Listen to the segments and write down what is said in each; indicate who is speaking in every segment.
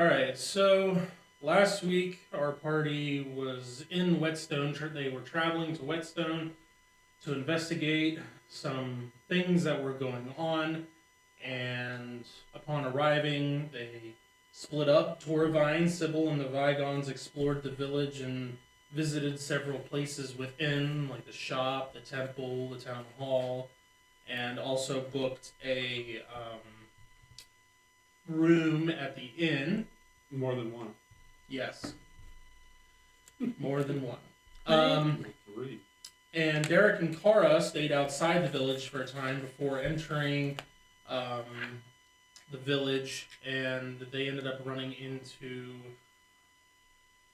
Speaker 1: Alright, so last week our party was in Whetstone. They were traveling to Whetstone to investigate some things that were going on, and upon arriving, they split up. Torvine, Sybil, and the Vigons explored the village and visited several places within, like the shop, the temple, the town hall, and also booked a room at the inn.
Speaker 2: More than one.
Speaker 1: Yes. More than one.
Speaker 2: Three.
Speaker 1: And Derek and Kara stayed outside the village for a time before entering the village, and they ended up running into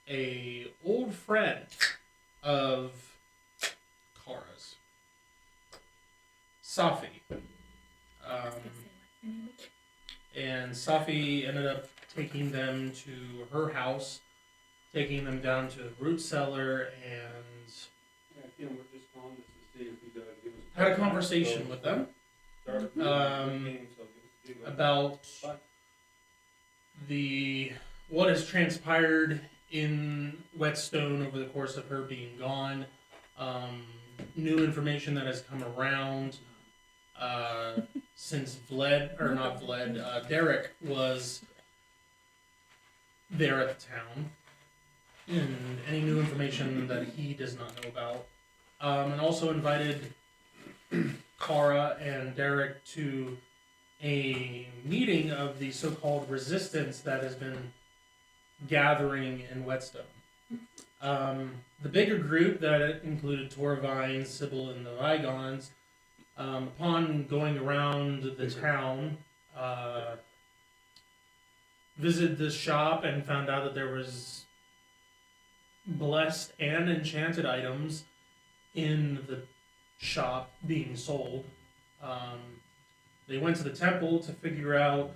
Speaker 1: a old friend of Kara's, Safi. And Safi ended up taking them to her house, taking them down to the root cellar, and
Speaker 2: We're just calling this to see if he does give us
Speaker 1: had a conversation with them about what has transpired in Whetstone over the course of her being gone. New information that has come around since Derek was there at the town, and any new information that he does not know about. And also invited Kara and Derek to a meeting of the so-called resistance that has been gathering in Whetstone. The bigger group that included Torvine, Sybil, and the Vigons, upon going around the town, visited the shop and found out that there was blessed and enchanted items in the shop being sold. They went to the temple to figure out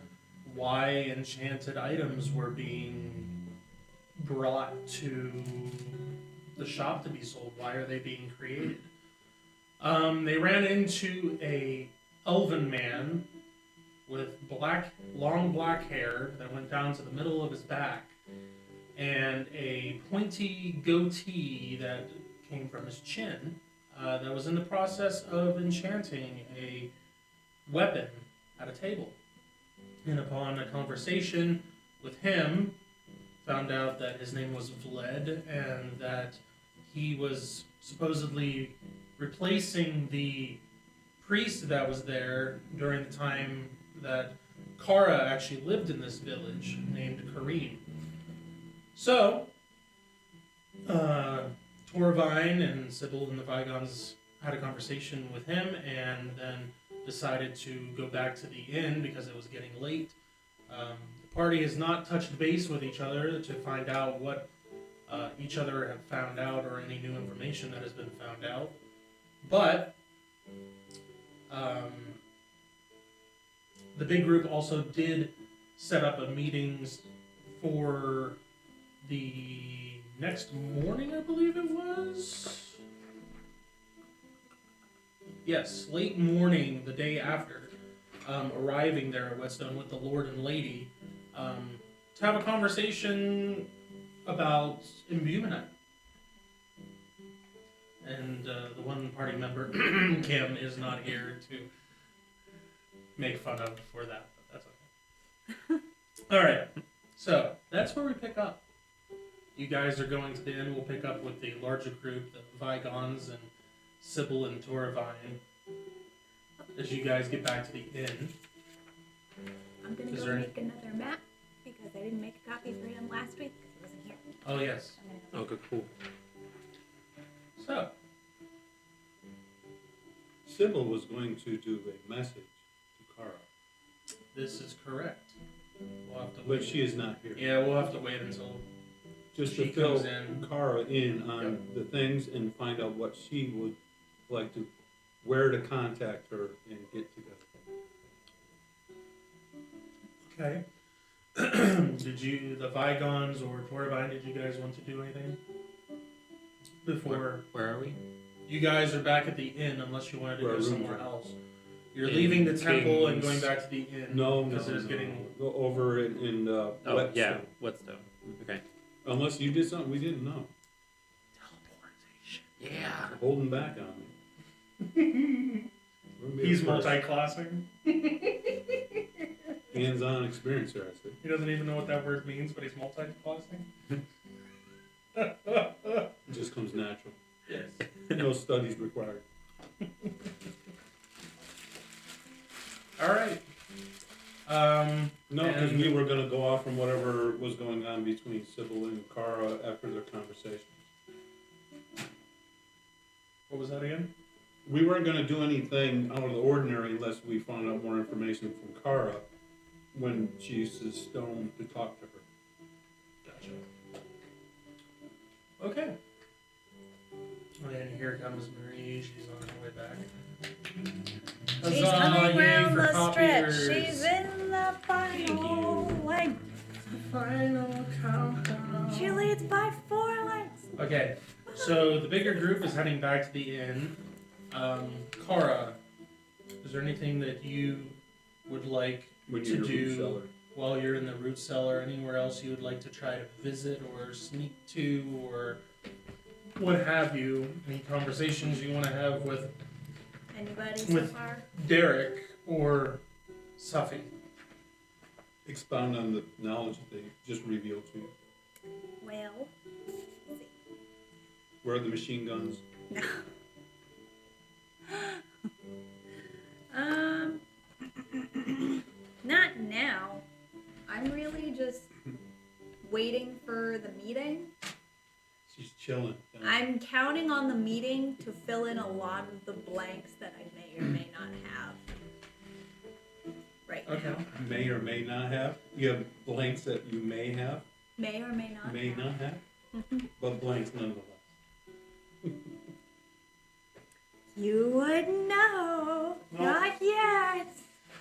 Speaker 1: why enchanted items were being brought to the shop to be sold. Why are they being created? They ran into a elven man with long black hair that went down to the middle of his back, and a pointy goatee that came from his chin, that was in the process of enchanting a weapon at a table. And upon a conversation with him, found out that his name was Vlad, and that he was supposedly replacing the priest that was there during the time that Kara actually lived in this village, named Kareem. So, Torvine and Sybil and the Vigons had a conversation with him, and then decided to go back to the inn because it was getting late. The party has not touched base with each other to find out what each other have found out or any new information that has been found out. But the big group also did set up a meetings for the next morning, I believe it was. Yes, late morning, the day after, arriving there at Whetstone with the Lord and Lady, to have a conversation about imbuement. And the one party member, Kim, is not here to make fun of for that, but that's okay. Alright, so that's where we pick up. You guys are going to the inn. We'll pick up with the larger group, the Vigons and Sybil and Torvine, as you guys get back to the inn.
Speaker 3: I'm going to go make another map because I didn't make a copy for him last week because he wasn't here.
Speaker 1: Oh, yes.
Speaker 2: Okay, cool.
Speaker 1: So,
Speaker 2: Sybil was going to do a message to Kara.
Speaker 1: this is correct. We'll have to
Speaker 2: But
Speaker 1: wait.
Speaker 2: she is not here.
Speaker 1: Yeah, we'll have to wait until
Speaker 2: Just
Speaker 1: she
Speaker 2: to fill
Speaker 1: comes in.
Speaker 2: Kara in on the things and find out what she would like to, where to contact her and get together.
Speaker 1: Okay. Did the Vigons or Torvine, did you guys want to do anything before?
Speaker 4: Where are we?
Speaker 1: You guys are back at the inn unless you want to
Speaker 2: Where
Speaker 1: go
Speaker 2: our rooms
Speaker 1: somewhere
Speaker 2: are.
Speaker 1: else. You're
Speaker 4: in
Speaker 1: leaving the temple and
Speaker 4: King's-
Speaker 1: going back to the inn.
Speaker 2: No,
Speaker 1: because there's getting.
Speaker 2: Go over in
Speaker 4: Oh,
Speaker 2: Whetstone.
Speaker 4: yeah, Whetstone. Okay.
Speaker 2: Unless you did something we didn't know.
Speaker 4: Teleportation. Yeah.
Speaker 2: Holding back on me. Wouldn't be
Speaker 1: He's
Speaker 2: the first
Speaker 1: multi-classing.
Speaker 2: hands-on experience here, I said.
Speaker 1: He doesn't even know what that word means, but he's multi-classing.
Speaker 2: It just comes natural.
Speaker 1: Yes.
Speaker 2: No studies required.
Speaker 1: All right.
Speaker 2: No, because
Speaker 1: And-
Speaker 2: we were gonna go off from whatever was going on between Sybil and Kara after their conversation.
Speaker 1: What was that again?
Speaker 2: We weren't gonna do anything out of the ordinary unless we found out more information from Kara when she uses Stone to talk to her.
Speaker 1: Gotcha. Okay. And here comes Marie. She's on her way back.
Speaker 3: She's
Speaker 1: Huzzah,
Speaker 3: coming
Speaker 1: yay
Speaker 3: round
Speaker 1: for
Speaker 3: the stretch.
Speaker 1: copiers.
Speaker 3: She's in the final length.
Speaker 1: Final countdown.
Speaker 3: She leads by 4 lengths.
Speaker 1: Okay, so the bigger group is heading back to the inn. Kara, is there anything that you would like
Speaker 2: When
Speaker 1: to
Speaker 2: you're in your root
Speaker 1: do
Speaker 2: cellar.
Speaker 1: while you're in the root cellar? Anywhere else you would like to try to visit or sneak to or what have you? Any conversations you want to have with
Speaker 3: Anybody so
Speaker 1: With-
Speaker 3: far?
Speaker 1: Derek or Suffy?
Speaker 2: Expound on the knowledge that they just revealed to you.
Speaker 3: Well, let's see.
Speaker 2: Where are the machine guns?
Speaker 3: No. Um, not now. I'm really just waiting for the meeting.
Speaker 2: She's chilling.
Speaker 3: I'm counting on the meeting to fill in a lot of the blanks that I may or may not have right
Speaker 1: Okay.
Speaker 3: now.
Speaker 2: May or may not have. You have blanks that you may have,
Speaker 3: May or may not
Speaker 2: may
Speaker 3: have.
Speaker 2: not have,
Speaker 3: Mhm.
Speaker 2: but blanks nonetheless.
Speaker 3: You wouldn't know.
Speaker 2: No.
Speaker 3: Not yet.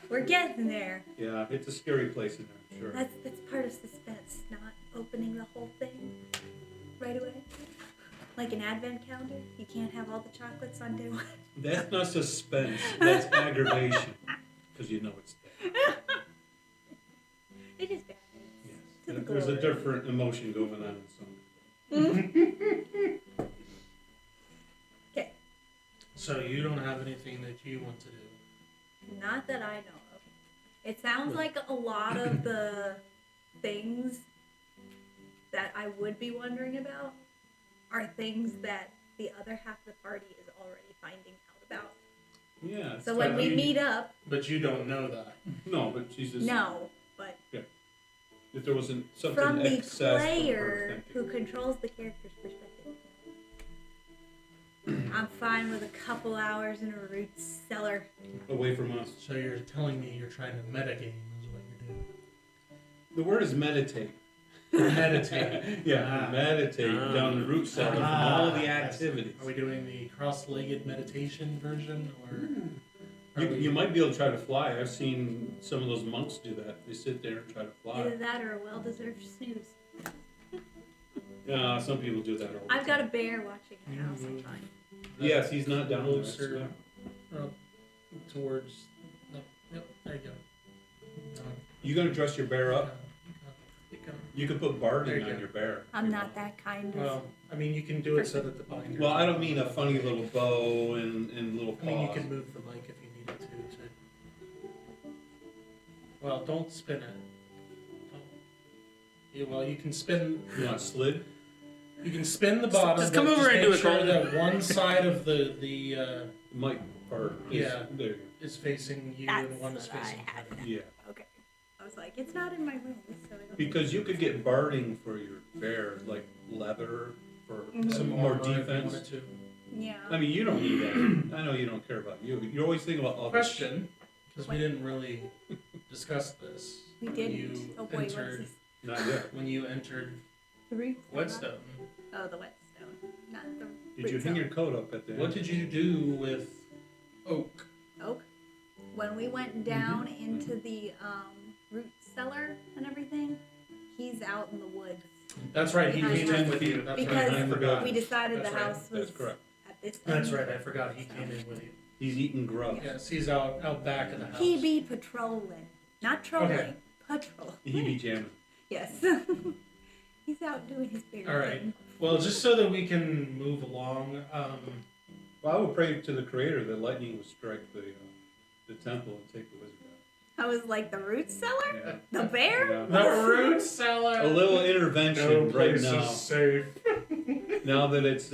Speaker 3: We're getting there.
Speaker 2: Yeah, it's a scary place in there, I'm sure.
Speaker 3: That's part of suspense, not opening the whole thing right away. Like an advent calendar, you can't have all the chocolates on day 1.
Speaker 2: That's not suspense, that's aggravation. Because you know it's there.
Speaker 3: It is bad.
Speaker 2: Yes.
Speaker 3: To the
Speaker 2: There's a
Speaker 3: glory.
Speaker 2: different emotion going on in some.
Speaker 3: Okay,
Speaker 1: So you don't have anything that you want to do?
Speaker 3: not that I know of. It sounds like a lot of the things that I would be wondering about are things that the other half of the party is already finding out about.
Speaker 2: Yeah. it's
Speaker 3: So when
Speaker 2: kind
Speaker 3: we
Speaker 2: of-
Speaker 3: meet up,
Speaker 1: But you don't know that.
Speaker 2: No, but she's just.
Speaker 3: no, but
Speaker 2: If there wasn't something
Speaker 3: from the
Speaker 2: excess from her
Speaker 3: player who
Speaker 2: thinking.
Speaker 3: controls the character's perspective. I'm fine with a couple hours in a root cellar.
Speaker 2: Away from us.
Speaker 1: So you're telling me you're trying to metagame is what you're doing.
Speaker 2: The word is meditate.
Speaker 1: Meditate.
Speaker 2: Yeah,
Speaker 1: Ah.
Speaker 2: meditate
Speaker 4: Ah.
Speaker 2: down the root cellar from
Speaker 1: Ah,
Speaker 2: all the
Speaker 1: yes.
Speaker 2: activities.
Speaker 1: Are we doing the cross-legged meditation version, or
Speaker 2: You might be able to try to fly. I've seen some of those monks do that. They sit there and try to
Speaker 3: Either
Speaker 2: fly.
Speaker 3: that or a well-deserved snooze.
Speaker 2: Yeah, some people do that all the
Speaker 3: I've got a
Speaker 2: time.
Speaker 3: bear watching the house. I'm fine.
Speaker 2: Yes, he's not down there.
Speaker 1: Closer.
Speaker 2: That's-
Speaker 1: towards? No, yep, there you go.
Speaker 2: You gonna dress your bear up?
Speaker 1: Keep going.
Speaker 2: You could put
Speaker 1: There
Speaker 2: barding
Speaker 1: you
Speaker 2: on
Speaker 1: go.
Speaker 2: your bear.
Speaker 3: I'm not that kind of.
Speaker 1: Well, I mean, you can do it so that the binder.
Speaker 2: Well, I don't mean a funny little bow and little
Speaker 1: I mean, you
Speaker 2: paws.
Speaker 1: could move the mic if you needed to. Well, don't spin it. Don't. Yeah, well, you can spin.
Speaker 2: You want slid?
Speaker 1: You can spin the bottom.
Speaker 4: Just come
Speaker 1: but
Speaker 4: over and
Speaker 1: make
Speaker 4: do it,
Speaker 1: sure
Speaker 4: Colton.
Speaker 1: that one side of the
Speaker 2: Might part.
Speaker 1: Yeah.
Speaker 2: There you
Speaker 1: is facing you
Speaker 3: That's
Speaker 1: and one is
Speaker 3: what I
Speaker 1: facing
Speaker 3: had.
Speaker 1: her.
Speaker 2: go. Yeah.
Speaker 3: Okay. I was like, it's not in my room, so I don't.
Speaker 2: Because you could get barding for your bear, like leather for
Speaker 3: Mhm.
Speaker 2: some more
Speaker 1: armor if you
Speaker 2: defense.
Speaker 1: wanted to.
Speaker 3: Yeah.
Speaker 2: I mean, you don't need that. I know you don't care about you. You're always thinking about others.
Speaker 1: Question, because we didn't really discuss this.
Speaker 3: We
Speaker 1: When
Speaker 3: didn't.
Speaker 1: you
Speaker 3: Oh boy, what's
Speaker 1: entered,
Speaker 3: this?
Speaker 2: Not yet.
Speaker 1: when you entered
Speaker 3: Root
Speaker 1: Whetstone,
Speaker 3: Oh, the Whetstone, not the.
Speaker 2: Did you
Speaker 3: root
Speaker 2: hang your
Speaker 3: cellar.
Speaker 2: coat up at the end?
Speaker 1: what did you do with Oak?
Speaker 3: Oak? When we went down into the root cellar and everything, he's out in the woods
Speaker 1: That's right, he
Speaker 3: Behind
Speaker 1: came in
Speaker 3: us.
Speaker 1: with you. That's
Speaker 3: because
Speaker 1: right, I forgot.
Speaker 3: we decided
Speaker 1: That's
Speaker 3: the
Speaker 1: right.
Speaker 3: house was
Speaker 2: That's correct.
Speaker 3: at this.
Speaker 1: That's
Speaker 3: end.
Speaker 1: right, I forgot he came in with you.
Speaker 2: He's eating grub.
Speaker 1: Yes, he's out back of the house.
Speaker 3: He be patrolling. Not trolling.
Speaker 1: Okay.
Speaker 3: Patrol.
Speaker 2: He be jamming.
Speaker 3: Yes. He's out doing his bear
Speaker 1: All right.
Speaker 3: thing.
Speaker 1: Well, just so that we can move along,
Speaker 2: Well, I would pray to the Creator that lightning would strike the temple and take the wizard
Speaker 3: I was like, the root cellar?
Speaker 2: out.
Speaker 3: The bear?
Speaker 2: Yeah.
Speaker 1: the root cellar.
Speaker 2: A little intervention right now.
Speaker 1: safe.
Speaker 2: Now that it's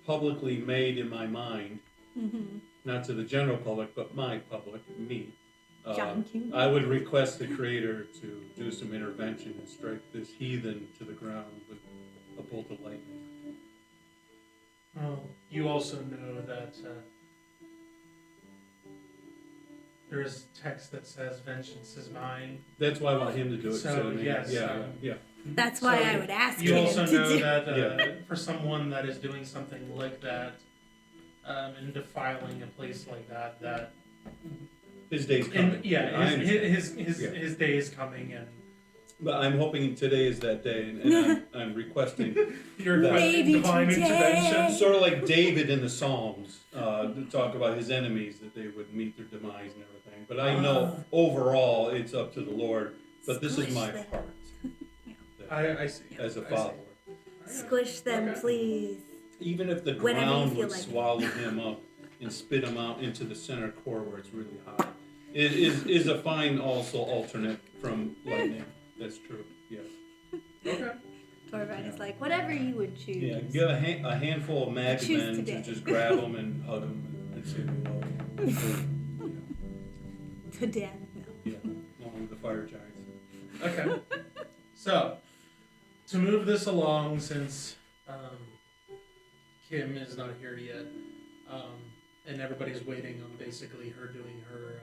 Speaker 2: publicly made in my mind,
Speaker 3: Mm-hmm.
Speaker 2: not to the general public, but my public, me.
Speaker 3: John Q.
Speaker 2: I would request the Creator to do some intervention and strike this heathen to the ground with a bolt of lightning.
Speaker 1: Well, you also know that there is text that says vengeance is mine.
Speaker 2: That's why I want him to do it.
Speaker 1: So,
Speaker 2: instead of me.
Speaker 1: yes,
Speaker 2: yeah, yeah.
Speaker 3: That's why
Speaker 1: So
Speaker 3: I would ask
Speaker 1: You
Speaker 3: him
Speaker 1: also
Speaker 3: to
Speaker 1: know
Speaker 3: do.
Speaker 1: that
Speaker 2: Yeah.
Speaker 1: for someone that is doing something like that, and defiling a place like that, that
Speaker 2: His day's coming. I understand.
Speaker 1: his day is coming, and
Speaker 2: But I'm hoping today is that day, and I'm requesting,
Speaker 1: you're
Speaker 2: That-
Speaker 1: requesting
Speaker 3: Maybe
Speaker 1: divine
Speaker 3: today.
Speaker 1: intervention.
Speaker 2: sort of like David in the Psalms, to talk about his enemies, that they would meet their demise and everything. But I know overall it's up to the Lord, but this is my
Speaker 3: Squish them.
Speaker 2: heart
Speaker 1: I see.
Speaker 2: as a
Speaker 1: I see.
Speaker 2: follower.
Speaker 3: Squish them,
Speaker 1: Okay.
Speaker 3: please.
Speaker 2: Even if the
Speaker 3: Whenever you
Speaker 2: ground
Speaker 3: feel
Speaker 2: would
Speaker 3: like it.
Speaker 2: swallow him up and spit him out into the center core where it's really hot, it is a fine also alternate from lightning. That's true. Yes.
Speaker 1: Okay.
Speaker 3: Torvald is like, whatever you would choose.
Speaker 2: Yeah. Get a handful of mag
Speaker 3: Choose
Speaker 2: men
Speaker 3: today.
Speaker 2: to just grab them and hug them and say hello.
Speaker 3: To death. No.
Speaker 2: Yeah. Along with the fire giants.
Speaker 1: Okay. So, to move this along, since Kim is not here yet, and everybody's waiting on basically her doing her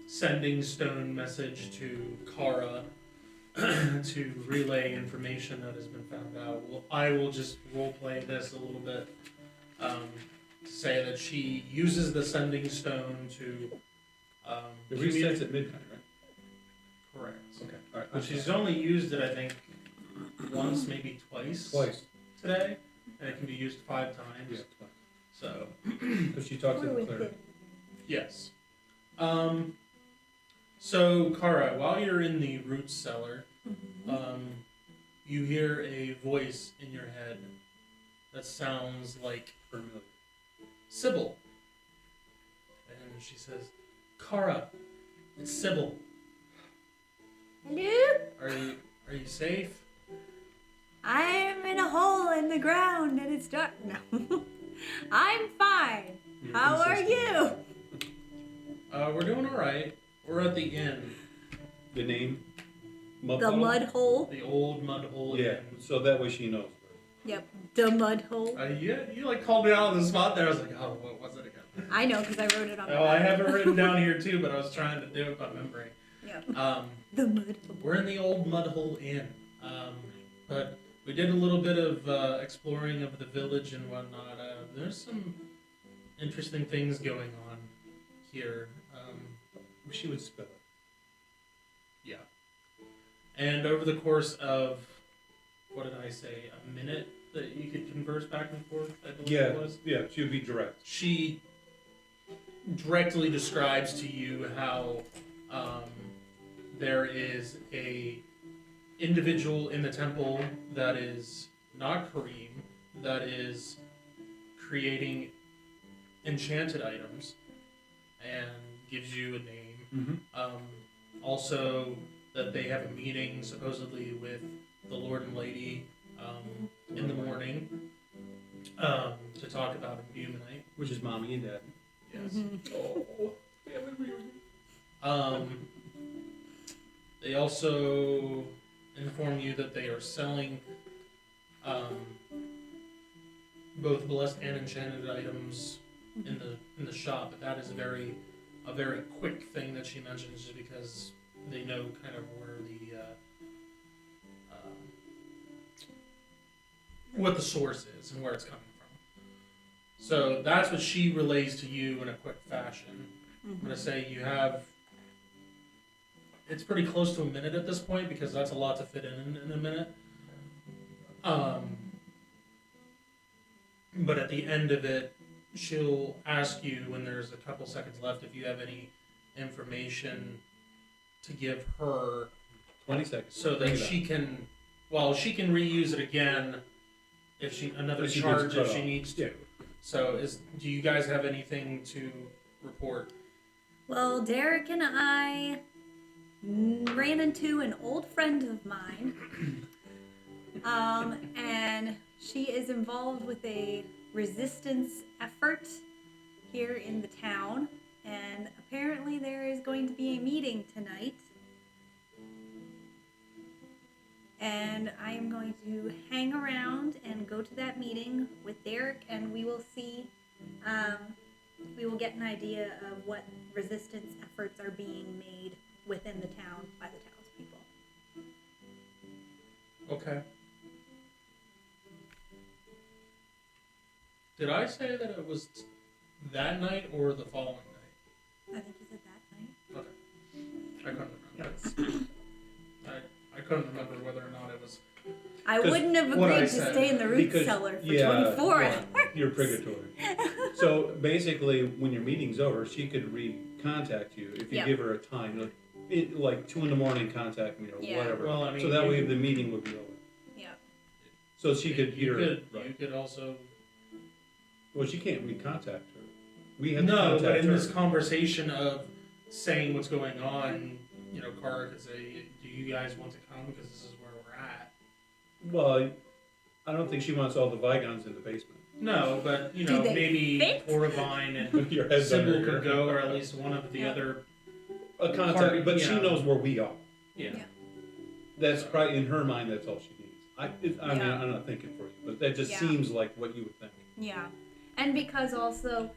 Speaker 1: sending stone message to Kara to relay information that has been found out. Well, I will just roleplay this a little bit to say that she uses the sending stone to
Speaker 2: It resets at midnight, right?
Speaker 1: correct.
Speaker 2: Okay. All right.
Speaker 1: But she's only used it, I think, once, maybe twice
Speaker 2: Twice.
Speaker 1: today, and it can be used 5 times.
Speaker 2: Yeah. Twice.
Speaker 1: So,
Speaker 2: Because she talks to
Speaker 3: Or
Speaker 2: the
Speaker 3: with
Speaker 2: cleric.
Speaker 3: it.
Speaker 1: yes. So, Kara, while you're in the root cellar, you hear a voice in your head that sounds like
Speaker 2: Familiar.
Speaker 1: Sybil. And she says, Kara, it's Sybil.
Speaker 3: Hello?
Speaker 1: Are you safe?
Speaker 3: I'm in a hole in the ground and it's dark. No. I'm fine.
Speaker 2: You're
Speaker 3: How are
Speaker 2: consistent.
Speaker 3: you?
Speaker 1: We're doing all right. We're at the inn,
Speaker 2: The name? Mud
Speaker 3: The
Speaker 2: puddle?
Speaker 3: mud hole.
Speaker 1: the old mud hole
Speaker 2: Yeah.
Speaker 1: inn.
Speaker 2: So that way she knows.
Speaker 3: Yep. The mud hole.
Speaker 1: You like called me out on the spot there. I was like, oh, what was it again?
Speaker 3: I know because I wrote it on the
Speaker 1: Oh, I
Speaker 3: map.
Speaker 1: have it written down here too, but I was trying to do it by memory.
Speaker 3: Yep.
Speaker 1: The
Speaker 3: The mud hole.
Speaker 1: We're in the old mud hole inn, but we did a little bit of exploring of the village and whatnot. There's some interesting things going on here.
Speaker 2: She would spell it.
Speaker 1: Yeah. And over the course of, what did I say, a minute that you could converse back and forth, I believe it was?
Speaker 2: Yeah, she would be direct.
Speaker 1: She directly describes to you how there is a individual in the temple that is not Kareem, that is creating enchanted items, and gives you a name.
Speaker 2: Mm-hmm.
Speaker 1: Also, that they have a meeting supposedly with the Lord and Lady in the morning to talk about immunite.
Speaker 2: Which is mommy and dad.
Speaker 1: Yes.
Speaker 3: Mhm.
Speaker 1: Oh. They also inform you that they are selling both blessed and enchanted items in the shop, but that is a very quick thing that she mentions just because they know kind of where what the source is and where it's coming from. So that's what she relays to you in a quick fashion. I'm gonna say you have. It's pretty close to a minute at this point because that's a lot to fit in a minute. But at the end of it, she'll ask you when there's a couple seconds left if you have any information to give her
Speaker 2: 20 seconds.
Speaker 1: so
Speaker 2: Bring
Speaker 1: that
Speaker 2: it
Speaker 1: she can, well, she can reuse it again if she, another
Speaker 2: If she
Speaker 1: charge
Speaker 2: gets
Speaker 1: if
Speaker 2: cut
Speaker 1: she
Speaker 2: off.
Speaker 1: needs
Speaker 2: Yeah.
Speaker 1: to. So do you guys have anything to report?
Speaker 3: Well, Derek and I ran into an old friend of mine. And she is involved with a resistance effort here in the town. And apparently there is going to be a meeting tonight. And I am going to hang around and go to that meeting with Derek, and we will see, we will get an idea of what resistance efforts are being made within the town by the townspeople.
Speaker 1: Okay. Did I say that it was that night or the following night?
Speaker 3: I think you said that night.
Speaker 1: Okay. I couldn't remember. I couldn't remember whether or not it was.
Speaker 3: I
Speaker 2: 'Cause
Speaker 3: wouldn't have
Speaker 1: what I
Speaker 3: agreed to
Speaker 1: said,
Speaker 3: stay in the root
Speaker 2: because-
Speaker 3: cellar for
Speaker 2: yeah,
Speaker 3: 24
Speaker 2: yeah,
Speaker 3: hours.
Speaker 2: You're purgatory. So basically, when your meeting's over, she could contact you if you
Speaker 3: Yeah.
Speaker 2: give her a time, like 2 a.m, contact me or
Speaker 3: Yeah.
Speaker 2: whatever.
Speaker 1: Well, I mean,
Speaker 2: so that
Speaker 1: you
Speaker 2: way
Speaker 1: could-
Speaker 2: the meeting would be over.
Speaker 3: Yeah.
Speaker 2: So she could
Speaker 1: You
Speaker 2: hear.
Speaker 1: could.
Speaker 2: Right.
Speaker 1: You could also.
Speaker 2: Well, she can't recontact her. We have to
Speaker 1: No,
Speaker 2: contact
Speaker 1: but in
Speaker 2: her.
Speaker 1: this conversation of saying what's going on, you know, Cara could say, "Do you guys want to come? Because this is where we're at."
Speaker 2: Well, I don't think she wants all the Vigons in the basement.
Speaker 1: No, but you
Speaker 3: Do
Speaker 1: know,
Speaker 3: they
Speaker 1: maybe
Speaker 3: fit?
Speaker 1: Portavine and
Speaker 2: Your head's under
Speaker 1: Sybil
Speaker 2: your-
Speaker 1: could go, or at least one of the
Speaker 3: Yeah.
Speaker 1: other.
Speaker 2: A contact,
Speaker 1: Party,
Speaker 2: but she
Speaker 1: yeah.
Speaker 2: knows where we are.
Speaker 1: Yeah.
Speaker 3: Yeah.
Speaker 2: That's probably in her mind. That's all she needs. I mean,
Speaker 3: Yeah.
Speaker 2: I'm not thinking for you, but that just
Speaker 3: Yeah.
Speaker 2: seems like what you would think.
Speaker 3: Yeah. And because also,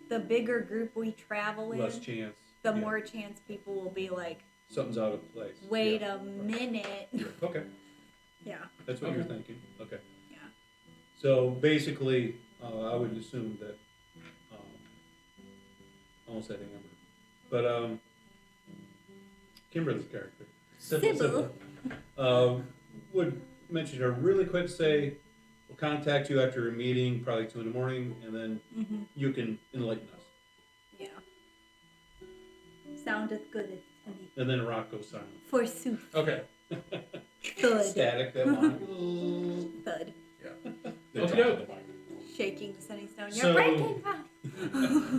Speaker 3: the bigger group we travel in,
Speaker 2: Less chance.
Speaker 3: the
Speaker 2: yeah.
Speaker 3: more chance people will be like,
Speaker 2: Something's out of place.
Speaker 3: wait
Speaker 2: Yeah.
Speaker 3: a minute.
Speaker 2: Okay,
Speaker 3: Yeah.
Speaker 2: that's what you're
Speaker 1: Okay.
Speaker 2: thinking. Okay.
Speaker 3: Yeah.
Speaker 2: So basically, I would assume that, almost said Amber, but Kimberly's character
Speaker 3: Sybil.
Speaker 2: would mention her really quick. Say, we'll contact you after a meeting, probably 2 a.m, and then
Speaker 3: Mm-hmm.
Speaker 2: you can enlighten us.
Speaker 3: Yeah. Sounded good to me.
Speaker 2: And then Rock goes silent.
Speaker 3: Forsooth.
Speaker 1: Okay.
Speaker 3: Thud.
Speaker 2: Static. That line.
Speaker 3: Thud.
Speaker 1: Okay.
Speaker 3: Shaking the sunny stone. You're
Speaker 1: So-
Speaker 3: breaking up.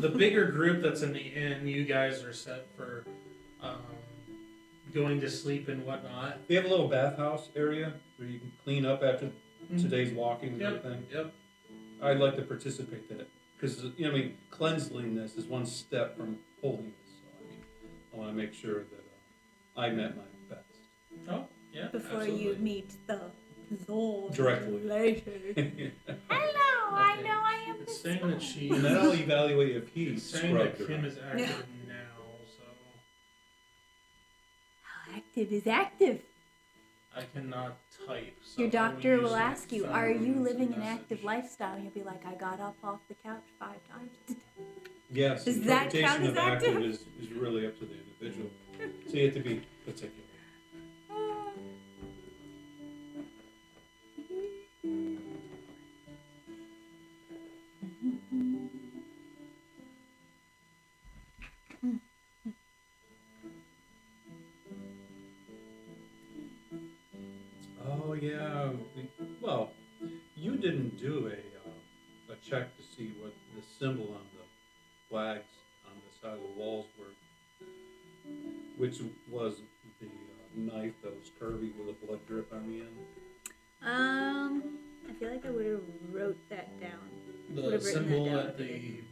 Speaker 1: The bigger group that's in the inn, you guys are set for going to sleep and whatnot.
Speaker 2: We have a little bathhouse area where you can clean up after today's walking and
Speaker 1: Yep.
Speaker 2: everything.
Speaker 1: Yep.
Speaker 2: I'd like to participate in it because I mean, cleanliness is one step from holiness. So I mean, I want to make sure that I met my best.
Speaker 1: Oh, yeah.
Speaker 3: Before
Speaker 1: absolutely.
Speaker 3: you meet the Zol
Speaker 2: Directly.
Speaker 3: later.
Speaker 2: And
Speaker 3: Hello, I
Speaker 1: Okay.
Speaker 3: know I am
Speaker 1: It's
Speaker 3: the
Speaker 1: saying that
Speaker 3: Zol.
Speaker 1: she.
Speaker 2: then I'll evaluate if he
Speaker 1: It's saying that
Speaker 2: scrubbed
Speaker 1: Kim
Speaker 2: her.
Speaker 1: is active now, so
Speaker 3: How active is active?
Speaker 1: I cannot type. So
Speaker 3: Your
Speaker 1: I
Speaker 3: doctor will
Speaker 1: use
Speaker 3: ask you,
Speaker 1: phone
Speaker 3: are you
Speaker 1: to
Speaker 3: living an
Speaker 1: message.
Speaker 3: active lifestyle? You'll be like, I got up off the couch 5 times today.
Speaker 2: Yes,
Speaker 3: Does that
Speaker 2: interpretation
Speaker 3: count as
Speaker 2: of active
Speaker 3: active?
Speaker 2: is really up to the individual. So you have to be particular. Oh yeah. Well, you didn't do a check to see what the symbol on the flags on the side of the walls were, which was the knife that was curvy with a blood drip on the end.
Speaker 3: I feel like I would have wrote that down.
Speaker 1: The
Speaker 3: Would've written that
Speaker 1: symbol
Speaker 3: down
Speaker 1: at
Speaker 3: if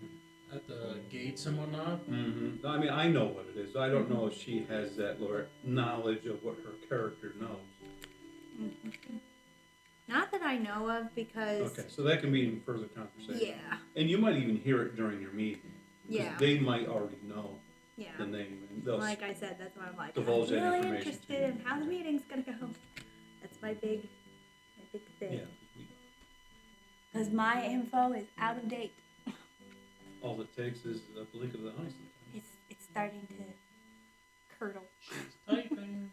Speaker 3: I
Speaker 1: the gates and whatnot.
Speaker 2: Mm-hmm. I mean, I know what it is. I don't know if she has that knowledge of what her character knows.
Speaker 3: Not that I know of, because
Speaker 2: Okay, so that can be in further conversation.
Speaker 3: yeah,
Speaker 2: And you might even hear it during your meeting. 'Cause
Speaker 3: yeah,
Speaker 2: They might already know
Speaker 3: yeah.
Speaker 2: the name. And they'll
Speaker 3: Like I said, that's why I'm like,
Speaker 2: divulge
Speaker 3: I'm
Speaker 2: that
Speaker 3: really
Speaker 2: information to
Speaker 3: interested
Speaker 2: you.
Speaker 3: in how the meeting's gonna go. That's my big thing.
Speaker 2: yeah,
Speaker 3: Because my info is out of date.
Speaker 2: all it takes is a blink of the eye sometimes.
Speaker 3: It's starting to curdle.
Speaker 1: She's typing.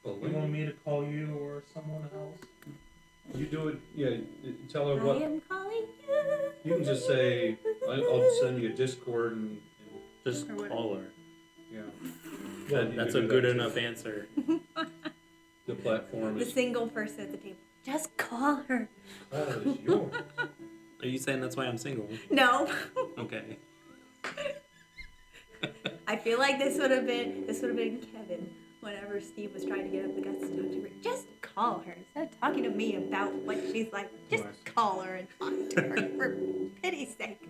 Speaker 2: But
Speaker 1: You want me to call you or someone else?
Speaker 2: you do it, yeah, tell her
Speaker 3: I
Speaker 2: what.
Speaker 3: am calling
Speaker 2: You can just say, I'll send you a Discord and
Speaker 4: Just
Speaker 3: Or what?
Speaker 4: call her.
Speaker 2: yeah.
Speaker 4: That's a good enough answer.
Speaker 2: The platform
Speaker 3: The
Speaker 2: is,
Speaker 3: single person at the table. Just call her.
Speaker 2: call is yours.
Speaker 4: Are you saying that's why I'm single?
Speaker 3: No.
Speaker 4: Okay.
Speaker 3: I feel like this would have been Kevin whenever Steve was trying to get up the guts to talk to her. Just call her instead of talking to me about what she's like. Just
Speaker 2: Nice.
Speaker 3: call her and talk to her for pity's sake.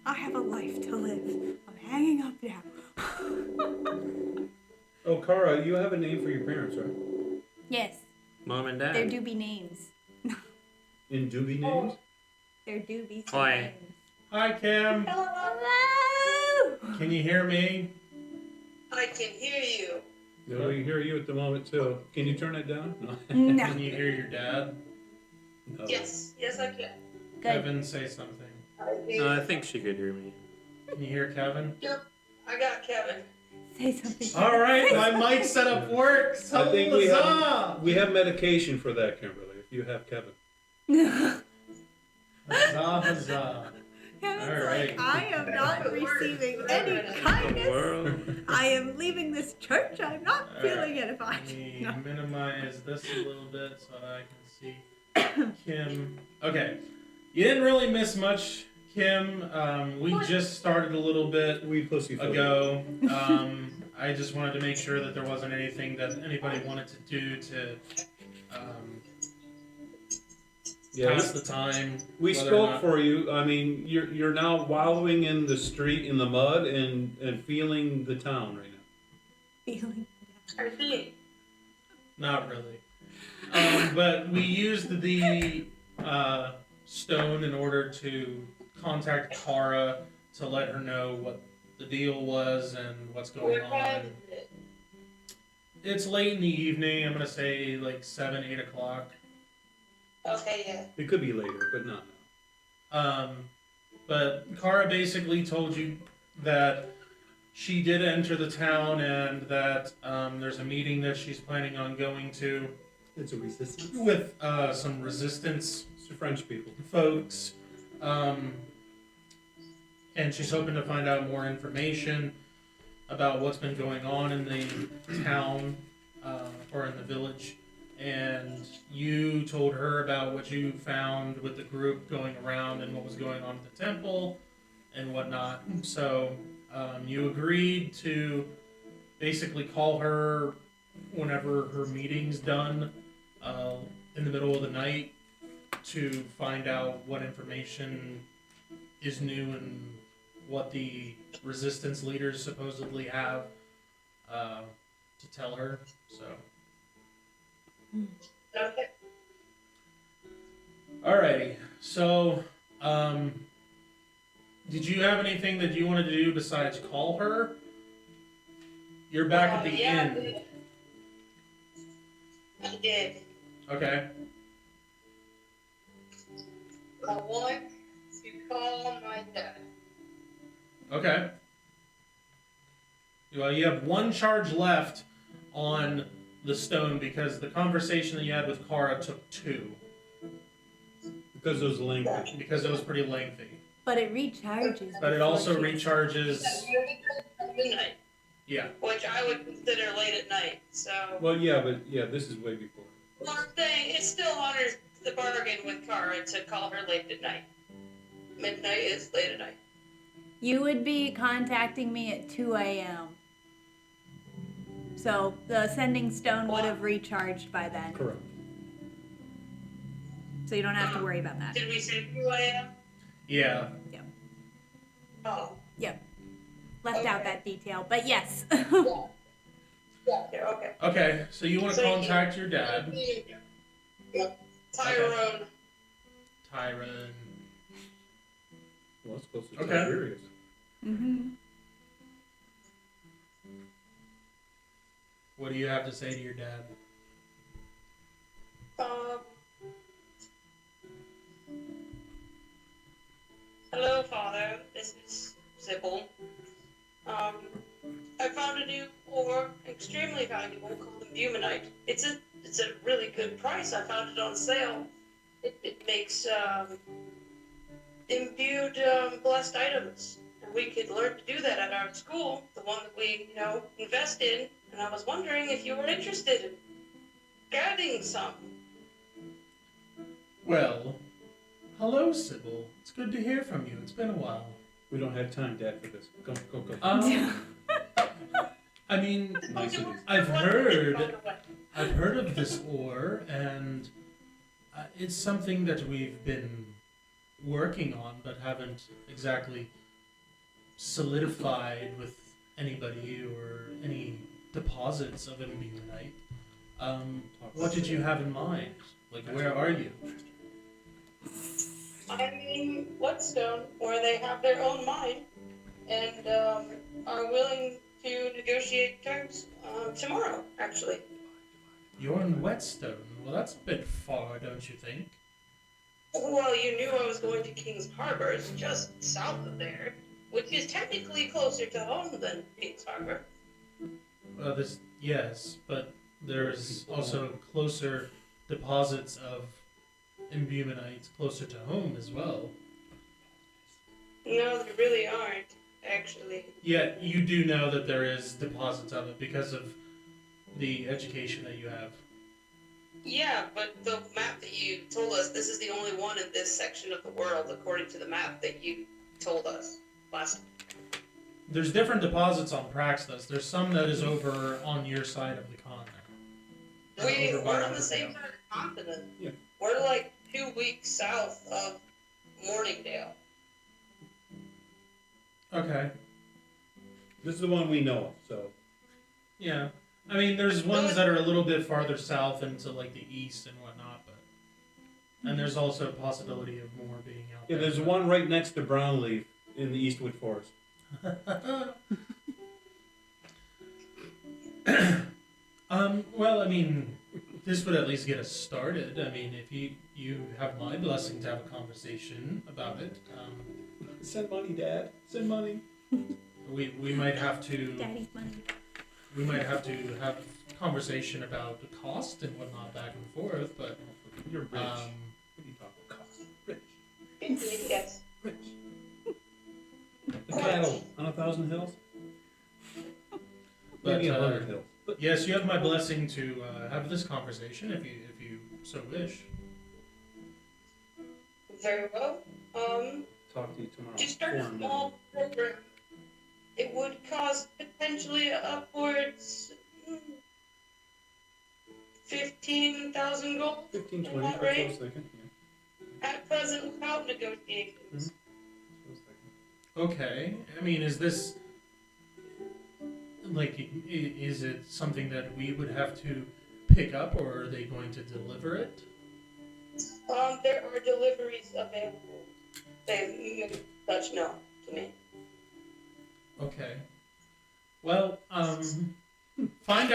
Speaker 3: I have a life to live. I'm hanging up now.
Speaker 2: Oh, Kara, you have a name for your parents, right?
Speaker 3: Yes,
Speaker 4: Mom and Dad.
Speaker 3: there do be names.
Speaker 2: In Doobie names?
Speaker 3: There do be some
Speaker 4: Hi.
Speaker 3: names.
Speaker 1: Hi, Kim.
Speaker 3: Hello.
Speaker 1: Can you hear me?
Speaker 5: I can hear you.
Speaker 2: Yeah, we hear you at the moment too. Can you turn it down? No.
Speaker 3: No.
Speaker 1: Can you hear your dad?
Speaker 2: No.
Speaker 5: Yes, I can.
Speaker 3: Good.
Speaker 1: Kevin, say something.
Speaker 4: I think she could hear me.
Speaker 1: Can you hear Kevin?
Speaker 5: Yep, I got Kevin.
Speaker 3: Say something.
Speaker 1: All right, my mic setup works.
Speaker 2: I think we
Speaker 1: Huzzah!
Speaker 2: have medication for that, Kimberly, if you have Kevin.
Speaker 1: Huzzah, huzzah.
Speaker 3: Kevin's
Speaker 1: All right.
Speaker 3: like, I am not receiving any kindness.
Speaker 4: World.
Speaker 3: I am leaving this church. I'm not
Speaker 1: All
Speaker 3: feeling
Speaker 1: right.
Speaker 3: edified.
Speaker 1: Let me
Speaker 3: No.
Speaker 1: minimize this a little bit so I can see Kim. Okay, you didn't really miss much, Kim. We just started a little bit
Speaker 2: We pussy
Speaker 1: ago. I just wanted to make sure that there wasn't anything that anybody wanted to do to
Speaker 2: Yeah,
Speaker 1: pass the time.
Speaker 2: we
Speaker 1: whether or
Speaker 2: spoke
Speaker 1: not-
Speaker 2: for you. I mean, you're now wallowing in the street in the mud and feeling the town right now.
Speaker 3: Feeling
Speaker 5: I see.
Speaker 1: Not really. But we used the stone in order to contact Kara to let her know what the deal was and what's going
Speaker 5: What time
Speaker 1: on.
Speaker 5: is it?
Speaker 1: It's late in the evening. I'm gonna say like 7, 8 o'clock.
Speaker 5: Okay, yeah.
Speaker 2: It could be later, but not now.
Speaker 1: But Kara basically told you that she did enter the town and that there's a meeting that she's planning on going to
Speaker 2: It's a resistance.
Speaker 1: with some resistance
Speaker 2: It's the French people.
Speaker 1: folks. And she's hoping to find out more information about what's been going on in the town or in the village. And you told her about what you found with the group going around and what was going on at the temple and whatnot. So you agreed to basically call her whenever her meeting's done in the middle of the night to find out what information is new and what the resistance leaders supposedly have to tell her. So,
Speaker 5: Okay.
Speaker 1: alrighty. So, did you have anything that you wanted to do besides call her? You're back at the
Speaker 5: yeah,
Speaker 1: inn.
Speaker 5: I did.
Speaker 1: Okay.
Speaker 5: I want to call my dad.
Speaker 1: Okay. Well, you have one charge left on the stone because the conversation that you had with Kara took 2
Speaker 2: Because it was lengthy.
Speaker 1: because it was pretty lengthy.
Speaker 3: But it recharges.
Speaker 1: But it
Speaker 3: before
Speaker 1: also
Speaker 3: she-
Speaker 1: recharges.
Speaker 5: Midnight,
Speaker 1: Yeah.
Speaker 5: which I would consider late at night. So,
Speaker 2: Well, yeah, but yeah, this is way before.
Speaker 5: one thing, it still honors the bargain with Kara to call her late at night. Midnight is late at night.
Speaker 3: You would be contacting me at 2 a.m. So the sending stone would have recharged by then.
Speaker 2: Correct.
Speaker 3: So you don't have to worry about that.
Speaker 5: Did we say 2 a.m.?
Speaker 1: Yeah.
Speaker 5: Oh,
Speaker 3: Left out
Speaker 5: Okay.
Speaker 3: that detail. But yes.
Speaker 5: yeah. Yeah, okay.
Speaker 1: Okay. So you want to
Speaker 5: So
Speaker 1: contact your dad,
Speaker 5: Yep. Tyrone.
Speaker 1: Tyron.
Speaker 2: Well, it's close to
Speaker 1: Okay.
Speaker 2: Tiberius.
Speaker 3: Mm-hmm.
Speaker 1: What do you have to say to your dad?
Speaker 5: Hello, Father. This is Sybil. I found a new ore, extremely valuable, called imbumonite. It's a really good price. I found it on sale. It makes imbued blessed items. And we could learn to do that at our school, the one that we, invest in. And I was wondering if you were interested in getting some.
Speaker 1: Well, hello, Sybil. It's good to hear from you. It's been a while.
Speaker 2: We don't have time, Dad, for this. Go.
Speaker 1: I mean, I've heard of this ore, and it's something that we've been working on, but haven't exactly solidified with anybody or any deposits of imbumonite. What did you have in mind? Like, where are you?
Speaker 5: I'm in Whetstone, where they have their own mine, and are willing to negotiate terms tomorrow, actually.
Speaker 1: You're in Whetstone. Well, that's a bit far, don't you think?
Speaker 5: Well, you knew I was going to King's Harbor. It's just south of there, which is technically closer to home than King's Harbor.
Speaker 1: Well, yes, but there's also closer deposits of imbumonite closer to home as well.
Speaker 5: No, there really aren't, actually.
Speaker 1: Yet you do know that there is deposits of it because of the education that you have.
Speaker 5: Yeah, but the map that you told us, this is the only one in this section of the world, according to the map that you told us last time.
Speaker 1: There's different deposits on Praxis. There's some that is over on your side of the continent.
Speaker 5: We're on the same side of the continent.
Speaker 2: Yeah.
Speaker 5: We're like 2 weeks south of Morningdale.
Speaker 1: Okay.
Speaker 2: This is the one we know of, so.
Speaker 1: Yeah. I mean, there's ones that are a little bit farther south into like the east and whatnot, but and there's also a possibility of more being out
Speaker 2: Yeah,
Speaker 1: there.
Speaker 2: there's one right next to Brownleaf in the Eastwood Forest.
Speaker 1: Well, I mean, this would at least get us started. I mean, if you have my blessing to have a conversation about it,
Speaker 2: Send money, Dad. Send money.
Speaker 1: we might have to
Speaker 3: Daddy's money.
Speaker 1: we might have to have conversation about the cost and whatnot back and forth. But
Speaker 2: You're rich.
Speaker 1: um,
Speaker 2: What are you talking about? Cost. Rich.
Speaker 5: Yes.
Speaker 2: Rich. The cattle on 1,000 hills?
Speaker 1: but
Speaker 2: Maybe 100 hills. But
Speaker 1: yes, you have my blessing to have this conversation if you so wish.
Speaker 5: Very well.
Speaker 2: talk to you tomorrow.
Speaker 5: To start a
Speaker 2: 4
Speaker 5: small program, it would cost potentially upwards 15,000 gold.
Speaker 2: 15,
Speaker 5: Am
Speaker 2: 20,
Speaker 5: I
Speaker 2: that's what I
Speaker 5: right?
Speaker 2: was thinking. Yeah.
Speaker 5: At present, without negotiations.
Speaker 2: That's what I was thinking.
Speaker 1: Okay. I mean, is this like is it something that we would have to pick up, or are they going to deliver it?
Speaker 5: There are deliveries available. They make such known to me.
Speaker 1: Okay. Well, find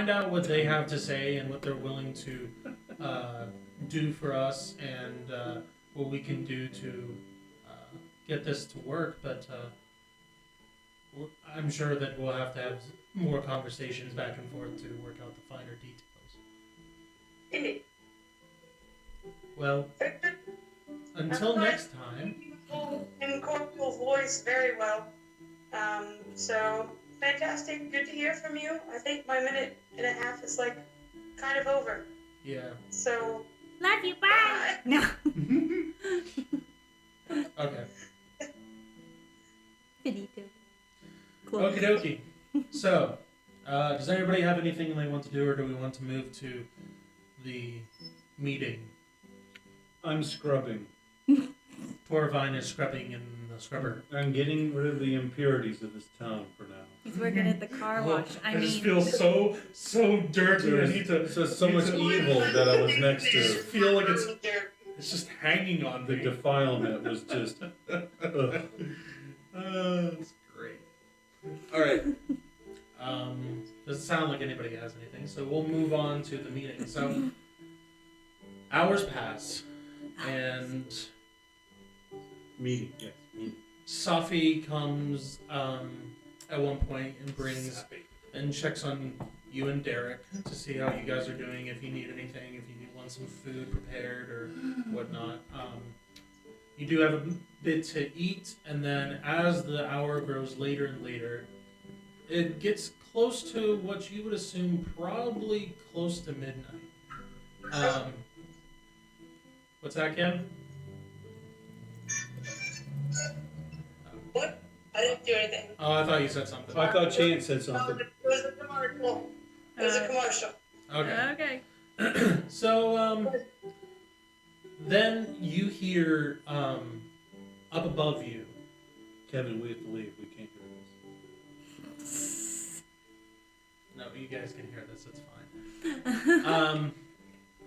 Speaker 1: out what they have to say and what they're willing to do for us, and what we can do to get this to work. But I'm sure that we'll have to have more conversations back and forth to work out the finer details.
Speaker 5: Indeed.
Speaker 1: Well, until next time.
Speaker 5: In Corporal's voice very well. So fantastic. Good to hear from you. I think my minute and a half is like kind of over.
Speaker 1: Yeah.
Speaker 5: So
Speaker 3: Love you, bye! No.
Speaker 1: Okay.
Speaker 3: Finito.
Speaker 1: Okie dokie. So, does anybody have anything they want to do, or do we want to move to the meeting?
Speaker 2: I'm scrubbing.
Speaker 1: Torvine is scrubbing in the scrubber.
Speaker 2: I'm getting rid of the impurities of this town for now.
Speaker 3: He's working at the car wash. I
Speaker 1: just
Speaker 3: mean,
Speaker 1: feel so dirty. I need to.
Speaker 2: So much evil that I was next
Speaker 1: I just
Speaker 2: to.
Speaker 1: feel like it's just hanging on
Speaker 2: The
Speaker 1: me.
Speaker 2: defilement was just. Ugh.
Speaker 1: That's great. All right. Doesn't sound like anybody has anything, so we'll move on to the meeting. So, hours pass, and
Speaker 2: Meeting, yes. Meeting.
Speaker 1: Safi comes at one point and brings and checks on you and Derek to see how you guys are doing, if you need anything, if you want some food prepared or whatnot. You do have a bit to eat, and then as the hour grows later and later, it gets close to what you would assume probably close to midnight. What's that, Ken?
Speaker 5: What? I didn't do anything.
Speaker 1: Oh, I thought you said something.
Speaker 2: I thought Chance said
Speaker 5: No,
Speaker 2: something.
Speaker 5: it was a commercial. It was a commercial.
Speaker 1: Okay.
Speaker 3: Okay.
Speaker 1: So, then you hear, up above you.
Speaker 2: Kevin, we have to leave. We can't hear this.
Speaker 1: No, you guys can hear this. It's fine.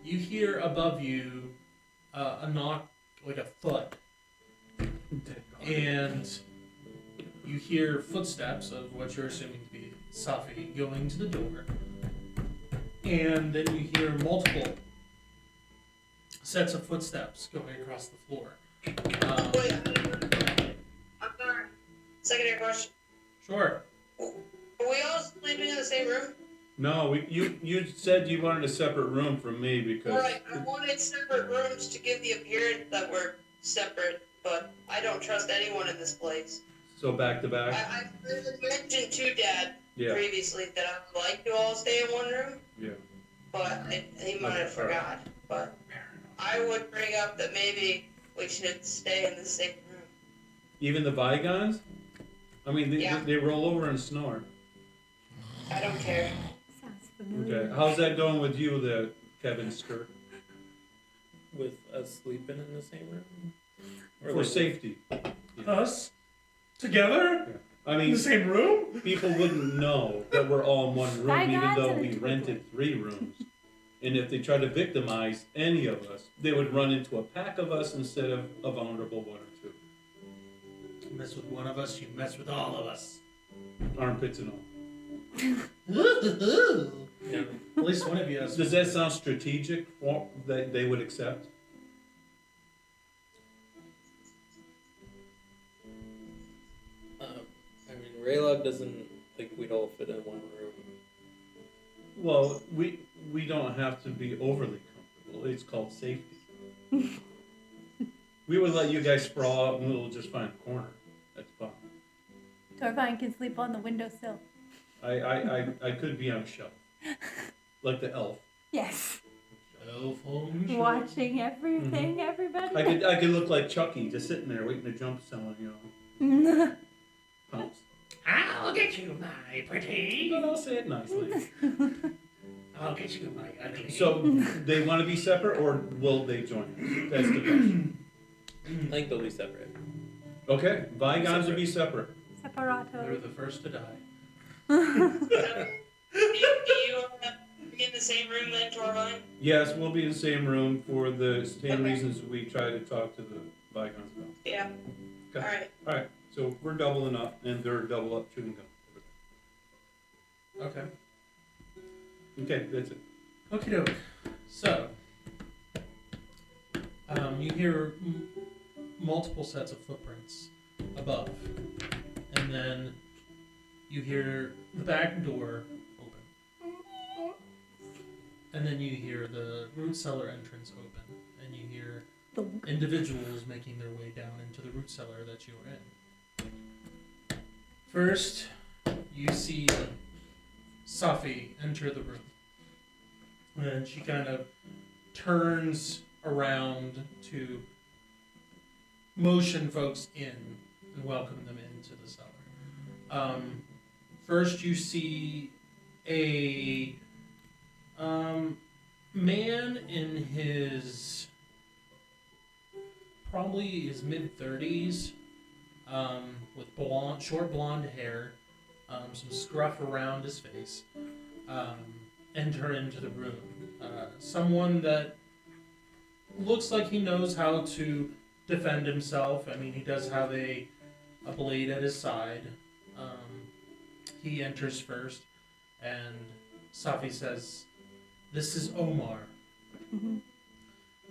Speaker 1: You hear above you a knock, like a thud, and you hear footsteps of what you're assuming to be Safi going to the door, and then you hear multiple sets of footsteps going across the floor.
Speaker 5: Wait, I'm sorry. Secondary question.
Speaker 1: Sure.
Speaker 5: Are we all sleeping in the same room?
Speaker 2: No, you said you wanted a separate room from me because
Speaker 5: Right, I wanted separate rooms to give the appearance that we're separate, but I don't trust anyone in this place.
Speaker 2: so back to back.
Speaker 5: I mentioned to Dad
Speaker 2: Yeah,
Speaker 5: previously that I would like to all stay in one room,
Speaker 2: yeah.
Speaker 5: but he might have forgot. But I would bring up that maybe we should stay in the same room.
Speaker 2: Even the bygones. I mean,
Speaker 5: Yeah.
Speaker 2: they roll over and snore.
Speaker 5: I don't care.
Speaker 3: Sounds familiar.
Speaker 2: Okay, how's that going with you, there, Kevin Skirt?
Speaker 4: With us sleeping in the same room? Or
Speaker 2: For
Speaker 4: like-
Speaker 2: safety.
Speaker 1: Us? Together?
Speaker 2: I
Speaker 1: In
Speaker 2: mean,
Speaker 1: the same room?
Speaker 2: people wouldn't know that we're all in one room, even
Speaker 3: Bygones
Speaker 2: though
Speaker 3: and
Speaker 2: we
Speaker 3: a
Speaker 2: rented 3 rooms. And if they try to victimize any of us, they would run into a pack of us instead of a vulnerable 1 or 2.
Speaker 1: You mess with one of us, you mess with all of us.
Speaker 2: Armpits and all.
Speaker 4: Yeah.
Speaker 1: At least one of you has.
Speaker 2: Does that sound strategic that they would accept?
Speaker 4: I mean, Raylog doesn't think we'd all fit in one room.
Speaker 2: Well, we don't have to be overly comfortable. It's called safety. We would let you guys sprawl out and we'll just find a corner. That's fine.
Speaker 3: Torvine can sleep on the windowsill.
Speaker 2: I could be on a shelf. Like the elf.
Speaker 3: Yes.
Speaker 1: Watching.
Speaker 3: Watching everything, everybody.
Speaker 2: I could look like Chucky, just sitting there waiting to jump someone, you know. Pounce.
Speaker 1: I'll get you, my pretty.
Speaker 2: But I'll say it nicely.
Speaker 1: I'll get you, my ugly.
Speaker 2: So, they want to be separate, or will they join us? That's the question.
Speaker 4: I think they'll be separate.
Speaker 2: Okay, bygones will be separate.
Speaker 1: They're
Speaker 3: Separato.
Speaker 1: the first to die.
Speaker 5: Do you be in the same room then, Torvine?
Speaker 2: Yes, we'll be in the same room for the same
Speaker 5: Okay.
Speaker 2: reasons we try to talk to the bygones about.
Speaker 5: Yeah.
Speaker 2: Okay.
Speaker 5: Alright.
Speaker 2: Alright, so we're doubling up, and they're double up chewing gum.
Speaker 1: Okay.
Speaker 2: Okay, that's it.
Speaker 1: Okie doke. So, you hear multiple sets of footprints above, and then you hear the back door open, and then you hear the root cellar entrance open, and you hear
Speaker 3: Thunk.
Speaker 1: individuals making their way down into the root cellar that you are in. First, you see Safi enter the room. And she kind of turns around to motion folks in and welcome them into the cellar. First, you see a man in his probably his mid-30s, with short blonde hair, some scruff around his face, enter into the room. Someone that looks like he knows how to defend himself. I mean, he does have a blade at his side. He enters first, and Safi says, "This is Omar."
Speaker 3: Mhm.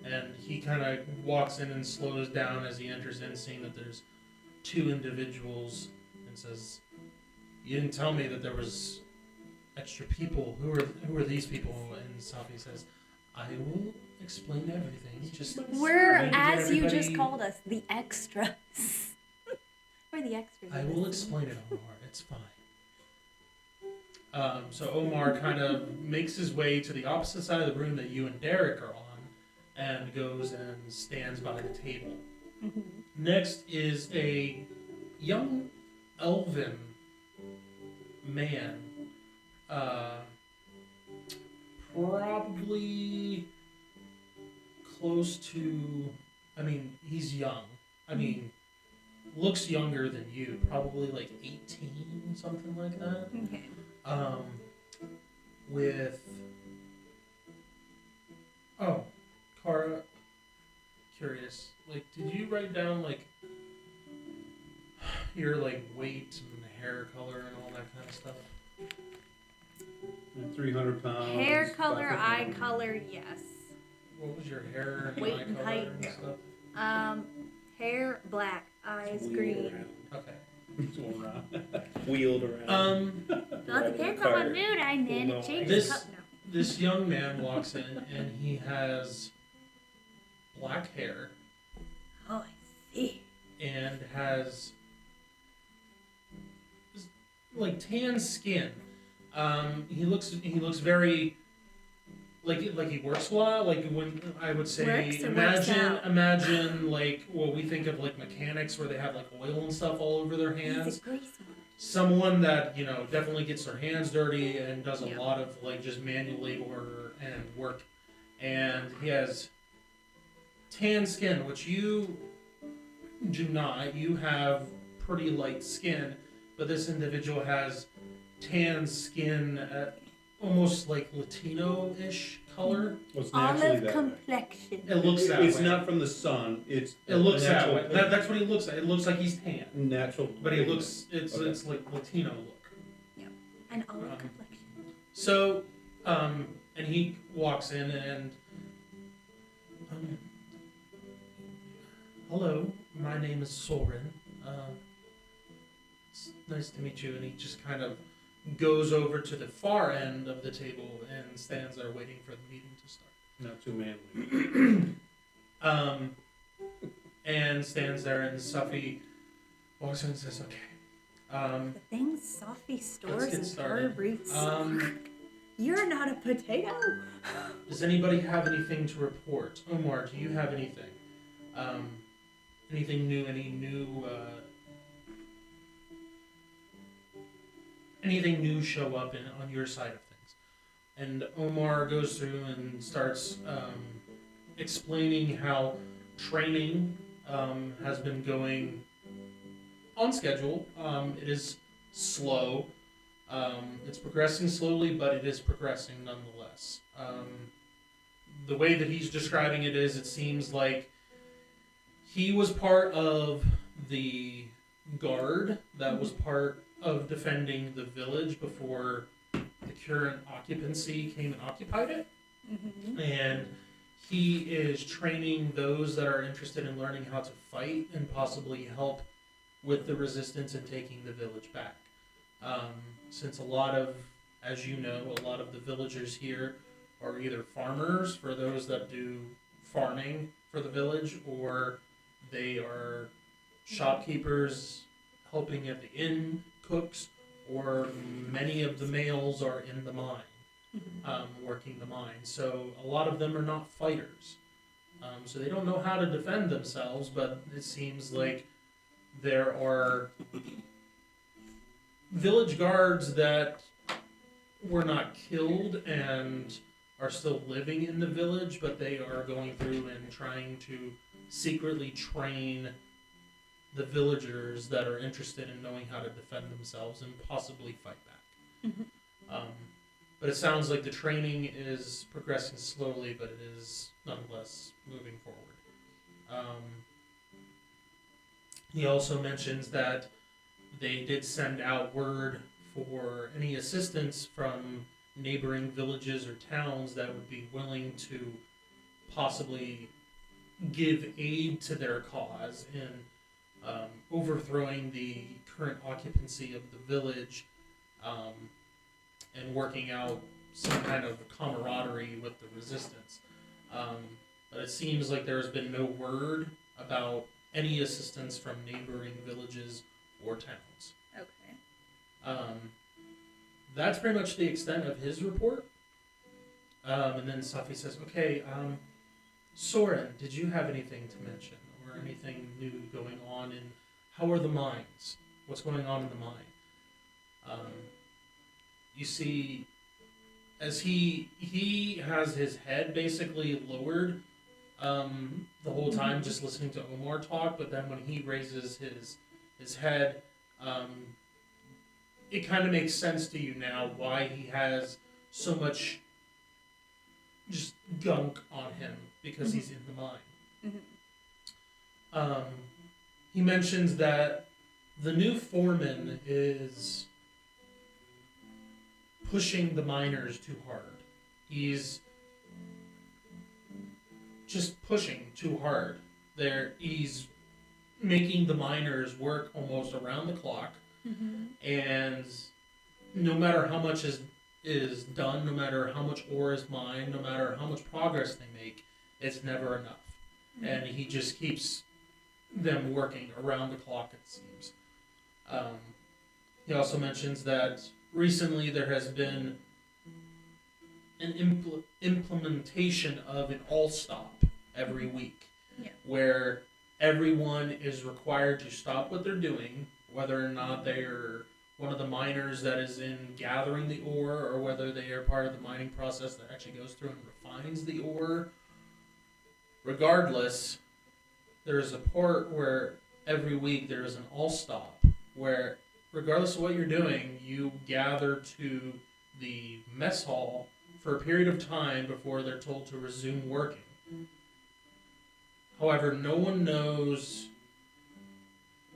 Speaker 1: And he kind of walks in and slows down as he enters in, seeing that there's 2 individuals, and says, "You didn't tell me that there was extra people. Who are these people?" And Safi says, I will explain everything. Just
Speaker 3: We're,
Speaker 1: maybe
Speaker 3: as you just
Speaker 1: everybody-
Speaker 3: called us, the extras. We're the extras.
Speaker 1: I
Speaker 3: in
Speaker 1: will
Speaker 3: this scene.
Speaker 1: explain it, Omar. It's fine. So Omar kind of makes his way to the opposite side of the room that you and Derek are on, and goes and stands by the table.
Speaker 3: Mhm.
Speaker 1: Next is a young elven man, probably close to, I mean, he's young. I mean, looks younger than you, probably like 18, something like that.
Speaker 3: Okay.
Speaker 1: With, oh, Kara, curious, like, did you write down, like, your, like, weight and hair color and all that kind of stuff?
Speaker 2: 300 pounds.
Speaker 3: Hair color,
Speaker 2: 5 foot
Speaker 3: eye
Speaker 2: one.
Speaker 3: color, yes.
Speaker 1: What was your hair and
Speaker 3: Weight
Speaker 1: eye
Speaker 3: and
Speaker 1: color
Speaker 3: height.
Speaker 1: and stuff?
Speaker 3: Hair black, eyes
Speaker 4: Wheeled
Speaker 3: green.
Speaker 4: around.
Speaker 1: Okay.
Speaker 2: It's all around.
Speaker 4: Wheeled around.
Speaker 3: Well, it
Speaker 4: Driving
Speaker 3: depends
Speaker 4: a
Speaker 3: on my
Speaker 4: car.
Speaker 3: mood I'm in.
Speaker 4: Well,
Speaker 3: It changes
Speaker 1: this-
Speaker 3: color. No.
Speaker 1: This young man walks in and he has black hair
Speaker 3: Oh, I see.
Speaker 1: and has like tan skin. He looks very like he works a lot. Like when I would say,
Speaker 3: Works or works out?
Speaker 1: imagine like what we think of like mechanics where they have like oil and stuff all over their hands.
Speaker 3: He's a grease man.
Speaker 1: Someone that definitely gets their hands dirty and does a
Speaker 3: Yeah.
Speaker 1: lot of like just manual labor and work, and he has tan skin, which you do not. You have pretty light skin, but this individual has tan skin, almost like Latino-ish color.
Speaker 2: Well, it's naturally
Speaker 3: Olive
Speaker 2: that way.
Speaker 3: complexion.
Speaker 1: It looks that
Speaker 2: It's
Speaker 1: way.
Speaker 2: not from the sun. It's
Speaker 1: It looks that
Speaker 2: natural,
Speaker 1: way. That's what he looks like. It looks like he's tan,
Speaker 2: natural.
Speaker 1: but he looks. It's
Speaker 2: Okay.
Speaker 1: it's like Latino look.
Speaker 3: An olive
Speaker 1: Um,
Speaker 3: complexion.
Speaker 1: So, and he walks in and, hello, my name is Soren. It's nice to meet you. And he just kind of goes over to the far end of the table and stands there waiting for the meeting to start.
Speaker 2: Not too manly.
Speaker 1: And stands there, and Suffy walks in and says, "Okay,
Speaker 3: The things Sophie stores
Speaker 1: get
Speaker 3: in her
Speaker 1: started.
Speaker 3: roots.
Speaker 1: um,
Speaker 3: You're not a potato.
Speaker 1: does anybody have anything to report? Omar, do you have anything? Anything new? Anything new show up on your side of things?" And Omar goes through and starts explaining how training has been going on schedule. It is slow. It's progressing slowly, but it is progressing nonetheless. The way that he's describing it is, it seems like he was part of the guard that was part of defending the village before the current occupancy came and occupied it.
Speaker 3: Mm-hmm.
Speaker 1: And he is training those that are interested in learning how to fight and possibly help with the resistance and taking the village back. Since a lot of the villagers here are either farmers for those that do farming for the village, or they are shopkeepers helping at the inn, cooks, or many of the males are in the mine. Working the mine. So a lot of them are not fighters. So they don't know how to defend themselves, but it seems like there are village guards that were not killed and are still living in the village, but they are going through and trying to secretly train the villagers that are interested in knowing how to defend themselves and possibly fight back. But it sounds like the training is progressing slowly, but it is nonetheless moving forward. He also mentions that they did send out word for any assistance from neighboring villages or towns that would be willing to possibly give aid to their cause in overthrowing the current occupancy of the village, and working out some kind of camaraderie with the resistance. But it seems like there has been no word about any assistance from neighboring villages or towns.
Speaker 3: Okay.
Speaker 1: That's pretty much the extent of his report. And then Safi says, okay, Soren, did you have anything to mention or anything new going on in, how are the mines? What's going on in the mine? You see, as he has his head basically lowered the whole time, just listening to Omar talk, but then when he raises his head, it kind of makes sense to you now why he has so much just gunk on him, because he's in the mine.
Speaker 3: Mm-hmm.
Speaker 1: He mentions that the new foreman is pushing the miners too hard. He's just pushing too hard. He's making the miners work almost around the clock, and no matter how much is done, no matter how much ore is mined, no matter how much progress they make, it's never enough. And he just keeps them working around the clock, it seems. He also mentions that recently there has been an implementation of an all-stop every week, where everyone is required to stop what they're doing, whether or not they're one of the miners that is in gathering the ore, or whether they are part of the mining process that actually goes through and refines the ore. Regardless, there's a part where every week there is an all-stop, where regardless of what you're doing, you gather to the mess hall for a period of time before they're told to resume working. However, no one knows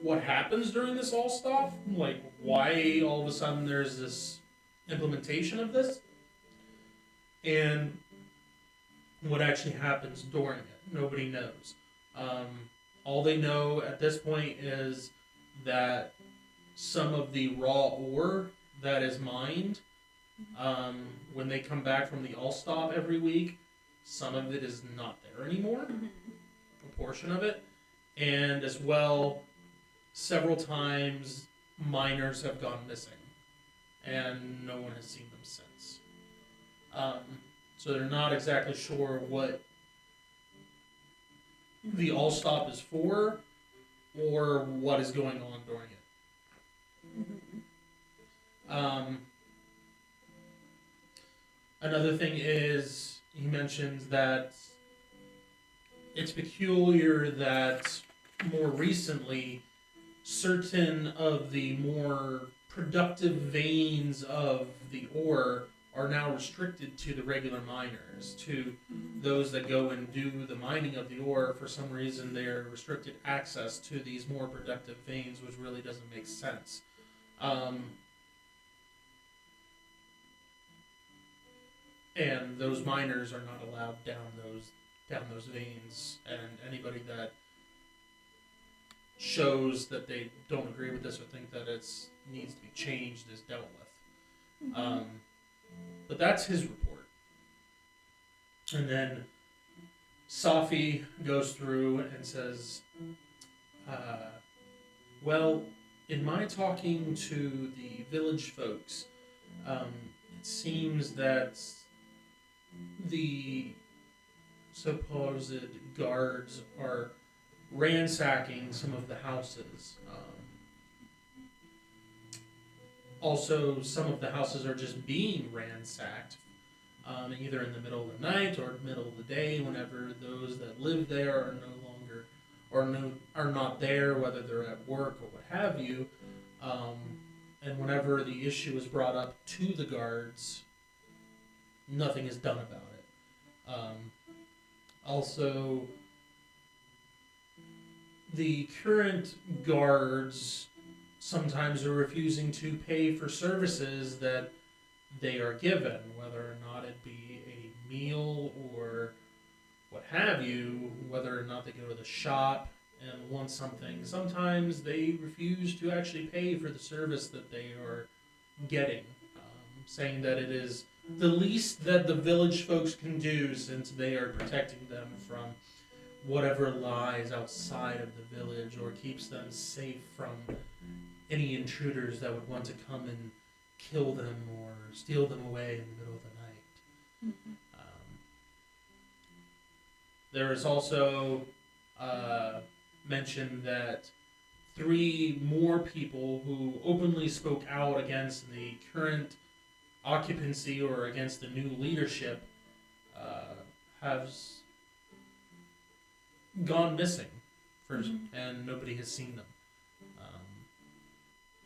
Speaker 1: what happens during this all stop, like why all of a sudden there's this implementation of this, and what actually happens during it. Nobody knows. All they know at this point is that some of the raw ore that is mined, when they come back from the all stop every week, some of it is not there anymore, a portion of it, and as well, several times miners have gone missing, and no one has seen them since. So they're not exactly sure what the all stop is for, or what is going on during it. Another thing is, he mentions that it's peculiar that more recently, certain of the more productive veins of the ore are now restricted to the regular miners, to those that go and do the mining of the ore. For some reason, they're restricted access to these more productive veins, which really doesn't make sense. And those miners are not allowed down those veins, and anybody that shows that they don't agree with this or think that it needs to be changed is dealt with. But that's his report. And then Safi goes through and says, well, in my talking to the village folks, it seems that the supposed guards are ransacking some of the houses. Also, some of the houses are just being ransacked, either in the middle of the night or middle of the day, whenever those that live there are no longer, or are not there, whether they're at work or what have you. And whenever the issue is brought up to the guards, nothing is done about it. Also, the current guards sometimes are refusing to pay for services that they are given, whether or not it be a meal or what have you, whether or not they go to the shop and want something. Sometimes they refuse to actually pay for the service that they are getting. saying that it is the least that the village folks can do since they are protecting them from whatever lies outside of the village or keeps them safe from any intruders that would want to come and kill them or steal them away in the middle of the night. There is also mentioned that 3 more people who openly spoke out against the current occupancy or against the new leadership have gone missing, and nobody has seen them.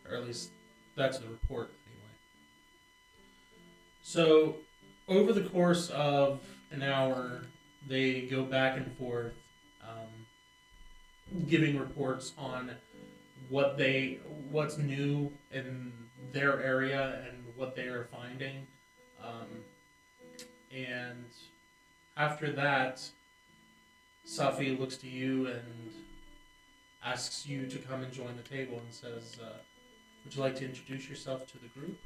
Speaker 1: Or at least that's the report, anyway. So, over the course of an hour, they go back and forth, giving reports on what's new in their area and what they are finding. And after that, Safi looks to you and asks you to come and join the table and says, would you like to introduce yourself to the group?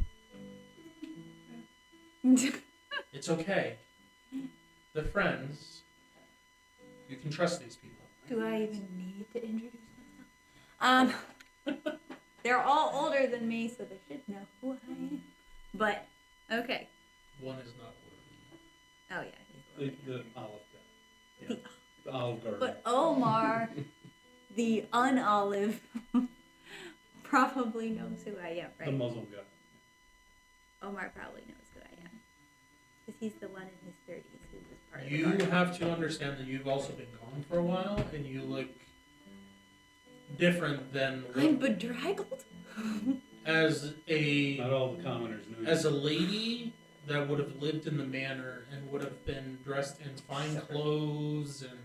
Speaker 1: It's okay. They're friends. You can trust these people.
Speaker 3: Do I even need to introduce myself? They're all older than me, so they should know who I am. But, okay.
Speaker 1: One is not older
Speaker 3: Oh, yeah. He's
Speaker 2: The
Speaker 3: older.
Speaker 2: olive guy. The Olive Garden.
Speaker 3: But Omar, the unolive, probably knows who I am,
Speaker 2: The
Speaker 3: right?
Speaker 2: Muslim guy.
Speaker 3: Omar probably knows who I am. Because he's the one in his 30s who was part of
Speaker 1: You
Speaker 3: the garden.
Speaker 1: have to understand that you've also been gone for a while, and you look different than
Speaker 3: I'm bedraggled?
Speaker 1: as a
Speaker 2: Not all the commoners knew.
Speaker 1: as a lady that would have lived in the manor and would have been dressed in fine clothes and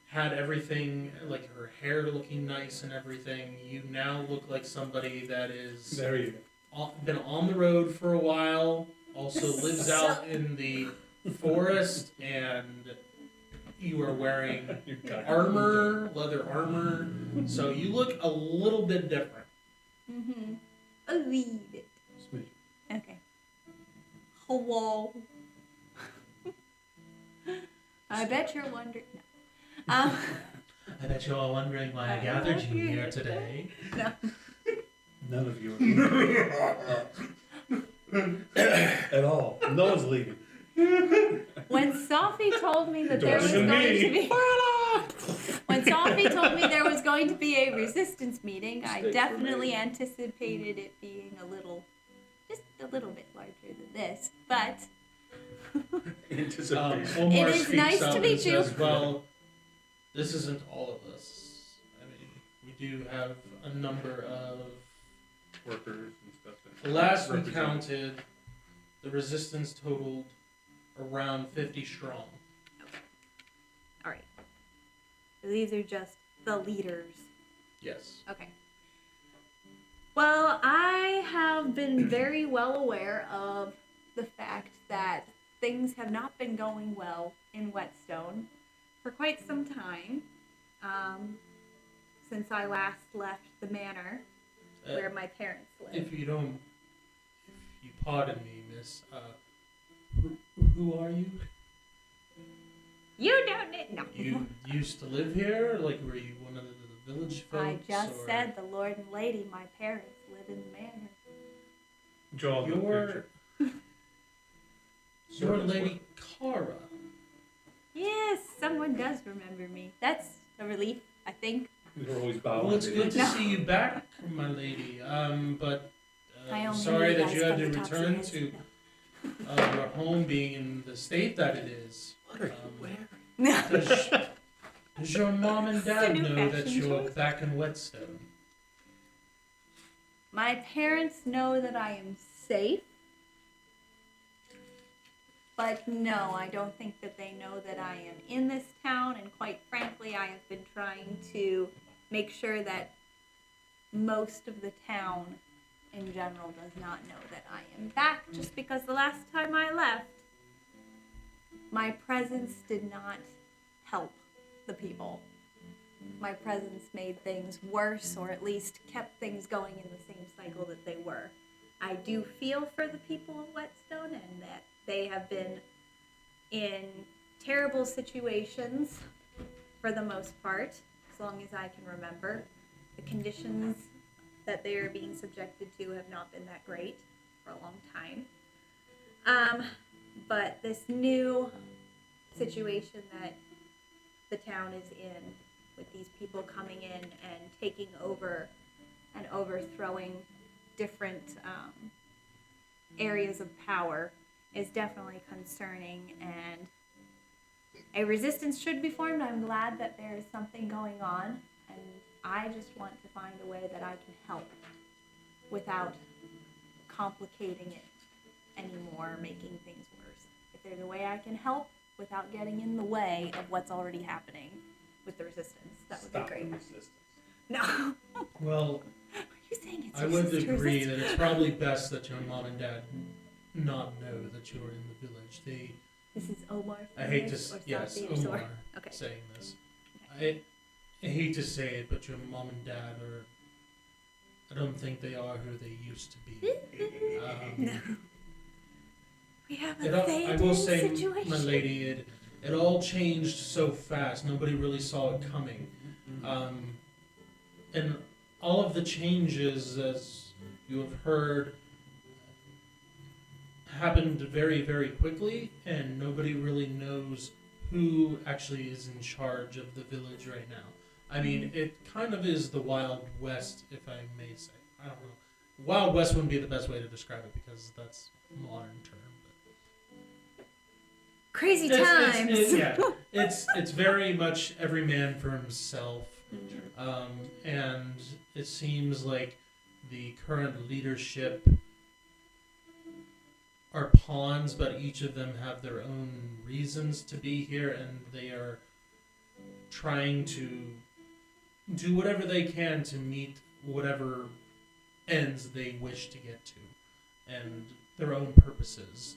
Speaker 1: had everything, like her hair looking nice and everything. You now look like somebody that is
Speaker 2: There you go.
Speaker 1: been on the road for a while, also lives out in the forest, and you are wearing
Speaker 2: You got it.
Speaker 1: armor, leather armor, so you look a little bit different.
Speaker 3: Mm-hmm. A wee bit.
Speaker 2: Smidge.
Speaker 3: Okay. Hello. I bet you're wondering. No.
Speaker 1: I bet you're all wondering why I gathered you here today.
Speaker 3: No.
Speaker 2: None of you are at all. No one's leaving.
Speaker 3: When Safi told me that there was
Speaker 2: Don't
Speaker 3: going
Speaker 2: me.
Speaker 3: to be when Safi told me there was going to be a resistance meeting, I
Speaker 2: Stick for
Speaker 3: definitely
Speaker 2: me.
Speaker 3: anticipated it being just a little bit larger than this. But
Speaker 2: Anticipation.
Speaker 1: Omar
Speaker 3: It is
Speaker 1: speaks
Speaker 3: nice
Speaker 1: up
Speaker 3: to meet
Speaker 1: and
Speaker 3: you.
Speaker 1: says, well, this isn't all of us. I mean, we do have a number of...
Speaker 2: Workers and stuff.
Speaker 1: The last we
Speaker 2: Represent-
Speaker 1: counted, the resistance totaled around 50 strong.
Speaker 3: all right, so these are just the leaders.
Speaker 1: Yes.
Speaker 3: Okay. Well, I have been very well aware of the fact that things have not been going well in Whetstone for quite some time, since I last left the manor where my parents lived.
Speaker 1: If you pardon me, miss, who are you?
Speaker 3: You don't need, no.
Speaker 1: You used to live here? Like, were you one of the village folks?
Speaker 3: I just
Speaker 1: or-
Speaker 3: said the Lord and Lady, my parents, live in the manor.
Speaker 2: Draw the
Speaker 1: You're...
Speaker 2: picture.
Speaker 1: You're
Speaker 2: Sort of
Speaker 1: Lady Kara.
Speaker 3: Yes, someone does remember me. That's a relief, I think.
Speaker 2: They're always bowing.
Speaker 1: Well, it's good to
Speaker 3: No.
Speaker 1: see you back, my lady. But
Speaker 3: I only
Speaker 1: sorry
Speaker 3: knew
Speaker 1: that
Speaker 3: guys
Speaker 1: you had
Speaker 3: from
Speaker 1: to
Speaker 3: the top
Speaker 1: return
Speaker 3: tiers.
Speaker 1: to
Speaker 3: No.
Speaker 1: your home being in the state that it is.
Speaker 2: What are you
Speaker 1: Um,
Speaker 2: wearing?
Speaker 1: Does your mom and
Speaker 3: It's a
Speaker 1: dad
Speaker 3: new
Speaker 1: know that
Speaker 3: fashion
Speaker 1: you're
Speaker 3: choice.
Speaker 1: back in Whetstone?
Speaker 3: My parents know that I am safe. But no, I don't think that they know that I am in this town, and quite frankly, I have been trying to make sure that most of the town in general does not know that I am back, just because the last time I left, my presence did not help the people. My presence made things worse, or at least kept things going in the same cycle that they were. I do feel for the people of Whetstone and that they have been in terrible situations for the most part, as long as I can remember. The conditions that they are being subjected to have not been that great for a long time. But this new situation that the town is in, with these people coming in and taking over and overthrowing different areas of power, is definitely concerning, and a resistance should be formed. I'm glad that there is something going on, and I just want to find a way that I can help without complicating it anymore, making things worse. If there's a way I can help without getting in the way of what's already happening with the resistance, that would
Speaker 4: Stop
Speaker 3: be great.
Speaker 4: the resistance.
Speaker 3: No.
Speaker 1: Well,
Speaker 3: Are you saying it's
Speaker 1: I would
Speaker 3: resist
Speaker 1: agree
Speaker 3: resist?
Speaker 1: that it's probably best that your mom and dad not know that you are in the village.
Speaker 3: This is Omar.
Speaker 1: I hate to,
Speaker 3: or South
Speaker 1: yes,
Speaker 3: Beach, or-
Speaker 1: Omar
Speaker 3: Okay.
Speaker 1: saying this. I hate to say it, but your mom and dad are, I don't think they are who they used to be.
Speaker 3: No. We have
Speaker 1: It
Speaker 3: a
Speaker 1: all, I will say,
Speaker 3: situation.
Speaker 1: my lady, it all changed so fast. Nobody really saw it coming. And all of the changes, as you have heard, happened very, very quickly, and nobody really knows who actually is in charge of the village right now. I mean, it kind of is the Wild West, if I may say. I don't know. Wild West wouldn't be the best way to describe it because that's a modern term.
Speaker 3: Crazy
Speaker 1: But
Speaker 3: times.
Speaker 1: it's very much every man for himself. And it seems like the current leadership are pawns, but each of them have their own reasons to be here, and they are trying to do whatever they can to meet whatever ends they wish to get to, and their own purposes.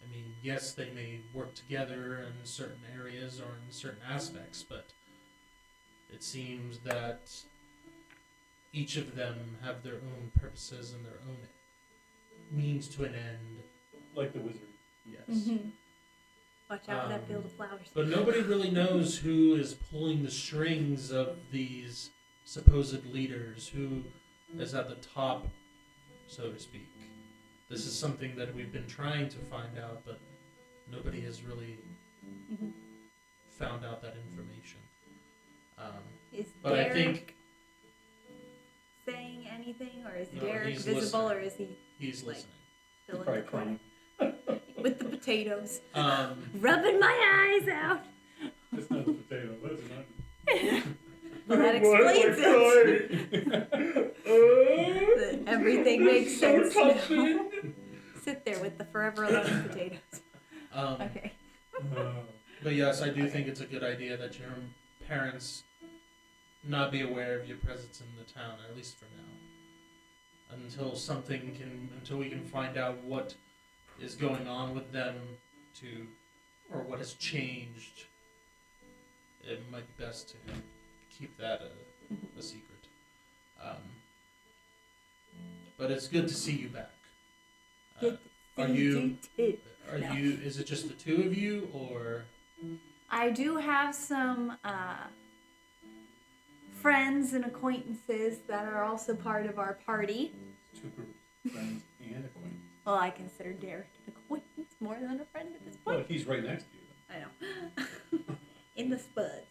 Speaker 1: I mean, yes, they may work together in certain areas or in certain aspects, but it seems that each of them have their own purposes and their own means to an end.
Speaker 2: Like the wizard.
Speaker 1: Yes.
Speaker 3: Mm-hmm. Watch out for that field of flowers.
Speaker 1: But nobody really knows who is pulling the strings of these supposed leaders, who is at the top, so to speak. This is something that we've been trying to find out, but nobody has really found out that information.
Speaker 3: Is
Speaker 1: But I
Speaker 3: Derek
Speaker 1: think
Speaker 3: saying anything, or is
Speaker 1: No,
Speaker 3: Derek
Speaker 1: he's
Speaker 3: visible,
Speaker 1: listening.
Speaker 3: or is he
Speaker 1: he's
Speaker 3: Like-
Speaker 1: listening.
Speaker 3: still in
Speaker 2: Probably
Speaker 3: the corner
Speaker 2: crying.
Speaker 3: with the potatoes,
Speaker 1: Um,
Speaker 3: rubbing my eyes out?
Speaker 2: That's not a potato, that's an onion.
Speaker 3: Well, that explains it. That everything makes sense now. Sit there with the forever alone potatoes. Okay.
Speaker 1: But yes, I do think it's a good idea that your parents not be aware of your presence in the town, at least for now. Until we can find out what is going on with them or what has changed, it might be best to keep that a secret. But it's good to see you back.
Speaker 3: Good to
Speaker 1: Are
Speaker 3: see
Speaker 1: you?
Speaker 3: too. No.
Speaker 1: Is it just the two of you, or?
Speaker 3: I do have some friends and acquaintances that are also part of our party.
Speaker 2: Two groups, friends and acquaintances.
Speaker 3: Well, I consider Derek an acquaintance more than a friend at this
Speaker 2: Well,
Speaker 3: point.
Speaker 2: he's right next to you.
Speaker 3: I know. In the spuds.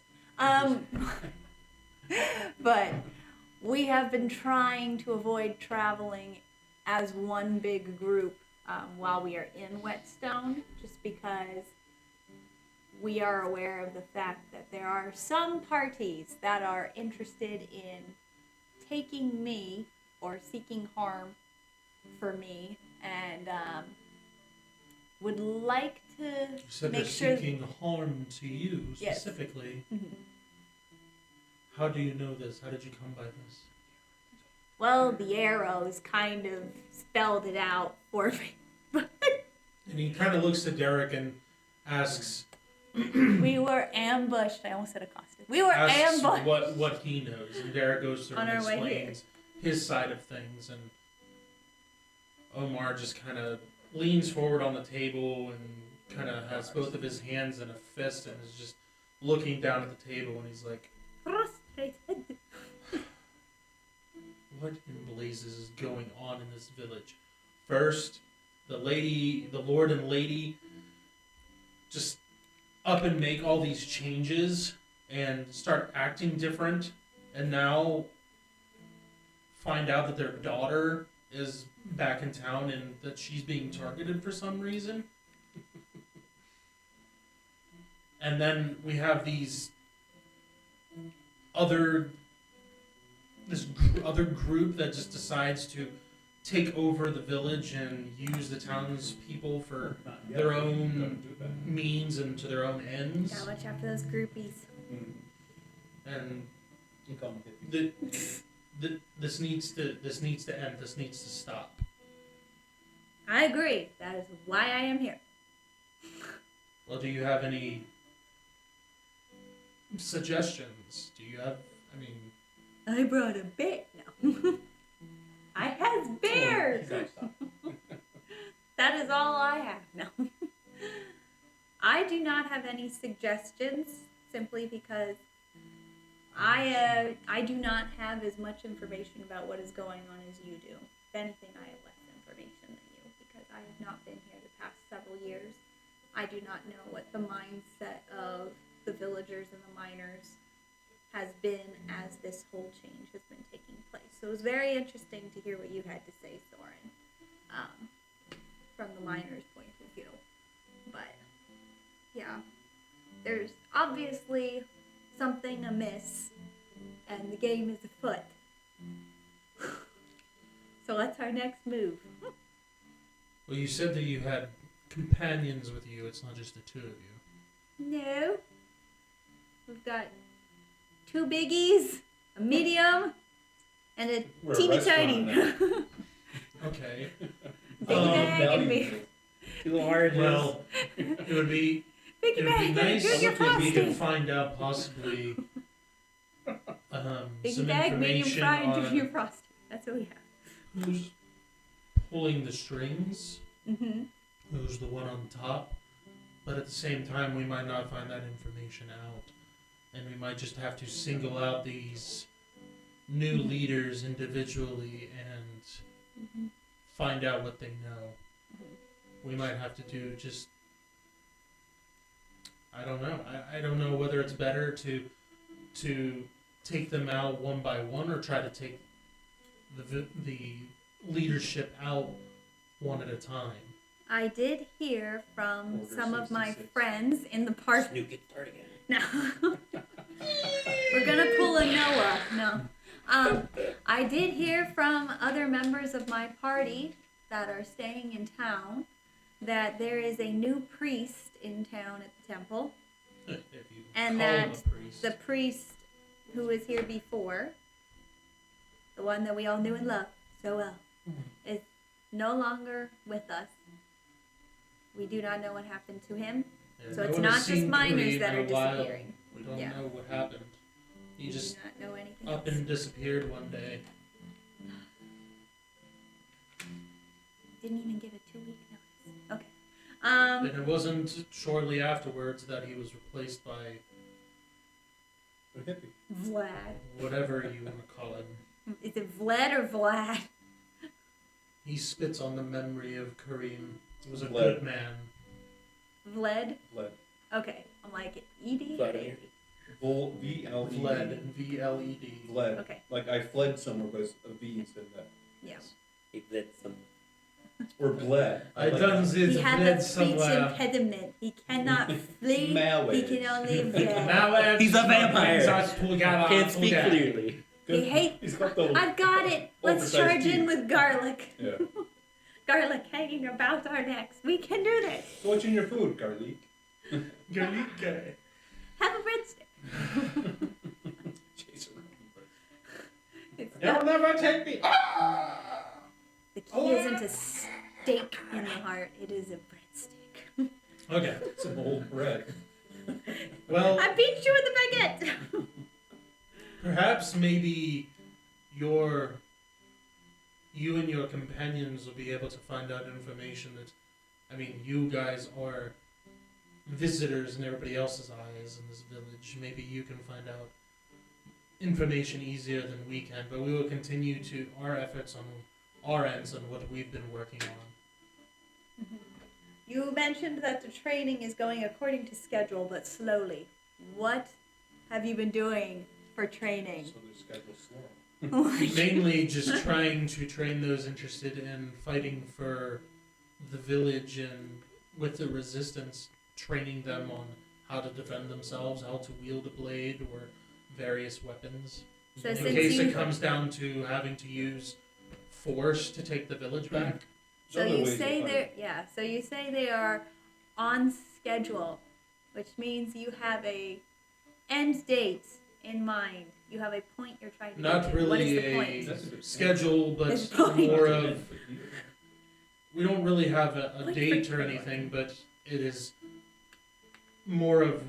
Speaker 3: But we have been trying to avoid traveling as one big group while we are in Whetstone, just because we are aware of the fact that there are some parties that are interested in taking me or seeking harm for me, and would like to
Speaker 1: You said
Speaker 3: make
Speaker 1: they're
Speaker 3: sure.
Speaker 1: seeking harm to you
Speaker 3: Yes.
Speaker 1: specifically.
Speaker 3: Mhm.
Speaker 1: How do you know this? How did you come by this?
Speaker 3: Well, the arrows kind of spelled it out for me.
Speaker 1: And he kind of looks to Derek and asks
Speaker 3: We were ambushed. I almost said accosted. We were ambushed.
Speaker 1: what he knows, and Derek goes through
Speaker 3: On
Speaker 1: and
Speaker 3: our way
Speaker 1: explains his side of things, and Omar just kind of leans forward on the table and kind of has both of his hands in a fist and is just looking down at the table, and he's like,
Speaker 3: Frustrated.
Speaker 1: what in blazes is going on in this village? First, the lord and lady just up and make all these changes and start acting different, and now find out that their daughter is back in town and that she's being targeted for some reason. And then we have this other group that just decides to take over the village and use the townspeople for their own means and to their own ends.
Speaker 3: Gotta watch out for those groupies.
Speaker 1: And
Speaker 2: You call them hippies.
Speaker 1: this needs to end. This needs to stop.
Speaker 3: I agree. That is why I am here.
Speaker 1: Well, do you have any suggestions? Do you have? I mean,
Speaker 3: I brought a bear. No. I has bears. That is all I have. No. I do not have any suggestions simply because I do not have as much information about what is going on as you do. If anything, I have less information than you because I have not been here the past several years. I do not know what the mindset of the villagers and the miners has been as this whole change has been taking place. So it was very interesting to hear what you had to say, Soren, from the miners' point of view. But, yeah, there's obviously something amiss, and the game is afoot. So what's our next move?
Speaker 1: well, you said that you had companions with you. It's not just the two of you.
Speaker 3: No. We've got 2 biggies, a medium, and a
Speaker 2: We're a
Speaker 3: teeny
Speaker 2: restaurant
Speaker 3: tiny.
Speaker 2: now.
Speaker 1: Okay.
Speaker 3: Big bag and big.
Speaker 4: 2 larges.
Speaker 1: Well, it would be
Speaker 3: Big
Speaker 1: it would be
Speaker 3: bag,
Speaker 1: nice
Speaker 3: good your
Speaker 1: if we could
Speaker 3: frosting.
Speaker 1: find out possibly
Speaker 3: Big
Speaker 1: some
Speaker 3: bag, medium
Speaker 1: information
Speaker 3: fry, and
Speaker 1: on
Speaker 3: junior frosting. That's what we have.
Speaker 1: who's pulling the strings,
Speaker 3: Mm-hmm.
Speaker 1: who's the one on top. But at the same time, we might not find that information out, and we might just have to single out these new leaders individually and find out what they know. We might have to do just, I don't know. I don't know whether it's better to take them out one by one or try to take the leadership out one at a time.
Speaker 3: I did hear from
Speaker 2: Order
Speaker 3: some of my
Speaker 2: 66.
Speaker 3: friends in the party.
Speaker 4: Snoop gets started again.
Speaker 3: No. We're gonna pull a Noah. No. I did hear from other members of my party that are staying in town that there is a new priest in town at the temple.
Speaker 1: If you
Speaker 3: And
Speaker 1: call him
Speaker 3: that
Speaker 1: a priest.
Speaker 3: The priest who was here before, the one that we all knew and loved so well, is no longer with us. We do not know what happened to him.
Speaker 1: Yeah,
Speaker 3: So
Speaker 1: no
Speaker 3: it's
Speaker 1: one
Speaker 3: not
Speaker 1: has
Speaker 3: just
Speaker 1: seen
Speaker 3: miners
Speaker 1: Kareem
Speaker 3: that
Speaker 1: in
Speaker 3: are
Speaker 1: a while.
Speaker 3: disappearing.
Speaker 1: We don't
Speaker 3: Yeah.
Speaker 1: know what happened. He
Speaker 3: We
Speaker 1: just
Speaker 3: do not know anything
Speaker 1: up
Speaker 3: else.
Speaker 1: and disappeared one day.
Speaker 3: Didn't even give a 2-week notice. Okay.
Speaker 1: And it wasn't shortly afterwards that he was replaced by
Speaker 2: A hippie.
Speaker 3: Vlad.
Speaker 1: whatever you want to call him.
Speaker 3: Is it Vlad or Vlad?
Speaker 1: He spits on the memory of Kareem. He was a
Speaker 2: Vlad.
Speaker 1: good man.
Speaker 3: Vlad?
Speaker 2: Lead.
Speaker 3: Okay. I'm like, ED?
Speaker 4: Vladimir.
Speaker 2: V-L-E-D.
Speaker 1: Vlad. VLED.
Speaker 2: Fled.
Speaker 3: Okay.
Speaker 2: Like I fled somewhere, but it's a V instead of that.
Speaker 3: Yeah.
Speaker 4: He did some.
Speaker 2: Or bled.
Speaker 1: I
Speaker 2: like
Speaker 1: done
Speaker 2: that.
Speaker 1: this
Speaker 3: He had
Speaker 1: bled
Speaker 3: a speech
Speaker 1: somewhere.
Speaker 3: impediment. He cannot flee.
Speaker 2: Malware.
Speaker 3: He can only bled.
Speaker 1: Now
Speaker 4: He's a vampire. Can't speak
Speaker 1: together.
Speaker 4: clearly.
Speaker 3: He hates.
Speaker 2: He's got those
Speaker 3: I've got it. Let's
Speaker 2: oversized
Speaker 3: charge in
Speaker 2: teeth.
Speaker 3: with garlic.
Speaker 2: Yeah.
Speaker 3: Garlic hanging about our necks. We can do this.
Speaker 2: So what's in your food, garlic?
Speaker 1: Garlic.
Speaker 3: Have a breadstick.
Speaker 2: Chase around.
Speaker 3: It's
Speaker 1: You'll
Speaker 3: got,
Speaker 1: never take me.
Speaker 3: the key isn't a steak in the heart. It is a breadstick.
Speaker 1: Okay.
Speaker 2: Some old bread.
Speaker 1: Well,
Speaker 3: I beat you with a baguette.
Speaker 1: perhaps maybe you you and your companions will be able to find out information that, I mean, you guys are visitors in everybody else's eyes in this village. Maybe you can find out information easier than we can, but we will continue to our efforts on our ends on what we've been working on.
Speaker 3: You mentioned that the training is going according to schedule, but slowly. What have you been doing for training?
Speaker 2: So their schedule's slow.
Speaker 1: Mainly just trying to train those interested in fighting for the village and with the resistance, training them on how to defend themselves, how to wield a blade or various weapons.
Speaker 3: So
Speaker 1: In
Speaker 3: since
Speaker 1: case
Speaker 3: you-
Speaker 1: it comes down to having to use force to take the village back.
Speaker 3: So
Speaker 2: Other
Speaker 3: you
Speaker 2: ways to
Speaker 3: say
Speaker 2: fight.
Speaker 3: so you say they are on schedule, which means you have a end date in mind. You have a point you're trying to
Speaker 1: Not
Speaker 3: get to. What is
Speaker 1: really
Speaker 3: the
Speaker 1: a
Speaker 3: point?
Speaker 2: That's a good
Speaker 1: schedule, but
Speaker 3: It's point.
Speaker 1: more of, we don't really have a
Speaker 3: Point
Speaker 1: date
Speaker 3: for
Speaker 1: or
Speaker 3: training.
Speaker 1: anything, but it is more of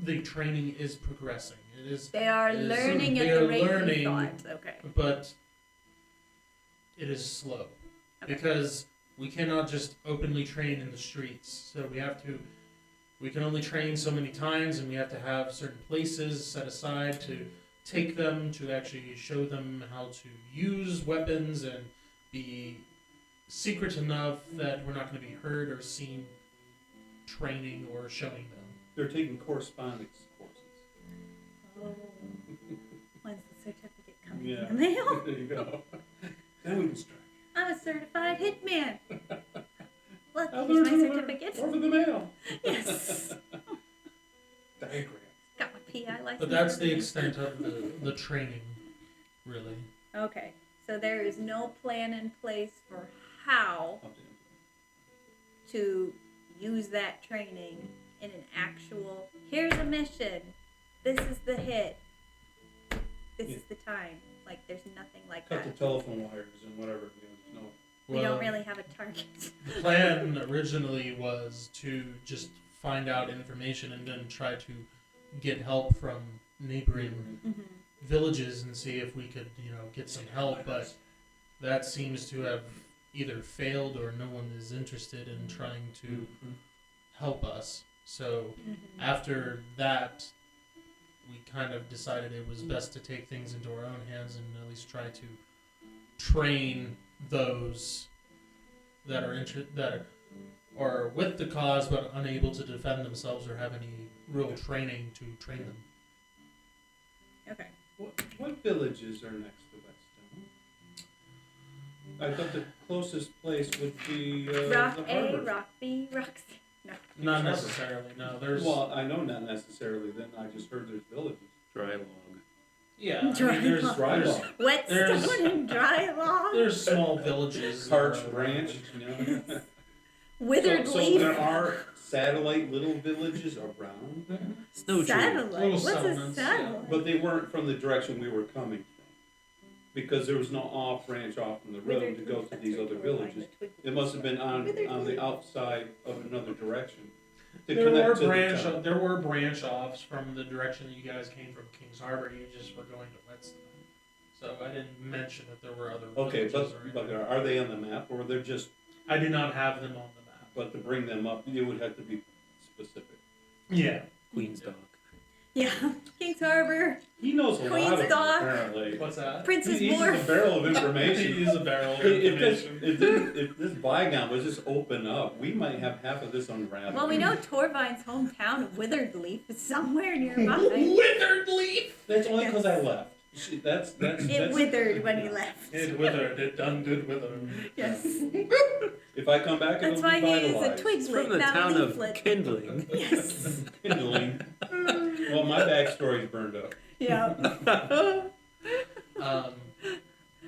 Speaker 1: the training is progressing. It is,
Speaker 3: They are
Speaker 1: is-
Speaker 3: learning
Speaker 1: they
Speaker 3: at the
Speaker 1: are
Speaker 3: rate
Speaker 1: learning.
Speaker 3: you thought. Okay.
Speaker 1: but it is slow
Speaker 3: Okay.
Speaker 1: because we cannot just openly train in the streets. So we can only train so many times, and we have to have certain places set aside to take them to actually show them how to use weapons and be secret enough that we're not going to be heard or seen training or showing them.
Speaker 2: They're taking correspondence courses.
Speaker 3: Oh. When's the certificate coming
Speaker 2: Yeah.
Speaker 3: in the mail?
Speaker 2: There you go. Then we can strike.
Speaker 3: I'm a certified hitman. Look,
Speaker 2: I
Speaker 3: here's
Speaker 2: learned
Speaker 3: my
Speaker 2: how to
Speaker 3: certificate.
Speaker 2: Over the mail.
Speaker 3: Yes.
Speaker 2: Diagram.
Speaker 3: Got my PI license.
Speaker 1: But that's the
Speaker 3: and
Speaker 1: extent of the training, really.
Speaker 3: everything. Okay. So there is no plan in place for how
Speaker 2: Up to him.
Speaker 3: to use that training in an actual, here's a mission. This is the hit. This is the time. Like, there's nothing like
Speaker 2: Cut
Speaker 3: that.
Speaker 2: the telephone wires and whatever. No.
Speaker 3: We don't really have a target.
Speaker 1: The plan originally was to just find out information and then try to get help from neighboring
Speaker 3: Mm-hmm.
Speaker 1: villages and see if we could, get some help. But that seems to have either failed or no one is interested in trying to help us. So
Speaker 3: Mm-hmm.
Speaker 1: after that, we kind of decided it was best to take things into our own hands and at least try to train those that are with the cause but unable to defend themselves or have any real training to train them.
Speaker 3: Okay.
Speaker 2: What villages are next to Whetstone? I thought the closest place would be
Speaker 3: Rock
Speaker 2: the
Speaker 3: A,
Speaker 2: harbor.
Speaker 3: Rock B, Rock C. No.
Speaker 1: Not necessarily. No, there's
Speaker 2: Well, I know not necessarily. Then I just heard there's villages.
Speaker 4: Dry log.
Speaker 1: yeah. I mean,
Speaker 3: Dry
Speaker 1: there's
Speaker 3: log.
Speaker 2: Dry
Speaker 1: there's,
Speaker 2: log.
Speaker 3: Whetstone and Dry Log.
Speaker 1: there's small villages. that
Speaker 2: Carch
Speaker 1: are
Speaker 2: Branch,
Speaker 1: around.
Speaker 2: you know.
Speaker 3: Withered
Speaker 2: so
Speaker 3: Leaf.
Speaker 2: there are satellite little villages around there,
Speaker 4: Snow tree.
Speaker 3: Satellite.
Speaker 1: Little
Speaker 3: What's a
Speaker 1: settlements, yeah.
Speaker 3: satellite?
Speaker 2: but they weren't from the direction we were coming from, because there was no off branch off from the road
Speaker 3: Withered
Speaker 2: to go
Speaker 3: Leaf,
Speaker 2: to
Speaker 3: that's
Speaker 2: these
Speaker 3: right,
Speaker 2: other
Speaker 3: we're aligned
Speaker 2: villages.
Speaker 3: with
Speaker 2: It must have been on
Speaker 3: Withered
Speaker 2: the
Speaker 3: Leaf.
Speaker 2: outside of another direction to
Speaker 1: There were
Speaker 2: connect to the town.
Speaker 1: there were branch offs from the direction that you guys came from Kings Harbor. You just were going to Whetstone. So I didn't mention that there were other
Speaker 2: Okay,
Speaker 1: villages
Speaker 2: but
Speaker 1: or anything.
Speaker 2: are they on the map, or they're just?
Speaker 1: I do not have them on the map.
Speaker 2: But to bring them up, you would have to be specific.
Speaker 1: Yeah.
Speaker 4: Queenstock.
Speaker 3: Yeah. Kings Harbor.
Speaker 2: He knows a lot of them,
Speaker 3: Queenstock.
Speaker 2: apparently.
Speaker 1: What's that?
Speaker 3: Princess
Speaker 2: He's
Speaker 3: Wharf.
Speaker 2: a barrel of information.
Speaker 1: He is a barrel of
Speaker 2: If
Speaker 1: information.
Speaker 2: this bygone was just open up, we might have half of this unraveled.
Speaker 3: Well, we know Torvine's hometown of Withered Leaf is somewhere nearby.
Speaker 1: Withered leaf.
Speaker 2: That's only because I left. That's
Speaker 3: It withered when he left.
Speaker 1: It withered. It done did wither.
Speaker 3: Yes.
Speaker 2: If I come back,
Speaker 3: That's
Speaker 2: it'll
Speaker 3: why
Speaker 2: be
Speaker 3: he is a
Speaker 2: vitalized.
Speaker 3: twiglet,
Speaker 4: From the
Speaker 3: not
Speaker 4: town
Speaker 3: a
Speaker 4: of
Speaker 3: leaflet.
Speaker 4: Kindling.
Speaker 3: Yes.
Speaker 2: Kindling. Well, my backstory's burned up.
Speaker 3: Yeah.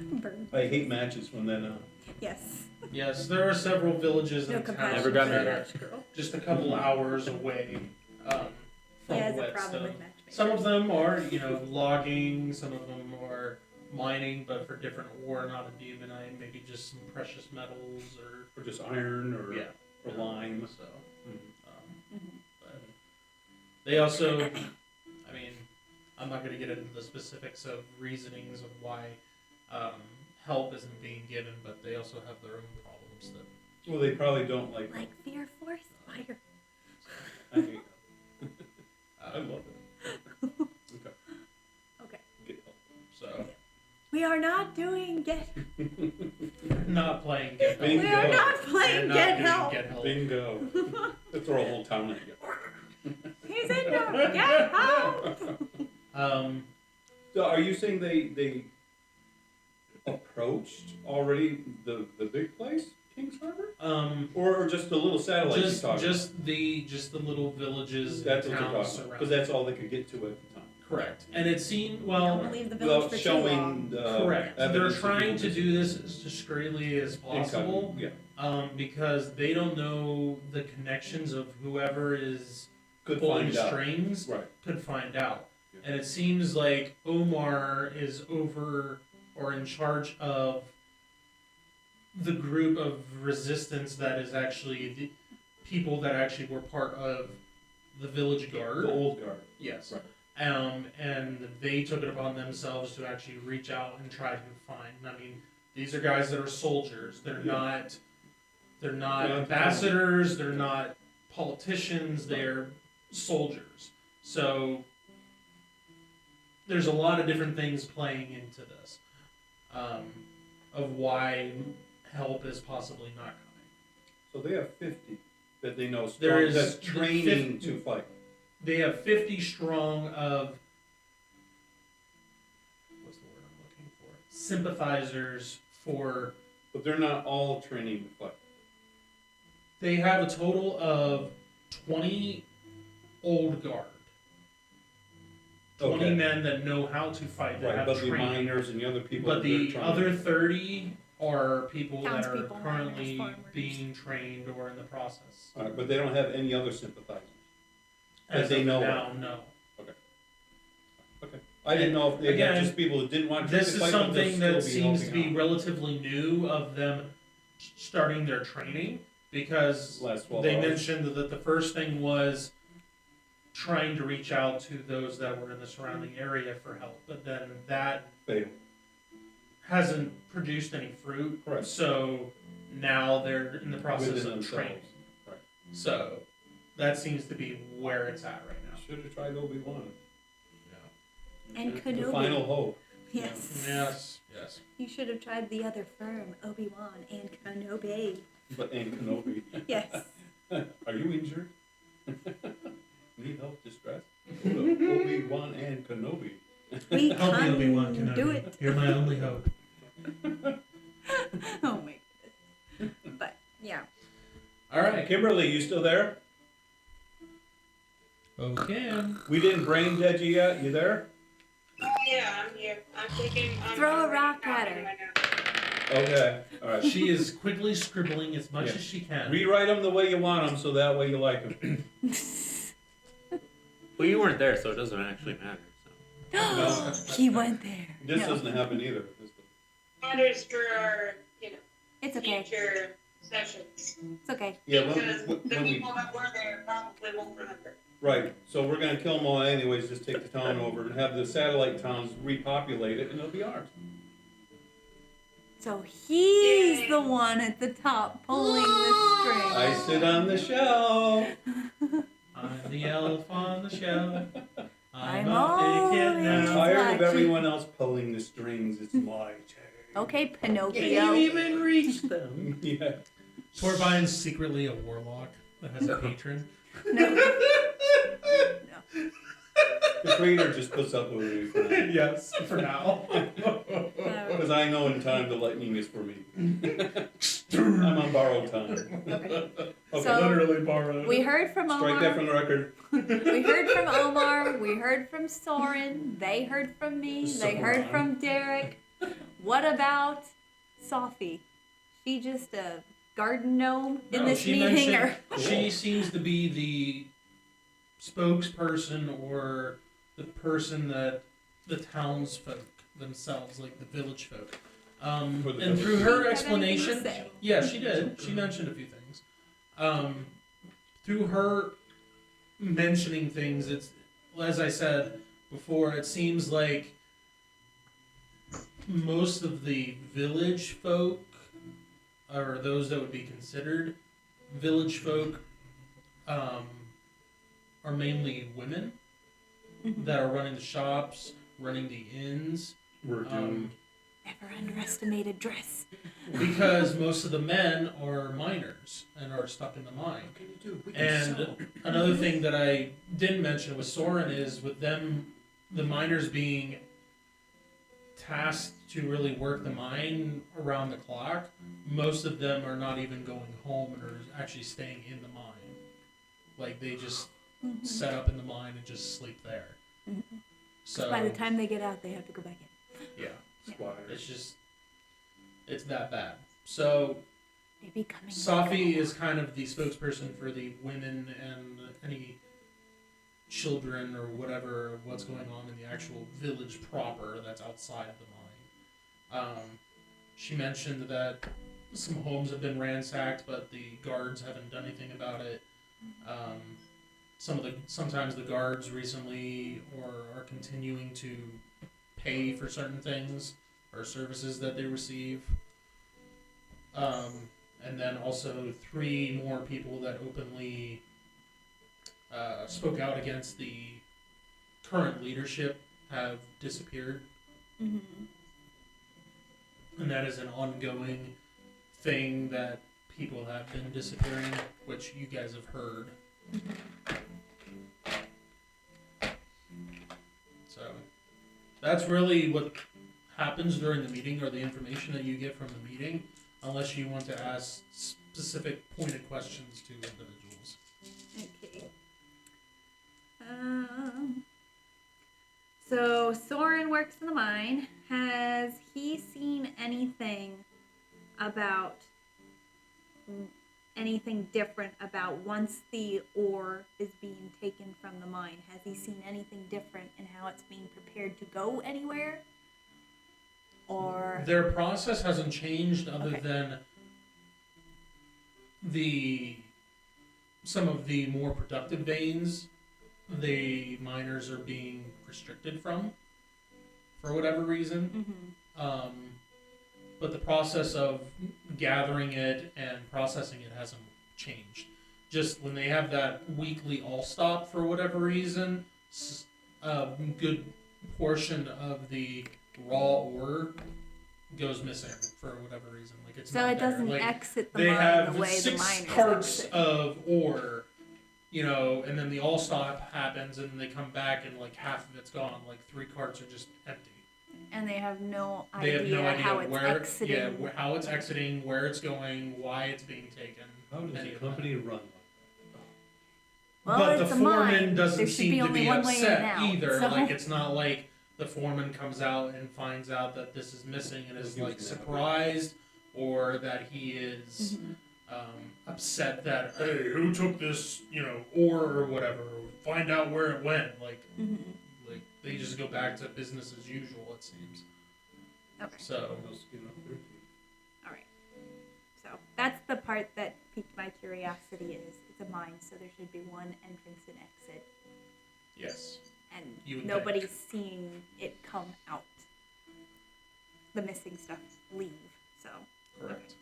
Speaker 3: Burn.
Speaker 2: I hate matches from then on.
Speaker 3: Yes.
Speaker 1: Yes, there are several villages
Speaker 3: No
Speaker 1: in town
Speaker 3: compassion
Speaker 4: Never got
Speaker 3: for
Speaker 1: that
Speaker 3: that
Speaker 1: are
Speaker 3: match girl.
Speaker 1: just a couple hours away from
Speaker 3: He has a problem
Speaker 1: Whetstone.
Speaker 3: with matchmaking.
Speaker 1: Some of them are, logging. Some of them are mining, but for different ore, not a demonite. Maybe just some precious metals or
Speaker 2: Or just iron or lime.
Speaker 1: So,
Speaker 2: Mhm.
Speaker 3: Mhm.
Speaker 1: but they also, I mean, I'm not going to get into the specifics of reasonings of why help isn't being given, but they also have their own problems that.
Speaker 2: Well, they probably don't like.
Speaker 3: Like Fear Force Fire.
Speaker 2: I hate help. I love it. Okay.
Speaker 3: Okay.
Speaker 2: Get help.
Speaker 1: So
Speaker 3: We are not doing Get.
Speaker 1: not playing Get Help.
Speaker 2: Bingo.
Speaker 3: We are not
Speaker 1: They're
Speaker 3: playing
Speaker 1: not
Speaker 3: Get
Speaker 1: doing
Speaker 3: Help.
Speaker 1: Get Help.
Speaker 2: Bingo. Let's throw a whole town at you.
Speaker 3: He's in your Get Help.
Speaker 2: So are you saying they approached already the big place, Kings Harbor? Or just the little satellite
Speaker 1: just
Speaker 2: you're talking
Speaker 1: just the the little villages
Speaker 2: about? That's
Speaker 1: and
Speaker 2: what they're
Speaker 1: towns
Speaker 2: talking about.
Speaker 1: surrounding.
Speaker 2: Because that's all they could get to at the time.
Speaker 1: Correct. And it seemed
Speaker 3: Don't leave the village
Speaker 2: Without
Speaker 3: for too
Speaker 2: showing
Speaker 3: long.
Speaker 2: the
Speaker 1: correct. They're
Speaker 2: evidence that
Speaker 1: trying
Speaker 2: people
Speaker 1: to
Speaker 2: just-
Speaker 1: do this as discreetly as possible.
Speaker 2: Yeah.
Speaker 1: Because they don't know the connections of whoever is
Speaker 2: Could
Speaker 1: pulling
Speaker 2: find out.
Speaker 1: strings
Speaker 2: Right.
Speaker 1: could find out.
Speaker 2: Yeah.
Speaker 1: And it seems like Omar is over or in charge of the group of resistance that is actually the people that actually were part of the village guard.
Speaker 2: The old guard.
Speaker 1: Yes.
Speaker 2: Right.
Speaker 1: And they took it upon themselves to actually reach out and try to find. I mean, these are guys that are soldiers. They're
Speaker 2: Yeah.
Speaker 1: not. They're not
Speaker 2: Yeah.
Speaker 1: ambassadors. They're not politicians. They're soldiers. So there's a lot of different things playing into this, of why help is possibly not coming.
Speaker 2: So they have 50 that they know
Speaker 1: There
Speaker 2: strong,
Speaker 1: is
Speaker 2: that's
Speaker 1: the
Speaker 2: training to fight.
Speaker 1: They have 50 strong of what's the word I'm looking for? Sympathizers for.
Speaker 2: But they're not all training to fight.
Speaker 1: They have a total of 20 old guard. 20
Speaker 2: Okay.
Speaker 1: men that know how to fight, that
Speaker 2: Right,
Speaker 1: have
Speaker 2: but the
Speaker 1: training.
Speaker 2: miners and the other people.
Speaker 1: But
Speaker 2: that they're
Speaker 1: the
Speaker 2: trying
Speaker 1: other
Speaker 2: to-
Speaker 1: 30 are people that are
Speaker 3: Townspeople,
Speaker 1: currently
Speaker 3: miners, farmers.
Speaker 1: being trained or in the process.
Speaker 2: All right, but they don't have any other sympathizers. That
Speaker 1: As
Speaker 2: they
Speaker 1: of
Speaker 2: know
Speaker 1: now,
Speaker 2: of.
Speaker 1: no.
Speaker 2: Okay. I didn't know if they
Speaker 1: Again,
Speaker 2: had just people that didn't want to
Speaker 1: This is
Speaker 2: fight, but they'll
Speaker 1: something
Speaker 2: still
Speaker 1: that
Speaker 2: be
Speaker 1: seems to
Speaker 2: helping
Speaker 1: be
Speaker 2: out.
Speaker 1: relatively new of them starting their training because
Speaker 2: Last 12
Speaker 1: they
Speaker 2: hours.
Speaker 1: mentioned that the first thing was trying to reach out to those that were in the surrounding area for help, but then that
Speaker 2: Fail.
Speaker 1: hasn't produced any fruit.
Speaker 2: Correct.
Speaker 1: So now they're in the process
Speaker 2: Within
Speaker 1: of
Speaker 2: themselves.
Speaker 1: training.
Speaker 2: Right.
Speaker 1: So that seems to be where it's at right now.
Speaker 2: Should have tried Obi-Wan.
Speaker 3: And
Speaker 2: The
Speaker 3: Kenobi.
Speaker 2: final hope.
Speaker 3: Yes.
Speaker 1: Yes.
Speaker 3: You should have tried the other firm, Obi-Wan and Kenobi.
Speaker 2: But and Kenobi.
Speaker 3: Yes.
Speaker 2: Are you injured? Need help, distress? Go to Obi-Wan and Kenobi.
Speaker 3: We
Speaker 1: Help me, Obi-Wan
Speaker 3: can
Speaker 1: Kenobi.
Speaker 3: do it.
Speaker 1: You're my only hope.
Speaker 3: Oh my goodness. But yeah.
Speaker 1: All right.
Speaker 2: Kimberly, you still there?
Speaker 1: Okay.
Speaker 2: We didn't brain dead you yet. You there?
Speaker 5: Yeah, I'm here. I'm taking.
Speaker 3: Throw a
Speaker 5: I'm
Speaker 3: rock at
Speaker 5: copying
Speaker 3: her.
Speaker 5: right now.
Speaker 2: Okay. All right.
Speaker 1: She is quickly scribbling as much
Speaker 2: Yeah.
Speaker 1: as she can.
Speaker 2: Rewrite them the way you want them, so that way you like them.
Speaker 4: Well, you weren't there, so it doesn't actually matter. So.
Speaker 2: No.
Speaker 3: He went there.
Speaker 2: This
Speaker 3: No.
Speaker 2: doesn't happen either.
Speaker 5: Matters for our,
Speaker 3: It's okay.
Speaker 5: future sessions.
Speaker 3: It's okay.
Speaker 2: Yeah,
Speaker 5: Because the
Speaker 2: when we,
Speaker 5: people that were there probably won't remember.
Speaker 2: right. So we're gonna kill them all anyways. Just take the town over and have the satellite towns repopulate it, and it'll be ours.
Speaker 3: So he's
Speaker 5: Yay.
Speaker 3: the one at the top pulling the string.
Speaker 2: I sit on the shelf.
Speaker 1: I'm the elf on the shelf. I'm
Speaker 3: I'm
Speaker 1: a big kid
Speaker 3: always
Speaker 2: I'm
Speaker 1: now.
Speaker 2: tired of
Speaker 3: watching.
Speaker 2: everyone else pulling the strings. It's my turn.
Speaker 3: Okay,
Speaker 1: Can you
Speaker 3: Pinocchio.
Speaker 1: even reach them?
Speaker 2: Yeah.
Speaker 1: Torbine's secretly a warlock that has a patron.
Speaker 3: No.
Speaker 2: The creator just puts up with me for now.
Speaker 1: Yes, for now.
Speaker 2: Because I know in time the lightning is for me. I'm on borrowed time. Okay.
Speaker 3: So-
Speaker 1: Literally borrowed.
Speaker 3: We heard from
Speaker 2: Strike that
Speaker 3: Omar.
Speaker 2: from the record.
Speaker 3: We heard from Omar. We heard from Soren. They heard from me. They heard
Speaker 1: Soren.
Speaker 3: from Derek. What about Sophie? She just a garden gnome in
Speaker 1: No,
Speaker 3: this
Speaker 1: she
Speaker 3: meeting, or
Speaker 1: mentioned- She seems to be the spokesperson or the person that the townsfolk themselves, like the village folk.
Speaker 2: For the
Speaker 1: And through
Speaker 2: village.
Speaker 1: her
Speaker 3: Did you have anything to
Speaker 1: explanation,
Speaker 3: say?
Speaker 1: yeah, she did. She mentioned a few things. Through her mentioning things, it's as I said before. It seems like most of the village folk, or those that would be considered village folk, are mainly women that are running the shops, running the inns.
Speaker 2: We're doomed.
Speaker 3: Never underestimated dress.
Speaker 1: Because most of the men are miners and are stuck in the mine.
Speaker 2: What can you do? We can
Speaker 1: And
Speaker 2: sell.
Speaker 1: another thing that I didn't mention with Soren is with them, the miners being tasked to really work the mine around the clock, most of them are not even going home and are actually staying in the mine. Like they just set up in the mine and just sleep there. So
Speaker 3: By the time they get out, they have to go back in.
Speaker 1: yeah,
Speaker 2: Squires.
Speaker 1: it's that bad. So
Speaker 3: They be coming.
Speaker 1: Safi is kind of the spokesperson for the women and any children or whatever, what's going on in the actual village proper that's outside the mine. She mentioned that some homes have been ransacked, but the guards haven't done anything about it. Sometimes the guards recently are continuing to pay for certain things or services that they receive. And then also 3 more people that openly spoke out against the current leadership have disappeared. And that is an ongoing thing that people have been disappearing, which you guys have heard. So that's really what happens during the meeting, or the information that you get from the meeting, unless you want to ask specific pointed questions to individuals.
Speaker 3: Okay. So Soren works in the mine. Has he seen anything about anything different about once the ore is being taken from the mine? Has he seen anything different in how it's being prepared to go anywhere? Or
Speaker 1: Their process hasn't changed other
Speaker 3: Okay.
Speaker 1: than some of the more productive veins the miners are being restricted from for whatever reason. But the process of gathering it and processing it hasn't changed. Just when they have that weekly all stop for whatever reason, a good portion of the raw ore goes missing for whatever reason. Like it's
Speaker 3: so
Speaker 1: not
Speaker 3: it
Speaker 1: there.
Speaker 3: doesn't
Speaker 1: Like,
Speaker 3: exit the
Speaker 1: they
Speaker 3: mine
Speaker 1: have
Speaker 3: the way the
Speaker 1: 6
Speaker 3: miners
Speaker 1: carts
Speaker 3: exit.
Speaker 1: of ore, and then the all stop happens, and they come back, and like half of it's gone. Like 3 carts are just empty.
Speaker 3: And they have no
Speaker 1: They
Speaker 3: idea,
Speaker 1: have no idea
Speaker 3: how it's
Speaker 1: where,
Speaker 3: exiting.
Speaker 1: how it's exiting, where it's going, why it's being taken.
Speaker 2: How does
Speaker 1: any
Speaker 2: a
Speaker 1: of
Speaker 2: company run like
Speaker 3: Well,
Speaker 1: but the
Speaker 3: it's a
Speaker 1: foreman
Speaker 3: mine.
Speaker 1: doesn't
Speaker 3: There should
Speaker 1: seem
Speaker 3: be
Speaker 1: to
Speaker 3: only
Speaker 1: be
Speaker 3: one way in
Speaker 1: upset
Speaker 3: and out,
Speaker 1: either.
Speaker 3: so-
Speaker 1: Like it's not like the foreman comes out and finds out that this is missing and is
Speaker 2: He was
Speaker 1: like
Speaker 2: never-
Speaker 1: surprised, or that he is
Speaker 3: Mm-hmm.
Speaker 1: upset that, hey, who took this, ore or whatever? Find out where it went. Like they just go back to business as usual. It seems.
Speaker 3: Okay.
Speaker 1: So
Speaker 2: that? No skin off their teeth.
Speaker 3: All right. So that's the part that piqued my curiosity. It's a mine, so there should be one entrance and exit,
Speaker 1: yes,
Speaker 3: and
Speaker 1: You would
Speaker 3: nobody's seeing it come out. The missing stuff leave. So
Speaker 1: correct.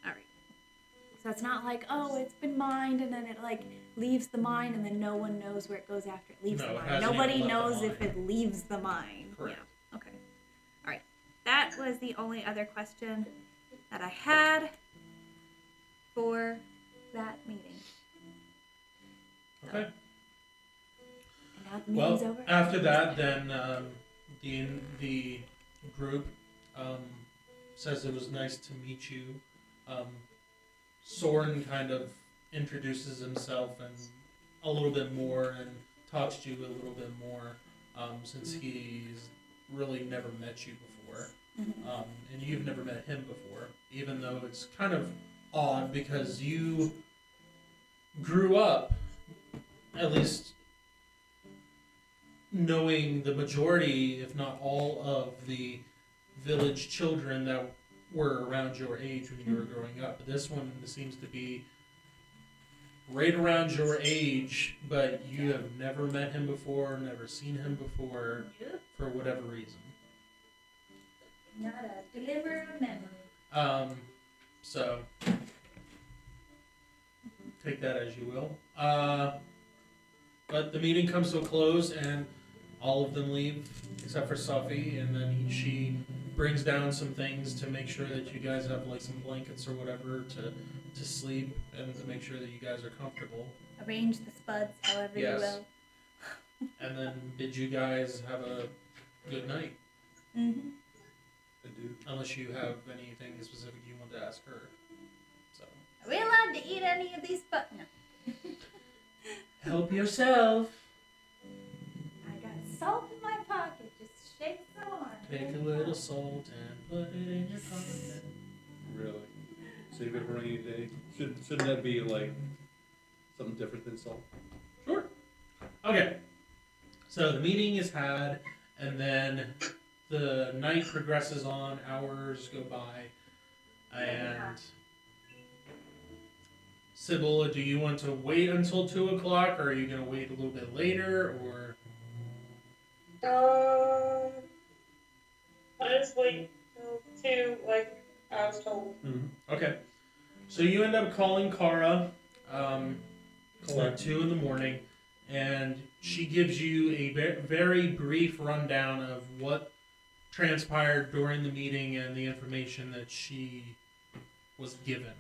Speaker 3: all right. So it's not like, oh, it's been mined and then it like leaves the mine and then no one knows where it goes after it leaves
Speaker 1: No,
Speaker 3: the
Speaker 1: it
Speaker 3: mine.
Speaker 1: hasn't
Speaker 3: Nobody
Speaker 1: even left the
Speaker 3: knows if
Speaker 1: mine.
Speaker 3: it leaves the mine.
Speaker 1: Correct.
Speaker 3: Yeah. Okay. All right. That was the only other question that I had for that meeting.
Speaker 1: Okay.
Speaker 3: And now the
Speaker 1: Well,
Speaker 3: meeting's over.
Speaker 1: after that, then the group says it was nice to meet you. Soren kind of introduces himself and a little bit more and talks to you a little bit more since he's really never met you before. And you've never met him before, even though it's kind of odd because you grew up, at least knowing the majority, if not all, of the village children that were around your age when you were growing up. But this one seems to be right around your age, but you have never met him before, never seen him before, for whatever reason.
Speaker 3: Not a deliver a memory.
Speaker 1: So take that as you will. But the meeting comes to a close, and all of them leave except for Sophie, and then she brings down some things to make sure that you guys have like some blankets or whatever to sleep, and to make sure that you guys are comfortable.
Speaker 3: Arrange the spuds however
Speaker 1: Yes.
Speaker 3: you will.
Speaker 1: And then bid you guys have a good night,
Speaker 3: Mm-hmm.
Speaker 2: I do.
Speaker 1: unless you have anything specific you want to ask her. So
Speaker 3: Are we allowed to eat any of these spuds? No.
Speaker 1: help yourself.
Speaker 3: I got salt in my pocket. Just shake some on.
Speaker 1: Take a little salt and put it in your pocket.
Speaker 2: Really? Save it for a rainy day. Shouldn't that be like something different than salt?
Speaker 1: Sure. Okay. So the meeting is had, and then the night progresses on, hours go by, and Sybil, do you want to wait until 2 o'clock, or are you going to wait a little bit later, or?
Speaker 5: I just wait till 2, like I was told.
Speaker 2: Mm-hmm.
Speaker 1: Okay. So you end up calling Kara at 2 in the morning, and she gives you a very brief rundown of what transpired during the meeting and the information that she was given.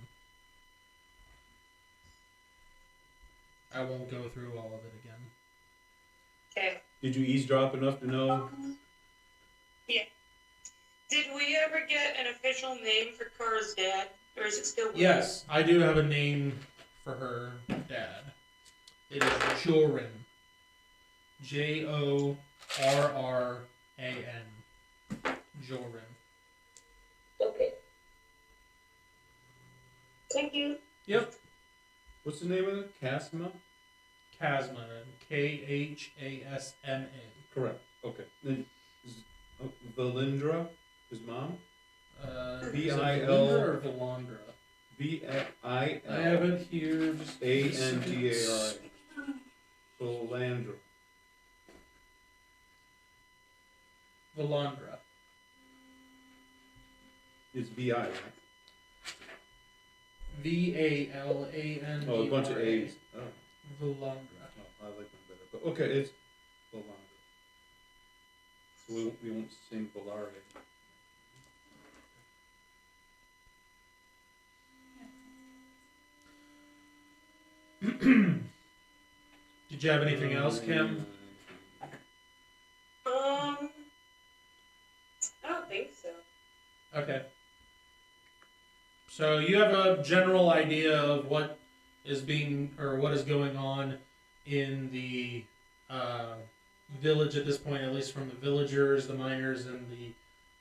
Speaker 1: I won't go through all of it again.
Speaker 5: Okay.
Speaker 2: Did you eavesdrop enough to know?
Speaker 5: Yeah. Did we ever get an official name for Kara's dad, or is it still?
Speaker 1: Yes, I do have a name for her dad. It is Joran. Jorrran. Joran.
Speaker 5: Okay. Thank you.
Speaker 1: Yep.
Speaker 2: What's the name of it? Casma?
Speaker 1: Chasma. Khasma.
Speaker 2: Correct. Okay. Then Valindra, his mom?
Speaker 1: V-I-L.
Speaker 2: V-I-L-
Speaker 1: or Valandra? I have
Speaker 2: V-I-L-A-N-D-A-R-A.
Speaker 1: it here. Just
Speaker 2: Valandra.
Speaker 1: Valandra.
Speaker 2: It's V-I, right?
Speaker 1: Valandra.
Speaker 2: Oh, a bunch of A's. Oh,
Speaker 1: Valandra.
Speaker 2: I like them better. But okay, it's Valandra. So we won't sing Valare.
Speaker 1: Did you have anything else, Kim?
Speaker 5: I don't think so.
Speaker 1: Okay. So you have a general idea of what is going on in the village at this point, at least from the villagers, the miners, and the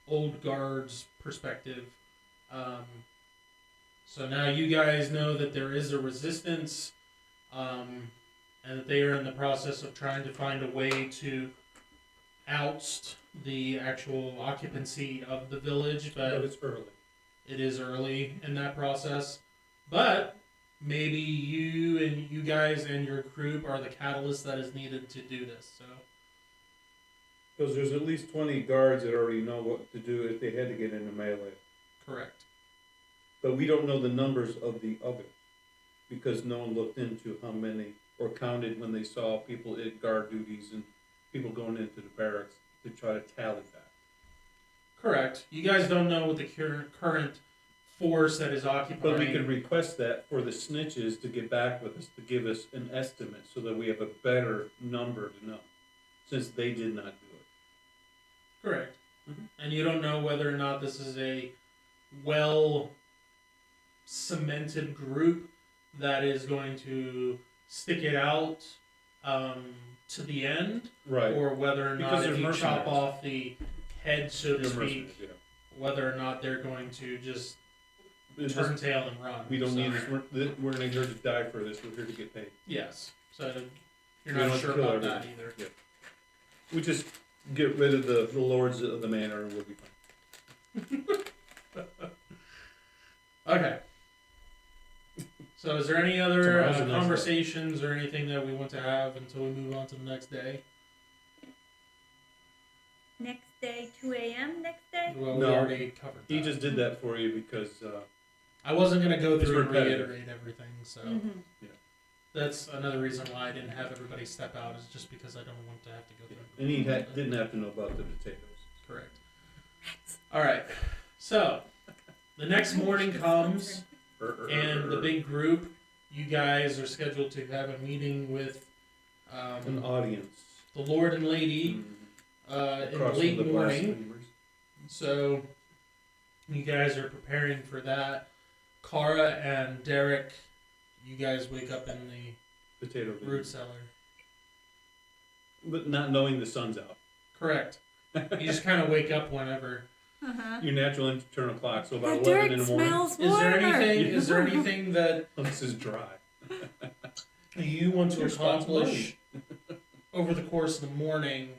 Speaker 1: old guards' perspective. So now you guys know that there is a resistance, and that they are in the process of trying to find a way to oust the actual occupancy of the village,
Speaker 2: But
Speaker 1: but
Speaker 2: it's early.
Speaker 1: it is early in that process. But maybe you guys and your group are the catalyst that is needed to do this. So
Speaker 2: Because there's at least 20 guards that already know what to do if they had to get into melee.
Speaker 1: correct.
Speaker 2: But we don't know the numbers of the others because no one looked into how many or counted when they saw people at guard duties and people going into the barracks to try to tally that.
Speaker 1: Correct. You guys don't know what the current force that is occupying.
Speaker 2: But we could request that for the snitches to get back with us, to give us an estimate so that we have a better number to know, since they did not do it.
Speaker 1: Correct.
Speaker 2: Mhm.
Speaker 1: And you don't know whether or not this is a well cemented group that is going to stick it out to the end,
Speaker 2: Right.
Speaker 1: or whether or not
Speaker 2: Because
Speaker 1: if
Speaker 2: they're
Speaker 1: you chop
Speaker 2: mercenaries.
Speaker 1: off the head, so to
Speaker 2: They're
Speaker 1: speak,
Speaker 2: mercenaries, yeah.
Speaker 1: whether or not they're going to just
Speaker 2: It's
Speaker 1: turn
Speaker 2: just-
Speaker 1: tail and run.
Speaker 2: we don't
Speaker 1: So,
Speaker 2: need this. We're not here to die for this. We're here to get paid.
Speaker 1: Yes. So you're
Speaker 2: We don't
Speaker 1: not sure
Speaker 2: kill
Speaker 1: about that
Speaker 2: everyone.
Speaker 1: either.
Speaker 2: We just get rid of the lords of the manor and we'll be fine.
Speaker 1: Okay. So is there any other
Speaker 2: Tomorrow's the next day.
Speaker 1: conversations or anything that we want to have until we move on to the next day?
Speaker 3: Next day, 2 a.m. next day?
Speaker 1: Well, we
Speaker 2: No.
Speaker 1: already covered that.
Speaker 2: He just did that for you because
Speaker 1: I wasn't gonna go
Speaker 2: It's
Speaker 1: through and
Speaker 2: repetitive.
Speaker 1: reiterate everything, so
Speaker 3: Mm-hmm.
Speaker 1: that's another reason why I didn't have everybody step out, is just because I don't want to have to go through.
Speaker 2: and he didn't have to know about the potatoes.
Speaker 1: Correct. All right. So the next morning comes, and the big group, you guys are scheduled to have a meeting with
Speaker 2: an audience
Speaker 1: the Lord and Lady in the late morning.
Speaker 2: blasphemers.
Speaker 1: So you guys are preparing for that. Kara and Derek, you guys wake up in the
Speaker 2: Potato
Speaker 1: root
Speaker 2: vineyard.
Speaker 1: cellar.
Speaker 2: But not knowing the sun's out.
Speaker 1: Correct. You just kind of wake up whenever.
Speaker 3: Uh-huh.
Speaker 2: Your natural internal clock, so about
Speaker 3: The
Speaker 2: 11
Speaker 3: dirt
Speaker 2: in the morning.
Speaker 3: smells
Speaker 1: Is there
Speaker 3: warmer.
Speaker 1: anything? Is there anything that
Speaker 2: Oh, this is dry.
Speaker 1: you want to
Speaker 2: Your
Speaker 1: accomplish over the course of the morning?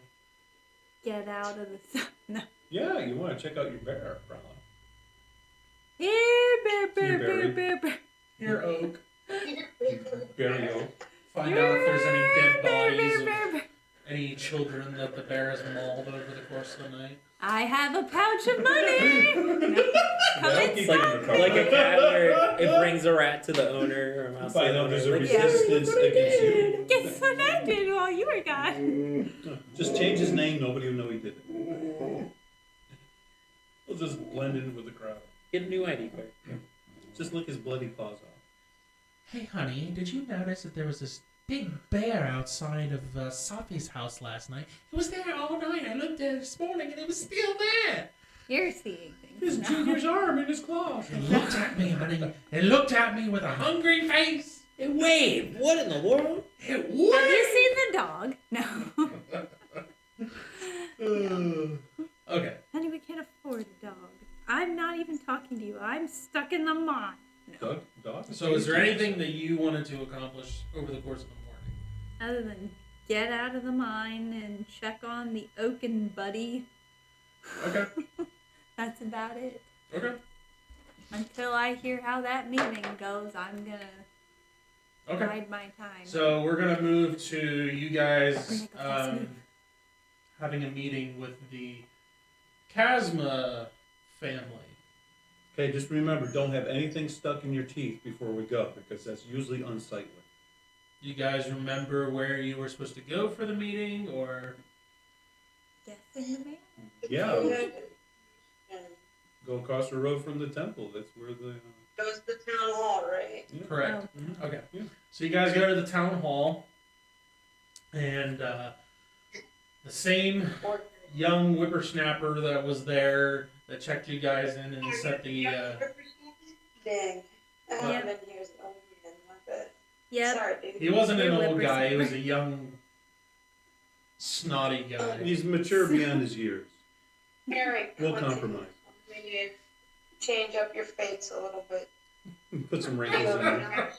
Speaker 3: Get out of the sun. No.
Speaker 2: Yeah, you want to check out your bear, probably.
Speaker 3: Here, bear, bear,
Speaker 2: Here,
Speaker 3: bear,
Speaker 2: Barry.
Speaker 3: bear, bear.
Speaker 1: Here, Oak.
Speaker 2: Burial.
Speaker 1: Find out if there's any dead
Speaker 3: Bear,
Speaker 1: bodies
Speaker 3: bear,
Speaker 1: of
Speaker 3: bear, bear.
Speaker 1: any children that the bear has mauled over the course of the night.
Speaker 3: I have a pouch of money. No. Come
Speaker 2: That'll
Speaker 3: and
Speaker 2: keep
Speaker 3: stop
Speaker 2: you in
Speaker 3: me.
Speaker 2: trouble.
Speaker 4: Like a cat where it brings a rat to the owner or mouse to
Speaker 2: Find
Speaker 4: the
Speaker 2: out
Speaker 4: owner.
Speaker 2: there's a
Speaker 4: Like,
Speaker 2: resistance against you.
Speaker 3: Guess what I did while you were gone?
Speaker 2: Just change his name, nobody will know he did it. He'll just blend in with the crowd.
Speaker 4: Get a new ID card.
Speaker 2: Just lick his bloody paws off.
Speaker 1: Hey, honey, did you notice that there was this big bear outside of Sophie's house last night? It was there all night. I looked at it this morning and it was still there.
Speaker 3: You're seeing things.
Speaker 2: His
Speaker 3: now.
Speaker 2: junior's arm in his claw.
Speaker 1: It looked at me, honey. It looked at me with a hungry face.
Speaker 4: Hey, wait, what in the world?
Speaker 1: It
Speaker 3: Have you
Speaker 1: was.
Speaker 3: seen the dog? No.
Speaker 1: Okay.
Speaker 3: Honey, we can't afford a dog. I'm not even talking to you. I'm stuck in the mine. No.
Speaker 2: Dog?
Speaker 1: So, is there anything that you wanted to accomplish over the course of the morning?
Speaker 3: Other than get out of the mine and check on the Oaken buddy.
Speaker 1: Okay.
Speaker 3: That's about it.
Speaker 1: Okay.
Speaker 3: Until I hear how that meeting goes, I'm gonna
Speaker 1: Okay.
Speaker 3: bide my time.
Speaker 1: So we're gonna move to you guys
Speaker 3: Make a fast move.
Speaker 1: having a meeting with the Chasma family.
Speaker 2: Okay, just remember, don't have anything stuck in your teeth before we go, because that's usually unsightly.
Speaker 1: You guys remember where you were supposed to go for the meeting, or
Speaker 3: Guessing the man?
Speaker 2: Yeah,
Speaker 5: And
Speaker 2: go across the road from the temple. That's where the...
Speaker 5: goes to the town hall, right?
Speaker 1: correct?
Speaker 2: Mhm.
Speaker 1: Okay.
Speaker 2: Yeah.
Speaker 1: So you guys go to the town hall, and the same
Speaker 5: Or
Speaker 1: young whippersnapper that was there that checked you guys in and set the
Speaker 5: Dang. I haven't been here as an old man, my bad.
Speaker 3: Yep.
Speaker 5: Sorry, dude.
Speaker 1: he wasn't an
Speaker 3: Your
Speaker 1: old guy, he
Speaker 3: whippersnapper.
Speaker 1: was a young snotty guy.
Speaker 2: He's mature beyond his years.
Speaker 5: Harry,
Speaker 2: We'll
Speaker 5: continue.
Speaker 2: compromise.
Speaker 5: Maybe change up your face a little bit.
Speaker 2: Put some wrinkles in there.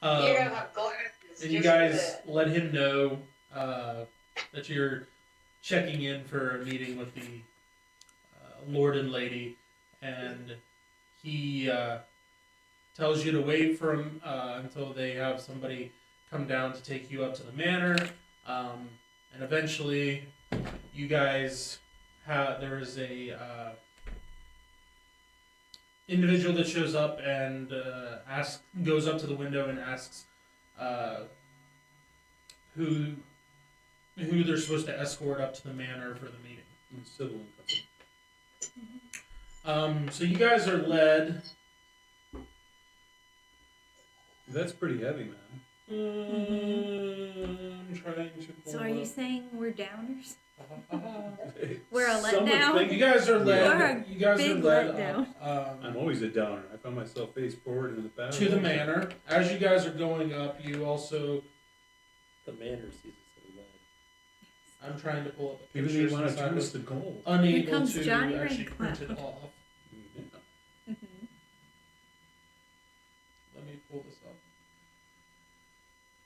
Speaker 5: You have glasses.
Speaker 1: And you
Speaker 5: just
Speaker 1: guys
Speaker 5: for
Speaker 1: let him know that you're checking in for a meeting with the Lord and Lady, and he tells you to wait for him until they have somebody come down to take you up to the manor, and eventually you guys have there's a individual that shows up and goes up to the window and asks who they're supposed to escort up to the manor for the meeting.
Speaker 2: Civil and company.
Speaker 1: So you guys are led.
Speaker 2: That's pretty heavy, man.
Speaker 1: I'm trying to.
Speaker 3: So are you saying we're downers?
Speaker 2: Hey,
Speaker 3: We're a
Speaker 2: some would
Speaker 3: letdown?
Speaker 2: think-
Speaker 1: You guys are led.
Speaker 3: We're
Speaker 1: You guys are
Speaker 3: big
Speaker 1: led
Speaker 3: letdown.
Speaker 2: I'm always a downer. I find myself face forward in the back.
Speaker 1: to the manor. As you guys are going up, you also.
Speaker 4: The manor sees us so bad.
Speaker 1: I'm trying to pull up the
Speaker 2: Even
Speaker 1: pictures
Speaker 2: you want
Speaker 1: since
Speaker 2: to
Speaker 1: I
Speaker 2: turn us
Speaker 1: was
Speaker 2: to gold.
Speaker 1: unable
Speaker 3: comes
Speaker 1: to
Speaker 3: Johnny
Speaker 1: actually
Speaker 3: Ring
Speaker 1: print
Speaker 3: Cloud.
Speaker 1: it off.
Speaker 2: Yeah.
Speaker 3: Mm-hmm.
Speaker 1: Let me pull this up.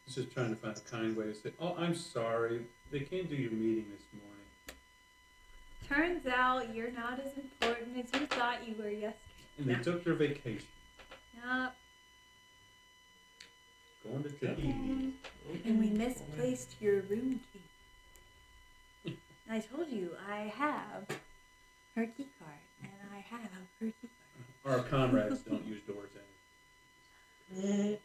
Speaker 2: He's just trying to find a kind way to say, "Oh, I'm sorry. They came to your meeting this morning."
Speaker 3: Turns out you're not as important as you thought you were yesterday.
Speaker 2: And they took their vacation.
Speaker 3: Yup.
Speaker 2: Going to Tahiti.
Speaker 3: And we misplaced your room key. I told you I have her key card, and I have her key card.
Speaker 2: Our comrades don't use doors anyway.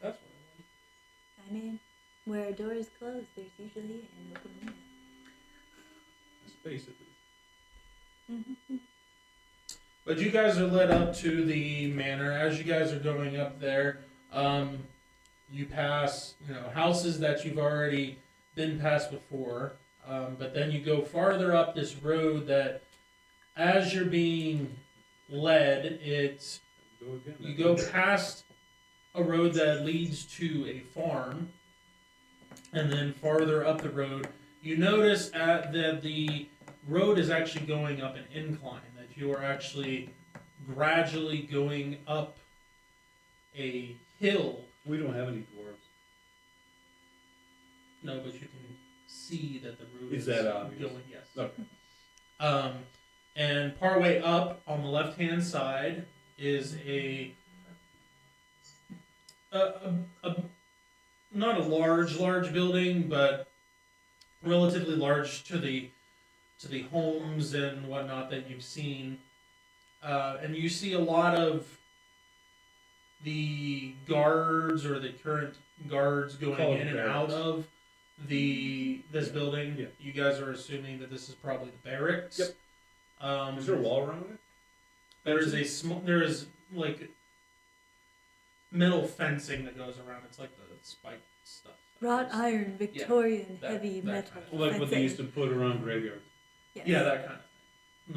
Speaker 1: That's what
Speaker 3: I mean, where a door is closed, there's usually an open window.
Speaker 2: Basically.
Speaker 3: Mm-hmm.
Speaker 1: But you guys are led up to the manor. As you guys are going up there, you pass, houses that you've already been past before. But then you go farther up this road that, as you're being led, you go past a road that leads to a farm, and then farther up the road, you notice that the road is actually going up an incline. That you are actually gradually going up a hill.
Speaker 2: We don't have any dwarves.
Speaker 1: No, but you can see that the road
Speaker 2: Is that obvious?
Speaker 1: going. Yes.
Speaker 2: Okay.
Speaker 1: And partway up on the left-hand side is a not a large building, but relatively large to the homes and whatnot that you've seen. And you see a lot of the guards or the current guards going in and out of this building.
Speaker 2: Yeah.
Speaker 1: You guys are assuming that this is probably the barracks.
Speaker 2: Yep. Is there a wall around it?
Speaker 1: There is like metal fencing that goes around. It's like the spike stuff.
Speaker 3: Wrought iron, Victorian,
Speaker 1: that-
Speaker 3: heavy
Speaker 1: that
Speaker 3: metal.
Speaker 1: kind of-
Speaker 2: Like what
Speaker 3: That's
Speaker 2: they
Speaker 3: it.
Speaker 2: used to put around graveyards.
Speaker 3: Yes.
Speaker 1: Yeah, that kind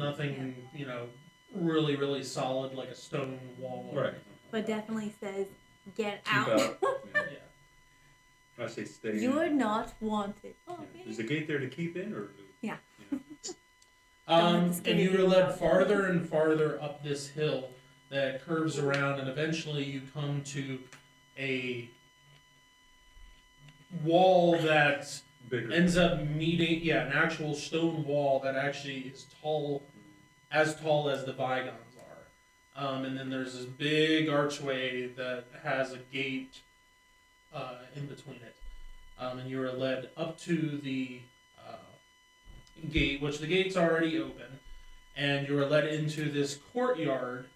Speaker 1: of thing. Nothing, really, really solid like a stone wall. or
Speaker 2: Right.
Speaker 1: anything.
Speaker 3: But definitely says, get
Speaker 2: Keep
Speaker 3: out.
Speaker 2: out. Yeah.
Speaker 1: Yeah.
Speaker 2: I say stay in.
Speaker 3: You're not wanted. Oh,
Speaker 2: Yeah. Is the gate there to keep in, or?
Speaker 3: Yeah.
Speaker 1: And you were led farther and farther up this hill that curves around, and eventually you come to a wall that
Speaker 2: Bigger.
Speaker 1: ends up meeting, an actual stone wall that actually is as tall as the Vigons are. And then there's this big archway that has a gate in between it. And you are led up to the gate, which the gate's already open, and you are led into this courtyard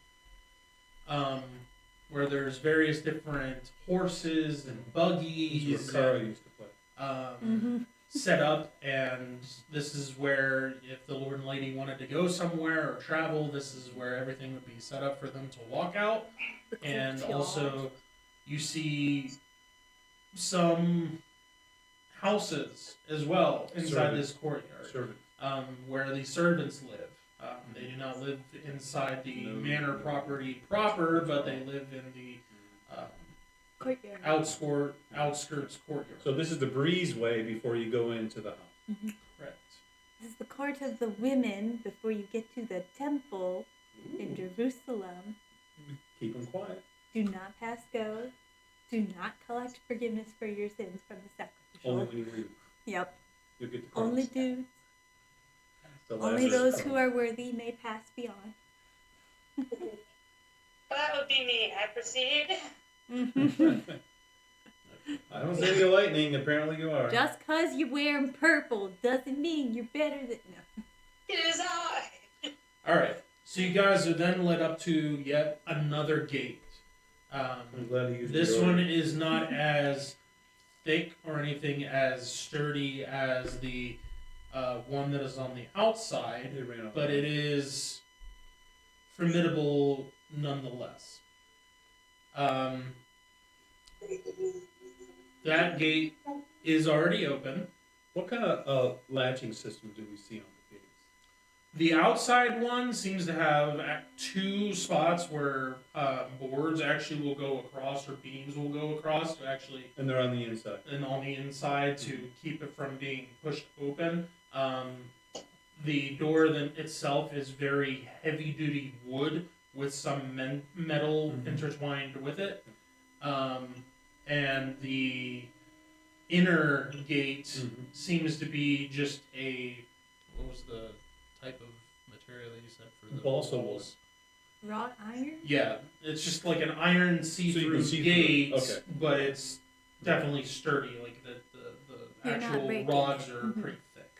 Speaker 1: where there's various different horses and buggies
Speaker 2: This is where Carl used to play.
Speaker 1: set up, and this is where if the Lord and Lady wanted to go somewhere or travel, this is where everything would be set up for them to walk out. And also you see some houses as well inside this courtyard,
Speaker 2: Servant.
Speaker 1: where the servants live. They do not live inside the
Speaker 2: No.
Speaker 1: manor property proper, but they live in the
Speaker 3: Courtyard.
Speaker 1: outskirts courtyard.
Speaker 2: So this is the breezeway before you go into the house.
Speaker 1: Correct.
Speaker 3: This is the court of the women before you get to the temple in Jerusalem.
Speaker 2: Keep them quiet.
Speaker 3: Do not pass go. Do not collect forgiveness for your sins from the sacrificial.
Speaker 2: Only when you leave.
Speaker 3: Yep.
Speaker 2: You'll get the cross.
Speaker 3: Only dudes.
Speaker 2: The
Speaker 3: Only
Speaker 2: Lazarus
Speaker 3: those
Speaker 2: stone.
Speaker 3: who are worthy may pass beyond.
Speaker 5: That would be me. I proceed.
Speaker 2: I don't see any lightning. Apparently you are.
Speaker 3: Just because you're wearing purple doesn't mean you're better than. No.
Speaker 5: It is I.
Speaker 1: All right. So you guys are then led up to yet another gate.
Speaker 2: I'm glad he used
Speaker 1: This
Speaker 2: the
Speaker 1: one
Speaker 2: order.
Speaker 1: is not as thick or anything as sturdy as the one that is on the outside,
Speaker 2: They ran off.
Speaker 1: but it is formidable nonetheless. That gate is already open.
Speaker 2: What kind of latching system do we see on the gates?
Speaker 1: The outside one seems to have two spots where boards actually will go across, or beams will go across to actually,
Speaker 2: And they're on the inside.
Speaker 1: and on the inside to keep it from being pushed open. The door then itself is very heavy duty wood with some metal intertwined with it. And the inner gate seems to be just what was the type of material that you said for the
Speaker 2: Balsa
Speaker 1: walls?
Speaker 3: Wrought iron?
Speaker 1: Yeah, it's just like an iron
Speaker 2: So
Speaker 1: see-through
Speaker 2: you can see through it.
Speaker 1: gate,
Speaker 2: Okay.
Speaker 1: but it's definitely sturdy. Like the
Speaker 3: You're not
Speaker 1: actual
Speaker 3: breaking
Speaker 1: rods
Speaker 3: it.
Speaker 1: are
Speaker 3: Mhm.
Speaker 1: pretty thick.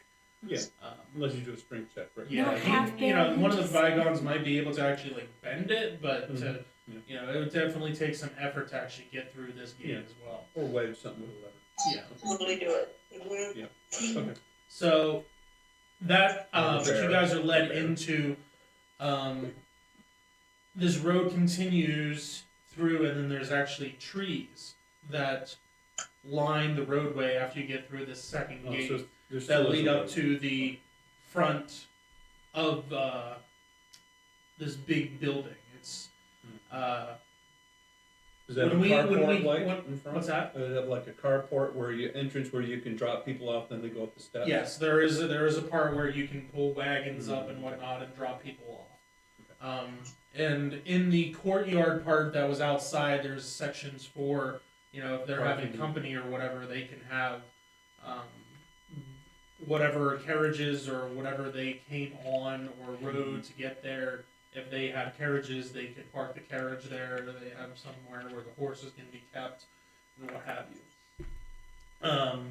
Speaker 2: Yeah,
Speaker 1: Um,
Speaker 2: unless you do a string check, right?
Speaker 1: yeah,
Speaker 3: Not half
Speaker 1: you know,
Speaker 3: buried,
Speaker 1: one of the
Speaker 3: just-
Speaker 1: Vigons might be able to actually like bend it, but
Speaker 2: Mhm. Yeah.
Speaker 1: you know, it would definitely take some effort to actually get through this gate
Speaker 2: Yeah.
Speaker 1: as well.
Speaker 2: Or wedge something with a lever.
Speaker 1: Yeah.
Speaker 5: Totally do it. Mm-hmm.
Speaker 2: Okay.
Speaker 1: So that but you
Speaker 2: Fair.
Speaker 1: guys are led
Speaker 2: Fair.
Speaker 1: into this road continues through, and then there's actually trees that line the roadway after you get through this second
Speaker 2: Oh,
Speaker 1: gate
Speaker 2: so there's
Speaker 1: that
Speaker 2: still
Speaker 1: lead
Speaker 2: is a
Speaker 1: up
Speaker 2: road.
Speaker 1: to the front of this big building. It's
Speaker 2: Is that
Speaker 1: when
Speaker 2: a
Speaker 1: we- when
Speaker 2: carport
Speaker 1: we-
Speaker 2: like
Speaker 1: when-
Speaker 2: in front?
Speaker 1: what's that?
Speaker 2: Is that like a carport where you entrance where you can drop people off, then they go up the steps?
Speaker 1: yes, there is a part where you can pull wagons up and whatnot and drop people off. And in the courtyard part that was outside, there's sections for, you know, if they're having
Speaker 2: Parking.
Speaker 1: company or whatever, they can have whatever carriages or whatever they came on or rode to get there. If they had carriages, they could park the carriage there. They have somewhere where the horses can be kept and what have you.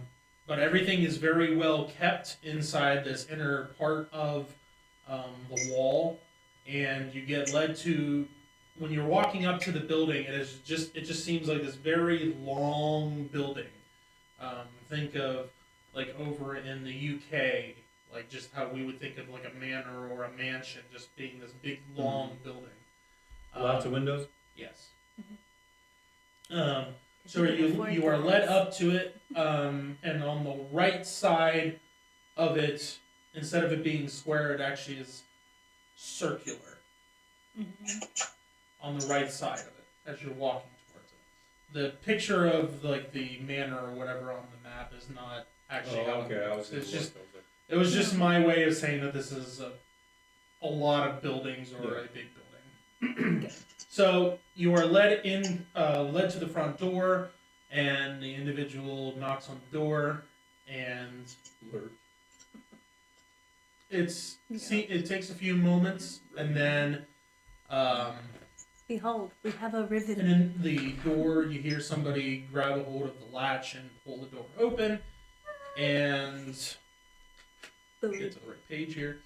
Speaker 1: But everything is very well kept inside this inner part of the wall, and you get led to, when you're walking up to the building, it just seems like this very long building. Think of like over in the UK, like just how we would think of like a manor or a mansion, just being this big long building.
Speaker 2: Lots of windows?
Speaker 1: Yes. So you are led up to it, and on the right side of it, instead of it being square, it actually is circular. On the right side of it, as you're walking towards it. The picture of like the manor or whatever on the map is not actually how
Speaker 2: okay.
Speaker 1: it
Speaker 2: I
Speaker 1: looks.
Speaker 2: was
Speaker 1: It's just
Speaker 2: like,
Speaker 1: it was just my way of saying that this is a lot of buildings or a big building. So you are led to the front door, and the individual knocks on the door, and
Speaker 2: lurch.
Speaker 1: it takes a few moments, and then
Speaker 3: Behold, we have a rivet.
Speaker 1: and in the door you hear somebody grab a hold of the latch and pull the door open, and get to the right page here,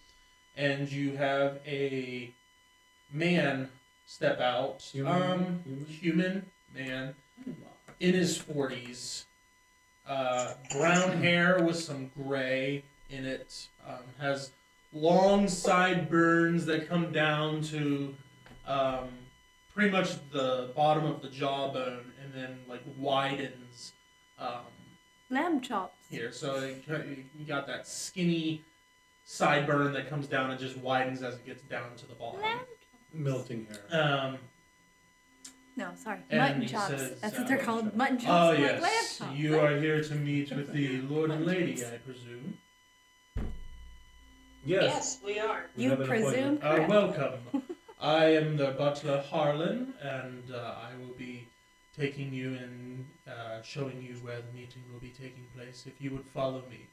Speaker 1: and you have a man step out. Human man in his 40s, brown hair with some gray in it, has long sideburns that come down to pretty much the bottom of the jawbone, and then like widens
Speaker 3: Lamb chops.
Speaker 1: here. So you got that skinny sideburn that comes down and just widens as it gets down to the bottom.
Speaker 3: Lamb.
Speaker 2: Melting hair.
Speaker 3: No, sorry.
Speaker 1: And
Speaker 3: Mutton
Speaker 1: he
Speaker 3: chops.
Speaker 1: says,
Speaker 3: That's what they're called. Mutton chops.
Speaker 1: Oh
Speaker 3: like
Speaker 1: yes,
Speaker 3: lamb chops.
Speaker 1: you are here to meet with the Lord and Lady, I presume.
Speaker 2: Yes.
Speaker 5: We are.
Speaker 2: We
Speaker 3: You
Speaker 2: have an
Speaker 3: presume
Speaker 2: appointment.
Speaker 3: correct.
Speaker 1: Welcome. I am the butler Harlan, and I will be taking you and showing you where the meeting will be taking place. If you would follow me,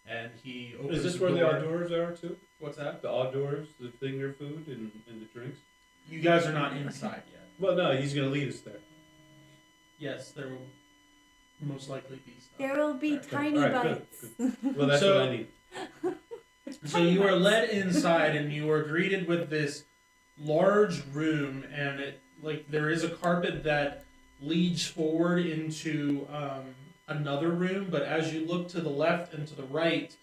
Speaker 1: and he opens.
Speaker 2: Is this
Speaker 1: the
Speaker 2: where the
Speaker 1: door.
Speaker 2: outdoors are too?
Speaker 1: What's that?
Speaker 2: The outdoors, the finger food and the drinks?
Speaker 1: You guys are not inside yet.
Speaker 2: Well, no, he's going to lead us there.
Speaker 1: Yes, there will most likely be stuff.
Speaker 3: There will be
Speaker 2: Okay.
Speaker 3: tiny
Speaker 2: All right,
Speaker 3: bites.
Speaker 2: Well, that's
Speaker 1: So-
Speaker 2: what I need.
Speaker 1: So you are led inside, and you are greeted with this large room, and it like there is a carpet that leads forward into another room. But as you look to the left and to the right,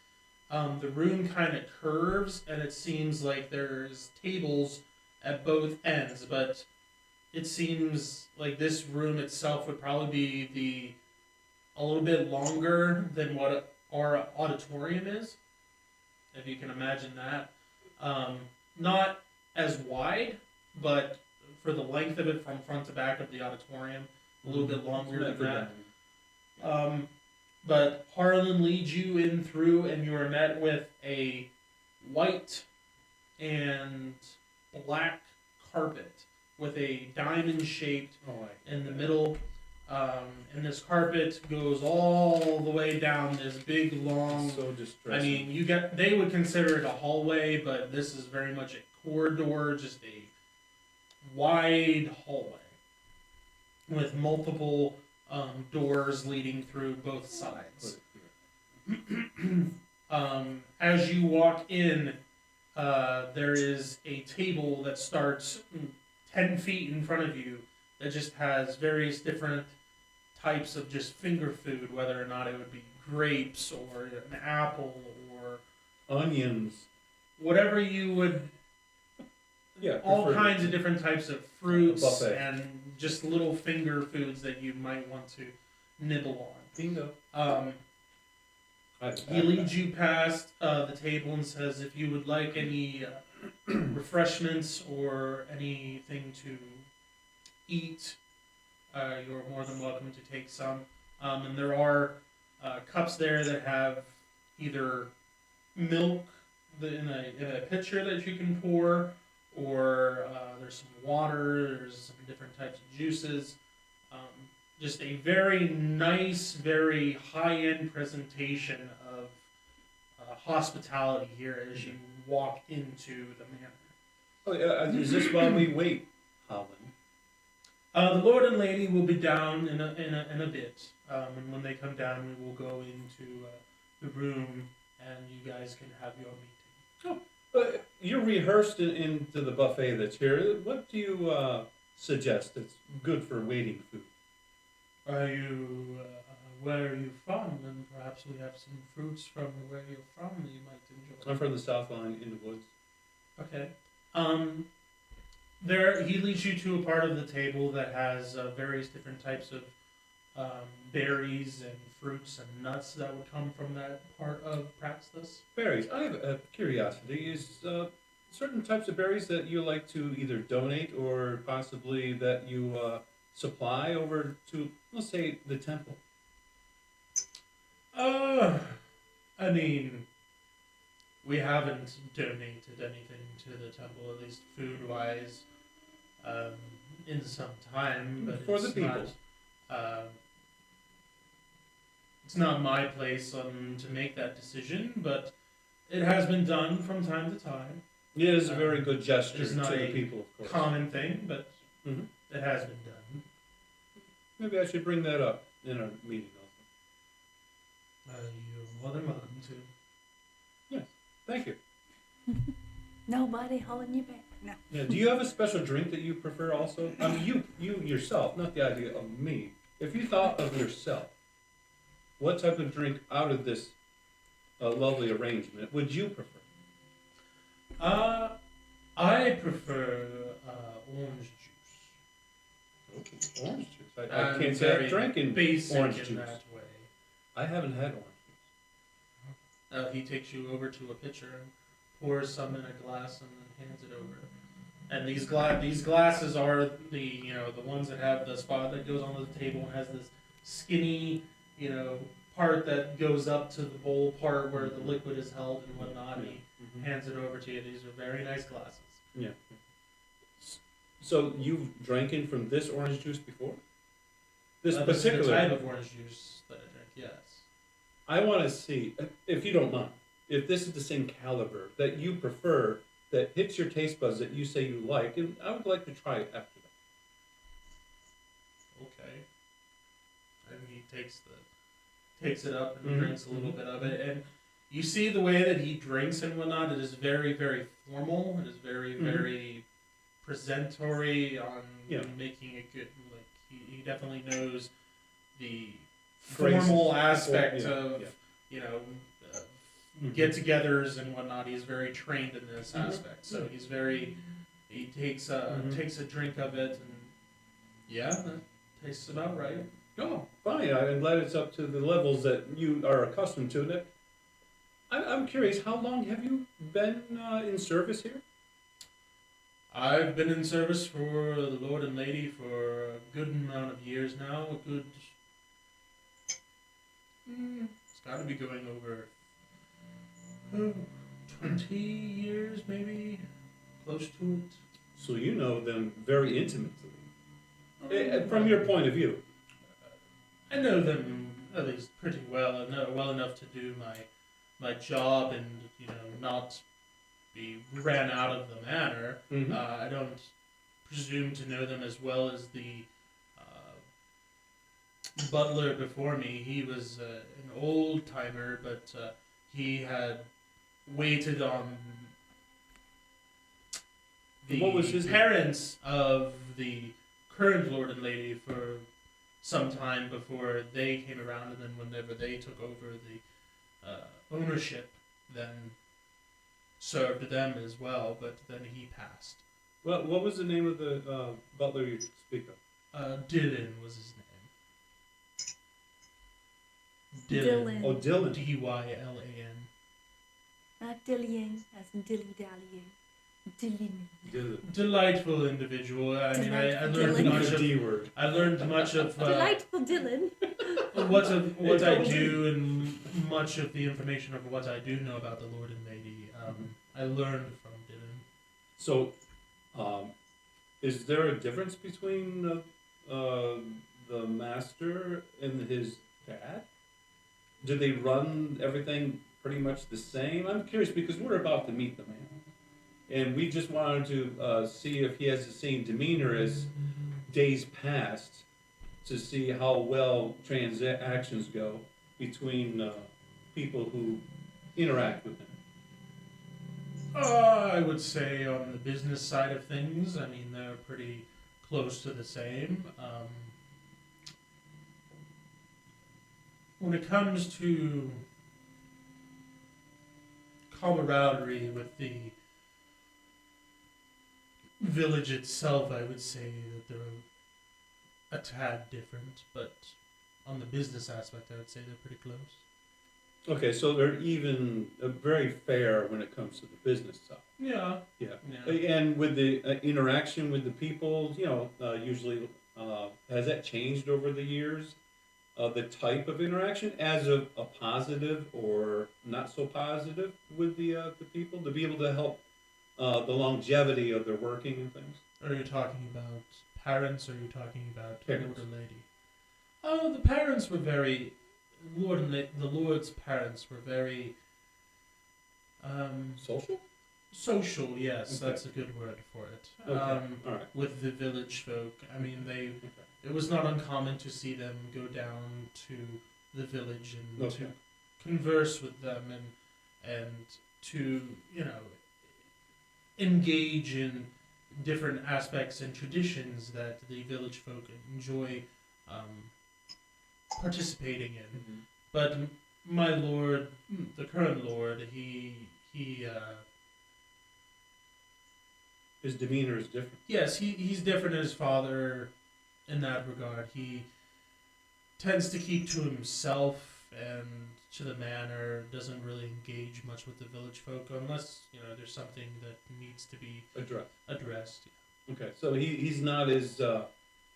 Speaker 1: the room kind of curves, and it seems like there's tables at both ends. But it seems like this room itself would probably be a little bit longer than what our auditorium is, if you can imagine that. Not as wide, but for the length of it from front to back of the auditorium, a little bit longer than that. But Harlan leads you in through, and you are met with a white and black carpet with a diamond shaped in the middle. And this carpet goes all the way down this big long.
Speaker 2: So distressing.
Speaker 1: I mean, they would consider it a hallway, but this is very much a corridor, just a wide hallway with multiple doors leading through both sides. As you walk in, there is a table that starts 10 feet in front of you that just has various different types of just finger food, whether or not it would be grapes or an apple or
Speaker 2: Onions.
Speaker 1: whatever you would,
Speaker 2: Yeah.
Speaker 1: all
Speaker 2: prefer-
Speaker 1: kinds of different types of fruits
Speaker 2: buffet.
Speaker 1: and just little finger foods that you might want to nibble
Speaker 2: Bingo.
Speaker 1: on. He leads you past the table and says, if you would like any refreshments or anything to eat, you're more than welcome to take some. And there are cups there that have either milk in a pitcher that you can pour, or there's some water, there's some different types of juices. Just a very nice, very high-end presentation of hospitality here as you walk into the manor.
Speaker 2: Oh, yeah. Is this while we wait, Holland?
Speaker 1: The Lord and Lady will be down in a bit, and when they come down, we will go into the room, and you guys can have your meeting.
Speaker 2: You're rehearsed into the buffet that's here. What do you suggest that's good for waiting food?
Speaker 1: Are you? Where are you from? And perhaps we have some fruits from where you're from that you might enjoy.
Speaker 2: I'm from the South Line in the woods.
Speaker 1: Okay. There, he leads you to a part of the table that has various different types of berries and fruits and nuts that would come from that part of Praxis.
Speaker 2: Berries. I have a curiosity. Is certain types of berries that you like to either donate or possibly that you supply over to, let's say, the temple?
Speaker 1: I mean, we haven't donated anything to the temple, at least food-wise, in some time. But
Speaker 2: For the
Speaker 1: it's
Speaker 2: people.
Speaker 1: Not, it's not my place to make that decision, but it has been done from time to time.
Speaker 2: It is a very good gesture
Speaker 1: It's
Speaker 2: to
Speaker 1: not
Speaker 2: the
Speaker 1: a
Speaker 2: people, of course.
Speaker 1: common thing, but
Speaker 2: Mhm.
Speaker 1: it has been done.
Speaker 2: Maybe I should bring that up in our meeting also.
Speaker 1: You're more than welcome to.
Speaker 2: Thank you.
Speaker 3: Nobody holding you back. No.
Speaker 2: Yeah, do you have a special drink that you prefer also? I mean, you yourself, not the idea of me. If you thought of yourself, what type of drink out of this lovely arrangement would you prefer?
Speaker 1: I prefer orange juice.
Speaker 2: Okay, orange juice. I
Speaker 1: I'm
Speaker 2: can't say I've
Speaker 1: very
Speaker 2: drinking
Speaker 1: basic
Speaker 2: orange
Speaker 1: in
Speaker 2: juice.
Speaker 1: that way.
Speaker 2: I haven't had orange juice.
Speaker 1: He takes you over to a pitcher and pours some in a glass and then hands it over. And these glasses are the ones that have the spot that goes onto the table and has this skinny part that goes up to the bowl part where the liquid is held and whatnot. And he hands it over to you. These are very nice glasses.
Speaker 2: Yeah. So you've drinking from this orange juice before? This
Speaker 1: This is the
Speaker 2: particular
Speaker 1: type of orange juice that I drink. Yes.
Speaker 2: I want to see, if you don't mind, if this is the same caliber that you prefer, that hits your taste buds that you say you like, and I would like to try it after that.
Speaker 1: Okay. And he takes it up and
Speaker 2: Mhm.
Speaker 1: drinks a little bit of it, and you see the way that he drinks and whatnot. It is very, very formal. It is very,
Speaker 2: Mhm.
Speaker 1: very presentatory on
Speaker 2: Yeah.
Speaker 1: making it good. Like he definitely knows the
Speaker 2: Phrases.
Speaker 1: formal aspect
Speaker 2: Yeah,
Speaker 1: of
Speaker 2: yeah. Mhm.
Speaker 1: get-togethers and whatnot. He's very trained in this
Speaker 2: Mhm.
Speaker 1: aspect. So he's very. He takes
Speaker 2: Mhm.
Speaker 1: takes a drink of it, and yeah, that tastes about right.
Speaker 2: Oh, fine. I'm glad it's up to the levels that you are accustomed to. That I'm curious, how long have you been in service here?
Speaker 1: I've been in service for the Lord and Lady for a good amount of years now. A good. It's got to be going over 20 years, maybe, close to it.
Speaker 2: So you know them very intimately. From your point of view.
Speaker 1: I know them at least pretty well. I know well enough to do my job and not be ran out of the manor.
Speaker 2: Mhm.
Speaker 1: I don't presume to know them as well as the butler before me. He was an old timer, but he had waited on the
Speaker 2: What was his-
Speaker 1: parents of the current Lord and Lady for some time before they came around, and then whenever they took over the ownership, then served them as well, but then he passed.
Speaker 2: What was the name of the butler you speak of?
Speaker 1: Dylan was his name.
Speaker 3: Dylan.
Speaker 2: Oh, Dylan.
Speaker 1: Dylan.
Speaker 3: Not dillying, as in dilly-dallying. Dylan.
Speaker 2: Dylan.
Speaker 1: Delightful individual. I mean, I
Speaker 3: Delightful
Speaker 1: learned
Speaker 3: Dylan.
Speaker 1: much
Speaker 2: The
Speaker 1: of
Speaker 2: D word.
Speaker 1: I learned much of
Speaker 3: Delightful Dylan.
Speaker 1: what I do, and much of the information of what I do know about the Lord and Lady. I learned from Dylan.
Speaker 2: So, is there a difference between the master and his dad? Do they run everything pretty much the same? I'm curious because we're about to meet the man, and we just wanted to see if he has the same demeanor as days past, to see how well transactions go between people who interact with him.
Speaker 1: I would say on the business side of things, I mean, they're pretty close to the same. When it comes to camaraderie with the village itself, I would say that they're a tad different, but on the business aspect, I would say they're pretty close.
Speaker 2: Okay, so they're even very fair when it comes to the business side.
Speaker 1: Yeah.
Speaker 2: Yeah.
Speaker 1: Yeah.
Speaker 2: And with the interaction with the people, usually has that changed over the years? The type of interaction, as a positive or not so positive with the people, to be able to help the longevity of their working and things.
Speaker 1: Are you talking about parents, or are you talking about
Speaker 2: Parents.
Speaker 1: Lord and Lady? Oh, the parents were very... the Lord's parents were very...
Speaker 2: Social?
Speaker 1: social, yes,
Speaker 2: Okay.
Speaker 1: that's a good word for it.
Speaker 2: Okay, all right.
Speaker 1: With the village folk. I mean,
Speaker 2: Okay.
Speaker 1: it was not uncommon to see them go down to the village and
Speaker 2: Okay.
Speaker 1: to converse with them and to, engage in different aspects and traditions that the village folk enjoy participating in.
Speaker 2: Mhm.
Speaker 1: But my lord, the current lord,
Speaker 2: His demeanor is different.
Speaker 1: yes, he's different than his father in that regard. He tends to keep to himself and to the manor, doesn't really engage much with the village folk unless, there's something that needs to be
Speaker 2: Address.
Speaker 1: addressed.
Speaker 2: Okay, so he's not as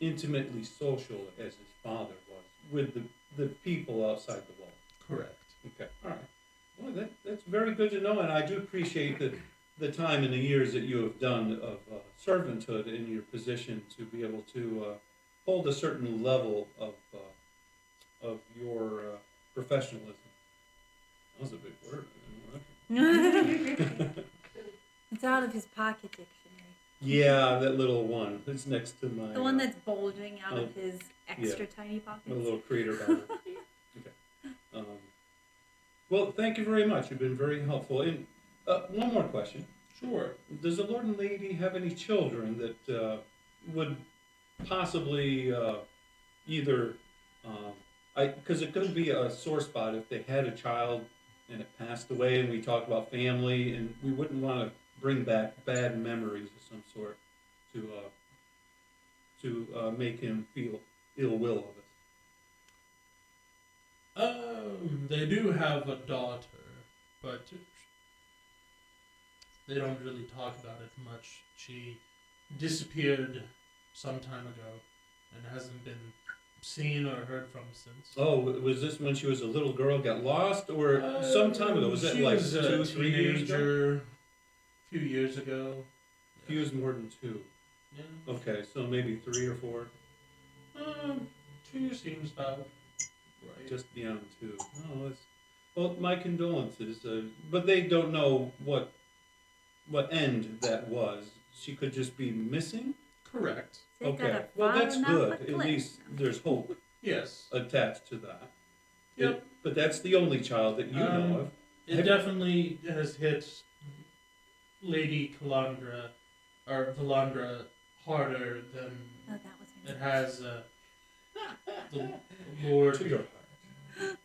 Speaker 2: intimately social as his father was with the people outside the wall.
Speaker 1: Correct.
Speaker 2: Okay, all right. Well, that's very good to know, and I do appreciate the time and the years that you have done of servanthood in your position to be able to hold a certain level of your professionalism. That was a big word.
Speaker 3: It's out of his pocket dictionary.
Speaker 2: Yeah, that little one. It's next to my
Speaker 3: The one that's bulging out of
Speaker 2: oh,
Speaker 3: his extra tiny pockets.
Speaker 2: my little creator Bible. Okay. Well, thank you very much. You've been very helpful. And one more question.
Speaker 1: Sure.
Speaker 2: Does the Lord and Lady have any children that would possibly either, because it could be a sore spot if they had a child and it passed away, and we talk about family, and we wouldn't want to bring back bad memories of some sort to make him feel ill will of us.
Speaker 1: They do have a daughter, but they don't really talk about it much. She disappeared some time ago and hasn't been seen or heard from since.
Speaker 2: Oh, was this when she was a little girl, got lost, or some time ago? Was that
Speaker 1: She
Speaker 2: like
Speaker 1: was a
Speaker 2: 2-3 years ago?
Speaker 1: teenager, a few years ago.
Speaker 2: A few years more than 2.
Speaker 1: Yeah.
Speaker 2: Okay, so maybe 3 or 4,
Speaker 1: 2 seems about right.
Speaker 2: just beyond 2. Oh, well, my condolences. But they don't know what end that was. She could just be missing.
Speaker 1: Correct.
Speaker 3: They got
Speaker 2: Okay,
Speaker 3: a
Speaker 2: well
Speaker 3: far
Speaker 2: that's
Speaker 3: enough
Speaker 2: good.
Speaker 3: a
Speaker 2: At
Speaker 3: clip.
Speaker 2: least there's hope
Speaker 1: Yes.
Speaker 2: attached to that.
Speaker 1: Yep.
Speaker 2: But that's the only child that you know of.
Speaker 1: It definitely has hit Lady Valandra harder than
Speaker 3: Oh, that was
Speaker 1: it
Speaker 3: her.
Speaker 1: has the Lord
Speaker 2: To your heart.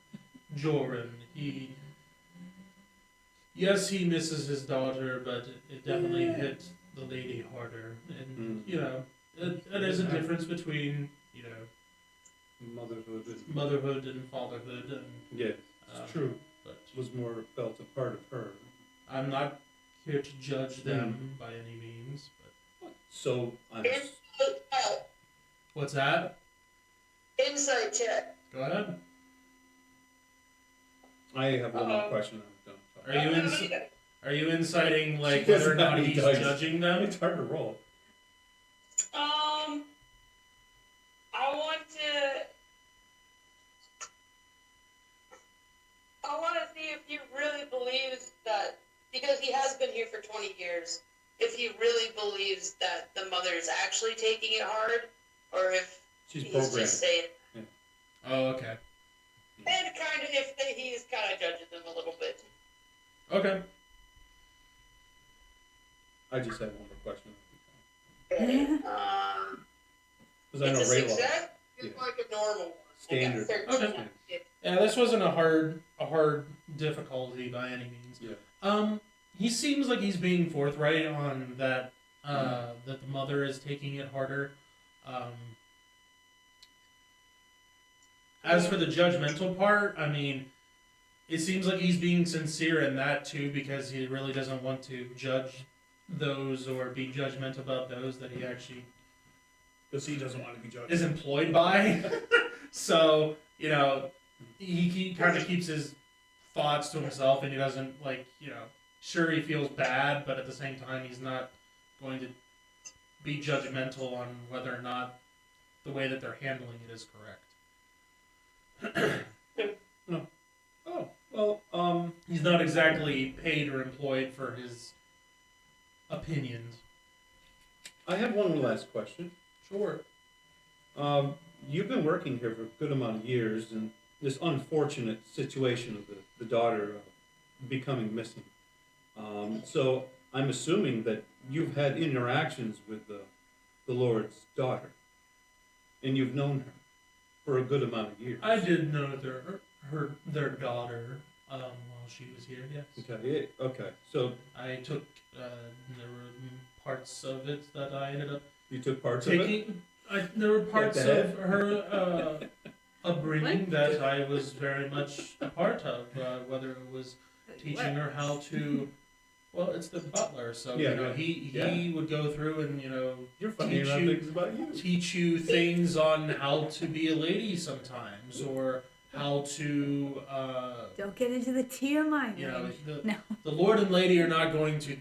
Speaker 1: Joran. Yes, he misses his daughter, but it definitely hit the lady harder. And, there's a difference between,
Speaker 2: Motherhood and
Speaker 1: motherhood and fatherhood. And,
Speaker 2: yes, it's true.
Speaker 1: But
Speaker 2: Was more felt a part of her.
Speaker 1: I'm not here to judge them by any means. But
Speaker 2: So I'm
Speaker 1: what's that?
Speaker 5: Insight check.
Speaker 1: Go ahead.
Speaker 2: I have one more question. I'm done.
Speaker 1: Are you inciting like
Speaker 2: She
Speaker 1: whether or
Speaker 2: doesn't
Speaker 1: not
Speaker 2: have any
Speaker 1: he's
Speaker 2: dice.
Speaker 1: judging them?
Speaker 2: It's hard to roll.
Speaker 5: I want to see if he really believes that, because he has been here for 20 years, if he really believes that the mother is actually taking it hard, or if
Speaker 2: She's
Speaker 5: he's
Speaker 2: programmed.
Speaker 5: just saying,
Speaker 1: Oh, okay.
Speaker 5: and kind of, if he's kind of judging them a little bit.
Speaker 1: Okay.
Speaker 2: I just have one more question.
Speaker 5: Okay.
Speaker 2: Because I know
Speaker 5: It's a
Speaker 2: Raylaw.
Speaker 5: success. It's
Speaker 2: Yeah.
Speaker 5: like a normal one.
Speaker 2: Standard.
Speaker 5: I got 13.
Speaker 1: Okay. Yeah, this wasn't a hard difficulty by any means.
Speaker 2: Yeah.
Speaker 1: He seems like he's being forthright on that that the mother is taking it harder. As for the judgmental part, I mean, it seems like he's being sincere in that too, because he really doesn't want to judge those or be judgmental about those that he actually
Speaker 6: Because he doesn't want to be judged.
Speaker 1: is employed by. So, he kind of keeps his thoughts to himself, and he doesn't, sure, he feels bad, but at the same time, he's not going to be judgmental on whether or not the way that they're handling it is correct.
Speaker 2: Oh, well,
Speaker 1: He's not exactly paid or employed for his opinions.
Speaker 2: I have one last question.
Speaker 1: Sure.
Speaker 2: You've been working here for a good amount of years, and this unfortunate situation of the daughter becoming missing. So I'm assuming that you've had interactions with the Lord's daughter, and you've known her for a good amount of years.
Speaker 1: I did know their daughter while she was here, yes.
Speaker 2: Okay. So
Speaker 1: I took, there were parts of it that I ended up
Speaker 2: you took parts of it.
Speaker 1: taking. There were parts
Speaker 2: the
Speaker 1: of her upbringing
Speaker 3: What?
Speaker 1: that I was very much a part of, whether it was teaching her how to. Well, it's the butler, so
Speaker 2: Yeah,
Speaker 1: he would go through and
Speaker 2: You're funny
Speaker 1: teach
Speaker 2: around
Speaker 1: you-
Speaker 2: things about you.
Speaker 1: teach you things on how to be a lady sometimes, or how to
Speaker 3: Don't get into the TMI. No.
Speaker 1: the Lord and Lady are not going to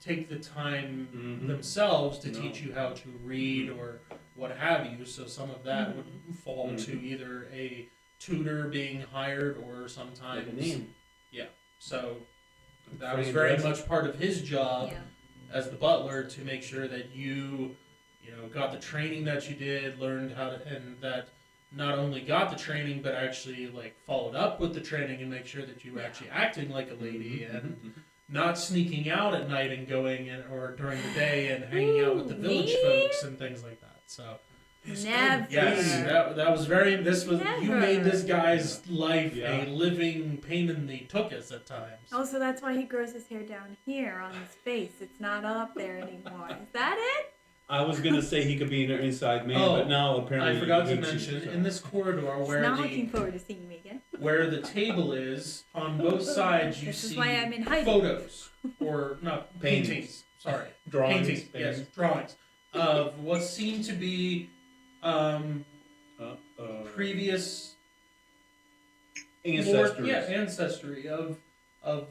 Speaker 1: take the time
Speaker 2: Mhm.
Speaker 1: themselves to
Speaker 2: No.
Speaker 1: teach you how to read or what have you. So some of that would fall to
Speaker 2: Mhm.
Speaker 1: either a tutor being hired or
Speaker 2: Like
Speaker 1: sometimes
Speaker 2: a name.
Speaker 1: So that was
Speaker 2: Trained
Speaker 1: very
Speaker 2: resident.
Speaker 1: much part of his job
Speaker 3: Yeah.
Speaker 1: as the butler to make sure that you got the training that you did, learned how to, and that not only got the training but actually followed up with the training and make sure that you were actually acting like a lady and
Speaker 2: Mhm.
Speaker 1: not sneaking out at night and going in or during the day and hanging out with the village
Speaker 3: Me?
Speaker 1: folks and things like that. So
Speaker 3: Never.
Speaker 1: yes, that was very. This was you
Speaker 3: Never.
Speaker 1: made this guy's life
Speaker 2: Yeah.
Speaker 1: a living pain in the tuchus at times.
Speaker 3: Also, that's why he grows his hair down here on his face. It's not up there anymore. Is that it?
Speaker 2: I was gonna say he could be an inside man,
Speaker 1: Oh,
Speaker 2: but now apparently
Speaker 1: I forgot
Speaker 2: he
Speaker 1: to
Speaker 2: hates you,
Speaker 1: mention
Speaker 2: so.
Speaker 1: in this corridor
Speaker 3: He's
Speaker 1: where
Speaker 3: not looking forward to seeing me again.
Speaker 1: where the table is on both sides, you
Speaker 3: This is
Speaker 1: see
Speaker 3: why I'm in hiding.
Speaker 1: photos or not paintings. Sorry,
Speaker 2: Drawings,
Speaker 1: paintings. Yes, drawings of what seem to be previous
Speaker 2: ancestors
Speaker 1: ancestry of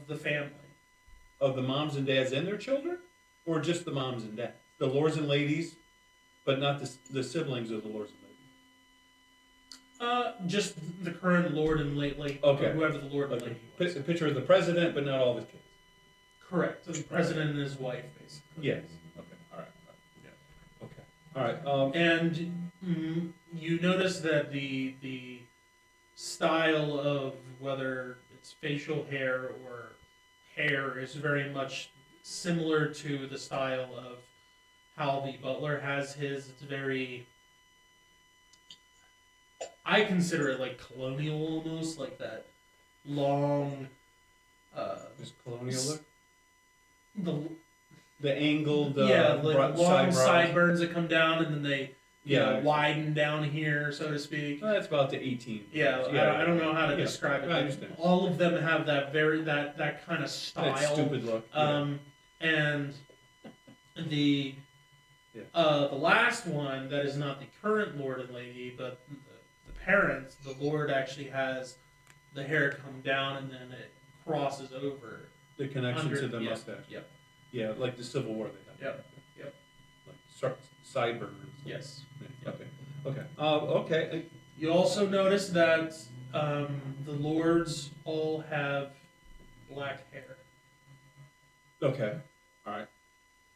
Speaker 1: the family.
Speaker 2: of the moms and dads and their children, or just the moms and dads, the lords and ladies, but not the siblings of the lords and ladies.
Speaker 1: Just the current Lord and Lady,
Speaker 2: Okay.
Speaker 1: whoever the Lord and
Speaker 2: Okay.
Speaker 1: Lady was.
Speaker 2: A picture of the president, but not all of his kids.
Speaker 1: Correct. The president and his wife, basically.
Speaker 2: Yes. Okay. All right.
Speaker 1: Yeah.
Speaker 2: Okay. All right.
Speaker 1: And you notice that the style of whether its facial hair or hair is very much similar to the style of how the butler has his. It's very, I consider it like colonial almost, like that long,
Speaker 2: This colonial look.
Speaker 1: the
Speaker 2: The angled,
Speaker 1: yeah, like
Speaker 2: broad
Speaker 1: long
Speaker 2: eyebrows.
Speaker 1: sideburns that come down and then they
Speaker 2: Yeah.
Speaker 1: widen down here, so to speak.
Speaker 2: Well, that's about the 18.
Speaker 1: Yeah, I don't know how to
Speaker 2: Yeah,
Speaker 1: describe it.
Speaker 2: I
Speaker 1: but
Speaker 2: understand.
Speaker 1: all of them have that that kind of style.
Speaker 2: That stupid look.
Speaker 1: And the
Speaker 2: Yeah.
Speaker 1: the last one that is not the current Lord and Lady, but the parents. The Lord actually has the hair come down and then it crosses over.
Speaker 2: The connection
Speaker 1: under,
Speaker 2: to the
Speaker 1: yeah,
Speaker 2: mustache.
Speaker 1: Yep.
Speaker 2: Yeah, like the Civil War they had.
Speaker 1: Yep.
Speaker 2: Like sideburns.
Speaker 1: Yes.
Speaker 2: Yeah, okay. Okay.
Speaker 1: You also notice that the lords all have black hair.
Speaker 2: Okay. All right.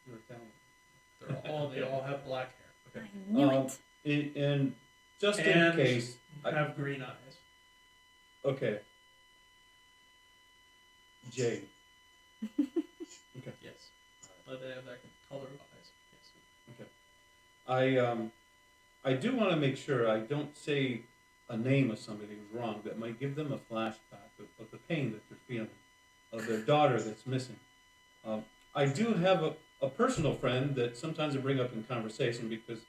Speaker 2: You're Italian.
Speaker 1: They all have black hair.
Speaker 2: Okay.
Speaker 3: I knew it.
Speaker 2: And just in
Speaker 1: And
Speaker 2: case.
Speaker 1: have green eyes.
Speaker 2: Okay. Jade.
Speaker 1: Yes. But they have that color of eyes. Yes.
Speaker 2: I do want to make sure I don't say a name of somebody who's wrong that might give them a flashback of the pain that they're feeling, of their daughter that's missing. I do have a personal friend that sometimes I bring up in conversation because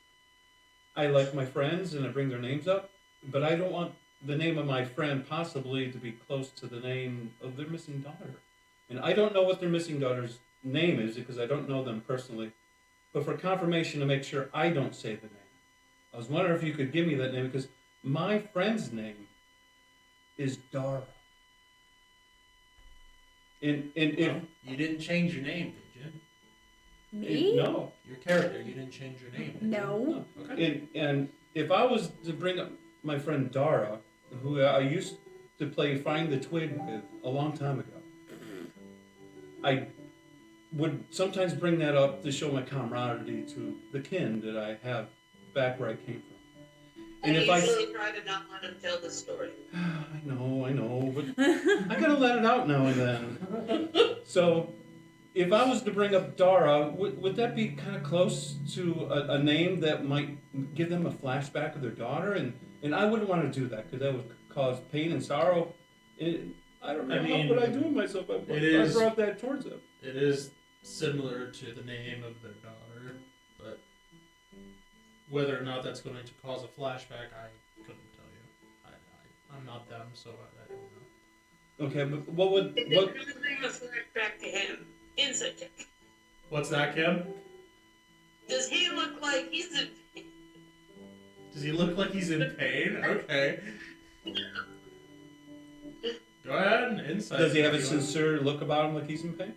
Speaker 2: I like my friends and I bring their names up, but I don't want the name of my friend possibly to be close to the name of their missing daughter. And I don't know what their missing daughter's name is because I don't know them personally. But for confirmation to make sure I don't say the name, I was wondering if you could give me that name because my friend's name is Dara. And if
Speaker 1: Well, you didn't change your name, did you?
Speaker 3: Me?
Speaker 2: no,
Speaker 1: Your character, you didn't change your name. Did you?
Speaker 3: No.
Speaker 1: Okay.
Speaker 2: and if I was to bring up my friend Dara, who I used to play Find the Twig with a long time ago, I would sometimes bring that up to show my camaraderie to the kin that I have back where I came from. And if I
Speaker 5: usually try to not let him tell the story.
Speaker 2: I know, but I gotta let it out now and then. So, if I was to bring up Dara, would that be kind of close to a name that might give them a flashback of their daughter? And I wouldn't want to do that because that would cause pain and sorrow. I don't know.
Speaker 1: I mean,
Speaker 2: how would I do it myself? I brought that towards them.
Speaker 1: It is similar to the name of their daughter, but whether or not that's going to cause a flashback, I couldn't tell you. I'm not them, so I don't know.
Speaker 2: Okay, but what would
Speaker 5: If they really bring a flashback to him, insight check.
Speaker 1: What's that, Kim?
Speaker 5: Does he look like he's in pain?
Speaker 1: Does he look like he's in pain? Okay. Go ahead, insight.
Speaker 2: does he have a
Speaker 1: if you want.
Speaker 2: sincere look about him like he's in pain?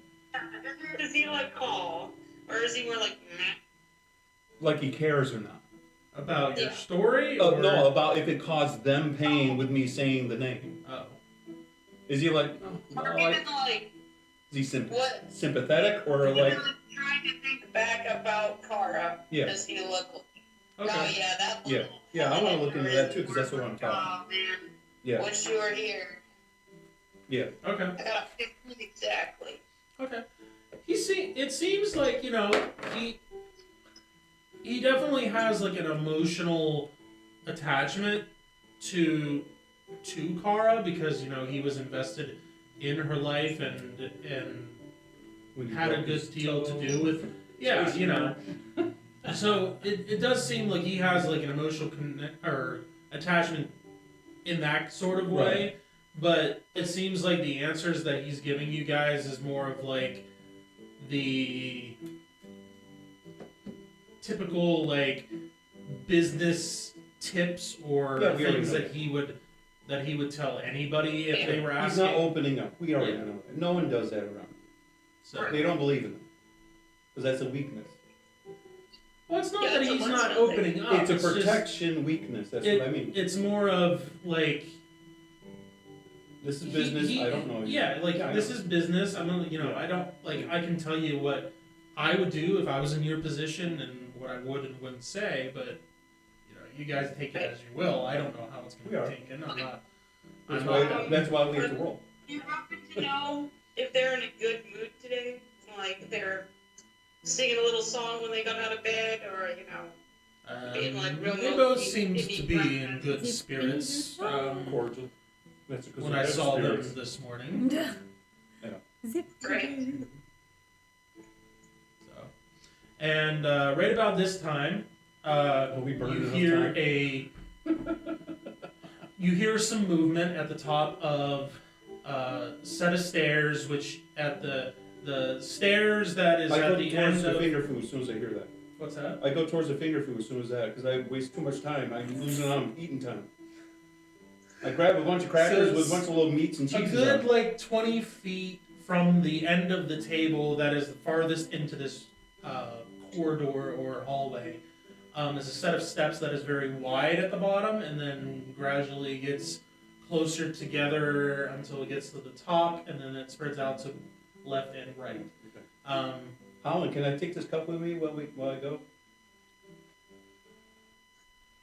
Speaker 5: Does he like call? Or is he more like meh?
Speaker 2: Like he cares or not?
Speaker 1: About your
Speaker 5: Yeah.
Speaker 1: story?
Speaker 2: Oh
Speaker 1: or...
Speaker 2: no, about if it caused them pain with me saying the name.
Speaker 1: Oh.
Speaker 2: Is he like, oh, no,
Speaker 5: Or even like,
Speaker 2: is he
Speaker 5: what?
Speaker 2: sympathetic or
Speaker 5: I'm
Speaker 2: like,
Speaker 5: trying to think back about Kara.
Speaker 2: yeah,
Speaker 5: Does he look like?
Speaker 1: Okay.
Speaker 5: Oh yeah, that
Speaker 2: yeah,
Speaker 5: little.
Speaker 2: yeah, I want to look into that too because that's what I'm talking.
Speaker 5: Oh man,
Speaker 2: Yeah,
Speaker 5: wish you were here.
Speaker 2: yeah,
Speaker 1: Okay.
Speaker 5: I got 15 exactly.
Speaker 1: Okay. It seems like, he definitely has like an emotional attachment to Kara because, he was invested in her life and
Speaker 2: When you
Speaker 1: had a
Speaker 2: broke
Speaker 1: good
Speaker 2: his
Speaker 1: deal to
Speaker 2: toe.
Speaker 1: do with So it does seem like he has like an emotional or attachment in that sort of way. But it seems like the answers that he's giving you guys is more of like the typical like business tips or
Speaker 2: Yeah, we already
Speaker 1: things
Speaker 2: know
Speaker 1: that he would tell anybody if they were
Speaker 2: He's
Speaker 1: asking.
Speaker 2: not opening up. We already
Speaker 1: Yeah.
Speaker 2: know that. No one does that around.
Speaker 1: So,
Speaker 2: They don't believe in them because that's a weakness.
Speaker 1: well, it's not
Speaker 5: Yeah,
Speaker 1: that
Speaker 5: it's a
Speaker 1: he's not
Speaker 5: lifestyle thing.
Speaker 1: opening up.
Speaker 2: It's a
Speaker 1: just-
Speaker 2: protection weakness. That's what I mean.
Speaker 1: It's more of like
Speaker 2: This is business.
Speaker 1: he-
Speaker 2: I don't know.
Speaker 1: Yeah, like
Speaker 2: Yeah, I
Speaker 1: this
Speaker 2: know.
Speaker 1: is business. I'm gonna,
Speaker 2: Yeah.
Speaker 1: I don't like. I can tell you what I would do if I was in your position and what I would and wouldn't say, but you guys take it as you will. I don't know how it's
Speaker 2: We
Speaker 1: gonna
Speaker 2: are.
Speaker 1: be taken. I'm not.
Speaker 2: That's
Speaker 1: I'm
Speaker 2: why.
Speaker 1: not.
Speaker 2: That's why we have to roll.
Speaker 5: Do you happen to know if they're in a good mood today? Like they're singing a little song when they got out of bed, or being like real
Speaker 1: They both
Speaker 5: mopey,
Speaker 1: seemed
Speaker 5: hippie
Speaker 1: to be
Speaker 5: crap.
Speaker 1: in good spirits
Speaker 2: Cordial. That's because
Speaker 1: when I saw them this morning.
Speaker 3: Zip.
Speaker 5: Great.
Speaker 1: So, and right about this time,
Speaker 2: we burned
Speaker 1: you
Speaker 2: enough
Speaker 1: hear
Speaker 2: time.
Speaker 1: you hear some movement at the top of a set of stairs, which at the stairs that is
Speaker 2: I
Speaker 1: at
Speaker 2: go
Speaker 1: the
Speaker 2: towards
Speaker 1: end
Speaker 2: the
Speaker 1: of
Speaker 2: finger food as soon as I hear that.
Speaker 1: what's that?
Speaker 2: I go towards the finger food as soon as that, because I waste too much time. I'm losing on eating time. I grab a bunch of crackers with a bunch of little meats and
Speaker 1: A
Speaker 2: cheeses
Speaker 1: good
Speaker 2: on.
Speaker 1: like 20 feet from the end of the table that is the farthest into this corridor or hallway. There's a set of steps that is very wide at the bottom and then gradually gets closer together until it gets to the top, and then it spreads out to left and right.
Speaker 2: Okay. Holland, can I take this cup with me while I go?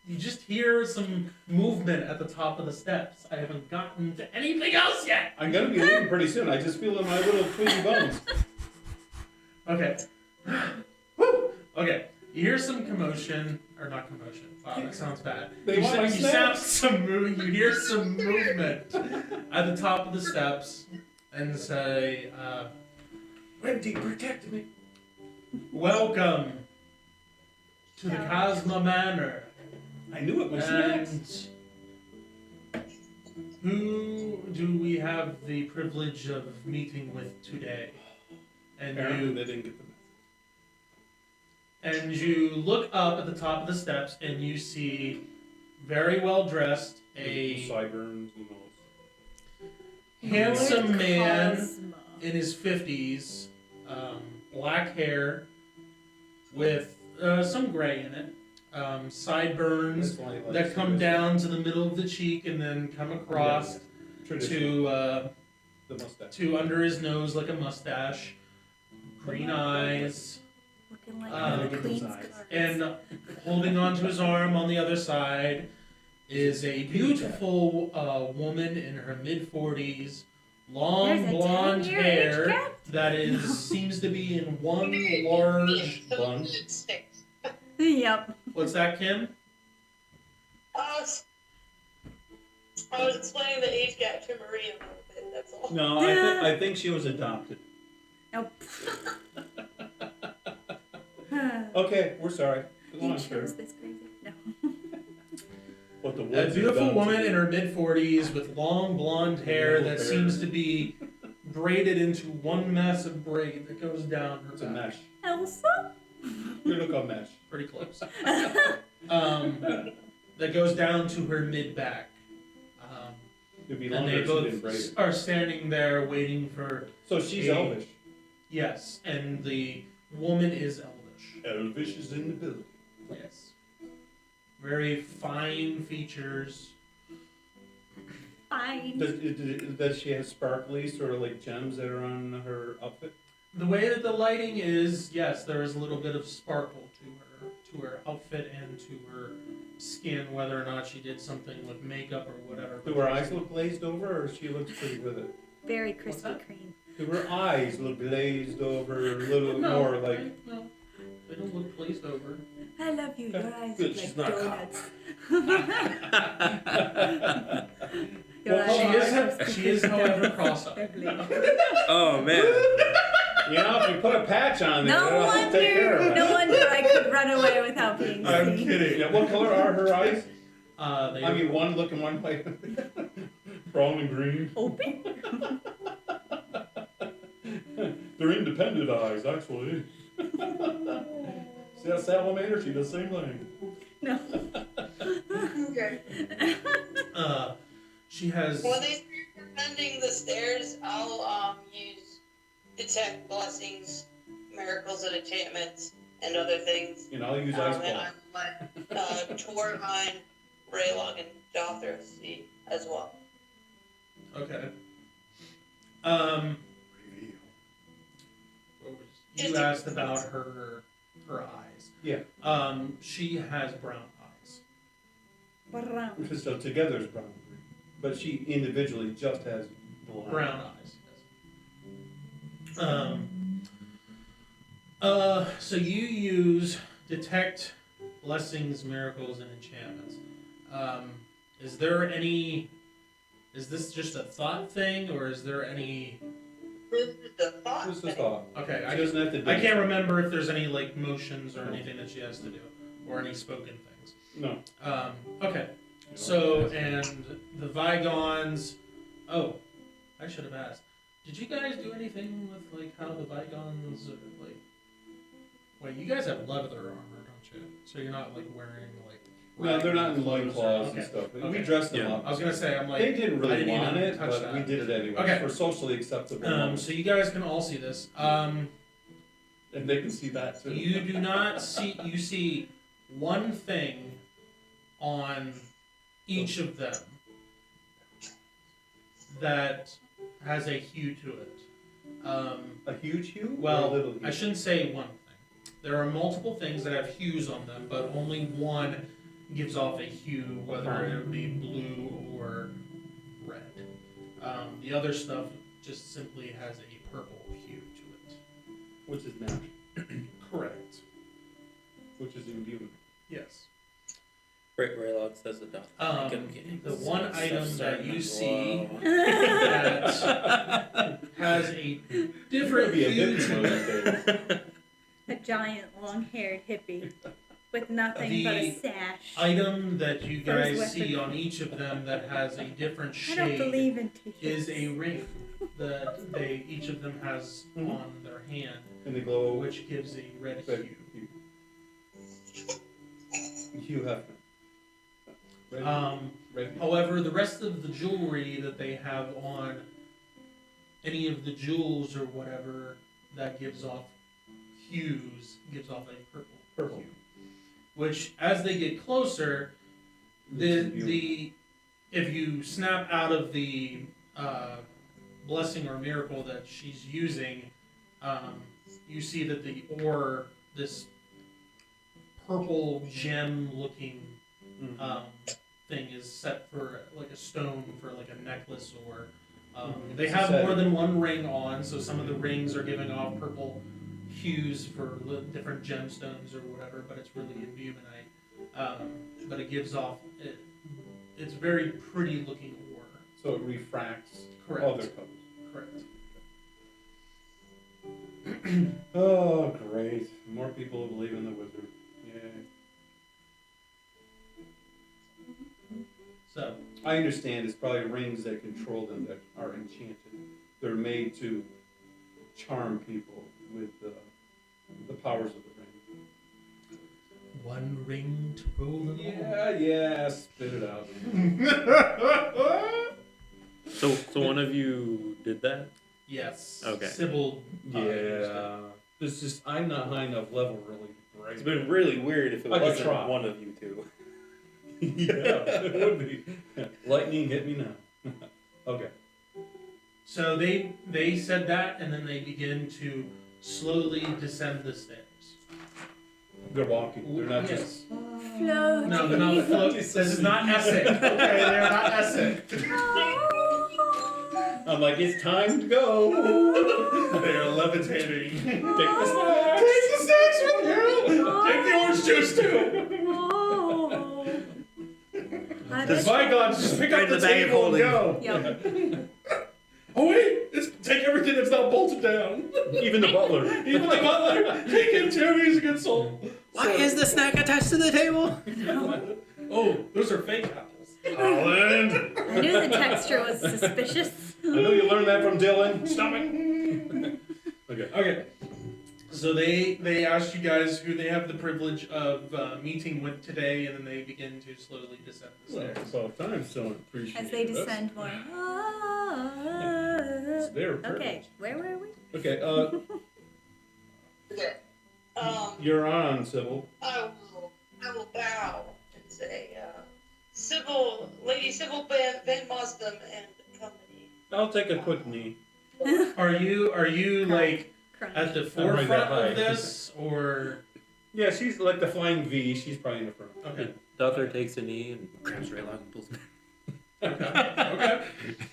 Speaker 1: You just hear some movement at the top of the steps. I haven't gotten to anything else yet.
Speaker 2: I'm gonna be leaving pretty soon. I just feel it in my little twingy bones.
Speaker 1: Okay. Woo! Okay. You hear some commotion, or not commotion. Wow, that sounds bad.
Speaker 2: They
Speaker 1: you
Speaker 2: want my
Speaker 1: you
Speaker 2: snacks.
Speaker 1: You hear some movement at the top of the steps, and say, "Wendy, protect me. Welcome to the Cosmo Manor.
Speaker 2: I knew it was snacks.
Speaker 1: And who do we have the privilege of meeting with today?" And
Speaker 2: Apparently they didn't get the
Speaker 1: And you look up at the top of the steps and you see very well dressed
Speaker 2: sideburns and all.
Speaker 1: handsome man
Speaker 3: Cosmo.
Speaker 1: in his 50s, black hair with some gray in it, sideburns that come down to the middle of the cheek and then come across to
Speaker 2: the mustache.
Speaker 1: to under his nose like a mustache, green eyes.
Speaker 3: Looking like
Speaker 1: Um,
Speaker 3: the Queen's
Speaker 2: eyes.
Speaker 3: cards.
Speaker 1: And holding onto his arm on the other side is a beautiful woman in her mid-40s, long
Speaker 3: There's a
Speaker 1: blonde
Speaker 3: 10-year
Speaker 1: hair
Speaker 3: age gap?
Speaker 1: that seems to be in one large bun.
Speaker 3: Yep.
Speaker 1: What's that, Kim?
Speaker 5: I was explaining the age gap to Marie a little bit, that's all.
Speaker 2: No, I think she was adopted.
Speaker 3: Nope.
Speaker 2: Okay, we're sorry. Go
Speaker 3: He
Speaker 2: on, sir.
Speaker 3: chose this crazy. No.
Speaker 2: What the
Speaker 1: A
Speaker 2: woods
Speaker 1: beautiful
Speaker 2: have done
Speaker 1: woman
Speaker 2: to
Speaker 1: in
Speaker 2: you.
Speaker 1: her mid-40s with long blonde hair that
Speaker 2: Hair.
Speaker 1: seems to be braided into one massive braid that goes down her
Speaker 2: It's a
Speaker 1: back.
Speaker 2: mesh.
Speaker 3: Elsa?
Speaker 2: You look a mesh.
Speaker 1: Pretty close. That goes down to her mid-back.
Speaker 2: It'd be
Speaker 1: And
Speaker 2: longer
Speaker 1: they
Speaker 2: if she didn't braid
Speaker 1: both
Speaker 2: it.
Speaker 1: are standing there waiting for,
Speaker 2: So she's
Speaker 1: a-
Speaker 2: elvish.
Speaker 1: yes, and the woman is elvish.
Speaker 2: Elvish is in the building.
Speaker 1: Yes. Very fine features.
Speaker 3: Fine.
Speaker 2: Does she have sparkly sort of like gems that are on her outfit?
Speaker 1: The way that the lighting is, yes, there is a little bit of sparkle to her outfit and to her skin, whether or not she did something with makeup or whatever.
Speaker 2: Do her eyes look glazed over, or she looks pretty with it?
Speaker 3: Very
Speaker 1: What's
Speaker 3: Krispy
Speaker 1: that?
Speaker 3: Kreme.
Speaker 2: Do her eyes look glazed over, a little
Speaker 1: No,
Speaker 2: more like?
Speaker 1: no, they don't look glazed over.
Speaker 3: I love you. Your eyes
Speaker 2: Good,
Speaker 3: look
Speaker 2: she's
Speaker 3: like
Speaker 2: not a cop.
Speaker 3: donuts. Your
Speaker 2: Well,
Speaker 3: eyes
Speaker 1: She is, however, cross-eyed.
Speaker 3: ugly.
Speaker 4: Oh man.
Speaker 2: You know, if you put a patch on there,
Speaker 3: No
Speaker 2: it'll take care of
Speaker 3: wonder.
Speaker 2: it.
Speaker 3: No wonder I could run away without being
Speaker 1: I'm
Speaker 3: seen.
Speaker 1: kidding.
Speaker 2: Yeah, what color are her eyes?
Speaker 1: They
Speaker 2: I mean, one looking one way, brown and green.
Speaker 3: Open.
Speaker 2: They're independent eyes, actually. See that salamander? She does the same thing.
Speaker 3: No.
Speaker 5: Okay.
Speaker 1: she has.
Speaker 5: When they start ascending the stairs, I'll use detect blessings, miracles and enchantments, and other things.
Speaker 2: And I'll use ice
Speaker 5: And
Speaker 2: ball.
Speaker 5: I let Torvine, Raylong, and Dothr see as well.
Speaker 1: Okay. You
Speaker 5: Just-
Speaker 1: asked about her eyes.
Speaker 2: Yeah.
Speaker 1: She has brown eyes.
Speaker 3: Brown.
Speaker 2: So together is brown and green. But she individually just has purple.
Speaker 1: brown eyes. So you use detect blessings, miracles, and enchantments. Is there any? Is this just a thought thing, or is there any?
Speaker 5: This is the thought
Speaker 2: This is
Speaker 5: thing.
Speaker 2: thought.
Speaker 1: Okay,
Speaker 2: She doesn't have to do
Speaker 1: I can't
Speaker 2: it.
Speaker 1: remember if there's any like motions or anything that she has to do, or any spoken things.
Speaker 2: No.
Speaker 1: Okay. So and the Vigons. Oh, I should have asked. Did you guys do anything with like how the Vigons are like? Wait, you guys have leather armor, don't you? So you're not like wearing like.
Speaker 2: No, they're not in
Speaker 1: clothes or-
Speaker 2: loincloths
Speaker 1: okay.
Speaker 2: and stuff. We
Speaker 1: Okay.
Speaker 2: dressed them
Speaker 4: Yeah.
Speaker 2: up.
Speaker 1: I was gonna say I'm like.
Speaker 2: They didn't
Speaker 1: I
Speaker 2: really
Speaker 1: didn't
Speaker 2: want
Speaker 1: even
Speaker 2: it,
Speaker 1: touch
Speaker 2: but
Speaker 1: that.
Speaker 2: we did it anyway.
Speaker 1: Okay.
Speaker 2: For socially acceptable.
Speaker 1: So you guys can all see this.
Speaker 2: and they can see that too.
Speaker 1: You do not see. You see one thing on each of them that has a hue to it.
Speaker 2: A huge hue? Or a
Speaker 1: Well,
Speaker 2: little hue?
Speaker 1: I shouldn't say one thing. There are multiple things that have hues on them, but only one gives off a hue, whether it be blue or red. The other stuff just simply has a purple hue to it.
Speaker 2: Which is natural.
Speaker 1: Correct.
Speaker 2: Which is imbued.
Speaker 1: Yes.
Speaker 4: Raylog says the dog.
Speaker 1: The one item that you see
Speaker 4: Wow.
Speaker 1: that has a different
Speaker 2: Be a
Speaker 1: hue
Speaker 2: hippie
Speaker 1: to
Speaker 2: one
Speaker 1: it.
Speaker 2: of these days.
Speaker 3: A giant long-haired hippie with nothing but a
Speaker 1: The
Speaker 3: sash.
Speaker 1: Item that you
Speaker 3: For his
Speaker 1: guys see
Speaker 3: weapon.
Speaker 1: on each of them that has a different
Speaker 3: I don't
Speaker 1: shade
Speaker 3: believe in t-shirts.
Speaker 1: is a ring that each of them has
Speaker 2: Mhm.
Speaker 1: on their hand,
Speaker 2: And they glow.
Speaker 1: which gives a red
Speaker 2: Red
Speaker 1: hue.
Speaker 2: hue. Hugh Hefner. Red, red hue.
Speaker 1: However, the rest of the jewelry that they have on, any of the jewels or whatever that gives off hues, gives off a purple hue. Which, as they get closer, the if you snap out of the blessing or miracle that she's using, you see that the ore, this purple gem-looking thing, is set for like a stone for like a necklace, or they have more than one ring on, so some of the rings are giving off purple hues for different gemstones or whatever, but it's really imbuminite. But it gives off it's very pretty looking ore.
Speaker 2: So it refracts
Speaker 1: Correct.
Speaker 2: other colors.
Speaker 1: Correct.
Speaker 2: Oh, great. More people believe in the wizard. Yay.
Speaker 1: So
Speaker 2: I understand it's probably rings that control them that are enchanted. They're made to charm people with the powers of the ring.
Speaker 1: one ring to rule them
Speaker 2: Yeah, spit it out.
Speaker 4: So one of you did that?
Speaker 1: Yes.
Speaker 4: Okay.
Speaker 1: Sybil.
Speaker 2: Yeah. It's just, I'm not high enough level really to break.
Speaker 4: It's been really weird if it
Speaker 2: I could
Speaker 4: wasn't
Speaker 2: try.
Speaker 4: one of you two.
Speaker 2: Yeah, it would be. Lightning hit me now. Okay.
Speaker 1: So they said that, and then they begin to slowly descend the stairs.
Speaker 2: They're walking. They're not
Speaker 1: Yes.
Speaker 2: just.
Speaker 3: Floating.
Speaker 1: No, they're not float. This is not Essex. Okay, they're not Essex.
Speaker 2: I'm like, it's time to go.
Speaker 1: They're levitating.
Speaker 2: Take the snacks.
Speaker 1: Take the snacks with you. Take the orange juice too.
Speaker 3: I
Speaker 1: The
Speaker 3: bet-
Speaker 1: Vigons just pick up
Speaker 4: Right in
Speaker 1: the
Speaker 4: the bag of
Speaker 1: table and
Speaker 4: holding.
Speaker 1: go.
Speaker 3: Yep.
Speaker 1: Oh wait, take everything that's not bolted down.
Speaker 2: Even the butler.
Speaker 1: Even the butler, take him too. He's a good soul.
Speaker 4: Why is the snack attached to the table?
Speaker 1: Oh, those are fake apples. Holland.
Speaker 3: I knew the texture was suspicious.
Speaker 2: I know you learned that from Dylan.
Speaker 1: Stop it.
Speaker 2: Okay.
Speaker 1: Okay. So they asked you guys who they have the privilege of meeting with today, and then they begin to slowly descend the
Speaker 2: Well,
Speaker 1: stairs.
Speaker 2: it's about time someone appreciates
Speaker 3: As they descend more.
Speaker 2: It's their
Speaker 3: Okay,
Speaker 2: privilege.
Speaker 3: where were we?
Speaker 2: Okay,
Speaker 5: Okay.
Speaker 2: you're on, Sybil.
Speaker 5: I will bow and say, Lady Sybil Van Mosdom and company.
Speaker 2: I'll take a quick knee.
Speaker 1: Are you like
Speaker 3: Crunch.
Speaker 1: at the
Speaker 2: right
Speaker 1: forefront
Speaker 2: that high.
Speaker 1: of this, or
Speaker 2: Yeah, she's like the flying V. She's probably in the front.
Speaker 1: okay?
Speaker 4: Doctor takes a knee and grabs Raylog and pulls him.
Speaker 1: Okay.
Speaker 2: At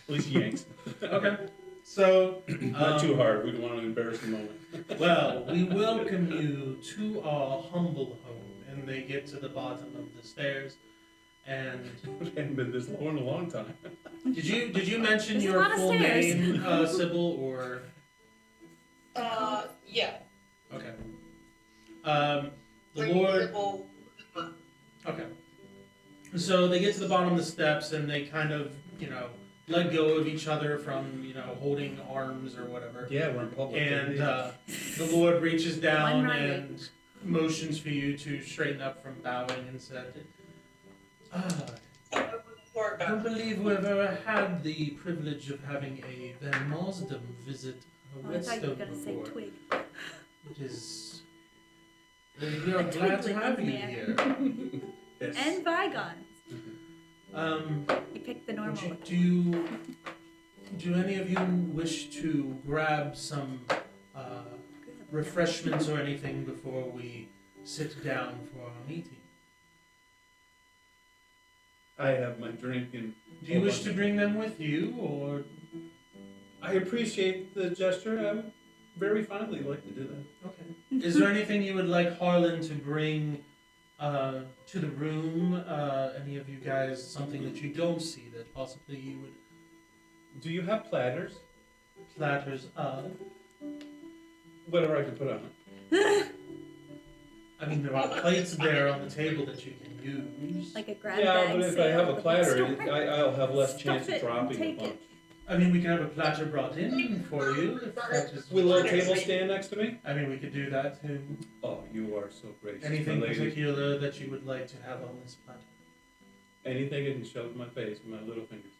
Speaker 2: least she yanks.
Speaker 1: Okay. So,
Speaker 2: Not too hard. We don't want to embarrass the moment.
Speaker 1: well, we welcome you to our humble home, and they get to the bottom of the stairs. And
Speaker 2: We hadn't been this low in a long time.
Speaker 1: did you mention
Speaker 3: There's a
Speaker 1: your
Speaker 3: lot of
Speaker 1: full
Speaker 3: stairs.
Speaker 1: name, Sybil, or
Speaker 5: Yeah.
Speaker 1: okay? The Lord.
Speaker 5: Reasonable.
Speaker 1: Okay. So they get to the bottom of the steps, and they kind of, let go of each other from, holding arms or whatever.
Speaker 2: Yeah, we're in public.
Speaker 1: And the Lord reaches down
Speaker 3: One right.
Speaker 1: and motions for you to straighten up from bowing and said,
Speaker 5: More
Speaker 1: I don't
Speaker 5: about
Speaker 1: believe we've ever had the privilege of having a Van Marsdom visit
Speaker 3: Oh, I thought you were
Speaker 1: Whetstone
Speaker 3: gonna say
Speaker 1: before.
Speaker 3: twig.
Speaker 1: It is... We are
Speaker 3: A
Speaker 1: glad to
Speaker 3: twig
Speaker 1: have you
Speaker 3: man.
Speaker 1: here.
Speaker 2: Yes.
Speaker 3: And bygones.
Speaker 1: Um,
Speaker 3: You picked the normal.
Speaker 1: do any of you wish to grab some refreshments or anything before we sit down for our meeting?
Speaker 2: I have my drink and.
Speaker 1: Do you wish to bring them with you, or
Speaker 2: I appreciate the gesture. I would very fondly like to do that.
Speaker 1: okay? Is there anything you would like Harlan to bring to the room? Any of you guys, something that you don't see that possibly you would
Speaker 2: Do you have platters?
Speaker 1: platters of?
Speaker 2: Whatever I can put on it.
Speaker 1: I mean, there are plates there on the table that you can use.
Speaker 3: Like a grab
Speaker 2: Yeah,
Speaker 3: bag
Speaker 2: but if I
Speaker 3: sale
Speaker 2: have a
Speaker 3: at the
Speaker 2: platter,
Speaker 3: bookstore.
Speaker 2: I'll have less
Speaker 3: Stuff
Speaker 2: chance
Speaker 3: it
Speaker 2: of dropping a
Speaker 3: and take
Speaker 2: bunch.
Speaker 3: it.
Speaker 1: I mean, we can have a platter brought in for you. If that is,
Speaker 2: Will a little table stand next to me?
Speaker 1: I mean, we could do that too.
Speaker 2: Oh, you are so gracious.
Speaker 1: Anything
Speaker 2: my lady.
Speaker 1: particular that you would like to have on this platter?
Speaker 2: Anything I can shove in my face with my little fingers.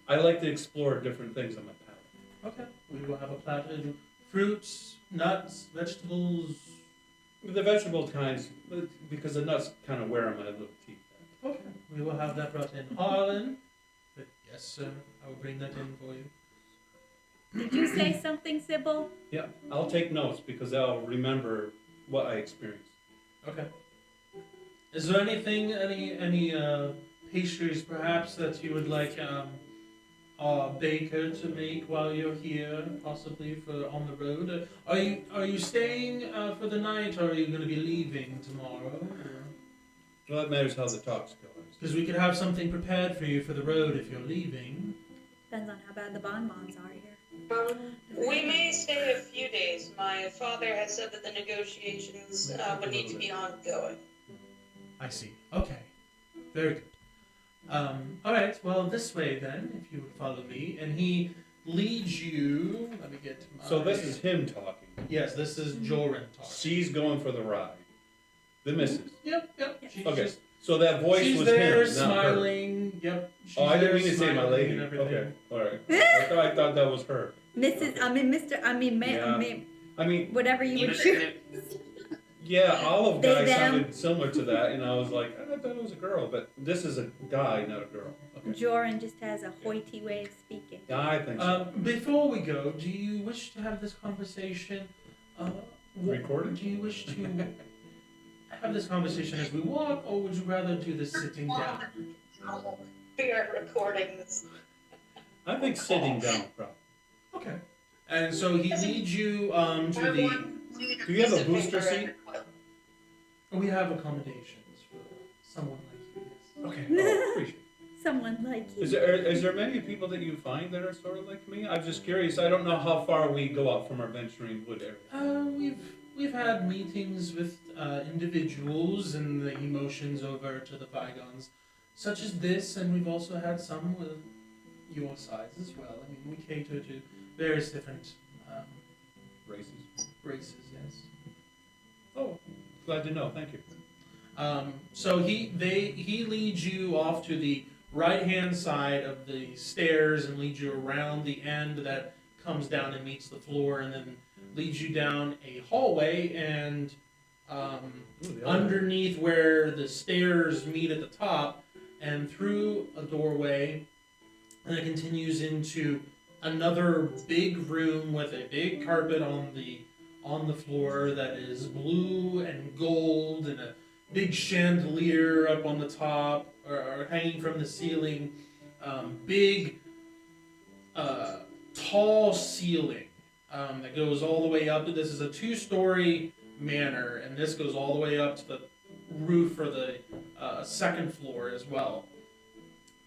Speaker 2: I like to explore different things on my palate.
Speaker 1: Okay. We will have a platter of fruits, nuts, vegetables.
Speaker 2: The vegetable kinds, because the nuts kind of wear on my little teeth.
Speaker 1: Okay. We will have that brought in. Harlan. But yes, sir. I will bring that in for you.
Speaker 3: Did you say something, Sybil?
Speaker 2: Yeah, I'll take notes because I'll remember what I experienced.
Speaker 1: Okay. Is there anything, any pastries perhaps that you would like our baker to make while you're here, possibly for on the road? Are you staying for the night, or are you going to be leaving tomorrow?
Speaker 2: Well, it matters how the talks go.
Speaker 1: Because we could have something prepared for you for the road if you're leaving.
Speaker 3: Depends on how bad the bonbons are here.
Speaker 5: We may stay a few days. My father has said that the negotiations would need to be ongoing.
Speaker 1: I see. Okay. Very good. All right. Well, this way then, if you would follow me, and he leads you. Let me get to my.
Speaker 2: So this is him talking.
Speaker 1: Yes, this is Joran talking.
Speaker 2: She's going for the ride. The missus.
Speaker 1: Yep. She's
Speaker 2: Okay.
Speaker 1: just,
Speaker 2: So that voice
Speaker 1: she's
Speaker 2: was
Speaker 1: there
Speaker 2: him, not her.
Speaker 1: smiling. Yep. She's
Speaker 2: Oh, I didn't
Speaker 1: there
Speaker 2: mean to say my
Speaker 1: smiling
Speaker 2: lady.
Speaker 1: and everything.
Speaker 2: Okay, all right. I thought that was her.
Speaker 3: Mrs. I mean, Mr. I mean,
Speaker 2: Yeah. I mean,
Speaker 3: whatever you would choose.
Speaker 2: yeah, Olive
Speaker 3: They,
Speaker 2: Guy
Speaker 3: them.
Speaker 2: sounded similar to that, and I was like, I thought it was a girl, but this is a guy, not a girl. Okay.
Speaker 3: Joran just has a hoity way of speaking.
Speaker 2: Yeah, I think so.
Speaker 1: Before we go, do you wish to have this conversation?
Speaker 2: Recorded?
Speaker 1: Do you wish to have this conversation as we walk, or would you rather do this sitting down?
Speaker 5: We are recording this.
Speaker 2: I think sitting down, probably.
Speaker 1: Okay. And so he leads you to the.
Speaker 2: Do you have a booster seat?
Speaker 1: We have accommodations for someone like you. Yes.
Speaker 2: Okay, oh, appreciate it.
Speaker 3: Someone like you.
Speaker 2: Is there many people that you find that are sort of like me? I'm just curious. I don't know how far we go out from our venturing wood area.
Speaker 1: We've had meetings with individuals and the emotions over to the bygones, such as this, and we've also had some with your size as well. I mean, we cater to various different
Speaker 2: Races.
Speaker 1: races. Yes.
Speaker 2: Oh, glad to know. Thank you.
Speaker 1: So he leads you off to the right-hand side of the stairs and leads you around the end that comes down and meets the floor, and then leads you down a hallway and underneath where the stairs meet at the top, and through a doorway, and it continues into another big room with a big carpet on the floor that is blue and gold, and a big chandelier up on the top or hanging from the ceiling. Big tall ceiling that goes all the way up. This is a 2-story manor, and this goes all the way up to the roof for the second floor as well,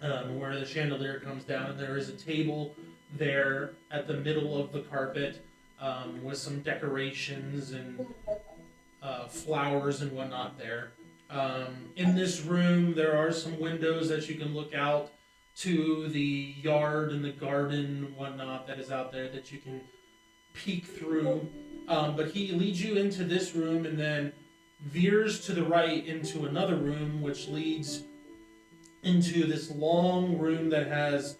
Speaker 1: where the chandelier comes down. And there is a table there at the middle of the carpet with some decorations and flowers and whatnot there. In this room, there are some windows that you can look out to the yard and the garden and whatnot that is out there that you can peek through. But he leads you into this room and then veers to the right into another room, which leads into this long room that has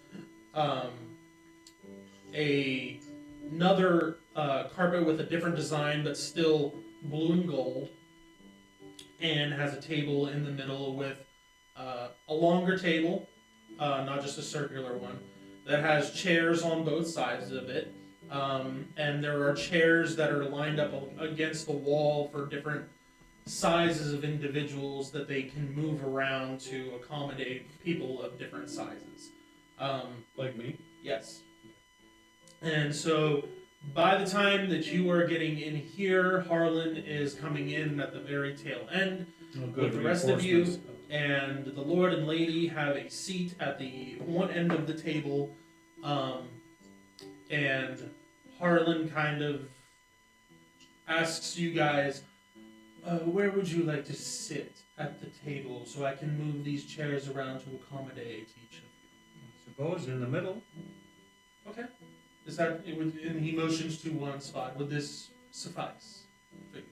Speaker 1: another carpet with a different design, but still blue and gold, and has a table in the middle with a longer table, not just a circular one, that has chairs on both sides of it. And there are chairs that are lined up against the wall for different sizes of individuals that they can move around to accommodate people of different sizes.
Speaker 2: Like me?
Speaker 1: Yes. And so by the time that you are getting in here, Harlan is coming in at the very tail end.
Speaker 2: Good
Speaker 1: With the rest of you,
Speaker 2: reinforcements.
Speaker 1: and the Lord and Lady have a seat at the one end of the table, and Harlan kind of asks you guys, where would you like to sit at the table so I can move these chairs around to accommodate each of
Speaker 6: Suppose in the middle.
Speaker 1: you? Okay. Is that, and he motions to one spot. Would this suffice for you?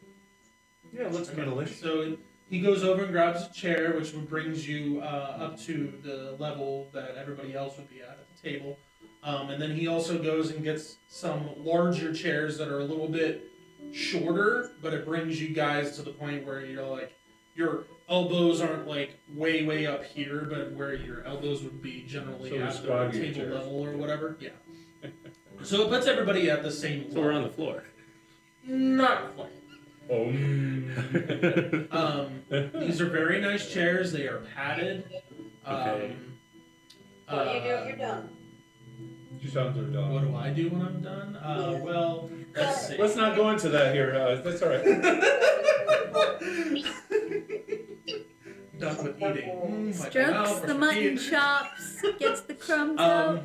Speaker 6: Yeah, looks middle-ish.
Speaker 1: So he goes over and grabs a chair, which brings you up to the level that everybody else would be at the table. And then he also goes and gets some larger chairs that are a little bit shorter, but it brings you guys to the point where you're like, your elbows aren't like way up here, but where your elbows would be generally
Speaker 2: So
Speaker 1: at the
Speaker 2: squaggy
Speaker 1: table
Speaker 2: chairs.
Speaker 1: level or whatever. Yeah. So it puts everybody at the same level.
Speaker 4: So we're on the floor.
Speaker 1: Not quite.
Speaker 2: Oh.
Speaker 1: These are very nice chairs. They are padded.
Speaker 4: Okay.
Speaker 5: What do you do if you're done?
Speaker 2: You sound so dumb.
Speaker 1: What do I do when I'm done? Well, let's see.
Speaker 2: Let's not go into that here. That's all right.
Speaker 1: Done with eating. Like,
Speaker 3: Strokes
Speaker 1: wow,
Speaker 3: the
Speaker 1: for
Speaker 3: mutton
Speaker 1: eating.
Speaker 3: chops, gets the crumbs out.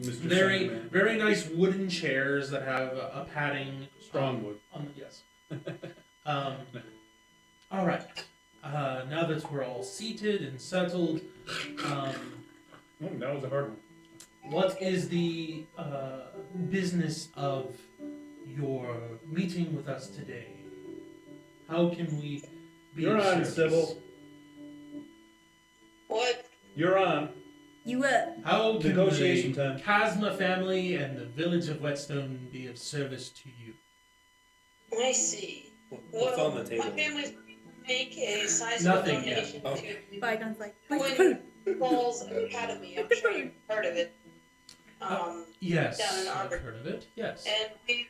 Speaker 2: Mr.
Speaker 1: Very,
Speaker 2: Sandman.
Speaker 1: very nice wooden chairs that have a padding.
Speaker 2: Strong wood.
Speaker 1: Yes. All right. Now that we're all seated and settled,
Speaker 2: That was a hard one.
Speaker 1: what is the business of your meeting with us today? How can we be
Speaker 2: You're
Speaker 1: of
Speaker 2: on,
Speaker 1: service?
Speaker 2: Sybil.
Speaker 5: What?
Speaker 2: You're on.
Speaker 3: You
Speaker 1: How can
Speaker 2: Negotiation
Speaker 1: the
Speaker 2: time.
Speaker 1: Casma family and the village of Whetstone be of service to you?
Speaker 5: I see.
Speaker 4: What's on the
Speaker 5: My
Speaker 4: table?
Speaker 5: family's going to make a sizable
Speaker 1: Nothing yet.
Speaker 5: donation
Speaker 4: Oh.
Speaker 5: to
Speaker 3: bygones like, where's the food?
Speaker 5: Falls Academy. I'm sure you've heard of it.
Speaker 1: Yes,
Speaker 5: Down in
Speaker 1: I've
Speaker 5: Arbor.
Speaker 1: heard of it. Yes.
Speaker 5: And we've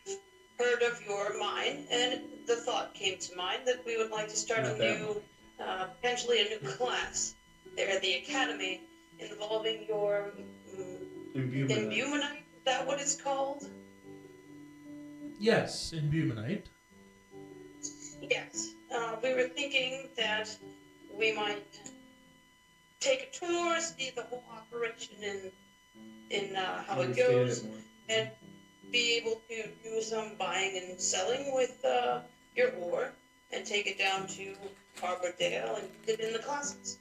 Speaker 5: heard of your mine, and the thought came to mind that we would like to start
Speaker 2: Not
Speaker 5: a
Speaker 2: that
Speaker 5: new, potentially a new class there at the academy involving your
Speaker 2: Imbuement.
Speaker 5: imbumanite. Is that what it's called?
Speaker 1: Yes, in Bumanite.
Speaker 5: Yes. We were thinking that we might take a tour, see the whole operation in how it goes, and be able to do some buying and selling with your ore, and take it down to Arbordale and use it in the classes.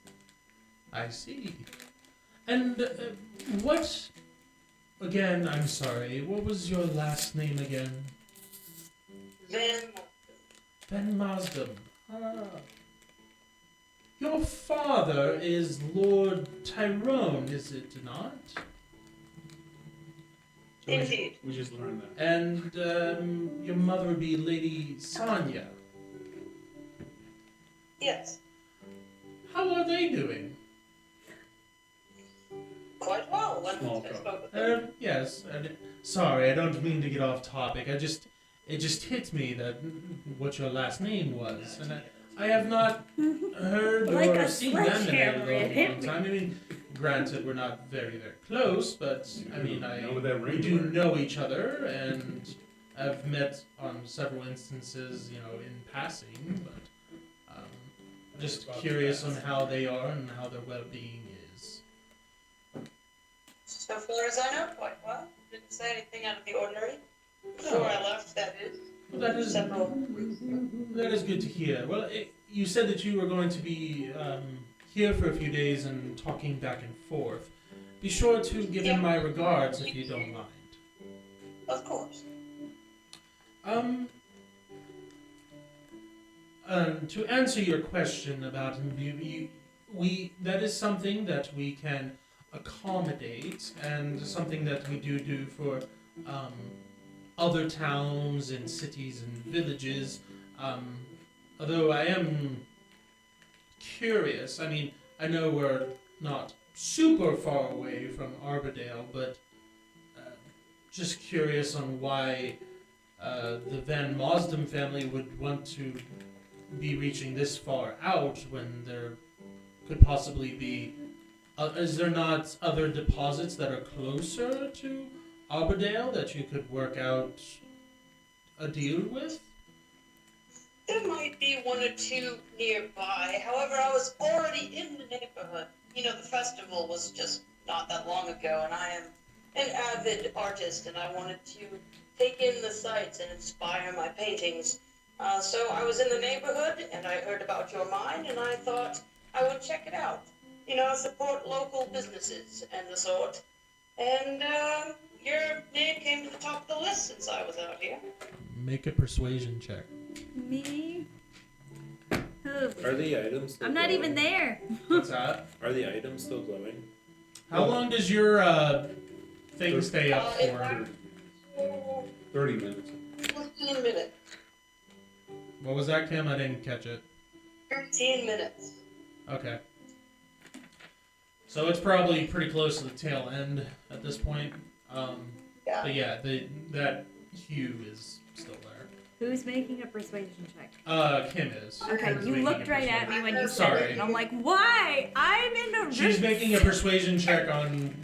Speaker 1: I see. And what? Again, I'm sorry. What was your last name again?
Speaker 5: Then
Speaker 1: Ben Masdom. Your father is Lord Tyrone, is it not?
Speaker 5: indeed.
Speaker 2: We just learned that.
Speaker 1: And your mother would be Lady Sonia.
Speaker 5: Yes.
Speaker 1: How are they doing?
Speaker 5: Quite well. When
Speaker 2: Small
Speaker 5: I
Speaker 2: talk.
Speaker 5: spoke with them.
Speaker 1: Yes. Sorry, I don't mean to get off topic. It just hit me that what your last name was, and I have not heard
Speaker 3: Like
Speaker 1: or
Speaker 3: a
Speaker 1: seen them in
Speaker 3: sledgehammer, it
Speaker 1: a
Speaker 3: hit
Speaker 1: long
Speaker 3: me.
Speaker 1: time. I mean, Granted, we're not very, very close, but I mean,
Speaker 2: Know where that
Speaker 1: we
Speaker 2: ring
Speaker 1: do
Speaker 2: were.
Speaker 1: know each other, and I've met on several instances, in passing. But just curious on how they are and how their well-being is.
Speaker 5: So far as I know, quite well. Didn't say anything out of the ordinary. Before I left, that is.
Speaker 1: Well, that is
Speaker 5: Several weeks ago.
Speaker 1: that is good to hear. Well, you said that you were going to be here for a few days and talking back and forth. Be sure to give him my regards if you don't mind.
Speaker 5: Of course.
Speaker 1: To answer your question about we that is something that we can accommodate, and something that we do for other towns and cities and villages. Although I am curious, I mean, I know we're not super far away from Arbordale, but just curious on why the Van Mosdem family would want to be reaching this far out when there could possibly be. Is there not other deposits that are closer to Arbordale that you could work out a deal with?
Speaker 5: There might be one or two nearby. However, I was already in the neighborhood. The festival was just not that long ago, and I am an avid artist, and I wanted to take in the sights and inspire my paintings. So I was in the neighborhood, and I heard about your mine, and I thought I would check it out. Support local businesses and the sort. And your name came to the top of the list since I was out here.
Speaker 1: Make a persuasion check.
Speaker 3: Me? Oh,
Speaker 4: Are the items still
Speaker 3: I'm not
Speaker 4: glowing?
Speaker 3: even there.
Speaker 1: What's that?
Speaker 4: Are the items still glowing?
Speaker 1: How long does your thing stay up
Speaker 5: it
Speaker 1: for?
Speaker 5: lasts for
Speaker 2: 30 minutes.
Speaker 5: 15 minutes.
Speaker 1: What was that, Kim? I didn't catch it.
Speaker 5: 15 minutes.
Speaker 1: Okay. So it's probably pretty close to the tail end at this point.
Speaker 5: Yeah.
Speaker 1: But yeah, that hue is still there.
Speaker 3: Who's making a persuasion check?
Speaker 1: Kim is.
Speaker 3: Okay,
Speaker 1: Kim's
Speaker 3: you
Speaker 1: making
Speaker 3: looked
Speaker 1: a
Speaker 3: right at
Speaker 1: persuasion-
Speaker 3: me when you said
Speaker 1: Sorry.
Speaker 3: it, and I'm like, why? I'm in a
Speaker 1: She's making a persuasion check on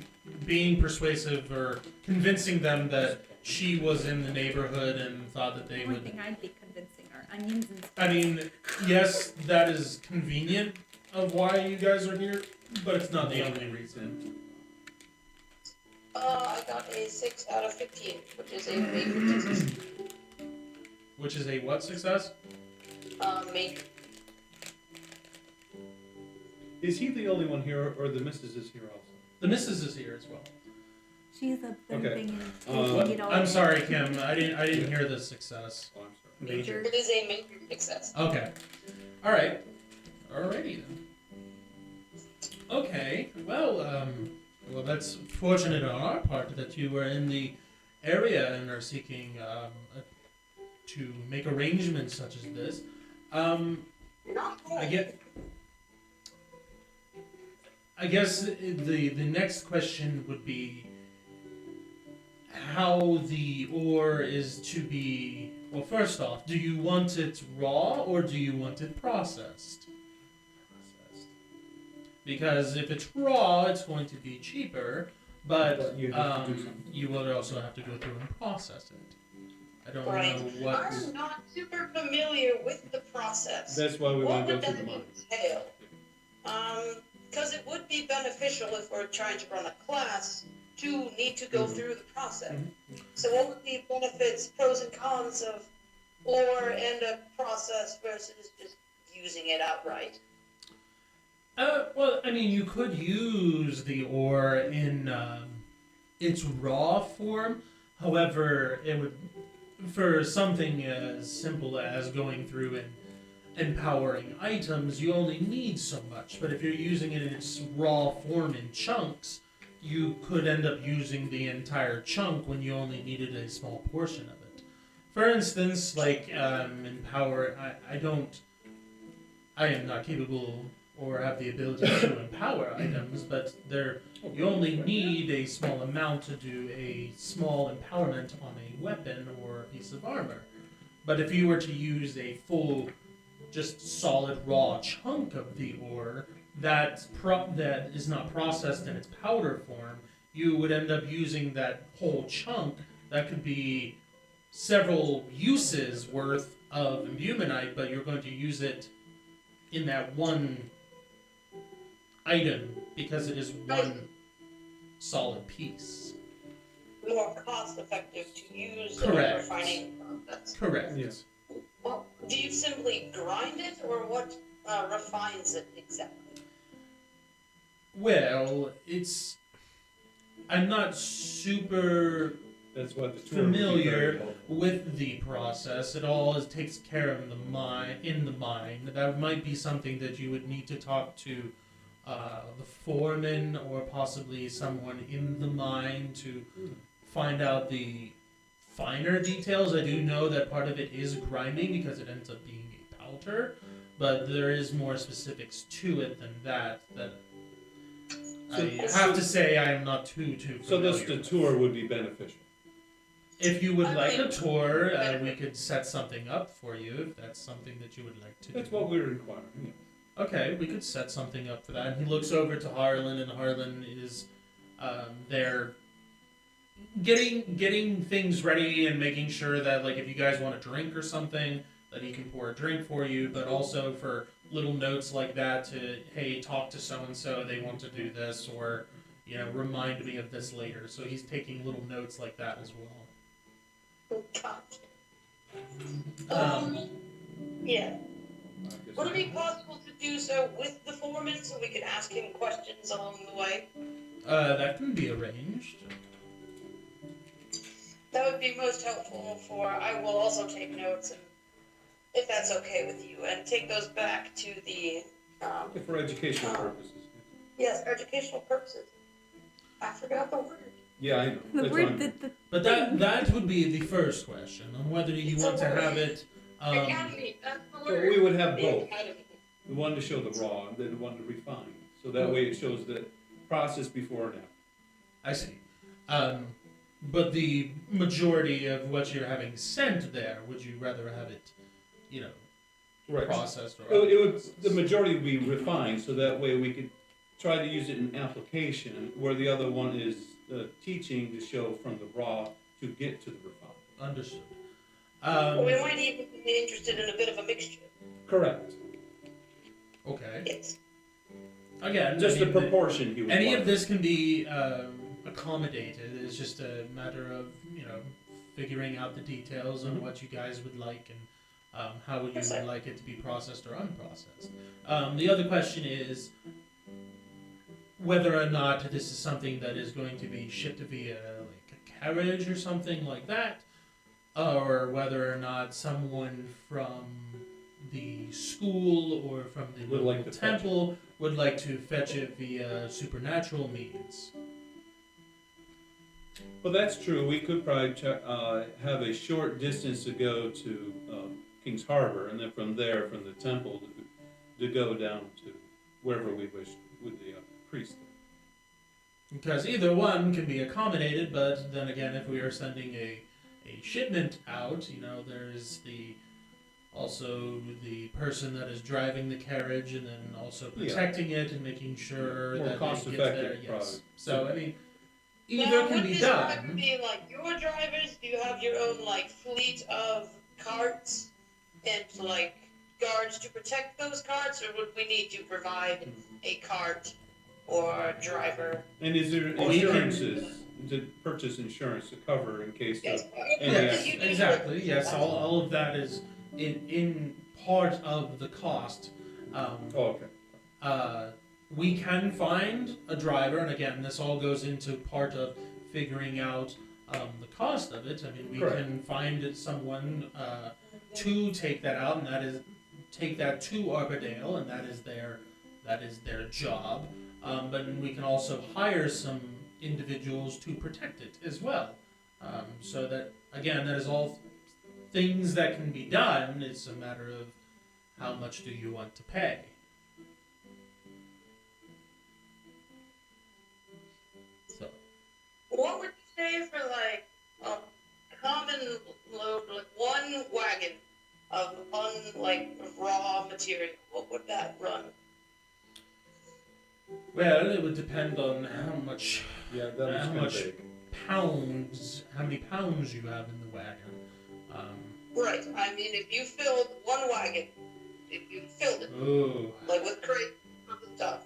Speaker 1: being persuasive or convincing them that she was in the neighborhood and thought that they
Speaker 3: The only
Speaker 1: would.
Speaker 3: thing I'd be convincing are onions and
Speaker 1: I mean, yes, that is convenient of why you guys are here, but it's not the only reason.
Speaker 5: I got a 6 out of 15, which is a major success.
Speaker 1: Which is a what success?
Speaker 5: Major.
Speaker 2: Is he the only one here, or the missus is here also?
Speaker 1: The missus is here as well.
Speaker 3: she's up there
Speaker 2: Okay.
Speaker 3: thinking
Speaker 2: Um,
Speaker 3: it all
Speaker 1: I'm
Speaker 3: in.
Speaker 1: sorry, Kim. I didn't hear the success.
Speaker 2: Oh, I'm sorry.
Speaker 3: Major.
Speaker 5: It is a major success.
Speaker 1: Okay. All right. Alrighty then. Okay. Well, that's fortunate on our part that you were in the area and are seeking to make arrangements such as this.
Speaker 5: Not
Speaker 1: I guess the next question would be how the ore is to be. Well, first off, do you want it raw or do you want it processed? Because if it's raw, it's going to be cheaper, but
Speaker 2: You have to do something.
Speaker 1: you will also have to go through and process it. I don't
Speaker 5: Right.
Speaker 1: know what.
Speaker 5: I'm not super familiar with the process.
Speaker 2: That's why we
Speaker 5: What
Speaker 2: want to
Speaker 5: would
Speaker 2: go
Speaker 5: that
Speaker 2: through the mine.
Speaker 5: entail? Because it would be beneficial if we're trying to run a class to need to go through the process. So what would be benefits, pros and cons of ore and a process versus just using it outright?
Speaker 1: Well, I mean, you could use the ore in its raw form. However, it would, for something as simple as going through and empowering items, you only need so much. But if you're using it in its raw form in chunks, you could end up using the entire chunk when you only needed a small portion of it. For instance, like empower, I am not capable or have the ability to empower items, but you only need a small amount to do a small empowerment on a weapon or a piece of armor. But if you were to use a full, just solid raw chunk of the ore, that is not processed in its powder form, you would end up using that whole chunk that could be several uses worth of imbuminite, but you're going to use it in that one item because it is one solid piece.
Speaker 5: More cost effective to use
Speaker 1: Correct.
Speaker 5: a refining process.
Speaker 1: Correct.
Speaker 2: Yes.
Speaker 5: Well, do you simply grind it, or what refines it exactly?
Speaker 1: Well, I'm not super
Speaker 2: That's what the tour would be
Speaker 1: familiar
Speaker 2: very helpful.
Speaker 1: with the process. It all takes care of the mine. That might be something that you would need to talk to the foreman or possibly someone in the mine to find out the finer details. I do know that part of it is grinding because it ends up being a powder, but there is more specifics to it than that. I have to say I am not too familiar.
Speaker 2: So the tour would be beneficial.
Speaker 1: If you would like a tour, we could set something up for you if that's something that you would like to do.
Speaker 2: That's what we're requiring.
Speaker 1: Okay, we could set something up for that. And he looks over to Harlan, and Harlan is there getting things ready and making sure that, like, if you guys want a drink or something, that he can pour a drink for you, but also for little notes like that to, hey, talk to so-and-so, they want to do this, or, you know, remind me of this later. So he's taking little notes like that as well.
Speaker 5: Yeah. Would it be possible to do so with the foreman so we could ask him questions along the way?
Speaker 1: That can be arranged.
Speaker 5: That would be most helpful I will also take notes, and if that's okay with you, and take those back to the,
Speaker 2: For educational purposes.
Speaker 5: yes, educational purposes. I forgot the word.
Speaker 2: Yeah, I know.
Speaker 3: The
Speaker 2: That's
Speaker 3: word,
Speaker 2: fine.
Speaker 1: But that would be the first question on whether you want to have it.
Speaker 5: Academy, that's the
Speaker 2: So
Speaker 5: word.
Speaker 2: we would have
Speaker 5: The
Speaker 2: both.
Speaker 5: academy.
Speaker 2: The one to show the raw and then the one to refine. So that way it shows the process before and after.
Speaker 1: I see. But the majority of what you're having sent there, would you rather have it, you know, processed or
Speaker 2: The majority would be refined, so that way we could try to use it in application, where the other one is teaching to show from the raw to get to the refined.
Speaker 1: Understood.
Speaker 5: We might even be interested in a bit of a mixture.
Speaker 2: Correct.
Speaker 1: Okay.
Speaker 5: Yes.
Speaker 1: Again,
Speaker 2: Just
Speaker 1: I mean,
Speaker 2: the proportion he would
Speaker 1: any
Speaker 2: want.
Speaker 1: of this can be accommodated. It's just a matter of, you know, figuring out the details on what you guys would like and how you would like it to be processed or unprocessed. The other question is whether or not this is something that is going to be shipped via like a carriage or something like that, or whether or not someone from the school or from the
Speaker 2: Would
Speaker 1: local
Speaker 2: like to fetch
Speaker 1: temple would like to fetch it via supernatural means.
Speaker 2: Well, that's true. We could probably have a short distance to go to King's Harbor, and then from there, from the temple, to go down to wherever we wish with the priest.
Speaker 1: Because either one can be accommodated, but then again, if we are sending a shipment out, you know, there's also the person that is driving the carriage and then also protecting it and making sure
Speaker 2: More
Speaker 1: that
Speaker 2: cost
Speaker 1: it gets there.
Speaker 2: effective,
Speaker 1: Yes.
Speaker 2: probably.
Speaker 1: So I mean, either
Speaker 5: Now,
Speaker 1: can
Speaker 5: would
Speaker 1: be
Speaker 5: this driver
Speaker 1: done.
Speaker 5: be like your drivers? Do you have your own like fleet of carts and like guards to protect those carts, or would we need to provide a cart or a driver?
Speaker 2: And is there
Speaker 1: Well, you can-
Speaker 2: insurances to purchase insurance to cover in case
Speaker 5: Yes.
Speaker 2: of
Speaker 1: Yes,
Speaker 2: accident?
Speaker 1: exactly. Yes, all of that is in part of the cost.
Speaker 2: Oh, okay.
Speaker 1: We can find a driver, and again, this all goes into part of figuring out the cost of it. I mean, we
Speaker 2: Correct.
Speaker 1: can find someone to take that out, and that is take that to Arbordale, and that is their job. But we can also hire some individuals to protect it as well. So that again, that is all things that can be done. It's a matter of how much do you want to pay. So.
Speaker 5: What would you say for like a common load, like one wagon of raw material? What would that run?
Speaker 1: Well, it would depend on how much
Speaker 2: Yeah, that was
Speaker 1: How
Speaker 2: kind of
Speaker 1: much?
Speaker 2: big.
Speaker 1: how many pounds you have in the wagon.
Speaker 5: Right, I mean, if you filled one wagon, if you filled it,
Speaker 1: Oh,
Speaker 5: like with crates of stuff,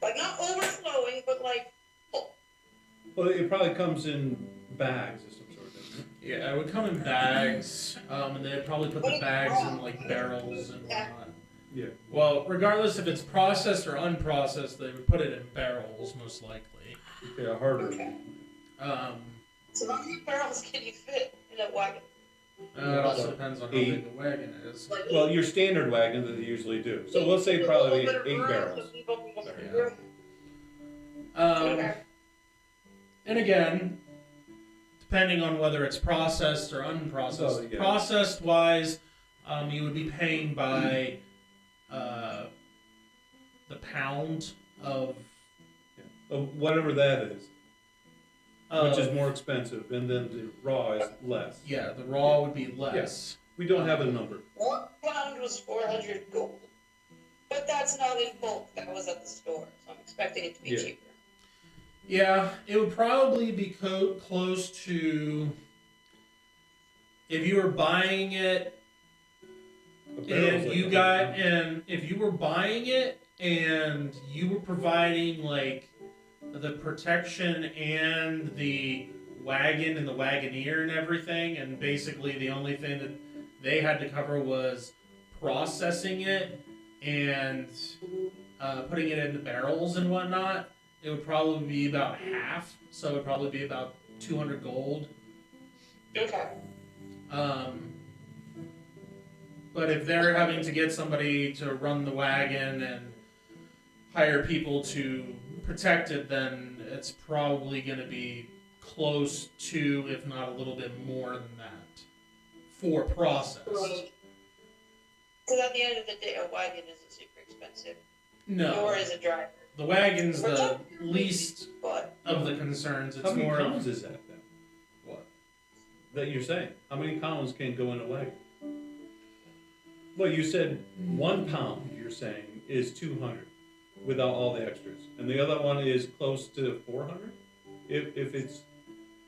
Speaker 5: like not overflowing, but like full.
Speaker 2: Well, it probably comes in bags of some sort, doesn't it?
Speaker 1: yeah, it would come in bags, and they'd probably put the bags in like barrels and whatnot.
Speaker 2: Yeah.
Speaker 1: Well, regardless if it's processed or unprocessed, they would put it in barrels most likely.
Speaker 2: Yeah, harder.
Speaker 5: Okay.
Speaker 1: Um,
Speaker 5: So how many barrels can you fit in a wagon?
Speaker 1: it also depends on how
Speaker 2: Eight.
Speaker 1: big the wagon is.
Speaker 5: Like
Speaker 2: Well, your standard wagon that they usually do. So we'll say probably 8 barrels.
Speaker 1: Yeah.
Speaker 5: Okay.
Speaker 1: And again, depending on whether it's processed or unprocessed.
Speaker 2: Oh, yeah.
Speaker 1: Processed wise, you would be paying by the pound of
Speaker 2: Whatever that is, which is
Speaker 1: of-
Speaker 2: more expensive, and then the raw is less.
Speaker 1: Yeah, the raw would be less.
Speaker 2: We don't have a number.
Speaker 5: 1 pound was 400 gold. But that's not in bulk, that was at the store, so I'm expecting it to be
Speaker 2: Yeah.
Speaker 5: cheaper.
Speaker 1: Yeah, it would probably be close to if you were buying it
Speaker 2: A barrel's
Speaker 1: and
Speaker 2: like
Speaker 1: you
Speaker 2: a
Speaker 1: got
Speaker 2: hundred.
Speaker 1: and if you were buying it and you were providing like the protection and the wagon and the wagoneer and everything, and basically the only thing that they had to cover was processing it and putting it into barrels and whatnot, it would probably be about half. So it would probably be about 200 gold.
Speaker 5: Okay.
Speaker 1: But if they're having to get somebody to run the wagon and hire people to protect it, then it's probably going to be close to, if not a little bit more than that, for process.
Speaker 5: Because at the end of the day, a wagon isn't super expensive.
Speaker 1: No,
Speaker 5: Nor is a driver.
Speaker 1: the wagon's
Speaker 5: Or
Speaker 1: the
Speaker 5: not
Speaker 1: least
Speaker 5: But
Speaker 1: of the concerns. It's
Speaker 2: How many
Speaker 1: more
Speaker 2: pounds
Speaker 1: of
Speaker 2: is that then?
Speaker 1: what?
Speaker 2: That you're saying? How many pounds can go in a wagon? Well, you said 1 pound, you're saying, is 200 without all the extras. And the other one is close to 400? If it's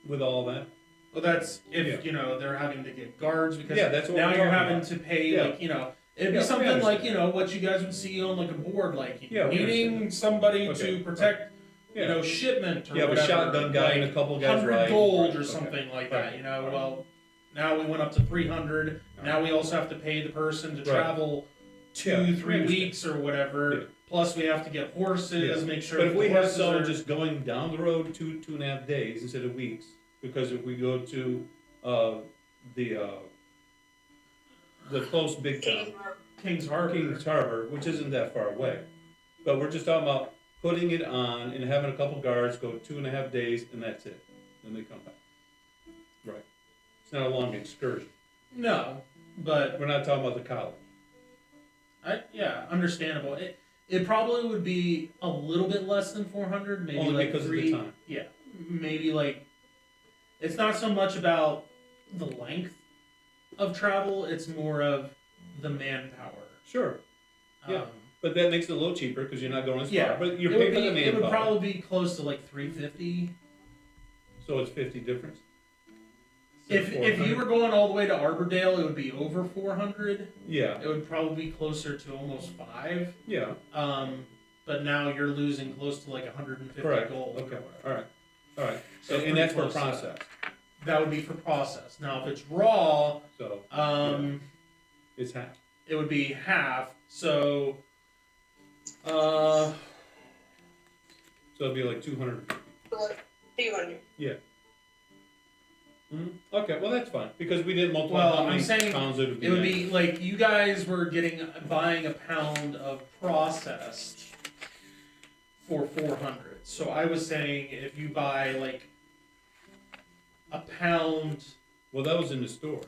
Speaker 2: with all that?
Speaker 1: Well, that's if
Speaker 2: Yeah.
Speaker 1: you know they're having to get guards because
Speaker 2: Yeah, that's what
Speaker 1: now
Speaker 2: we're
Speaker 1: you're
Speaker 2: talking
Speaker 1: having
Speaker 2: about.
Speaker 1: to pay
Speaker 2: Yeah.
Speaker 1: like it'd be
Speaker 2: Yeah,
Speaker 1: something
Speaker 2: we
Speaker 1: like
Speaker 2: understand.
Speaker 1: what you guys would see on like a board, like
Speaker 2: Yeah, we
Speaker 1: needing
Speaker 2: understand.
Speaker 1: somebody
Speaker 2: Okay.
Speaker 1: to protect
Speaker 2: Yeah.
Speaker 1: shipment or
Speaker 2: You have a
Speaker 1: whatever,
Speaker 2: shotgun guy and a couple guys
Speaker 1: 100
Speaker 2: riding.
Speaker 1: gold
Speaker 2: Right,
Speaker 1: or
Speaker 2: okay.
Speaker 1: something like
Speaker 2: Right.
Speaker 1: that. You know,
Speaker 2: Right.
Speaker 1: well now we went up to 300. Now we also have to pay the person to
Speaker 2: Right.
Speaker 1: travel two,
Speaker 2: Yeah, we
Speaker 1: 3
Speaker 2: understand.
Speaker 1: weeks or whatever.
Speaker 2: Yeah.
Speaker 1: Plus we have to get horses,
Speaker 2: Yeah.
Speaker 1: make sure.
Speaker 2: But
Speaker 1: that
Speaker 2: if
Speaker 1: the
Speaker 2: we have
Speaker 1: horses
Speaker 2: someone
Speaker 1: are-
Speaker 2: just going down the road 2.5 days instead of weeks, because if we go to the close big town,
Speaker 1: King's Harbor.
Speaker 2: Kings Harbor, which isn't that far away, but we're just talking about putting it on and having a couple guards go 2.5 days and that's it. Then they come back. Right. It's not a long excursion.
Speaker 1: No, but
Speaker 2: We're not talking about the college.
Speaker 1: understandable. It probably would be a little bit less than 400, maybe
Speaker 2: Only
Speaker 1: like
Speaker 2: because of
Speaker 1: 3.
Speaker 2: the time.
Speaker 1: Yeah, maybe like it's not so much about the length of travel; it's more of the manpower.
Speaker 2: Sure. Yeah.
Speaker 1: Um,
Speaker 2: But that makes it a little cheaper because you're not going as
Speaker 1: Yeah,
Speaker 2: far. But you're
Speaker 1: it would
Speaker 2: paying for
Speaker 1: be.
Speaker 2: the
Speaker 1: It would
Speaker 2: manpower.
Speaker 1: probably be close to like 350.
Speaker 2: So it's 50 difference.
Speaker 1: If you were going all the way to Arbordale, it would be over 400.
Speaker 2: Yeah.
Speaker 1: It would probably be closer to almost 5.
Speaker 2: Yeah.
Speaker 1: But now you're losing close to like 150
Speaker 2: Correct.
Speaker 1: gold.
Speaker 2: Okay. All right. All right.
Speaker 1: So
Speaker 2: And that's for
Speaker 1: pretty close to
Speaker 2: process.
Speaker 1: that would be for process. Now, if it's raw,
Speaker 2: So it's half.
Speaker 1: it would be half. So,
Speaker 2: So it'd be like 200.
Speaker 5: 200.
Speaker 2: Yeah. Okay. Well, that's fine because we didn't multiply
Speaker 1: Well,
Speaker 2: how many
Speaker 1: I'm saying
Speaker 2: pounds it would be.
Speaker 1: it would be like you guys were buying a pound of processed for 400. So I was saying if you buy like a pound,
Speaker 2: Well, that was in the store.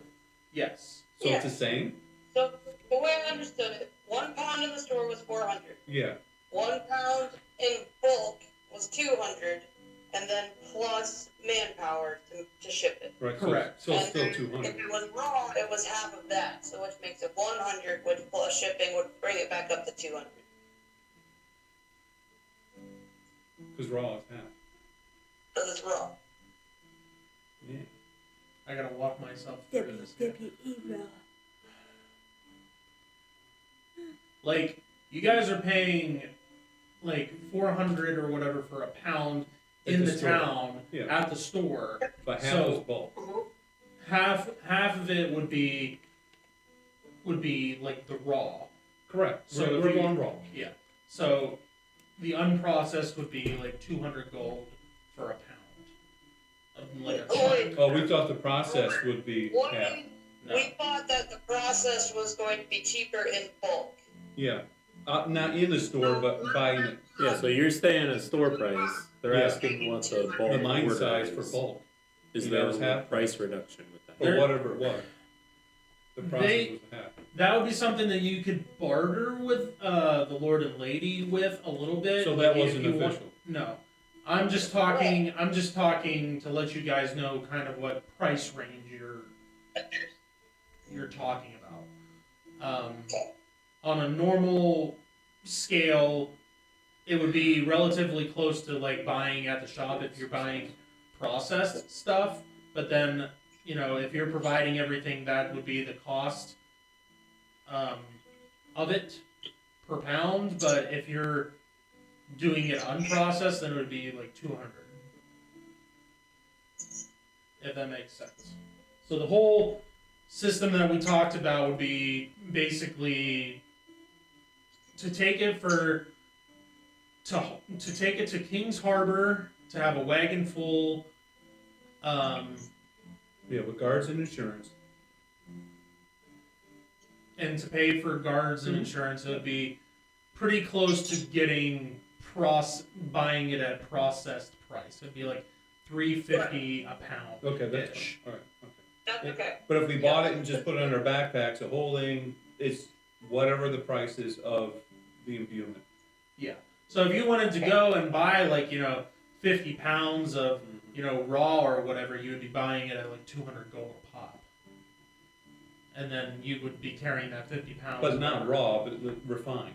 Speaker 1: yes.
Speaker 2: So
Speaker 5: Yeah.
Speaker 2: it's the same.
Speaker 5: So the way I understood it, 1 pound in the store was 400.
Speaker 2: Yeah.
Speaker 5: 1 pound in bulk was 200, and then plus manpower to ship it.
Speaker 2: Right.
Speaker 1: Correct.
Speaker 2: So it's
Speaker 5: And
Speaker 2: still
Speaker 5: then
Speaker 2: 200.
Speaker 5: If it was raw, it was half of that, so which makes it 100, which plus shipping would bring it back up to 200.
Speaker 2: Because raw is half.
Speaker 5: because it's raw.
Speaker 2: Yeah.
Speaker 1: I gotta walk myself through this. here. Like, you guys are paying like 400 or whatever for a pound
Speaker 2: At
Speaker 1: in
Speaker 2: the
Speaker 1: the
Speaker 2: store.
Speaker 1: town
Speaker 2: Yeah.
Speaker 1: at the store.
Speaker 2: But half
Speaker 1: So-
Speaker 2: is bulk.
Speaker 1: Half of it would be like the raw.
Speaker 2: Correct.
Speaker 1: So
Speaker 2: So
Speaker 1: if
Speaker 2: we're
Speaker 1: you-
Speaker 2: going raw.
Speaker 1: Yeah. So the unprocessed would be like 200 gold for a pound. Like a
Speaker 5: Oh, wait.
Speaker 2: Oh, we thought the process would be
Speaker 5: What
Speaker 2: half.
Speaker 1: No.
Speaker 5: we thought that the process was going to be cheaper in bulk.
Speaker 2: Yeah. Not in the store, but buying it.
Speaker 4: Yeah, so you're staying at store price. They're
Speaker 2: Yeah.
Speaker 4: asking what the bulk
Speaker 2: The line
Speaker 4: order
Speaker 2: size
Speaker 4: is.
Speaker 2: for bulk.
Speaker 4: Is
Speaker 2: You
Speaker 4: there
Speaker 2: know, it's
Speaker 4: a
Speaker 2: half
Speaker 4: price reduction with that?
Speaker 2: Or
Speaker 1: There-
Speaker 2: whatever it was. The process
Speaker 1: They-
Speaker 2: was half.
Speaker 1: That would be something that you could barter with the Lord and Lady with a little bit.
Speaker 2: So that
Speaker 1: if
Speaker 2: wasn't
Speaker 1: you want-
Speaker 2: official.
Speaker 1: No. I'm just talking to let you guys know kind of what price range you're talking about. On a normal scale, it would be relatively close to like buying at the shop if you're buying processed stuff. But then, if you're providing everything, that would be the cost of it per pound. But if you're doing it unprocessed, then it would be like 200. If that makes sense. So the whole system that we talked about would be basically to take it to King's Harbor to have a wagon full.
Speaker 2: Yeah, with guards and insurance.
Speaker 1: And to pay for guards and
Speaker 2: Mhm.
Speaker 1: insurance, it would be pretty close to getting buying it at processed price. It'd be like $3.50 a pound.
Speaker 2: Okay, that's
Speaker 1: Ish.
Speaker 2: fine. All right. Okay.
Speaker 5: That's okay.
Speaker 2: But if we bought it and just put it in our backpacks, a holding, it's whatever the price is of the imbuement.
Speaker 1: Yeah. So if you wanted to go and buy like 50 pounds of raw or whatever, you would be buying it at like 200 gold a pop. And then you would be carrying that 50 pounds.
Speaker 2: But not raw, but refined.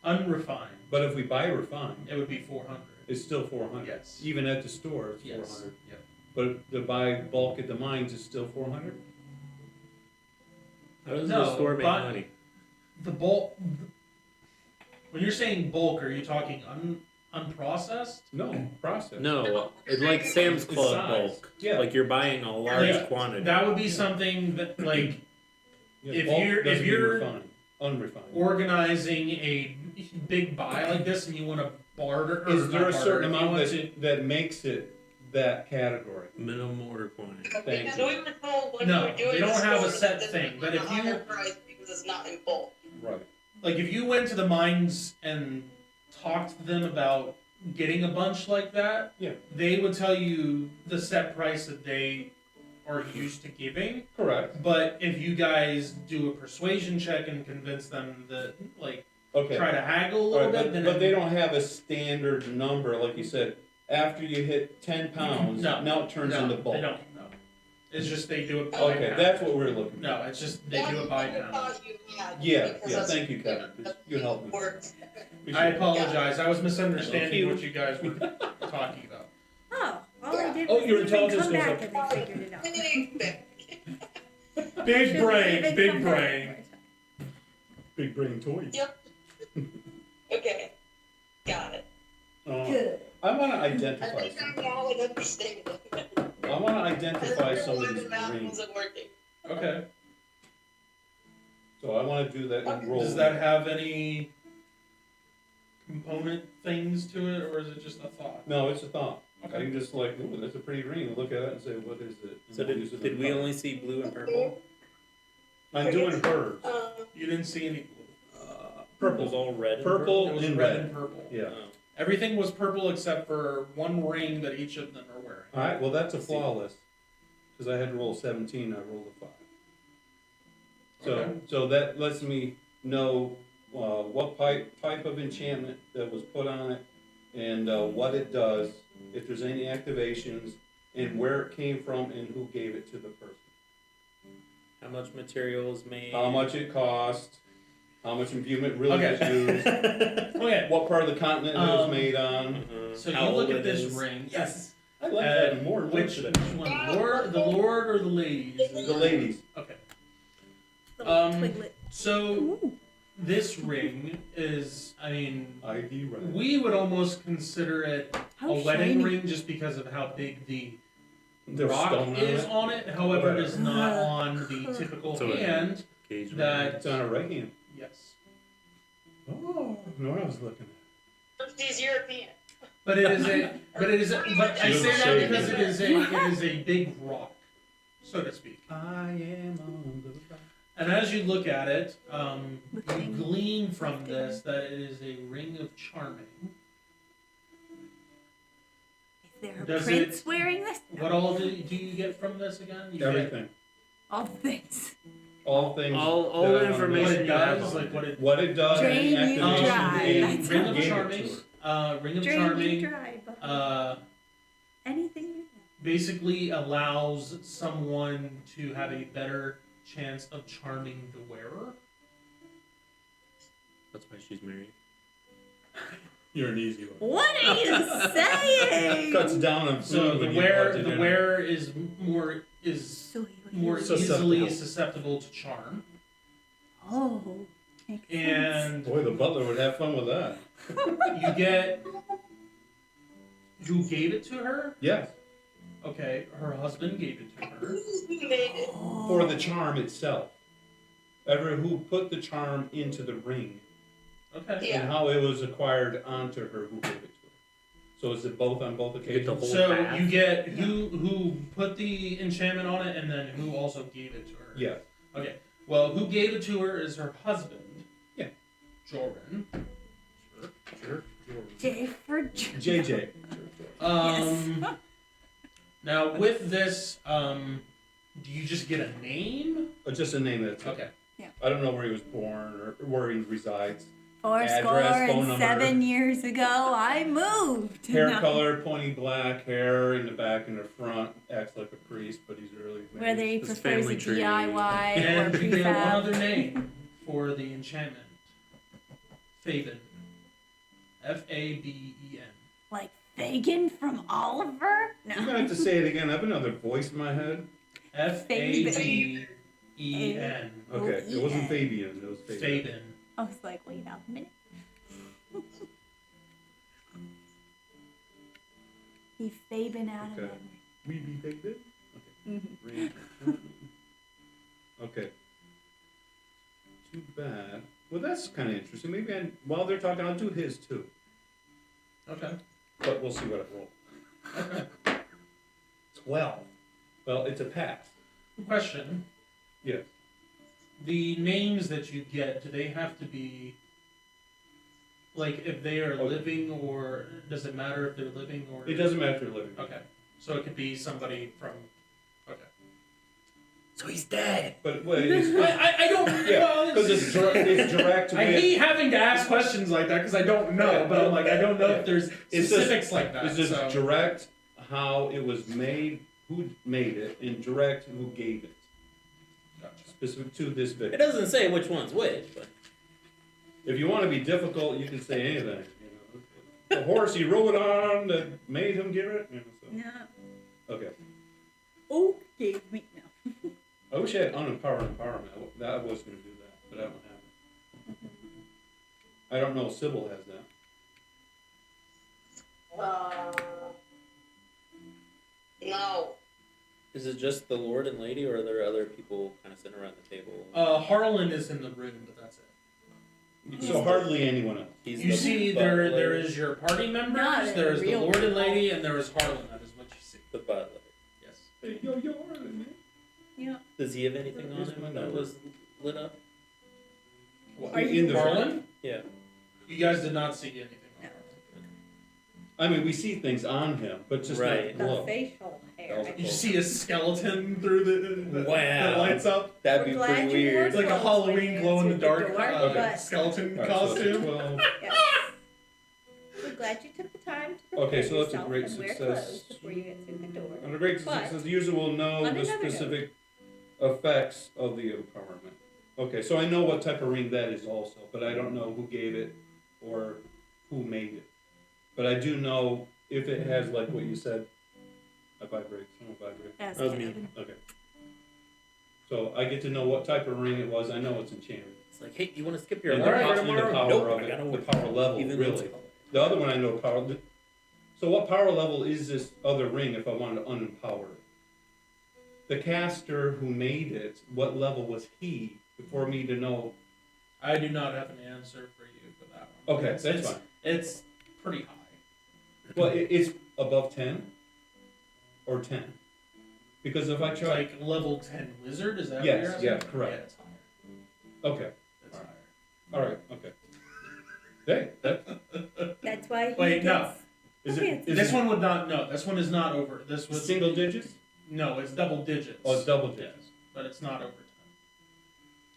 Speaker 1: Unrefined.
Speaker 2: But if we buy refined,
Speaker 1: It would be 400.
Speaker 2: it's still 400.
Speaker 1: Yes.
Speaker 2: Even at the store, it's
Speaker 1: Yes.
Speaker 2: 400.
Speaker 1: Yep.
Speaker 2: But to buy bulk at the mines is still 400.
Speaker 4: How does
Speaker 1: No,
Speaker 4: the store make
Speaker 1: but-
Speaker 4: money?
Speaker 1: The bulk. When you're saying bulk, are you talking unprocessed?
Speaker 2: No, process.
Speaker 4: No, it's like Sam's
Speaker 2: It's
Speaker 4: Club
Speaker 2: size.
Speaker 4: bulk.
Speaker 2: Yeah.
Speaker 4: Like you're buying a large
Speaker 1: Yeah.
Speaker 4: quantity.
Speaker 1: That would be something that like
Speaker 2: Yeah,
Speaker 1: if
Speaker 2: bulk
Speaker 1: you're- if
Speaker 2: doesn't mean
Speaker 1: you're-
Speaker 2: refined, unrefined.
Speaker 1: organizing a big buy like this, and you want to barter. Or
Speaker 2: Is there
Speaker 1: not
Speaker 2: a certain
Speaker 1: barter, you
Speaker 2: amount
Speaker 1: want
Speaker 2: that makes it that category?
Speaker 4: Minimum order quantity.
Speaker 2: Thank
Speaker 5: Because
Speaker 2: you.
Speaker 5: we were told when
Speaker 1: No,
Speaker 5: we were doing
Speaker 1: they don't
Speaker 5: the
Speaker 1: have a
Speaker 5: stores
Speaker 1: set
Speaker 5: that
Speaker 1: thing, but
Speaker 5: it's
Speaker 1: if
Speaker 5: a
Speaker 1: you-
Speaker 5: higher price because it's not in bulk.
Speaker 2: Right.
Speaker 1: like if you went to the mines and talked to them about getting a bunch like that,
Speaker 2: Yeah.
Speaker 1: they would tell you the set price that they are used to giving.
Speaker 2: Correct.
Speaker 1: But if you guys do a persuasion check and convince them that, like,
Speaker 2: Okay.
Speaker 1: try to haggle a
Speaker 2: All
Speaker 1: little
Speaker 2: right,
Speaker 1: bit, then
Speaker 2: but they don't have a standard number, like you said. After you hit 10 pounds,
Speaker 1: No.
Speaker 2: now it turns
Speaker 1: no,
Speaker 2: into bulk.
Speaker 1: They don't. No, it's just they do it by
Speaker 2: Okay,
Speaker 1: pound.
Speaker 2: that's what we're looking for.
Speaker 1: No, it's just they do it by
Speaker 5: That's what I
Speaker 1: pound.
Speaker 5: thought you had,
Speaker 2: Yeah,
Speaker 5: because
Speaker 2: yeah.
Speaker 5: that's-
Speaker 2: Thank you, Kevin. You helped me.
Speaker 5: Worked.
Speaker 1: I apologize. I was misunderstanding
Speaker 2: Thank you.
Speaker 1: what you guys were talking about.
Speaker 3: Oh, all I did
Speaker 2: Oh,
Speaker 3: was
Speaker 2: your
Speaker 3: leave and
Speaker 2: intelligence
Speaker 3: come
Speaker 2: goes
Speaker 3: back
Speaker 2: up.
Speaker 3: and they figured it out.
Speaker 1: Big
Speaker 3: Should've
Speaker 1: brain,
Speaker 3: even
Speaker 1: big
Speaker 3: come back
Speaker 1: brain.
Speaker 3: more time.
Speaker 2: Big brain toys.
Speaker 5: Yep. Okay, got it.
Speaker 3: Good.
Speaker 2: I want to
Speaker 5: I
Speaker 2: identify
Speaker 5: think
Speaker 2: something.
Speaker 5: I'm all in understanding.
Speaker 2: I want to identify some of
Speaker 5: Why
Speaker 2: these
Speaker 5: the math
Speaker 2: greens.
Speaker 5: wasn't working.
Speaker 1: Okay.
Speaker 2: So I want to do that and roll.
Speaker 1: Does that have any component things to it, or is it just a thought?
Speaker 2: No, it's a thought. I
Speaker 1: Okay.
Speaker 2: can just like, ooh, that's a pretty green. Look at it and say, what is it?
Speaker 4: So
Speaker 2: And use it
Speaker 4: did
Speaker 2: as
Speaker 4: we
Speaker 2: a thought.
Speaker 4: only see blue and purple?
Speaker 2: I'm doing birds.
Speaker 1: You didn't see any blue.
Speaker 4: It
Speaker 2: Purple.
Speaker 4: was all red. And
Speaker 2: Purple.
Speaker 1: It was
Speaker 2: and
Speaker 1: red
Speaker 2: red.
Speaker 1: and purple.
Speaker 2: Yeah.
Speaker 4: Oh.
Speaker 1: Everything was purple except for one ring that each of them are wearing.
Speaker 2: All right. Well, that's a flawless. Because I had to roll 17. I rolled a 5. So,
Speaker 1: Okay.
Speaker 2: so that lets me know what type of enchantment that was put on it, and what it does, if there's any activations, and where it came from, and who gave it to the person.
Speaker 4: How much material is made?
Speaker 2: How much it cost. how much imbuement really
Speaker 1: Okay.
Speaker 2: is used,
Speaker 1: Okay.
Speaker 2: what part of the continent it was
Speaker 1: Um,
Speaker 2: made on.
Speaker 4: Uh-huh.
Speaker 1: So
Speaker 4: How
Speaker 1: you look
Speaker 4: old
Speaker 1: at
Speaker 4: it
Speaker 1: this
Speaker 4: is.
Speaker 1: ring.
Speaker 4: Yes.
Speaker 2: I like having more and more
Speaker 1: Which
Speaker 2: today.
Speaker 1: one? The Lord or the ladies?
Speaker 2: The ladies.
Speaker 1: Okay.
Speaker 3: Little twiglet.
Speaker 1: So
Speaker 3: Ooh.
Speaker 1: this ring is, I mean,
Speaker 2: ID right.
Speaker 1: we would almost consider it
Speaker 3: How
Speaker 1: a wedding
Speaker 3: shiny.
Speaker 1: ring just because of how big the
Speaker 2: The
Speaker 1: rock
Speaker 2: stone on
Speaker 1: is
Speaker 2: it.
Speaker 1: on it. However, it is not
Speaker 3: Ugh.
Speaker 1: on the typical
Speaker 4: So it-
Speaker 1: hand.
Speaker 4: Gauge ring.
Speaker 1: That
Speaker 2: It's on a right hand.
Speaker 1: yes,
Speaker 2: Oh, no, I was looking at.
Speaker 5: He's European.
Speaker 1: but it is a, but it is, a, but I say that because it is a big rock, so to speak.
Speaker 2: I am on the right.
Speaker 1: And as you look at it, you
Speaker 3: Looking.
Speaker 1: glean from this that it is a ring of charming.
Speaker 3: Is there a
Speaker 1: Does
Speaker 3: prince wearing this?
Speaker 1: What all do you get from this again? You get
Speaker 2: Everything.
Speaker 3: All things.
Speaker 2: All things.
Speaker 4: All
Speaker 2: that
Speaker 4: the
Speaker 2: are on
Speaker 4: information
Speaker 1: what
Speaker 2: this.
Speaker 1: it
Speaker 4: you have
Speaker 1: does,
Speaker 4: on
Speaker 1: like what it
Speaker 2: What it does.
Speaker 3: Drain
Speaker 2: any
Speaker 3: you
Speaker 2: activation
Speaker 3: dry.
Speaker 2: they
Speaker 1: a
Speaker 3: That's
Speaker 1: ring
Speaker 3: all.
Speaker 1: of
Speaker 2: gave it
Speaker 1: charming,
Speaker 2: to her.
Speaker 1: ring of
Speaker 3: Drain you
Speaker 1: charming,
Speaker 3: dry. But anything you
Speaker 1: basically allows someone to have a better chance of charming the wearer.
Speaker 4: That's why she's married.
Speaker 2: You're an easy one.
Speaker 3: What are you saying?
Speaker 2: Cuts down on food
Speaker 1: So
Speaker 2: when you go out to
Speaker 1: the
Speaker 2: dinner.
Speaker 1: wearer is
Speaker 3: So
Speaker 1: more
Speaker 2: Susceptible.
Speaker 1: easily susceptible to charm,
Speaker 3: Oh. Makes sense.
Speaker 1: and
Speaker 2: Boy, the butler would have fun with that.
Speaker 1: you get who gave it to her.
Speaker 2: Yes,
Speaker 1: Okay, her husband gave it to her.
Speaker 5: Who made it?
Speaker 2: for the charm itself. Ever who put the charm into the ring
Speaker 1: Okay.
Speaker 5: Yeah.
Speaker 2: and how it was acquired onto her who gave it to her. So is it both on both
Speaker 4: get the
Speaker 2: occasions?
Speaker 4: whole-
Speaker 1: So
Speaker 4: path.
Speaker 1: you get who put the enchantment on it, and then who also gave it to her.
Speaker 2: Yes.
Speaker 1: Okay. Well, who gave it to her is her husband.
Speaker 2: Yeah.
Speaker 1: Jordan.
Speaker 2: Sure.
Speaker 3: J for
Speaker 2: JJ.
Speaker 1: Now with this, do you just get a name?
Speaker 2: Just a name that's it.
Speaker 1: Okay.
Speaker 2: I don't know where he was born or where he resides.
Speaker 3: Four
Speaker 2: Address,
Speaker 3: score
Speaker 2: phone
Speaker 3: and
Speaker 2: number.
Speaker 3: 7 years ago, I moved.
Speaker 2: Hair
Speaker 3: No.
Speaker 2: color, pointy black hair in the back and the front. Acts like a priest, but he's really.
Speaker 3: Whether he
Speaker 4: His
Speaker 3: prefers
Speaker 4: family
Speaker 3: a
Speaker 4: tree.
Speaker 3: DIY or
Speaker 1: And you get one
Speaker 3: prefab.
Speaker 1: other name for the enchantment. Faven. F-A-B-E-N.
Speaker 3: Like Fagin from Oliver?
Speaker 2: You're gonna
Speaker 3: No.
Speaker 2: have to say it again. I have another voice in my head.
Speaker 1: F-A-B-E-N.
Speaker 2: Okay, it wasn't Fabian. It was Fabian.
Speaker 1: Faven.
Speaker 3: I was like, wait a minute. He's fading out of
Speaker 2: Okay.
Speaker 3: memory.
Speaker 2: We be David.
Speaker 3: Mhm.
Speaker 2: Okay. Too bad. Well, that's kind of interesting. Maybe while they're talking, I'll do his too.
Speaker 1: Okay.
Speaker 2: But we'll see what I roll.
Speaker 1: Okay.
Speaker 2: 12. Well, it's a pass.
Speaker 1: Question.
Speaker 2: Yes.
Speaker 1: The names that you get, do they have to be like if they are
Speaker 2: Okay.
Speaker 1: living, or does it matter if they're living or?
Speaker 2: It doesn't matter if you're living.
Speaker 1: Okay, so it could be somebody from. Okay.
Speaker 4: So he's dead.
Speaker 2: But wait, it's,
Speaker 1: I don't.
Speaker 2: yeah,
Speaker 1: well,
Speaker 2: because it's direct
Speaker 1: I
Speaker 2: with.
Speaker 1: hate having to ask questions like that because I don't know,
Speaker 2: Yeah,
Speaker 1: but I'm like I don't know
Speaker 2: yeah.
Speaker 1: if there's
Speaker 2: It's
Speaker 1: specifics like that.
Speaker 2: It's just
Speaker 1: so.
Speaker 2: direct how it was made, who made it, and direct who gave it.
Speaker 1: Gotcha.
Speaker 2: Specific to this
Speaker 4: It
Speaker 2: victim.
Speaker 4: doesn't say which one's which, but
Speaker 2: If you want to be difficult, you can say anything. You know, the horse he rode on that made him give it. You know,
Speaker 3: No.
Speaker 2: so. Okay.
Speaker 3: Oh, gave me no.
Speaker 2: I wish I had empowerment. I was going to do that, but I don't have it. I don't know if Sybil has that.
Speaker 5: No.
Speaker 4: is it just the Lord and Lady, or are there other people kind of sitting around the table?
Speaker 1: Harlan is in the room, but that's it.
Speaker 2: So hardly anyone else.
Speaker 4: He's
Speaker 1: You
Speaker 4: the
Speaker 1: see,
Speaker 4: butler,
Speaker 1: there is your party members.
Speaker 3: Not
Speaker 1: There is the
Speaker 3: real
Speaker 1: Lord and
Speaker 3: people.
Speaker 1: Lady, and there is Harlan. That is what you see.
Speaker 4: the butler.
Speaker 1: Yes.
Speaker 2: Hey, yo, man.
Speaker 3: Yeah.
Speaker 4: Does he have anything on
Speaker 2: Here's
Speaker 4: him
Speaker 2: my
Speaker 4: that
Speaker 2: number.
Speaker 4: was lit up?
Speaker 1: What,
Speaker 3: Are
Speaker 2: In
Speaker 3: you
Speaker 2: the
Speaker 1: Harlan?
Speaker 4: Yeah.
Speaker 1: You guys did not see anything.
Speaker 3: No.
Speaker 2: I mean, we see things on him, but just
Speaker 4: Right.
Speaker 2: not
Speaker 3: The
Speaker 2: glow.
Speaker 3: facial hair.
Speaker 1: You see a skeleton through the
Speaker 4: Wow.
Speaker 1: that lights up.
Speaker 4: That'd be
Speaker 3: We're glad
Speaker 4: pretty
Speaker 3: you
Speaker 4: weird.
Speaker 1: It's like a
Speaker 3: Close
Speaker 1: Halloween
Speaker 3: when you
Speaker 1: glow in the
Speaker 3: answered the
Speaker 1: dark
Speaker 3: door,
Speaker 2: but-
Speaker 1: skeleton
Speaker 2: All right, so
Speaker 1: costume.
Speaker 2: 12.
Speaker 3: Yes. We're glad you took the time to prepare
Speaker 2: Okay, so that's a
Speaker 3: yourself
Speaker 2: great
Speaker 3: and wear
Speaker 2: success.
Speaker 3: clothes before you get through the door.
Speaker 2: Under great
Speaker 3: But,
Speaker 2: success, the user will know
Speaker 3: on
Speaker 2: the
Speaker 3: another note-
Speaker 2: specific effects of the empowerment. Okay, so I know what type of ring that is also, but I don't know who gave it or who made it. But I do know if it has, like what you said, I vibrate, someone vibrate.
Speaker 3: Ask
Speaker 4: That was me.
Speaker 3: Kevin.
Speaker 2: Okay. So I get to know what type of ring it was. I know it's enchanted.
Speaker 4: It's like, hey, you want to skip your
Speaker 2: And
Speaker 4: alarm
Speaker 2: the
Speaker 4: for
Speaker 2: power- and the
Speaker 4: tomorrow?
Speaker 2: power
Speaker 4: Nope,
Speaker 2: of
Speaker 4: I
Speaker 2: it,
Speaker 4: gotta
Speaker 2: the
Speaker 4: work.
Speaker 2: power level,
Speaker 4: Even though it's
Speaker 2: really.
Speaker 4: a color.
Speaker 2: The other one I know power. So what power level is this other ring if I wanted to unempower it? The caster who made it, what level was he for me to know?
Speaker 1: I do not have an answer for you for that one.
Speaker 2: Okay,
Speaker 1: It's-
Speaker 2: that's
Speaker 1: it's-
Speaker 2: fine.
Speaker 1: It's pretty high.
Speaker 2: Well, it's above 10 or 10. Because if I
Speaker 1: It's
Speaker 2: try,
Speaker 1: like level 10 wizard, is that what
Speaker 2: Yes,
Speaker 1: you're asking?
Speaker 2: yeah, correct.
Speaker 1: Yeah, it's higher.
Speaker 2: okay,
Speaker 1: It's
Speaker 2: Alright.
Speaker 1: higher.
Speaker 2: all right, okay. Hey, that
Speaker 3: That's why he
Speaker 1: Wait, no.
Speaker 3: gets.
Speaker 2: is
Speaker 3: Okay,
Speaker 2: it? Is
Speaker 1: This
Speaker 2: it
Speaker 1: one would not, no, this one is not over. This was
Speaker 2: single digits?
Speaker 1: No, it's double digits.
Speaker 2: Oh, it's double digits.
Speaker 1: But it's not over 10.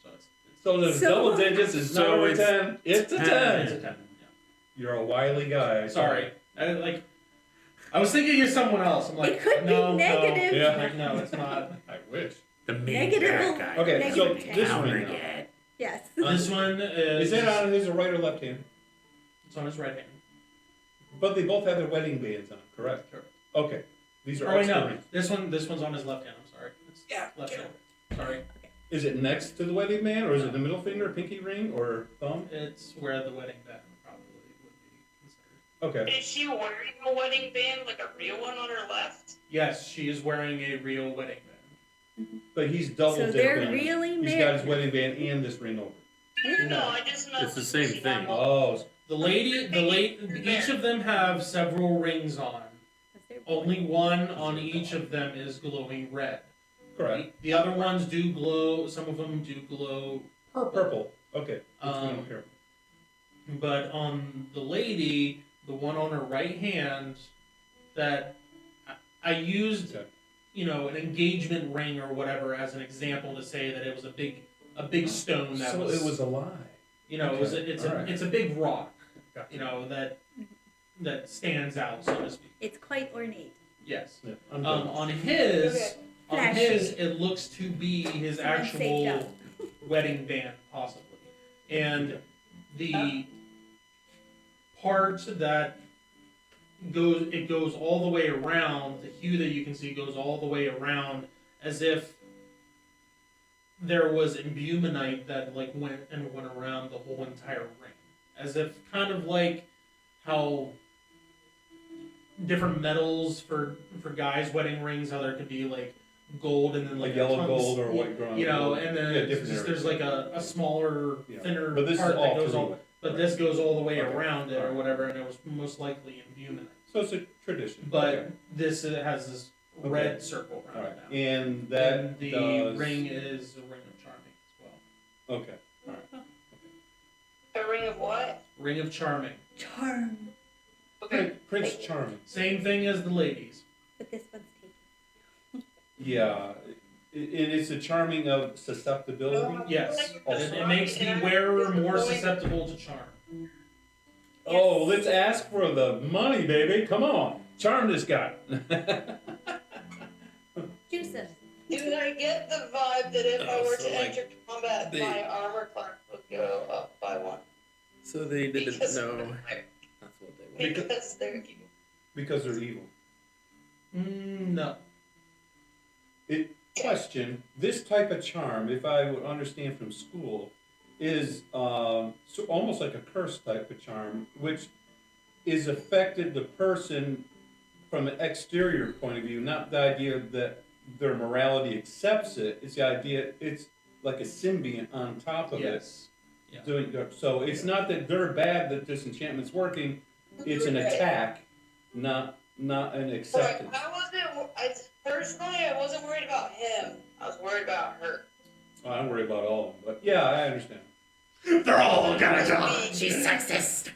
Speaker 1: So it's
Speaker 2: So there's
Speaker 3: So-
Speaker 2: double digits. It's not
Speaker 4: So
Speaker 2: over
Speaker 4: it's
Speaker 2: 10. It's a
Speaker 4: 10.
Speaker 2: 10.
Speaker 1: it's a 10. Yeah.
Speaker 2: You're a wily guy.
Speaker 1: Sorry. I was thinking of someone else. I'm like,
Speaker 3: It could be
Speaker 1: no,
Speaker 3: negative.
Speaker 1: No,
Speaker 2: Yeah.
Speaker 1: like, no, it's not.
Speaker 2: I wish.
Speaker 4: The main
Speaker 3: Negative-
Speaker 4: bad guy.
Speaker 2: Okay,
Speaker 3: negative
Speaker 2: so
Speaker 3: 10.
Speaker 2: this
Speaker 4: Counter
Speaker 2: ring now.
Speaker 4: yet.
Speaker 3: Yes.
Speaker 1: This one is.
Speaker 2: Is it on his right or left hand?
Speaker 1: It's on his right hand.
Speaker 2: But they both have their wedding bands on, correct?
Speaker 1: Correct.
Speaker 2: Okay. These are
Speaker 1: Oh wait,
Speaker 2: extra
Speaker 1: no.
Speaker 2: rings.
Speaker 1: This one's on his left hand. I'm sorry. It's left hand. Sorry.
Speaker 2: Is it next to the wedding band, or is it the middle finger, pinky ring, or thumb?
Speaker 1: It's where the wedding band probably would be considered.
Speaker 2: Okay.
Speaker 5: Is she wearing a wedding band, like a real one on her left?
Speaker 1: Yes, she is wearing a real wedding band.
Speaker 2: But he's double
Speaker 3: So
Speaker 2: dipping.
Speaker 3: they're really
Speaker 2: He's
Speaker 3: married.
Speaker 2: got his wedding band and this ring over.
Speaker 5: No, I just know.
Speaker 4: It's the same
Speaker 5: she
Speaker 4: thing.
Speaker 5: had one.
Speaker 2: Oh,
Speaker 1: Each of them have several rings on. Only one on each of them is glowing red.
Speaker 2: correct.
Speaker 1: The other ones do glow. Some of them do glow purple.
Speaker 2: Purple. Okay.
Speaker 1: Um,
Speaker 2: Here.
Speaker 1: But on the lady, the one on her right hand, that I used,
Speaker 2: Okay.
Speaker 1: an engagement ring or whatever as an example to say that it was a big stone that
Speaker 2: So
Speaker 1: was.
Speaker 2: it was a lie.
Speaker 1: It was. It's
Speaker 2: Alright.
Speaker 1: a big rock.
Speaker 2: Gotcha.
Speaker 1: That stands out, so to speak.
Speaker 3: It's quite ornate.
Speaker 1: Yes.
Speaker 2: Yeah, I'm good.
Speaker 1: On his,
Speaker 5: Okay.
Speaker 3: Flashy.
Speaker 1: it looks to be his
Speaker 3: Someone saved
Speaker 1: actual
Speaker 3: up.
Speaker 1: wedding band, possibly, and the part that goes all the way around. The hue that you can see goes all the way around, as if there was imbuminite that went around the whole entire ring, as if kind of like how different metals for guys' wedding rings, how there could be like gold and then
Speaker 2: like
Speaker 1: a
Speaker 2: yellow
Speaker 1: tons-
Speaker 2: gold or white ground.
Speaker 1: and then
Speaker 2: Yeah,
Speaker 1: it's
Speaker 2: different
Speaker 1: just,
Speaker 2: areas.
Speaker 1: there's like a smaller,
Speaker 2: Yeah.
Speaker 1: thinner
Speaker 2: But this is
Speaker 1: part that
Speaker 2: all
Speaker 1: goes
Speaker 2: through
Speaker 1: all,
Speaker 2: it.
Speaker 1: but this goes all the way
Speaker 2: Okay.
Speaker 1: around it or
Speaker 2: Alright.
Speaker 1: whatever, and it was most likely imbuminite.
Speaker 2: So it's a tradition.
Speaker 1: But
Speaker 2: Okay.
Speaker 1: this has this
Speaker 2: Okay.
Speaker 1: red circle
Speaker 2: All
Speaker 1: around
Speaker 2: right.
Speaker 1: it now.
Speaker 2: And that
Speaker 1: And the
Speaker 2: does...
Speaker 1: ring is a ring of charming as well.
Speaker 2: Okay. All right.
Speaker 5: A ring of what?
Speaker 1: Ring of charming.
Speaker 3: Charm.
Speaker 5: Okay.
Speaker 2: Prince Charming.
Speaker 1: Same thing as the ladies.
Speaker 3: But this one's taken.
Speaker 2: Yeah. And it's a charming of susceptibility.
Speaker 1: Yes.
Speaker 2: Oh,
Speaker 1: It makes the wearer more susceptible to charm.
Speaker 2: Oh, let's ask for the money, baby. Come on. Charm this guy.
Speaker 3: Juices.
Speaker 5: Do I get the vibe that if I
Speaker 4: Oh,
Speaker 5: were
Speaker 4: so,
Speaker 5: to
Speaker 4: like,
Speaker 5: enter combat,
Speaker 4: they-
Speaker 5: my armor class would go up by 1?
Speaker 4: So they didn't
Speaker 5: Because
Speaker 4: know.
Speaker 5: they're-
Speaker 4: That's what they were.
Speaker 5: Because they're evil.
Speaker 2: Because they're evil.
Speaker 1: No.
Speaker 2: Question, this type of charm, if I would understand from school, is so almost like a curse type of charm, which is affected the person from an exterior point of view, not the idea that their morality accepts it. It's the idea it's like a symbiont on top of
Speaker 1: Yes.
Speaker 2: it. Doing good. So it's not that they're bad that this enchantment's working, it's an attack, not an
Speaker 5: Right,
Speaker 2: acceptance.
Speaker 5: Personally, I wasn't worried about him. I was worried about her.
Speaker 2: Oh, I worry about all of them, but yeah, I understand.
Speaker 1: They're all gonna
Speaker 5: die.
Speaker 3: She's sexist.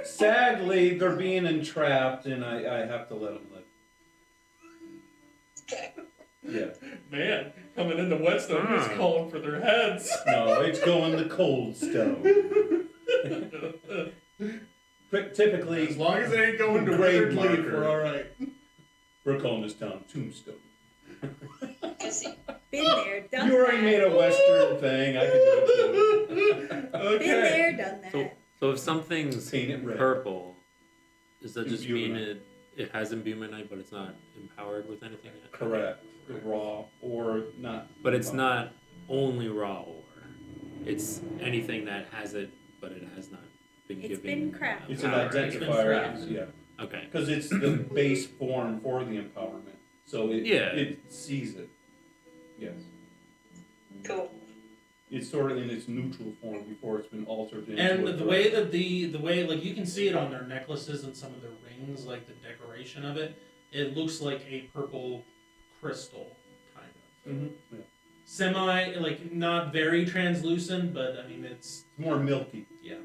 Speaker 2: Sadly, they're being entrapped, and I have to let them live.
Speaker 5: Okay.
Speaker 2: Yeah.
Speaker 1: Man, coming into Whetstone, he's calling for their heads.
Speaker 2: No, it's going the cold stone. Typically,
Speaker 1: As long as they ain't going to
Speaker 2: Grave
Speaker 1: Wizard Leaf,
Speaker 2: marker.
Speaker 1: we're alright.
Speaker 2: we're calling this town Tombstone.
Speaker 5: I see.
Speaker 3: Been there, done
Speaker 2: You already
Speaker 3: that.
Speaker 2: made a Western thing. I can do it too.
Speaker 3: Been there, done that.
Speaker 4: So if something's
Speaker 2: Paint it red.
Speaker 4: purple, does that just mean
Speaker 2: Imbuement.
Speaker 4: it has imbuement, but it's not empowered with anything yet?
Speaker 2: Correct. Raw or not.
Speaker 4: But it's not only raw ore. It's anything that has it, but it has not been
Speaker 3: It's
Speaker 4: given.
Speaker 3: been crafted.
Speaker 2: It's an
Speaker 4: power.
Speaker 2: identifier. Yeah.
Speaker 4: Okay.
Speaker 2: Because it's the base form for the empowerment. So it sees it. Yes.
Speaker 5: Cool.
Speaker 2: It's sort of in its neutral form before it's been altered into
Speaker 1: And
Speaker 2: a
Speaker 1: the way that the way like you can see it on their necklaces and some of their rings, like the decoration of it, it looks like a purple crystal, kind of.
Speaker 2: Mm-hmm. Yeah.
Speaker 1: Semi, like not very translucent, but I mean it's
Speaker 2: It's more milky.
Speaker 1: yeah.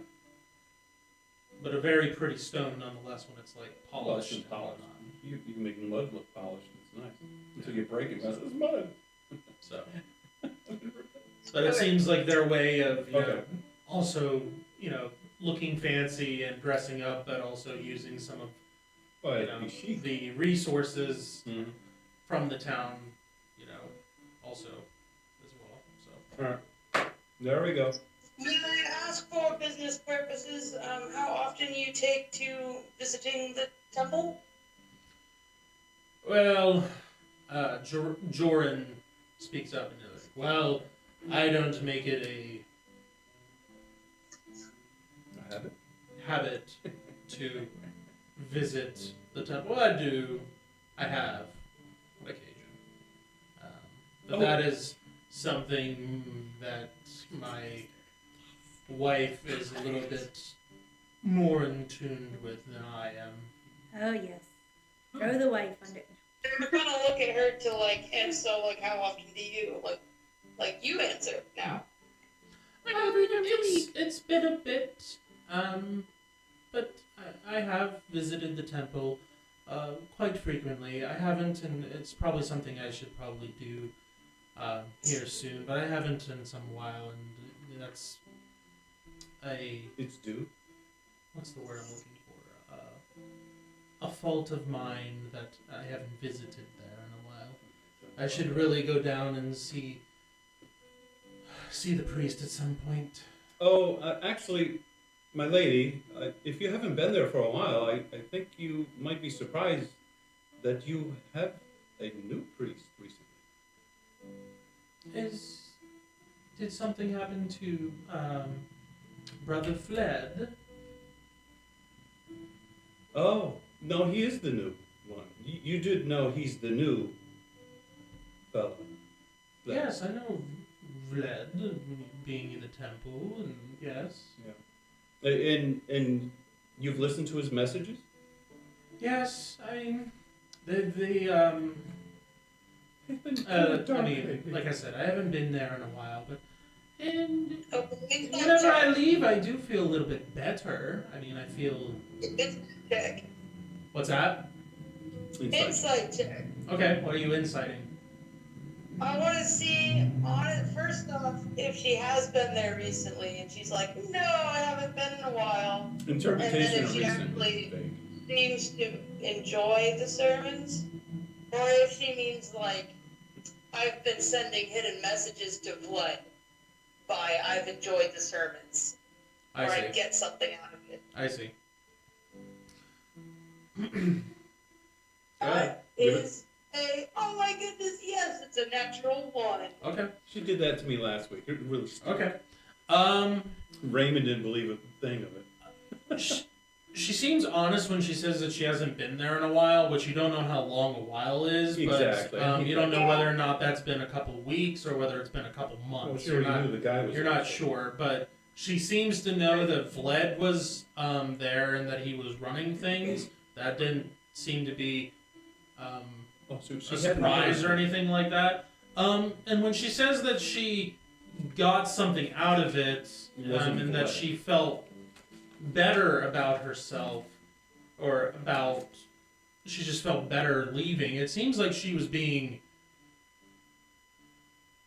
Speaker 1: But a very pretty stone nonetheless when it's like polished.
Speaker 2: and
Speaker 1: and
Speaker 2: polished.
Speaker 1: whatnot.
Speaker 2: You can make mud look polished. It's nice. Until you break it. It's mud.
Speaker 1: So, but it seems like their way of you know,
Speaker 2: Okay.
Speaker 1: also looking fancy and dressing up, but also using some of
Speaker 2: But it'd be chic.
Speaker 1: the resources
Speaker 2: Mhm.
Speaker 1: from the town, also as well. So
Speaker 2: All right. There we go.
Speaker 5: May I ask for business purposes, how often you take to visiting the temple?
Speaker 1: well, Joran speaks up and goes, "Well, I don't make it a
Speaker 2: I have it.
Speaker 1: habit to visit the temple. Well, I have occasion, but
Speaker 2: Oh.
Speaker 1: that is something that my wife is a little bit more in tune with than I am."
Speaker 3: Oh yes. Throw the wife under.
Speaker 5: I'm gonna look at her to and so how often do you you answer now?
Speaker 1: It's been a bit, but I have visited the temple quite frequently. I haven't, and it's probably something I should probably do here soon, but I haven't in some while, and that's
Speaker 2: It's due.
Speaker 1: what's the word I'm looking for? A fault of mine that I haven't visited there in a while. I should really go down and see the priest at some point.
Speaker 2: Oh, actually, my lady, if you haven't been there for a while, I think you might be surprised that you have a new priest recently.
Speaker 1: Did something happen to Brother Fled?
Speaker 2: Oh, no, he is the new one. You did know he's the new fellow.
Speaker 1: Yes, I know Vlad being in the temple, and yes.
Speaker 2: Yeah. And you've listened to his messages?
Speaker 1: Yes, I mean, they've
Speaker 2: been
Speaker 1: I mean, like I said, I haven't been there in a while, but
Speaker 5: Insight
Speaker 1: whenever I
Speaker 5: check.
Speaker 1: leave, I do feel a little bit better. I mean, I feel.
Speaker 5: Insight check.
Speaker 1: What's that?
Speaker 5: Insight check.
Speaker 1: Okay, what are you inciting?
Speaker 5: I want to see on it first off if she has been there recently, and she's like, "No, I haven't been in a while."
Speaker 2: Interpretation
Speaker 5: And
Speaker 2: of
Speaker 5: then if she
Speaker 2: recent.
Speaker 5: actually-
Speaker 2: Vague.
Speaker 5: Seems to enjoy the sermons, or if she means I've been sending hidden messages to Vlad by I've enjoyed the sermons, or I
Speaker 1: I see.
Speaker 5: get something out of it.
Speaker 1: I see.
Speaker 5: That is oh my goodness, yes, it's a natural one.
Speaker 1: Okay.
Speaker 2: She did that to me last week. It really stunk.
Speaker 1: Okay.
Speaker 2: Raymond didn't believe a thing of it.
Speaker 1: She seems honest when she says that she hasn't been there in a while, which you don't know how long a while is. But,
Speaker 2: Exactly.
Speaker 1: you don't know whether or not that's been a couple weeks or whether it's been a couple months.
Speaker 2: Well, she already knew the guy was.
Speaker 1: You're not sure, but she seems to know that Vlad was there and that he was running things. That didn't seem to be
Speaker 2: Oh, so she
Speaker 1: a
Speaker 2: had
Speaker 1: surprise or
Speaker 2: knowledge.
Speaker 1: anything like that. And when she says that she got something out of it,
Speaker 2: It wasn't
Speaker 1: and that
Speaker 2: Vlad.
Speaker 1: she felt better about herself, or about she just felt better leaving, it seems like she was being.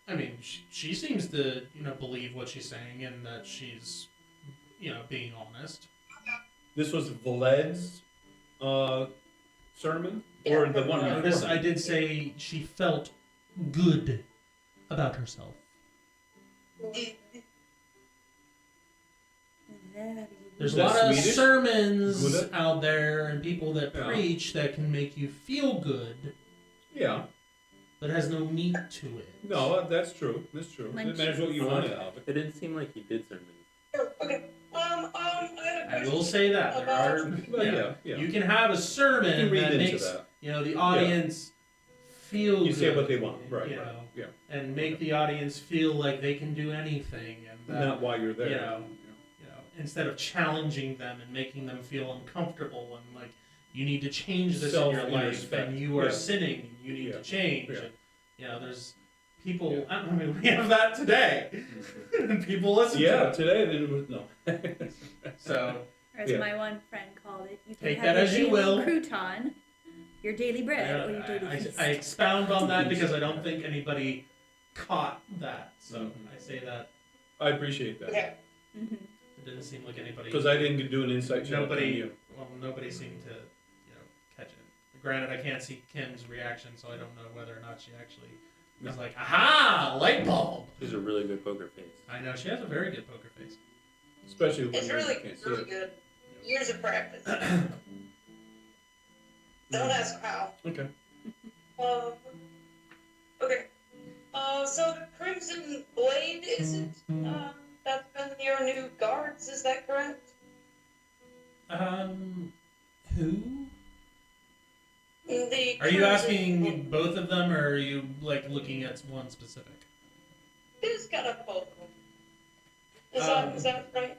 Speaker 1: I mean, she seems to believe what she's saying and that she's being honest.
Speaker 2: This was Vlad's sermon, or the one
Speaker 5: Yeah.
Speaker 2: before?
Speaker 1: Notice I did say she felt good about herself. There's
Speaker 2: Is
Speaker 1: a lot
Speaker 2: that
Speaker 1: of
Speaker 2: Swedish?
Speaker 1: sermons
Speaker 2: Good.
Speaker 1: out there and people that
Speaker 2: Yeah.
Speaker 1: preach that can make you feel good,
Speaker 2: Yeah.
Speaker 1: but has no meat to it.
Speaker 2: No, that's true. That's true.
Speaker 3: Munch.
Speaker 2: It matters what you want out of it.
Speaker 4: It didn't seem like he did sermons.
Speaker 5: Okay.
Speaker 1: I will say that there are.
Speaker 2: Well,
Speaker 1: Yeah,
Speaker 2: yeah.
Speaker 1: you can have a
Speaker 2: You
Speaker 1: sermon
Speaker 2: can read
Speaker 1: that
Speaker 2: into
Speaker 1: makes
Speaker 2: that.
Speaker 1: the audience feel
Speaker 2: You
Speaker 1: good.
Speaker 2: say what they want. Right.
Speaker 1: You
Speaker 2: right.
Speaker 1: know,
Speaker 2: Yeah.
Speaker 1: and make the audience feel like they can do anything, and that,
Speaker 2: Not while you're there.
Speaker 1: you know, instead of challenging them and making them feel uncomfortable and like you need to change this in your life
Speaker 2: Self-introspect.
Speaker 1: and you are
Speaker 2: Yeah.
Speaker 1: sinning and you need
Speaker 2: Yeah.
Speaker 1: to change.
Speaker 2: Yeah.
Speaker 1: And, there's people. I mean, we have that today, and people listen
Speaker 2: Yeah.
Speaker 1: to it.
Speaker 2: Today then it was no.
Speaker 1: So
Speaker 3: Or as
Speaker 2: Yeah.
Speaker 3: my one friend called it, you can
Speaker 1: Take
Speaker 3: have
Speaker 1: that
Speaker 3: your
Speaker 1: as you
Speaker 3: daily
Speaker 1: will.
Speaker 3: crouton, your daily bread, or your daily feast.
Speaker 1: I expound on that because I don't think anybody caught that. So
Speaker 2: Mhm.
Speaker 1: I say that
Speaker 2: I appreciate that
Speaker 5: Okay.
Speaker 3: Mhm.
Speaker 1: it didn't seem like anybody.
Speaker 2: because I didn't do an insight check. on
Speaker 1: Nobody,
Speaker 2: you.
Speaker 1: nobody seemed to, catch it. Granted, I can't see Kim's reaction, so I don't know whether or not she actually was like, "Aha, light bulb."
Speaker 4: She's a really good poker face.
Speaker 1: I know she has a very good poker face.
Speaker 2: Especially when
Speaker 5: It's
Speaker 2: you
Speaker 5: really,
Speaker 2: can't see
Speaker 5: really
Speaker 2: it.
Speaker 5: good. Years of practice. Don't ask how.
Speaker 2: Okay.
Speaker 5: Okay. So the Crimson Blade, is it? That's been your new guards, is that correct?
Speaker 1: Who?
Speaker 5: The
Speaker 1: Are you
Speaker 5: Crimson-
Speaker 1: asking both of them, or are you like looking at one specific?
Speaker 5: Who's got a both of them? Is that right?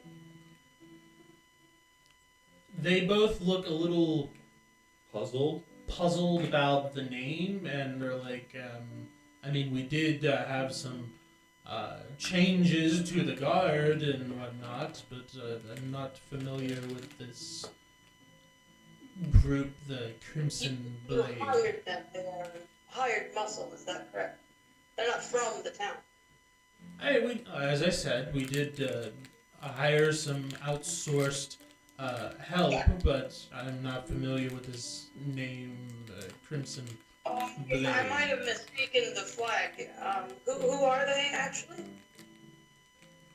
Speaker 1: They both look a little
Speaker 2: Puzzled.
Speaker 1: puzzled about the name, and they're like, I mean, we did have some changes to the guard and whatnot, but I'm not familiar with this group, the Crimson
Speaker 5: You
Speaker 1: Blade.
Speaker 5: hired them. They are hired muscle, is that correct? They're not from the town.
Speaker 1: As I said, we did hire some outsourced help,
Speaker 5: Yeah.
Speaker 1: but I'm not familiar with this name, Crimson.
Speaker 5: I
Speaker 1: Blade.
Speaker 5: might have mistaken the flag. Who are they actually?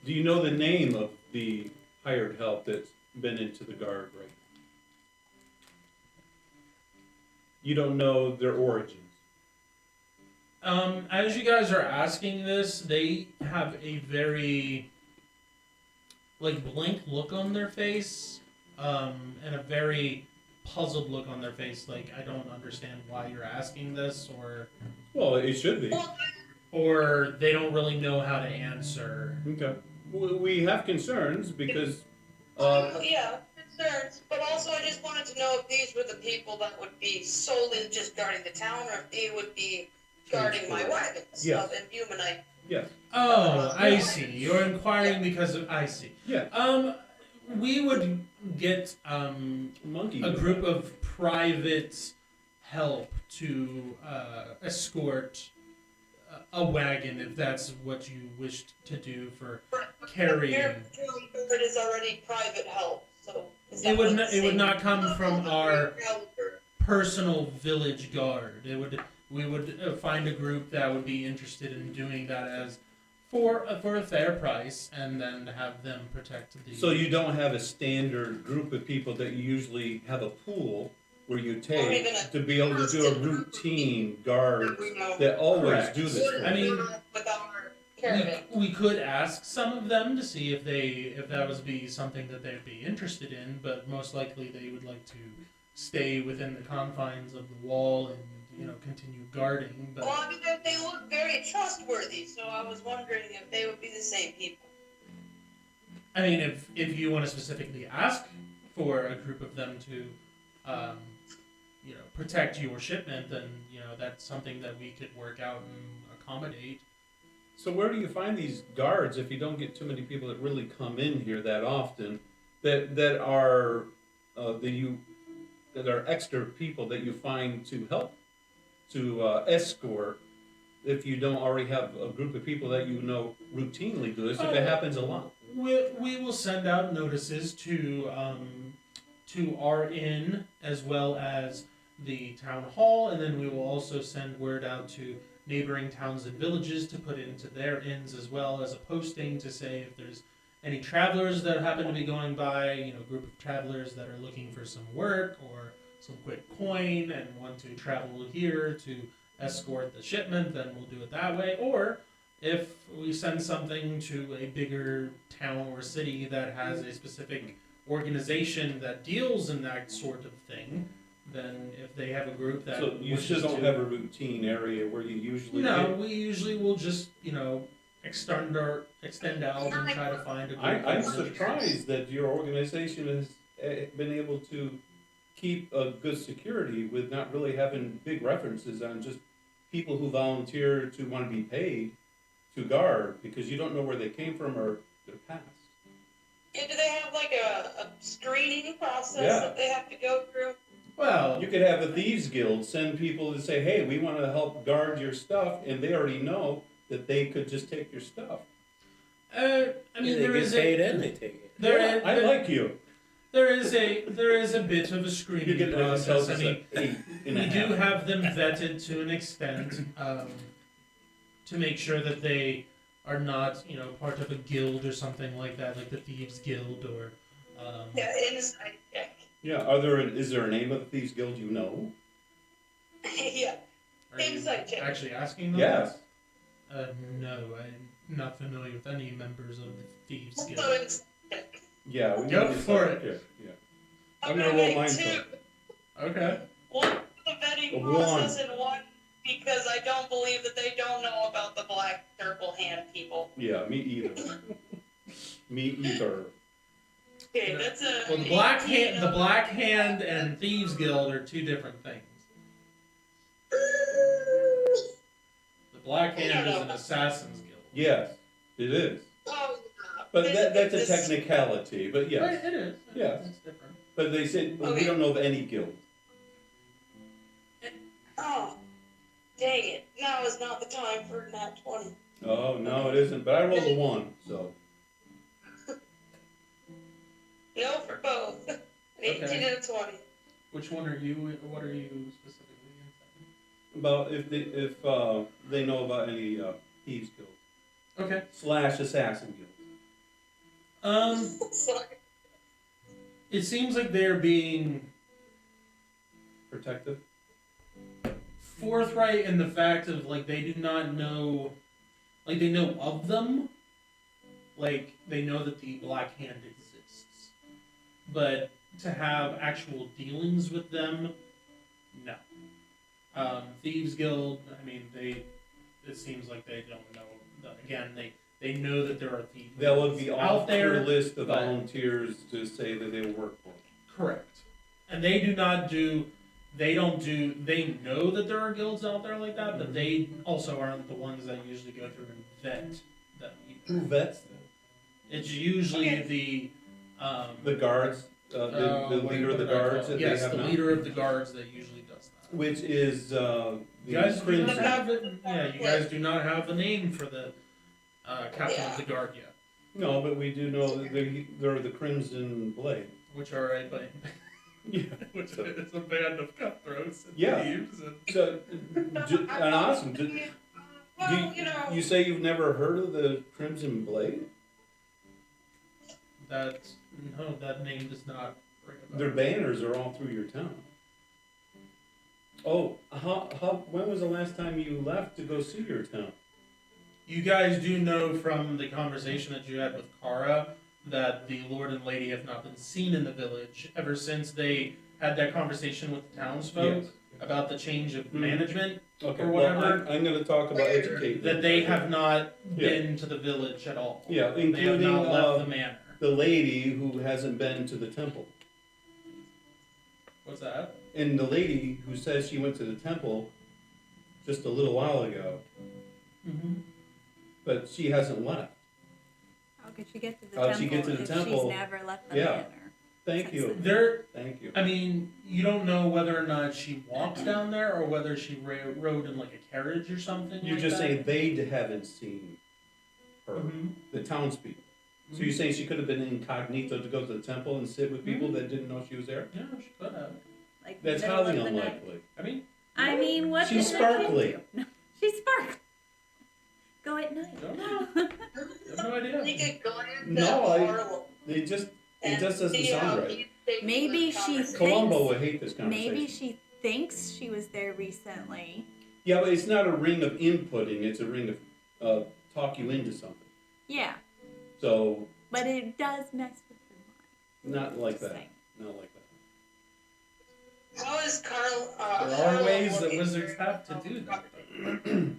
Speaker 2: Do you know the name of the hired help that's been into the guard right now? You don't know their origins.
Speaker 1: As you guys are asking this, they have a very blank look on their face, and a very puzzled look on their face. Like, I don't understand why you're asking this,
Speaker 2: Well, it should be.
Speaker 1: or they don't really know how to answer.
Speaker 2: Okay. We have concerns because.
Speaker 5: Yeah, concerns. But also, I just wanted to know if these were the people that would be solely just guarding the town, or if they would be guarding my wagons
Speaker 2: Yes.
Speaker 5: of Imbuminite.
Speaker 2: Yes.
Speaker 1: Oh, I see. You're inquiring because of. I see.
Speaker 2: Yeah.
Speaker 1: We would get
Speaker 2: Monkey.
Speaker 1: a group of private help to escort a wagon if that's what you wished to do for carrying.
Speaker 5: Your guard is already private help, so is that
Speaker 1: It would
Speaker 5: what
Speaker 1: not.
Speaker 5: it's
Speaker 1: It would
Speaker 5: saying?
Speaker 1: not come from our
Speaker 5: Caliber.
Speaker 1: personal village guard. We would find a group that would be interested in doing that as for a fair price, and then have them protect the.
Speaker 2: So you don't have a standard group of people that you usually have a pool where you take to be able to do a routine guard
Speaker 5: We know.
Speaker 2: that always
Speaker 1: Correct.
Speaker 2: do this.
Speaker 1: I mean,
Speaker 5: with our caravan.
Speaker 1: we could ask some of them to see if that would be something that they'd be interested in, but most likely they would like to stay within the confines of the wall and continue guarding. But
Speaker 5: Well, I mean, they look very trustworthy, so I was wondering if they would be the same people.
Speaker 1: I mean, if you want to specifically ask for a group of them to, protect your shipment, then that's something that we could work out and accommodate.
Speaker 2: So where do you find these guards if you don't get too many people that really come in here that often, that are that are extra people that you find to help to escort if you don't already have a group of people that routinely do this? If it happens a lot.
Speaker 1: We will send out notices to our inn as well as the town hall, and then we will also send word out to neighboring towns and villages to put into their inns, as well as a posting to say if there's any travelers that happen to be going by, a group of travelers that are looking for some work or some quick coin and want to travel here to escort the shipment, then we'll do it that way. Or if we send something to a bigger town or city that has a specific organization that deals in that sort of thing, then if they have a group that
Speaker 2: So you
Speaker 1: wishes
Speaker 2: just don't
Speaker 1: to,
Speaker 2: have a routine area where you usually
Speaker 1: no,
Speaker 2: get-
Speaker 1: we usually will just extend out and try to find a group.
Speaker 2: I'm
Speaker 1: that wishes.
Speaker 2: surprised that your organization has been able to keep a good security with not really having big references on just people who volunteer to want to be paid to guard, because you don't know where they came from or their past.
Speaker 5: Yeah, do they have like a screening process
Speaker 2: Yeah.
Speaker 5: that they have to go through?
Speaker 1: Well,
Speaker 2: You could have a thieves guild send people to say, hey, we want to help guard your stuff, and they already know that they could just take your stuff.
Speaker 1: I mean,
Speaker 4: they
Speaker 1: there
Speaker 4: get
Speaker 1: is
Speaker 4: paid
Speaker 1: a
Speaker 4: and they take it.
Speaker 1: there,
Speaker 2: I like you.
Speaker 1: there is a bit of a
Speaker 2: You
Speaker 1: screening
Speaker 2: get
Speaker 1: process. I mean,
Speaker 2: an 8 and a
Speaker 1: we do
Speaker 2: half.
Speaker 1: have them vetted to an extent to make sure that they are not, part of a guild or something like that, like the Thieves Guild or.
Speaker 5: Yeah, inside check.
Speaker 2: Yeah, is there a name of the thieves guild you know?
Speaker 5: Yeah,
Speaker 1: Are you
Speaker 5: Insight check.
Speaker 1: actually asking them?
Speaker 2: Yes.
Speaker 1: No, I'm not familiar with any members of the Thieves
Speaker 5: so
Speaker 1: Guild.
Speaker 5: inside check.
Speaker 2: Yeah, we
Speaker 1: Go
Speaker 2: need to
Speaker 1: for
Speaker 2: start
Speaker 1: it.
Speaker 2: there, yeah.
Speaker 5: I'm
Speaker 2: I'm
Speaker 5: gonna
Speaker 2: gonna roll
Speaker 5: make
Speaker 2: mine
Speaker 5: two.
Speaker 1: Okay.
Speaker 5: One for the vetting
Speaker 2: One.
Speaker 5: process and one because I don't believe that they don't know about the black circle hand people.
Speaker 2: Yeah, me either. Me either.
Speaker 5: Okay, that's a.
Speaker 1: Well, the
Speaker 5: an
Speaker 1: Black
Speaker 5: 18
Speaker 1: Hand, the
Speaker 5: on-
Speaker 1: Black Hand, and Thieves Guild are two different things. The Black Hand is an assassin's guild.
Speaker 2: Yes, it is.
Speaker 5: Oh,
Speaker 2: But
Speaker 5: this-
Speaker 2: that's a
Speaker 5: this-
Speaker 2: technicality, but
Speaker 1: Right,
Speaker 2: yes.
Speaker 1: it is.
Speaker 2: Yes.
Speaker 1: It's different.
Speaker 2: But they said, well, we
Speaker 5: Okay.
Speaker 2: don't know of any guild.
Speaker 5: Oh, dang it! Now is not the time for nat 20.
Speaker 2: Oh, no, it isn't, but I rolled a 1, so.
Speaker 5: No for both. An 18
Speaker 1: Okay.
Speaker 5: and a 20.
Speaker 1: Which one are you? What are you specifically in?
Speaker 2: About if they know about any thieves guild
Speaker 1: Okay.
Speaker 2: / assassin guild.
Speaker 5: Sorry.
Speaker 1: It seems like they're being
Speaker 2: Protective?
Speaker 1: forthright in the fact of they do not know, they know of them, they know that the Black Hand exists, but to have actual dealings with them, no. Thieves Guild, I mean, it seems like they don't know. Again, they know that there are thieves
Speaker 2: They'll be
Speaker 1: out
Speaker 2: off
Speaker 1: there.
Speaker 2: their list of
Speaker 1: but-
Speaker 2: volunteers to say that they work for.
Speaker 1: Correct. And they do not do. They don't do. They know that there are guilds out there like that, but they also aren't the ones that usually go through and vet them.
Speaker 2: Who vets them?
Speaker 1: It's usually
Speaker 5: Okay.
Speaker 2: The guards, the leader of the guards that
Speaker 1: yes,
Speaker 2: they have
Speaker 1: the
Speaker 2: now?
Speaker 1: leader of the guards that usually does that.
Speaker 2: Which is the
Speaker 1: You guys do
Speaker 2: crimson.
Speaker 1: not have it. Yeah, you guys do not have a name for the captain of the guard yet,
Speaker 2: No, but we do know that they're the Crimson Blade.
Speaker 1: which are
Speaker 2: Yeah.
Speaker 1: which is a band of cutthroats and
Speaker 2: Yeah.
Speaker 1: thieves and.
Speaker 2: So, and awesome.
Speaker 5: Well, you know.
Speaker 2: You say you've never heard of the Crimson Blade?
Speaker 1: That name does not ring a bell.
Speaker 2: Their banners are all through your town. Oh, when was the last time you left to go see your town?
Speaker 1: You guys do know from the conversation that you had with Kara that the Lord and Lady have not been seen in the village ever since they had that conversation with the townsfolk
Speaker 2: Yes.
Speaker 1: about the change of
Speaker 2: Mhm.
Speaker 1: management,
Speaker 2: Okay,
Speaker 1: or
Speaker 2: well,
Speaker 1: whatever.
Speaker 2: I'm gonna talk about educate.
Speaker 1: that they have not
Speaker 2: Yeah.
Speaker 1: been to the village at all.
Speaker 2: Yeah,
Speaker 1: They have
Speaker 2: including
Speaker 1: not left the manor.
Speaker 2: the lady who hasn't been to the temple.
Speaker 1: What's that?
Speaker 2: And the lady who says she went to the temple just a little while ago,
Speaker 1: Mm-hmm.
Speaker 2: but she hasn't left.
Speaker 3: How could she get to the
Speaker 2: How'd
Speaker 3: temple
Speaker 2: she get to the
Speaker 3: if
Speaker 2: temple?
Speaker 3: she's never left the
Speaker 2: Yeah.
Speaker 3: manor?
Speaker 2: Thank you,
Speaker 1: There,
Speaker 2: thank you.
Speaker 1: I mean, you don't know whether or not she walked down there or whether she rode in a carriage or something.
Speaker 2: You're
Speaker 1: like
Speaker 2: just
Speaker 1: that.
Speaker 2: saying they haven't seen her,
Speaker 1: Mhm.
Speaker 2: the townspeople. So you're saying she could have been incognito to go to the temple and sit with people that didn't know she was there?
Speaker 1: Yeah, she could have.
Speaker 3: Like
Speaker 2: That's
Speaker 3: middle
Speaker 2: highly
Speaker 3: of the night.
Speaker 2: unlikely.
Speaker 1: I mean,
Speaker 3: I mean, what
Speaker 2: She's
Speaker 3: did that kid
Speaker 2: sparkly.
Speaker 3: do? No, she's dark. Go at night.
Speaker 1: Don't know. I have no idea.
Speaker 5: Take a glance
Speaker 2: No,
Speaker 5: at
Speaker 2: I-
Speaker 5: Harlem
Speaker 2: It just
Speaker 5: and
Speaker 2: doesn't
Speaker 5: see
Speaker 2: sound
Speaker 5: how
Speaker 2: right.
Speaker 5: he thinks
Speaker 3: Maybe
Speaker 5: this
Speaker 3: she
Speaker 5: conversation-
Speaker 2: Columbo would hate this conversation.
Speaker 3: Maybe she thinks she was there recently.
Speaker 2: Yeah, but it's not a ring of inputting, it's a ring of talk you into something.
Speaker 3: Yeah,
Speaker 2: So,
Speaker 3: but it does mess with her mind.
Speaker 2: not like
Speaker 3: Just
Speaker 2: that.
Speaker 3: saying.
Speaker 2: Not like that.
Speaker 5: How is Carl?
Speaker 1: There are
Speaker 5: Harlem
Speaker 1: ways that
Speaker 5: looking
Speaker 1: wizards
Speaker 5: for-
Speaker 1: have to do that. There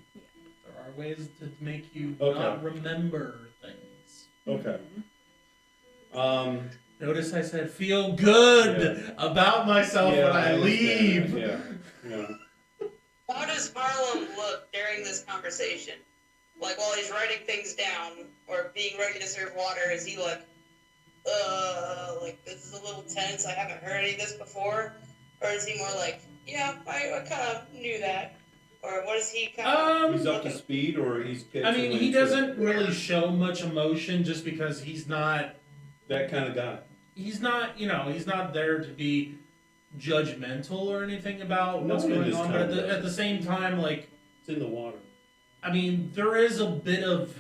Speaker 1: are ways to make you
Speaker 2: Okay.
Speaker 1: not remember things.
Speaker 2: Okay.
Speaker 1: Notice I said feel good about myself when I
Speaker 2: understand.
Speaker 1: leave.
Speaker 2: Yeah.
Speaker 5: How does Harlem look during this conversation? Like while he's writing things down or being ready to serve water, is he like this is a little tense, I haven't heard any of this before? Or is he more like, yeah, I kind of knew that? Or what is he kind of...
Speaker 2: He's up to speed, or he's getting
Speaker 1: I mean, he
Speaker 2: into
Speaker 1: doesn't really show much emotion just because he's not,
Speaker 2: that kind of guy.
Speaker 1: he's not there to be judgmental or anything about
Speaker 2: No
Speaker 1: what's
Speaker 2: one in
Speaker 1: going
Speaker 2: this
Speaker 1: on,
Speaker 2: town
Speaker 1: but
Speaker 2: does.
Speaker 1: at the same time, like,
Speaker 2: It's in the water.
Speaker 1: I mean, there is a bit of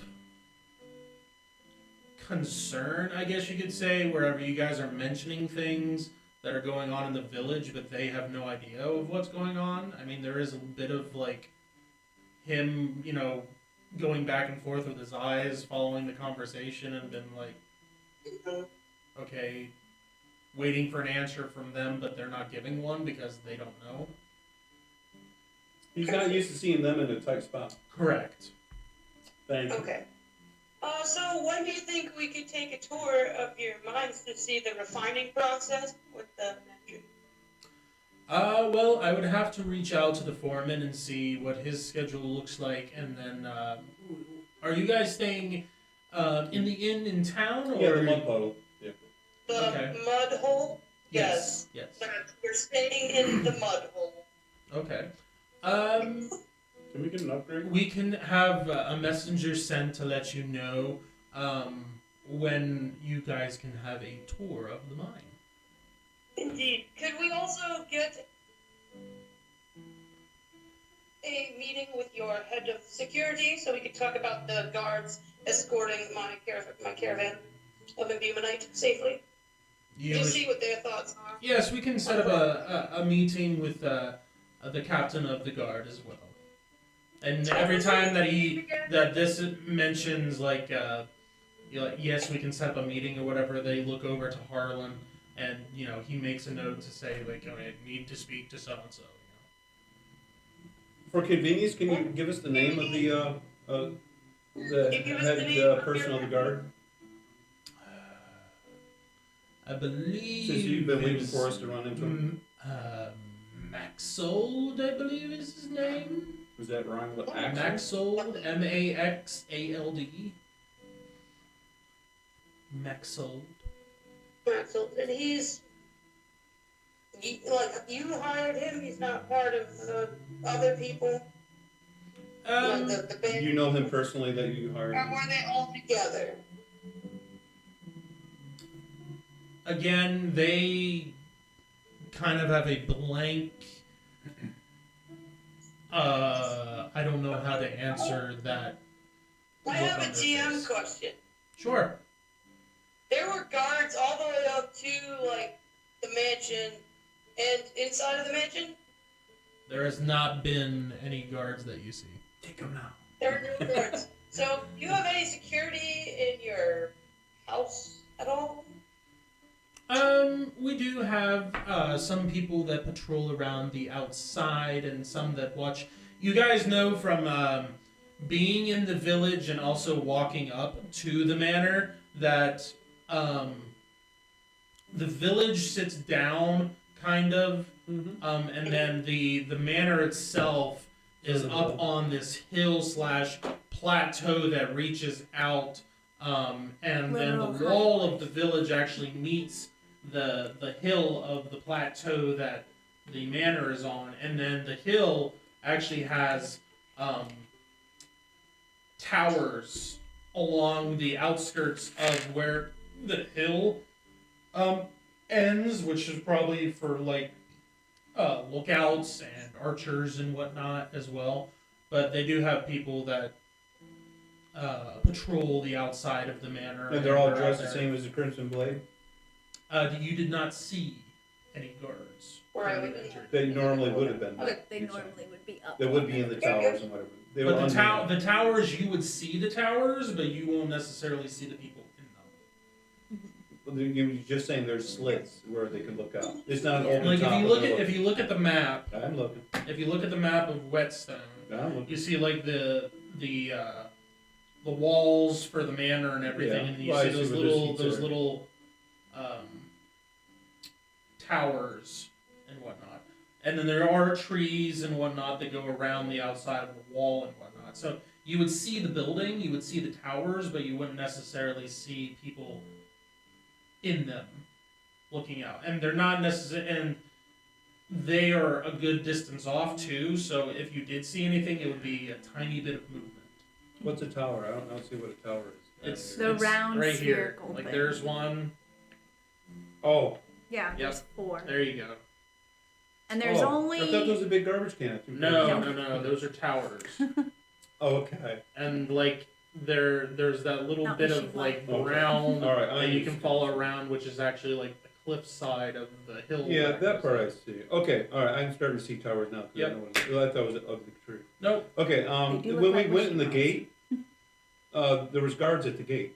Speaker 1: concern, I guess you could say, wherever you guys are mentioning things that are going on in the village, but they have no idea of what's going on. I mean, there is a bit of, like, him, going back and forth with his eyes, following the conversation, and been like, okay, waiting for an answer from them, but they're not giving one because they don't know.
Speaker 2: He's not used to seeing them in a tight spot.
Speaker 1: Correct.
Speaker 2: Thank you.
Speaker 5: Okay. So when do you think we could take a tour of your mines to see the refining process with the magic?
Speaker 1: Well, I would have to reach out to the foreman and see what his schedule looks like, and then, are you guys staying, in the inn in town, or?
Speaker 2: Yeah, the mud puddle. Yeah.
Speaker 5: The
Speaker 1: Okay.
Speaker 5: mud hole?
Speaker 1: Yes.
Speaker 5: We're staying in the mud hole.
Speaker 1: Okay.
Speaker 2: Can we get an upgrade?
Speaker 1: We can have a messenger sent to let you know, when you guys can have a tour of the mine.
Speaker 5: Indeed. Could we also get a meeting with your head of security so we could talk about the guards escorting my caravan of imbumonite safely? Just see what their thoughts are.
Speaker 1: Yes, we can set up a meeting with the captain of the guard as well. And every time that this mentions like yes, we can set up a meeting or whatever, they look over to Harlan and he makes a note to say like, I need to speak to so and so.
Speaker 2: For convenience, can you give us the name of the
Speaker 5: Can you give us the
Speaker 2: head
Speaker 5: name of
Speaker 2: person
Speaker 5: your-
Speaker 2: of the guard?
Speaker 1: I believe.
Speaker 2: Since you've been waiting
Speaker 1: it's,
Speaker 2: for us to run into him.
Speaker 1: Maxold, I believe is his name.
Speaker 2: Was that rhyme with Axel?
Speaker 1: Maxold, Maxald. Maxold.
Speaker 5: Maxwell, and you hired him. He's not part of the other people. The band.
Speaker 2: You know him personally that you hired?
Speaker 5: Or were they all together?
Speaker 1: Again, they kind of have a blank. I don't know how to answer that.
Speaker 5: I have a GM question.
Speaker 1: Sure.
Speaker 5: There were guards all the way up to the mansion, and inside of the mansion,
Speaker 1: There has not been any guards that you see.
Speaker 2: Take him now.
Speaker 5: there were no guards. So, do you have any security in your house at all?
Speaker 1: We do have some people that patrol around the outside and some that watch. You guys know from being in the village and also walking up to the manor that the village sits down, kind of, and then the manor itself is up on this hill / plateau that reaches out, and then
Speaker 3: Literal
Speaker 1: the wall of the village actually meets the hill of the plateau that the manor is on, and then the hill actually has towers along the outskirts of where the hill ends, which is probably for lookouts and archers and whatnot as well. but they do have people that patrol the outside of the manor.
Speaker 2: And they're all
Speaker 1: out
Speaker 2: dressed the
Speaker 1: there.
Speaker 2: same as the Crimson Blade?
Speaker 1: You did not see any guards.
Speaker 5: Where I
Speaker 1: when you
Speaker 5: would be.
Speaker 1: entered.
Speaker 2: They normally would have been.
Speaker 3: But they
Speaker 2: you said.
Speaker 3: normally would be up.
Speaker 2: They would be in the towers and whatever. They were
Speaker 1: But
Speaker 2: unmanned.
Speaker 1: the towers, you would see the towers, but you won't necessarily see the people in them.
Speaker 2: Well, you're just saying there's slits where they can look out. It's not an open
Speaker 1: Like
Speaker 2: top.
Speaker 1: if you look at the map,
Speaker 2: I'm looking.
Speaker 1: if you look at the map of Whetstone,
Speaker 2: I'm looking.
Speaker 1: you see like the walls for the manor and everything,
Speaker 2: Yeah.
Speaker 1: and you
Speaker 2: Well, I
Speaker 1: see
Speaker 2: see where the seats
Speaker 1: those
Speaker 2: are.
Speaker 1: little towers and whatnot. And then there are trees and whatnot that go around the outside of the wall and whatnot. So you would see the building, you would see the towers, but you wouldn't necessarily see people in them looking out. And they're not necessarily, and they are a good distance off too. So if you did see anything, it would be a tiny bit of movement.
Speaker 2: What's a tower? I don't see what a tower is.
Speaker 1: It's
Speaker 3: The
Speaker 1: it's
Speaker 3: round
Speaker 1: right here.
Speaker 3: spherical
Speaker 1: Like
Speaker 3: thing.
Speaker 1: there's one.
Speaker 2: Oh.
Speaker 3: Yeah, there's 4.
Speaker 1: There you go.
Speaker 3: And there's
Speaker 2: I
Speaker 3: only.
Speaker 2: thought there was a big garbage can.
Speaker 1: No. Those are towers.
Speaker 2: Oh, okay.
Speaker 1: And like there's that little
Speaker 3: Not
Speaker 1: bit
Speaker 3: machine
Speaker 1: of like
Speaker 2: gun. Okay.
Speaker 1: ground
Speaker 2: All right, I
Speaker 1: that you can
Speaker 2: understand.
Speaker 1: follow around, which is actually like the cliff side of the hill.
Speaker 2: Yeah,
Speaker 1: back
Speaker 2: that
Speaker 1: there.
Speaker 2: part I see. Okay, all right. I'm starting to see towers now. 'Cause
Speaker 1: Yep.
Speaker 2: I know what it is. I thought it was an ugly tree.
Speaker 1: Nope.
Speaker 2: Okay.
Speaker 3: They do
Speaker 2: When
Speaker 3: look
Speaker 2: we
Speaker 3: like
Speaker 2: went in the
Speaker 3: machine
Speaker 2: gate, there was guards at the gate.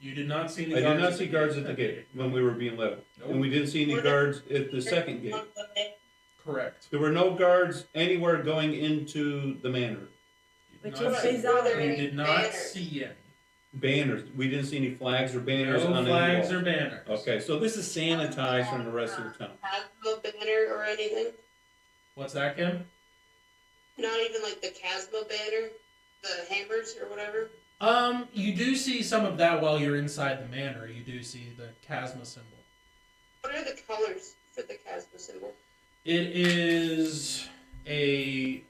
Speaker 1: You did not see any
Speaker 2: I
Speaker 1: guards.
Speaker 2: did not see guards at the gate when we were being led, and we didn't see any guards at the second gate.
Speaker 1: Correct.
Speaker 2: There were no guards anywhere going into the manor.
Speaker 1: You did
Speaker 3: Which
Speaker 1: not
Speaker 3: is
Speaker 1: see-
Speaker 3: bizarre.
Speaker 1: You did not
Speaker 5: Banners.
Speaker 1: see any.
Speaker 2: Banners. We didn't see any flags or banners
Speaker 1: No
Speaker 2: on
Speaker 1: flags
Speaker 2: any
Speaker 1: or
Speaker 2: wall.
Speaker 1: banners.
Speaker 2: Okay, so this is sanitized from the rest of the town.
Speaker 5: Casma banner or anything?
Speaker 1: What's that, Kim?
Speaker 5: Not even like the Casma banner? The hammers or whatever?
Speaker 1: You do see some of that while you're inside the manor. You do see the Chasma symbol.
Speaker 5: What are the colors for the Casma symbol?
Speaker 1: It is I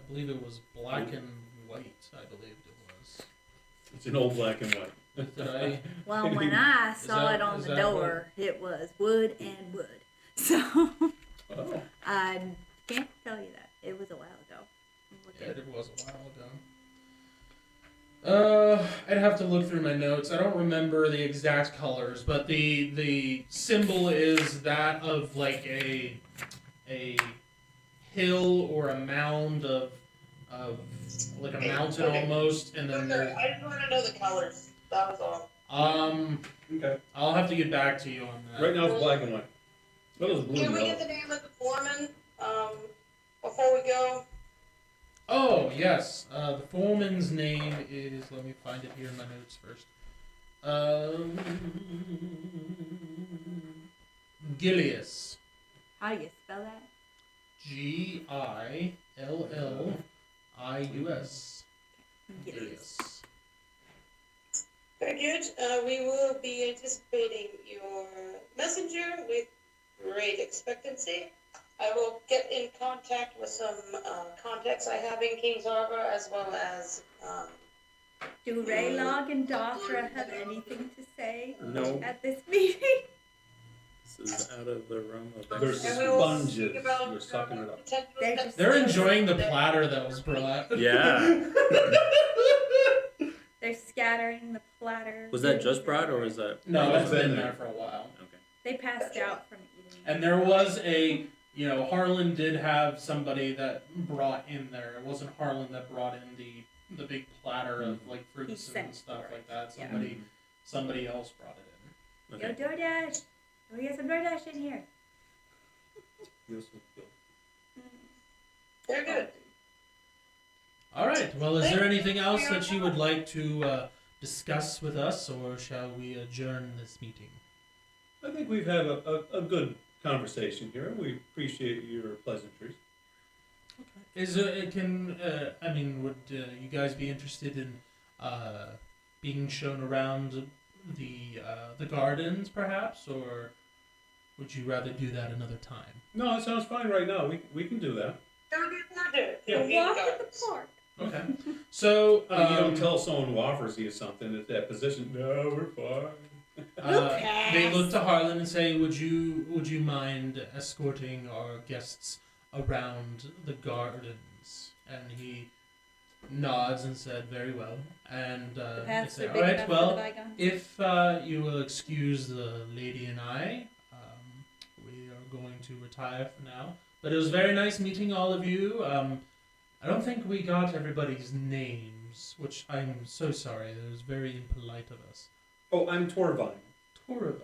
Speaker 1: believe it was black and white. I believe it was.
Speaker 2: It's an old black and white.
Speaker 1: Did I?
Speaker 3: Well, when I saw
Speaker 1: that-
Speaker 3: it on
Speaker 1: is
Speaker 3: the
Speaker 1: that
Speaker 3: door, it was wood and wood. So
Speaker 2: Oh.
Speaker 3: I can't tell you that. It was a while ago.
Speaker 1: Yeah, it was a while ago. I'd have to look through my notes. I don't remember the exact colors, but the symbol is that of like a hill or a mound of like a mountain almost, and then there's
Speaker 5: I just want to know the colors. That was all.
Speaker 2: Okay.
Speaker 1: I'll have to get back to you on that.
Speaker 2: Right now it's black and white. That was blue
Speaker 5: Can
Speaker 2: and
Speaker 5: we
Speaker 2: yellow.
Speaker 5: get the name of the foreman before we go?
Speaker 1: Oh yes, the foreman's name is. Let me find it here in my notes first. Gilius.
Speaker 3: How do you spell that?
Speaker 1: Gillius. Gilius.
Speaker 5: Very good. We will be anticipating your messenger with great expectancy. I will get in contact with some contacts I have in Kings Harbor, as well as
Speaker 3: Do Raylog and Dothra have anything to say
Speaker 4: No,
Speaker 3: at this meeting?
Speaker 4: this is out of the realm of
Speaker 2: They're
Speaker 5: and we will
Speaker 2: sponges.
Speaker 5: speak about,
Speaker 2: You're sucking it up.
Speaker 5: potential
Speaker 3: They're
Speaker 5: steps
Speaker 3: just-
Speaker 1: They're
Speaker 5: forward.
Speaker 1: enjoying the platter that was brought.
Speaker 4: Yeah.
Speaker 3: They're scattering the platter.
Speaker 4: Was that just brought or was that?
Speaker 1: No,
Speaker 2: It's
Speaker 1: that's
Speaker 2: been
Speaker 1: been
Speaker 2: there.
Speaker 1: there for a while.
Speaker 4: Okay.
Speaker 3: They passed out from eating.
Speaker 1: And there was Harlan did have somebody that brought in there. It wasn't Harlan that brought in the big platter of like fruits
Speaker 3: sent
Speaker 1: and stuff
Speaker 3: for it.
Speaker 1: like that.
Speaker 3: Yeah.
Speaker 1: Somebody else brought it in.
Speaker 3: Yo,
Speaker 4: Okay.
Speaker 3: DoorDash! We get some DoorDash in here.
Speaker 5: Very good.
Speaker 1: All right. Well, is there anything else that you would like to discuss with us, or shall we adjourn this meeting?
Speaker 2: I think we've had a good conversation here. We appreciate your pleasantries.
Speaker 1: Would you guys be interested in being shown around the gardens, perhaps, or would you rather do that another time?
Speaker 2: No, it sounds fine right now. We can do that.
Speaker 5: It would be a pleasure.
Speaker 1: Yeah.
Speaker 5: You'll be
Speaker 3: Walk at the
Speaker 5: gardens.
Speaker 3: park.
Speaker 1: Okay. So
Speaker 2: You don't tell someone who offers you something at that position. No, we're fine.
Speaker 1: they look to Harlan and say, "Would you mind escorting our guests around the gardens?" And he nods and said, "Very well." And
Speaker 3: The
Speaker 1: they
Speaker 3: paths
Speaker 1: say,
Speaker 3: are
Speaker 1: "All
Speaker 3: big
Speaker 1: right,
Speaker 3: enough
Speaker 1: well,
Speaker 3: for the bygones.
Speaker 1: if you will excuse the lady and I, we are going to retire for now. But it was very nice meeting all of you. I don't think we got everybody's names, which I'm so sorry. That was very impolite of us.
Speaker 2: Oh, I'm Torvine.
Speaker 1: Torvine."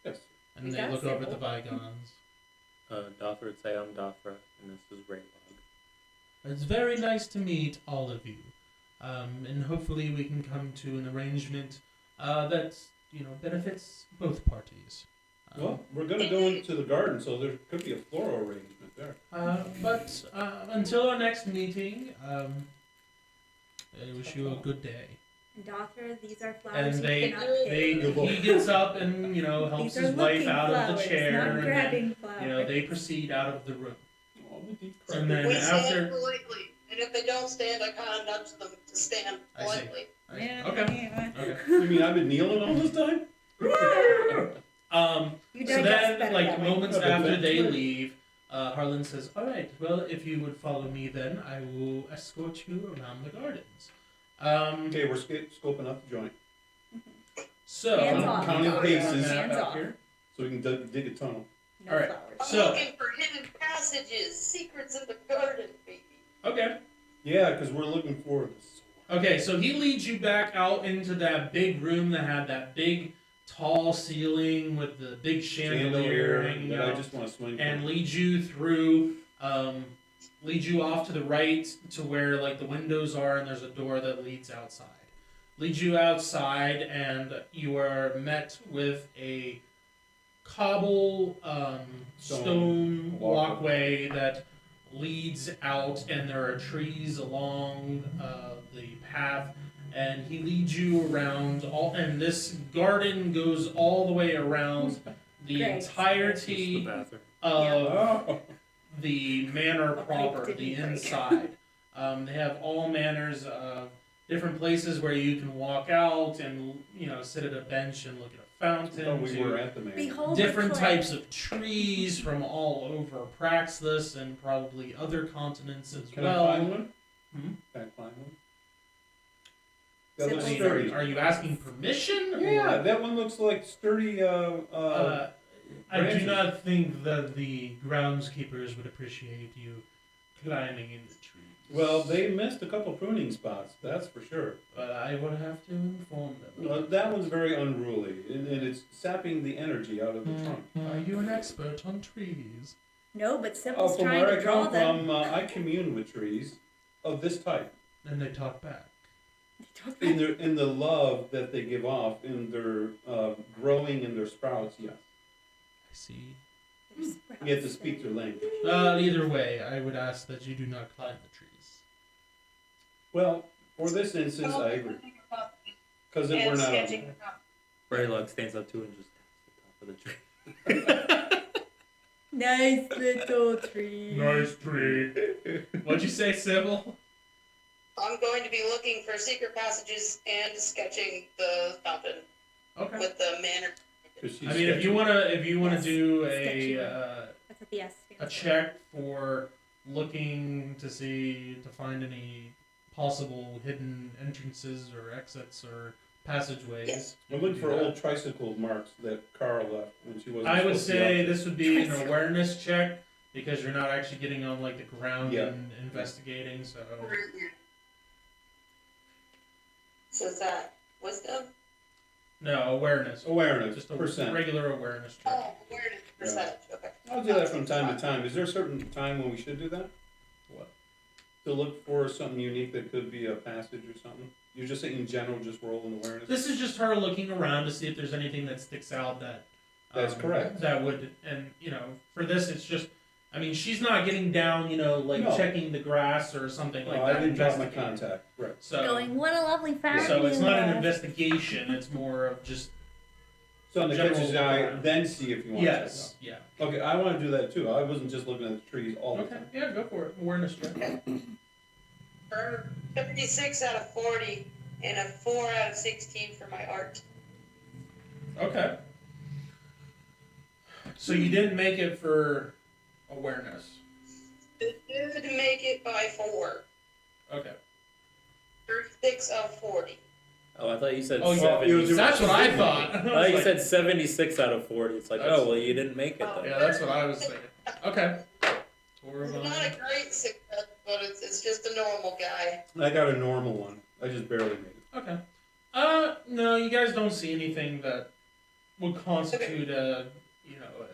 Speaker 2: Yes.
Speaker 1: And
Speaker 3: We
Speaker 1: they
Speaker 3: got
Speaker 1: look over at the
Speaker 3: Sybil.
Speaker 1: bygones.
Speaker 4: Dothra would say I'm Dothra, and this is Raylog.
Speaker 1: It's very nice to meet all of you. And hopefully we can come to an arrangement that, benefits both parties.
Speaker 2: Well, we're gonna go into the garden, so there could be a floral arrangement there.
Speaker 1: But until our next meeting, I wish you a good day.
Speaker 3: And Dothra, these are flowers
Speaker 1: And
Speaker 3: you
Speaker 1: they-
Speaker 3: cannot
Speaker 1: He
Speaker 3: pick.
Speaker 1: gets up and, helps
Speaker 3: These are
Speaker 1: his wife
Speaker 3: looking
Speaker 1: out
Speaker 3: flowers,
Speaker 1: of the chair.
Speaker 3: not
Speaker 1: And then,
Speaker 3: grabbing flowers.
Speaker 1: they proceed out of the room.
Speaker 2: Oh, the deep
Speaker 1: And
Speaker 2: crack.
Speaker 1: then
Speaker 5: We
Speaker 1: after-
Speaker 5: stand politely, and if they don't stand, I kind of nudge them to stand
Speaker 1: I see.
Speaker 5: politely.
Speaker 1: Okay. Okay.
Speaker 2: You mean I've been kneeling all this time?
Speaker 3: You
Speaker 1: So
Speaker 3: digest
Speaker 1: then,
Speaker 3: better
Speaker 1: like
Speaker 3: that way.
Speaker 1: moments
Speaker 2: Okay,
Speaker 1: after
Speaker 2: that's
Speaker 1: they
Speaker 2: good.
Speaker 1: leave, Harlan says, "All right. Well, if you would follow me, then I will escort you around the gardens."
Speaker 2: Okay, we're scoping up the joint,
Speaker 1: So
Speaker 3: Hands off.
Speaker 2: counting
Speaker 3: Hands
Speaker 2: paces,
Speaker 3: Hands
Speaker 1: out
Speaker 3: off.
Speaker 1: here.
Speaker 2: so we can dig a tunnel.
Speaker 3: No
Speaker 1: All right.
Speaker 3: flowers.
Speaker 5: I'm
Speaker 1: So-
Speaker 5: looking for hidden passages, secrets of the garden, baby.
Speaker 1: Okay.
Speaker 2: Yeah, because we're looking for the sword.
Speaker 1: Okay. So he leads you back out into that big room that had that big, tall ceiling with the big chandelier hanging
Speaker 2: that I
Speaker 1: out.
Speaker 2: just want to swing
Speaker 1: And
Speaker 2: from.
Speaker 1: leads you through, leads you off to the right to where like the windows are, and there's a door that leads outside. Leads you outside, and you are met with a cobble stone walkway that leads out, and there are trees along the path. And he leads you around all, and this garden goes all the way around the
Speaker 3: Great.
Speaker 4: It's the
Speaker 1: entirety
Speaker 4: bathroom.
Speaker 1: of
Speaker 2: Oh,
Speaker 1: the manor
Speaker 3: What
Speaker 1: proper,
Speaker 3: pipe did
Speaker 1: the
Speaker 3: he break?
Speaker 1: inside. They have all manners of different places where you can walk out and sit at a bench and look at a
Speaker 2: I
Speaker 1: fountain.
Speaker 2: thought we
Speaker 1: to
Speaker 2: were at the man.
Speaker 3: Behold
Speaker 1: different
Speaker 3: the clay.
Speaker 1: types of trees from all over Praxis and probably other continents as
Speaker 2: Can
Speaker 1: well.
Speaker 2: I find one?
Speaker 1: Hmm?
Speaker 2: Can I find one? That looks
Speaker 1: I mean,
Speaker 2: sturdy.
Speaker 1: are you asking permission?
Speaker 2: Yeah,
Speaker 1: Or,
Speaker 2: that one looks like sturdy.
Speaker 1: I do
Speaker 2: branches.
Speaker 1: not think that the groundskeepers would appreciate you climbing in the trees.
Speaker 2: Well, they missed a couple pruning spots, that's for sure.
Speaker 1: But I will have to inform them.
Speaker 2: That one's very unruly, and it's sapping the energy out of the trunk.
Speaker 1: Are you an expert on trees?
Speaker 3: No, but
Speaker 2: Oh,
Speaker 3: Sybil's
Speaker 2: from
Speaker 3: trying
Speaker 2: where
Speaker 3: to
Speaker 2: I
Speaker 3: draw
Speaker 2: come
Speaker 3: them.
Speaker 2: from, I commune with trees of this type.
Speaker 1: And they talk back.
Speaker 2: In the love that they give off, in their growing in their sprouts, yes.
Speaker 1: I see.
Speaker 2: You have to speak their language.
Speaker 1: Either way, I would ask that you do not climb the trees.
Speaker 2: Well, for this instance, I agree. Because we're
Speaker 5: And
Speaker 2: not.
Speaker 5: sketching them out.
Speaker 4: Raylog stands up too and just taps the top of the tree.
Speaker 3: Nice little tree.
Speaker 1: tree. What'd you say, Sybil?
Speaker 5: I'm going to be looking for secret passages and sketching the fountain
Speaker 1: Okay.
Speaker 5: with the manor.
Speaker 2: 'Cause she's
Speaker 1: I mean, if you wanna
Speaker 3: Yes,
Speaker 1: do
Speaker 3: sketchy.
Speaker 1: a
Speaker 3: That's what the S stands
Speaker 1: a
Speaker 3: for.
Speaker 1: check for looking to find any possible hidden entrances or exits or passageways.
Speaker 5: Yes.
Speaker 2: We're looking for old tricycle marks that Carl left when she wasn't.
Speaker 1: I would
Speaker 2: supposed to be
Speaker 1: say
Speaker 2: out there.
Speaker 1: this would be an
Speaker 3: Tricycle.
Speaker 1: awareness check because you're not actually getting on like the ground
Speaker 2: Yeah.
Speaker 1: and investigating. So
Speaker 5: So is that wisdom?
Speaker 1: no awareness,
Speaker 2: Awareness,
Speaker 1: just a
Speaker 2: percent.
Speaker 1: regular awareness check.
Speaker 5: Oh, awareness percentage. Okay.
Speaker 2: I'll do that from time to time. Is there a certain time when we should do that?
Speaker 1: What?
Speaker 2: To look for something unique that could be a passage or something? You're just saying in general, just rolling awareness?
Speaker 1: This is just her looking around to see if there's anything that sticks out that.
Speaker 2: That's correct.
Speaker 1: That would, and for this, it's just. I mean, she's not getting down, like
Speaker 2: No.
Speaker 1: checking the grass or something like
Speaker 2: No,
Speaker 1: that.
Speaker 2: I didn't drop my
Speaker 1: investigating.
Speaker 2: contact. Right.
Speaker 1: So,
Speaker 3: Going, what a lovely fountain.
Speaker 1: so it's
Speaker 3: you
Speaker 1: not an
Speaker 3: have."
Speaker 1: investigation. It's more of just
Speaker 2: So on the
Speaker 1: General
Speaker 2: catcher's eye,
Speaker 1: awareness.
Speaker 2: then see if you want
Speaker 1: yes, yeah.
Speaker 2: to. Okay, I want to do that too. I wasn't just looking at the trees all the
Speaker 1: Okay,
Speaker 2: time.
Speaker 1: yeah, go for it. Awareness check.
Speaker 5: For 56 out of 40 and a 4 out of 16 for my art.
Speaker 1: Okay. So you didn't make it for awareness.
Speaker 5: It did make it by 4.
Speaker 1: Okay.
Speaker 5: 36 out of 40.
Speaker 4: Oh, I thought you said
Speaker 1: Oh, yeah.
Speaker 4: 70.
Speaker 1: That's what I thought.
Speaker 4: I thought you said 76 out of 40. It's like,
Speaker 1: That's-
Speaker 4: oh, well, you didn't make it then.
Speaker 1: Yeah, that's what I was thinking. Okay.
Speaker 5: It's not a great success, but it's just a normal guy.
Speaker 2: I got a normal one. I just barely made it.
Speaker 1: Okay. No, you guys don't see anything that would constitute a,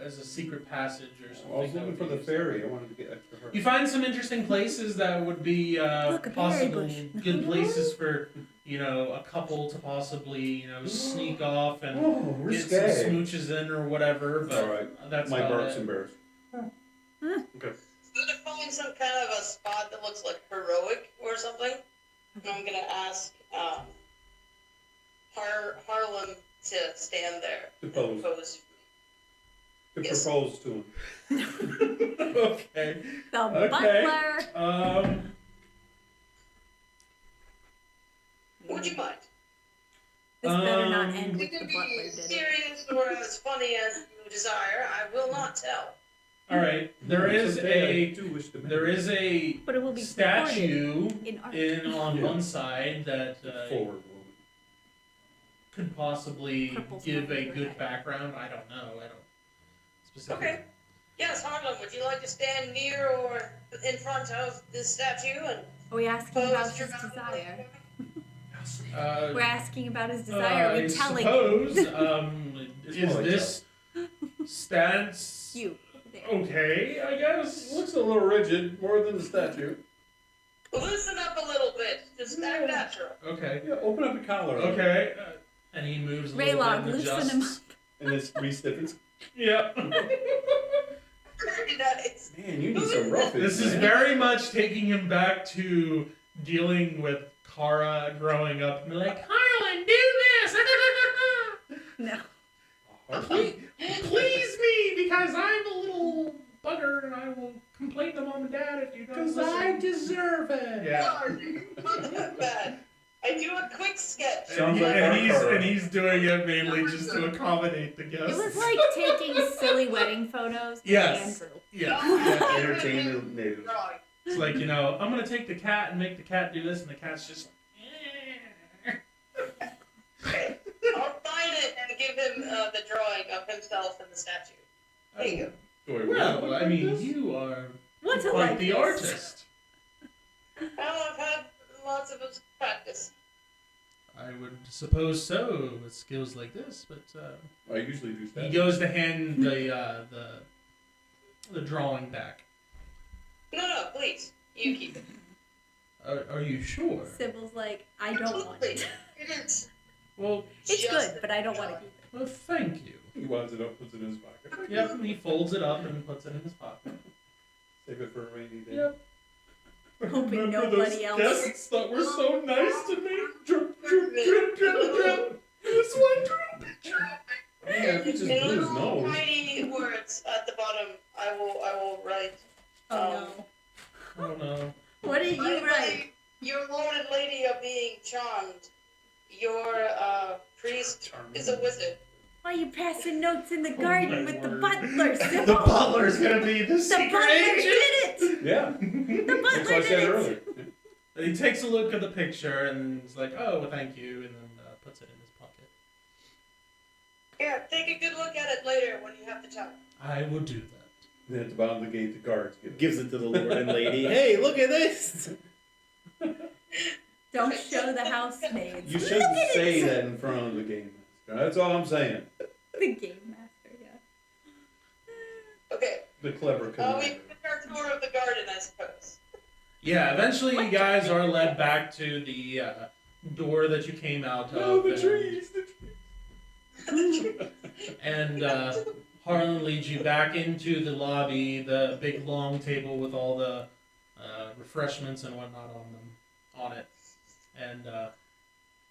Speaker 1: as a secret passage or something.
Speaker 2: I was
Speaker 1: that
Speaker 2: looking
Speaker 1: would
Speaker 2: for
Speaker 1: be
Speaker 2: the
Speaker 1: used.
Speaker 2: ferry. I wanted to get extra hurt.
Speaker 1: You find some interesting places that would be
Speaker 3: Look, a berry
Speaker 1: possible
Speaker 3: bush.
Speaker 1: good places for a couple to possibly sneak off and
Speaker 2: Oh,
Speaker 1: get some
Speaker 2: risque.
Speaker 1: smooches in or whatever. But
Speaker 2: All right.
Speaker 1: that's
Speaker 2: My
Speaker 1: about
Speaker 2: bark's
Speaker 1: it.
Speaker 2: embarrassed. Okay.
Speaker 5: I'm gonna find some kind of a spot that looks like heroic or something. And I'm gonna ask Harlem to stand there
Speaker 2: To
Speaker 5: and
Speaker 2: pose.
Speaker 5: pose.
Speaker 2: To
Speaker 5: Yes.
Speaker 2: propose to him.
Speaker 1: Okay.
Speaker 3: The
Speaker 1: Okay.
Speaker 3: butler.
Speaker 5: Would you mind?
Speaker 3: This better not
Speaker 1: Um,
Speaker 3: end
Speaker 5: It
Speaker 3: with the
Speaker 5: can
Speaker 3: butler
Speaker 5: be
Speaker 3: did it.
Speaker 5: serious or as funny as you desire. I will not tell.
Speaker 1: All right. There is
Speaker 2: Someday I
Speaker 1: a
Speaker 2: do wish to
Speaker 1: there
Speaker 2: marry
Speaker 1: is a
Speaker 3: But it will be
Speaker 1: statue
Speaker 3: recorded in art.
Speaker 1: on
Speaker 2: Yeah.
Speaker 1: one side that
Speaker 2: a forward woman.
Speaker 1: could possibly
Speaker 3: Purple's
Speaker 1: give
Speaker 3: not
Speaker 1: a
Speaker 3: in your
Speaker 1: good
Speaker 3: head.
Speaker 1: background. I don't know. I don't specifically.
Speaker 5: Okay. Yes, Harlem, would you like to stand near or in front of this statue and
Speaker 3: Are we asking
Speaker 5: pose
Speaker 3: about
Speaker 5: your
Speaker 3: his
Speaker 5: mouth?
Speaker 3: desire?
Speaker 1: Uh,
Speaker 3: We're asking about his desire. Are
Speaker 1: I
Speaker 3: we telling
Speaker 1: suppose.
Speaker 3: him?
Speaker 1: Is
Speaker 2: more like
Speaker 1: this stance
Speaker 3: You. There.
Speaker 1: okay? I guess.
Speaker 2: Looks a little rigid, more than the statue.
Speaker 5: Loosen up a little bit. Just act natural.
Speaker 1: Okay.
Speaker 2: Yeah, open up your collar.
Speaker 1: Okay. And he moves a little
Speaker 3: Raylog,
Speaker 1: bit and
Speaker 3: loosen him
Speaker 1: adjusts.
Speaker 2: And it's re-stiffens.
Speaker 1: Yep.
Speaker 5: Very nice.
Speaker 2: Man, you need some roughies.
Speaker 1: This is
Speaker 2: man.
Speaker 1: very much taking him back to dealing with Kara growing up and be like, Harlan, do this!
Speaker 3: No.
Speaker 1: please, please me, because I'm a little bugger and I will complain to mom and dad if you don't listen.
Speaker 2: deserve it.
Speaker 1: Yeah.
Speaker 5: Not that bad. I do a quick sketch.
Speaker 2: Sounds like our Kara.
Speaker 1: and he's doing it mainly just to accommodate the guests.
Speaker 3: It was like taking silly wedding photos with
Speaker 1: Yes.
Speaker 3: Andrew.
Speaker 1: Yeah.
Speaker 2: Entertain the natives.
Speaker 5: Drawing.
Speaker 1: It's like, I'm gonna take the cat and make the cat do this, and the cat's just like,
Speaker 5: Okay. I'll find it and give him the drawing of himself and the statue. There you go.
Speaker 1: Well, I mean, you are
Speaker 3: What's it
Speaker 1: quite
Speaker 3: like
Speaker 1: the
Speaker 3: this?
Speaker 1: artist.
Speaker 5: Well, I've had lots of practice.
Speaker 1: I would suppose so with skills like this, but
Speaker 2: I usually do
Speaker 1: he
Speaker 2: that.
Speaker 1: goes to hand the drawing back.
Speaker 5: No, please. You keep it.
Speaker 1: Are you sure?
Speaker 3: Sybil's like, I don't want
Speaker 5: Absolutely.
Speaker 3: it.
Speaker 5: It is.
Speaker 1: Well,
Speaker 3: It's
Speaker 5: Just
Speaker 3: good, but I don't want to keep it.
Speaker 1: well, thank you.
Speaker 2: He winds it up, puts it in his pocket.
Speaker 1: Yep, and he folds it up and puts it in his pocket.
Speaker 2: Save it for a rainy day.
Speaker 1: Yep.
Speaker 3: Hoping
Speaker 1: Remember
Speaker 3: nobody
Speaker 1: those
Speaker 3: else-
Speaker 1: guests that were so nice to me? Drip, drip, drip, drip, drip. This one drip.
Speaker 2: Yeah, if he just
Speaker 5: In
Speaker 2: blew his
Speaker 5: little
Speaker 2: nose.
Speaker 5: tiny words at the bottom, I will write.
Speaker 3: Oh
Speaker 1: Oh no.
Speaker 3: What did
Speaker 5: By
Speaker 3: you
Speaker 5: the
Speaker 3: write?
Speaker 5: way, your lord and lady are being charmed. Your priest is a wizard.
Speaker 3: Why are you passing notes in the
Speaker 1: Oh
Speaker 3: garden
Speaker 1: my
Speaker 3: with the
Speaker 1: word.
Speaker 3: butler, Sybil?
Speaker 1: The butler's gonna be the
Speaker 3: The
Speaker 1: secret
Speaker 3: butler
Speaker 1: agent.
Speaker 3: did it!
Speaker 2: Yeah,
Speaker 3: The
Speaker 2: that's what
Speaker 3: butler
Speaker 2: I
Speaker 3: did
Speaker 2: said
Speaker 3: it!
Speaker 2: earlier.
Speaker 1: He takes a look at the picture and is like, "Oh, well, thank you," and then puts it in his pocket.
Speaker 5: Yeah, take a good look at it later when you have the time.
Speaker 1: I will do that.
Speaker 2: Then at the bottom of the gate, the guards give it.
Speaker 4: Gives it to the lord and lady. Hey, look at this!
Speaker 3: Don't show the housemaids.
Speaker 2: You shouldn't say that in front of the game master. That's all I'm saying.
Speaker 3: The game master, yeah.
Speaker 5: Okay.
Speaker 2: The clever
Speaker 5: We
Speaker 2: commander.
Speaker 5: took our tour of the garden, I suppose.
Speaker 1: Yeah. Eventually, you guys are led back to the door that you came out of.
Speaker 2: Oh, the
Speaker 1: and-
Speaker 2: trees, the trees.
Speaker 1: And Harlan leads you back into the lobby, the big long table with all the refreshments and whatnot on it, and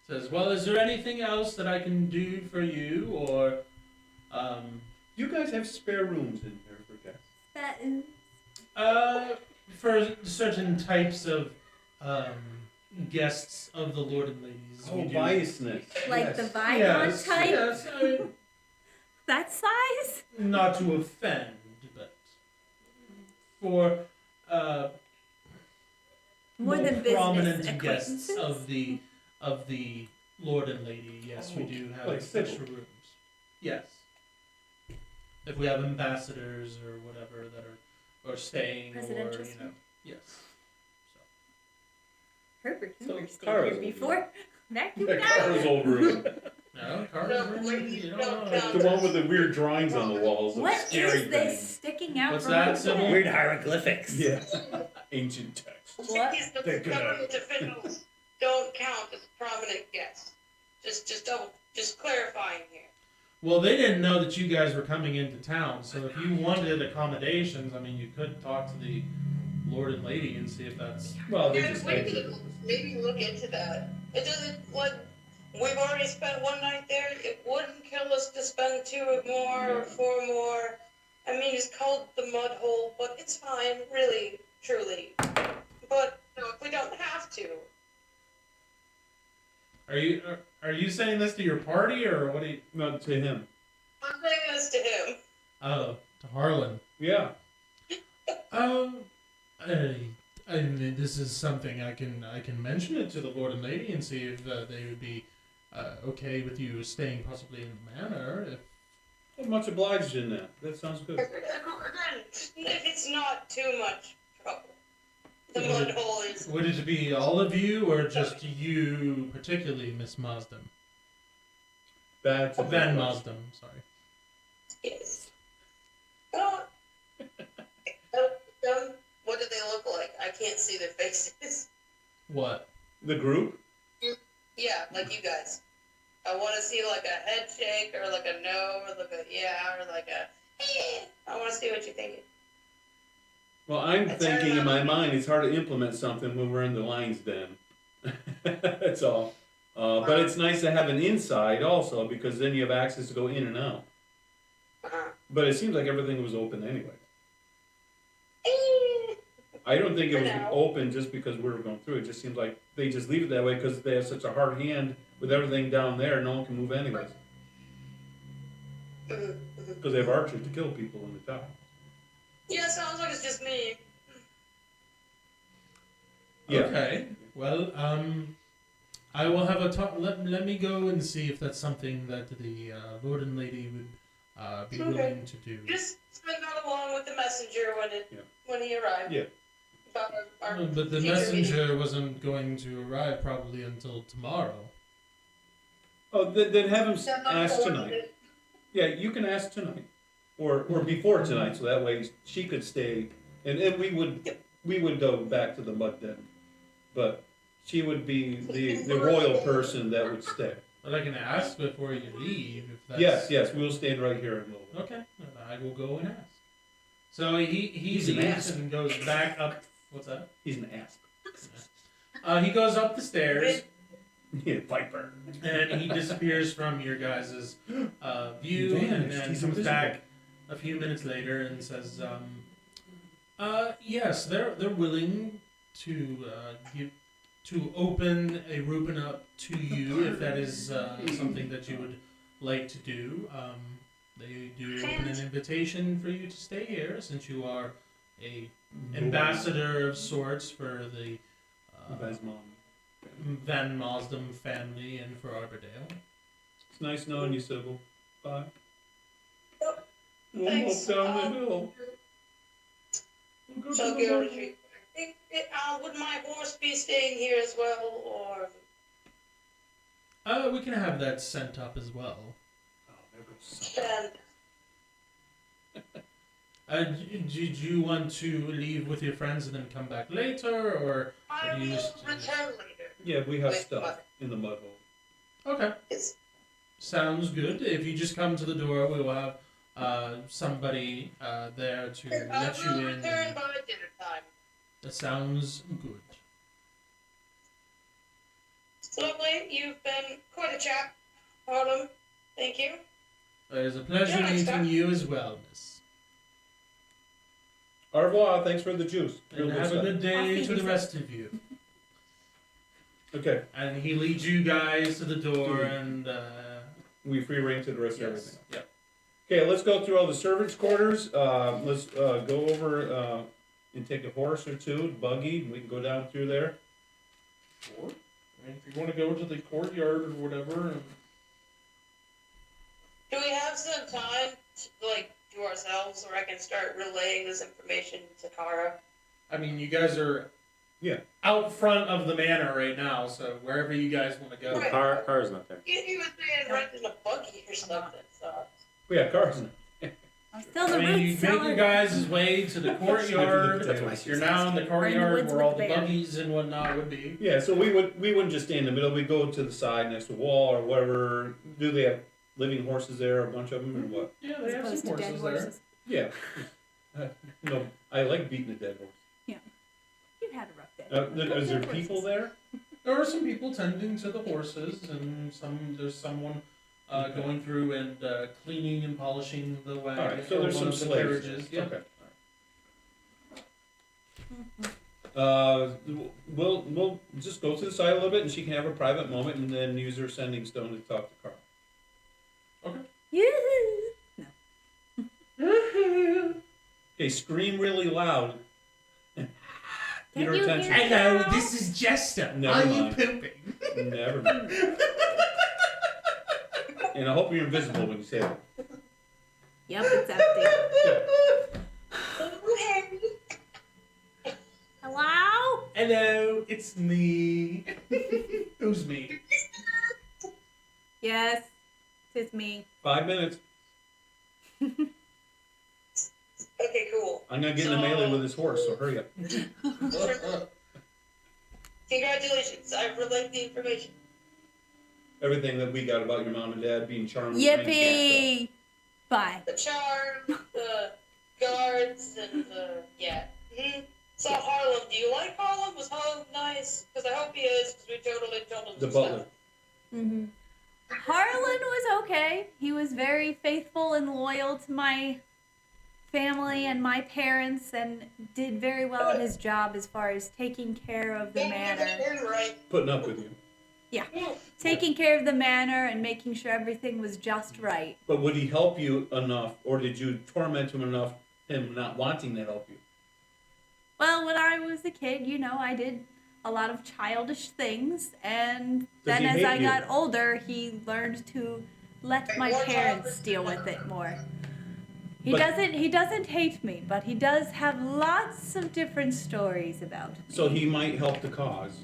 Speaker 1: says, "Well, is there anything else that I can do for you, or
Speaker 2: You guys have spare rooms in here for guests.
Speaker 3: That is...
Speaker 1: for certain types of guests of the Lord and Ladies?"
Speaker 2: Oh,
Speaker 1: we do-
Speaker 2: biasness.
Speaker 3: Like
Speaker 2: yes.
Speaker 3: the Vigon
Speaker 1: Yes,
Speaker 3: type?
Speaker 1: yes, I mean,
Speaker 3: That size?
Speaker 1: not to offend, but for
Speaker 3: More than business
Speaker 1: prominent guests
Speaker 3: acquaintances?
Speaker 1: of the Lord and Lady. Yes, we do have
Speaker 2: like
Speaker 1: extra
Speaker 2: civil.
Speaker 1: rooms. Yes. If we have ambassadors or whatever that are staying, or
Speaker 3: Presidential
Speaker 1: you know, yes.
Speaker 3: Herbert
Speaker 2: So
Speaker 3: Hoover stayed
Speaker 2: Cara's
Speaker 3: here
Speaker 2: old
Speaker 3: before. Vacuum
Speaker 2: Yeah, Cara's old room.
Speaker 1: No, cars
Speaker 5: No,
Speaker 1: room,
Speaker 5: ladies
Speaker 1: you don't
Speaker 5: don't
Speaker 1: know.
Speaker 5: count.
Speaker 2: The one with the weird drawings on the walls. Of
Speaker 3: What
Speaker 2: scary
Speaker 3: is this
Speaker 2: things.
Speaker 3: sticking out
Speaker 1: What's
Speaker 3: from
Speaker 1: that
Speaker 3: the
Speaker 1: symbol?
Speaker 3: bed?
Speaker 4: Weird hieroglyphics.
Speaker 2: Yeah. Ancient text.
Speaker 3: What?
Speaker 5: These the
Speaker 2: They're gonna-
Speaker 5: government officials don't count as prominent guests. Just clarifying here.
Speaker 1: Well, they didn't know that you guys were coming into town, so if you wanted accommodations, I mean, you could talk to the Lord and Lady and see if that's.
Speaker 2: Well, they
Speaker 5: Yeah,
Speaker 2: just
Speaker 5: maybe look into that. It doesn't, like, we've already spent one night there. It wouldn't kill us to spend 2 more or 4 more. I mean, it's called the mud hole, but it's fine, really, truly. But you know, if we don't have to,
Speaker 1: Are you saying this to your party or what?
Speaker 2: not to him.
Speaker 5: I'm saying this to him.
Speaker 1: Oh, to Harlan.
Speaker 2: Yeah.
Speaker 1: I mean, this is something I can mention it to the Lord and Lady and see if they would be okay with you staying possibly in the manor. If
Speaker 2: Well, much obliged in that. That sounds good.
Speaker 5: Again, if it's not too much trouble. The mud hole is.
Speaker 1: would it be all of you or just you, particularly Miss Marsden?
Speaker 2: Bad to
Speaker 1: Van
Speaker 2: good.
Speaker 1: Marsden, sorry.
Speaker 5: Yes. What do they look like? I can't see their faces.
Speaker 1: What?
Speaker 2: The group?
Speaker 5: Yeah, like you guys. I want to see like a head shake or like a no or like a yeah or like a eh. I want to see what you're thinking.
Speaker 2: Well, I'm
Speaker 5: That's
Speaker 2: thinking in
Speaker 5: our-
Speaker 2: my mind it's hard to implement something when we're in the lion's den. That's all. But it's nice to have an inside also because then you have access to go in and out.
Speaker 5: Uh-huh.
Speaker 2: But it seems like everything was open anyway.
Speaker 5: Eh.
Speaker 2: I don't think it was
Speaker 5: For now.
Speaker 2: open just because we were going through. It just seems like they just leave it that way because they have such a hard hand with everything down there. No one can move anyways
Speaker 5: Mhm, mhm.
Speaker 2: because they have archers to kill people in the top.
Speaker 5: Yeah, sounds like it's just me.
Speaker 2: Yeah.
Speaker 1: Okay. Well, I will have a talk. Let me go and see if that's something that the Lord and Lady would be
Speaker 5: Okay.
Speaker 1: willing to do.
Speaker 5: Just send that along with the messenger
Speaker 2: Yeah.
Speaker 5: when he arrives.
Speaker 2: Yeah.
Speaker 5: About our
Speaker 1: No, but the
Speaker 5: future meeting.
Speaker 1: messenger wasn't going to arrive probably until tomorrow.
Speaker 2: Oh, then have him
Speaker 5: Send them
Speaker 2: ask
Speaker 5: forward
Speaker 2: tonight.
Speaker 5: with it.
Speaker 2: Yeah, you can ask tonight, or before tonight, so that way she could stay, and we would go back to the mud den, but she would be the royal person that would stay.
Speaker 1: But I can ask before you leave if that's.
Speaker 2: Yes, we'll stand right here in Louisville.
Speaker 1: Okay, then I will go and ask. So he
Speaker 2: He's an
Speaker 1: leaves
Speaker 2: asp.
Speaker 1: and goes back up. What's that?
Speaker 2: He's an asp.
Speaker 1: He goes up the stairs
Speaker 2: Yeah, viper.
Speaker 1: and he disappears from your guys' view,
Speaker 2: He
Speaker 1: and
Speaker 2: vanished.
Speaker 1: then
Speaker 2: He's
Speaker 1: comes
Speaker 2: invisible.
Speaker 1: back a few minutes later and says, "Yes, they're willing to open a Reuben up to you if that is something that you would like to do. They do open an invitation for you to stay here since you are a ambassador of sorts for the
Speaker 2: His mom.
Speaker 1: Van Mosdem family and for Arbordale.
Speaker 2: It's nice knowing you, Sybil. Bye.
Speaker 5: Yep.
Speaker 2: We'll
Speaker 5: Thanks.
Speaker 2: walk down the hill. We'll go
Speaker 5: So
Speaker 2: to the
Speaker 5: go
Speaker 2: mud.
Speaker 5: retreat. Would my horse be staying here as well, or
Speaker 1: We can have that sent up as well.
Speaker 2: Oh, there goes something.
Speaker 5: then
Speaker 1: Did you want to leave with your friends and then come back later, or
Speaker 5: I
Speaker 1: you
Speaker 5: will
Speaker 1: just-
Speaker 5: return later.
Speaker 2: Yeah, we have
Speaker 5: With
Speaker 2: stuff
Speaker 5: mud.
Speaker 2: in the mud hole.
Speaker 1: okay?
Speaker 5: Yes.
Speaker 1: Sounds good. If you just come to the door, we will have somebody there to
Speaker 5: I
Speaker 1: let you
Speaker 5: will
Speaker 1: in.
Speaker 5: return
Speaker 1: and
Speaker 5: by dinner time.
Speaker 1: that sounds good.
Speaker 5: Lovely. You've been quite a chap, Harlem. Thank you.
Speaker 1: It is a pleasure
Speaker 5: Yeah, next
Speaker 1: meeting
Speaker 5: time.
Speaker 1: you as well, miss.
Speaker 2: Au revoir. Thanks for the juice. Real
Speaker 1: And
Speaker 2: good
Speaker 1: have a
Speaker 2: stuff.
Speaker 1: good day
Speaker 3: I'll
Speaker 1: to the
Speaker 3: see
Speaker 1: rest of you.
Speaker 2: Okay,
Speaker 1: And he leads you guys to the door and
Speaker 2: we free reign to the rest of
Speaker 1: yes.
Speaker 2: everything.
Speaker 1: Yep.
Speaker 2: Okay, let's go through all the servants' quarters. Let's go over and take a horse or two, buggy. We can go down through there.
Speaker 1: Or, I mean, if you want to go to the courtyard or whatever, and
Speaker 5: Do we have some time to, like, do ourselves, or I can start relaying this information to Kara?
Speaker 1: I mean, you guys are
Speaker 2: Yeah.
Speaker 1: out front of the manor right now, so wherever you guys want to go.
Speaker 5: Right.
Speaker 4: Car's not there.
Speaker 5: He was saying renting a buggy or something, so.
Speaker 2: Yeah, Carson.
Speaker 3: I'm still
Speaker 1: I
Speaker 3: the
Speaker 1: mean,
Speaker 3: root
Speaker 1: you make
Speaker 3: cellar.
Speaker 1: your guys' way to the courtyard.
Speaker 2: That's why
Speaker 1: You're now in the courtyard
Speaker 3: woods
Speaker 1: where all
Speaker 3: with
Speaker 1: the
Speaker 3: the bear.
Speaker 1: buggies and whatnot would be.
Speaker 2: Yeah, so we wouldn't just stay in the middle. We'd go to the side next to the wall or whatever. Do they have living horses there? A bunch of them, or what?
Speaker 1: Yeah,
Speaker 3: As
Speaker 1: they have
Speaker 3: opposed
Speaker 1: some
Speaker 3: to dead
Speaker 1: horses there.
Speaker 3: horses.
Speaker 2: Yeah. No, I like beating a dead horse.
Speaker 3: You've had a rough day.
Speaker 2: Is there people there?
Speaker 1: There are some people tending to the horses, and there's someone
Speaker 2: Okay.
Speaker 1: going through and cleaning and polishing the wagon.
Speaker 2: All right, so there's
Speaker 1: one
Speaker 2: some
Speaker 1: of the
Speaker 2: slaves.
Speaker 1: carriages. Yeah.
Speaker 2: Okay. We'll just go to the side a little bit, and she can have a private moment, and then use her sending stone to talk to Carl.
Speaker 3: Yoo-hoo. No.
Speaker 2: Okay, scream really loud. Get
Speaker 3: Can
Speaker 2: her
Speaker 3: you
Speaker 2: attention.
Speaker 3: hear
Speaker 1: Hello,
Speaker 3: now?
Speaker 1: this is Jester.
Speaker 2: Never
Speaker 1: Are you
Speaker 2: mind.
Speaker 1: pooping?
Speaker 2: Never mind. And I hope you're invisible when you say that.
Speaker 3: Yep, it's empty. Hello?
Speaker 1: Hello, it's me. Who's me?
Speaker 3: Yes, it's me.
Speaker 2: 5 minutes.
Speaker 5: Okay, cool.
Speaker 2: I'm gonna get in the melee with this horse, so hurry up.
Speaker 5: Congratulations, I've relayed the information.
Speaker 2: Everything that we got about your mom and dad being charming. and nice
Speaker 3: Yippee! Bye.
Speaker 5: The charm, the guards, and the, yeah. Mm-hmm. Saw Harlem. Do you like Harlem? Was Harlem nice? Because I hope he is, because we totally told him
Speaker 2: The
Speaker 5: some
Speaker 2: butler.
Speaker 5: stuff.
Speaker 3: Mm-hmm. Harlan was okay. He was very faithful and loyal to my family and my parents, and did very well at his job as far as taking care of the manor.
Speaker 5: Right.
Speaker 2: Putting up with you.
Speaker 5: Yeah.
Speaker 3: Taking care of the manor and making sure everything was just right.
Speaker 2: But would he help you enough, or did you torment him enough, him not wanting to help you?
Speaker 3: Well, when I was a kid, I did a lot of childish things, and then
Speaker 2: he
Speaker 3: as
Speaker 2: hate
Speaker 3: I
Speaker 2: you?
Speaker 3: got older, he learned to let my
Speaker 5: More
Speaker 3: parents
Speaker 5: childish.
Speaker 3: deal with it more. He
Speaker 2: But-
Speaker 3: doesn't hate me, but he does have lots of different stories about me.
Speaker 2: So he might help the cause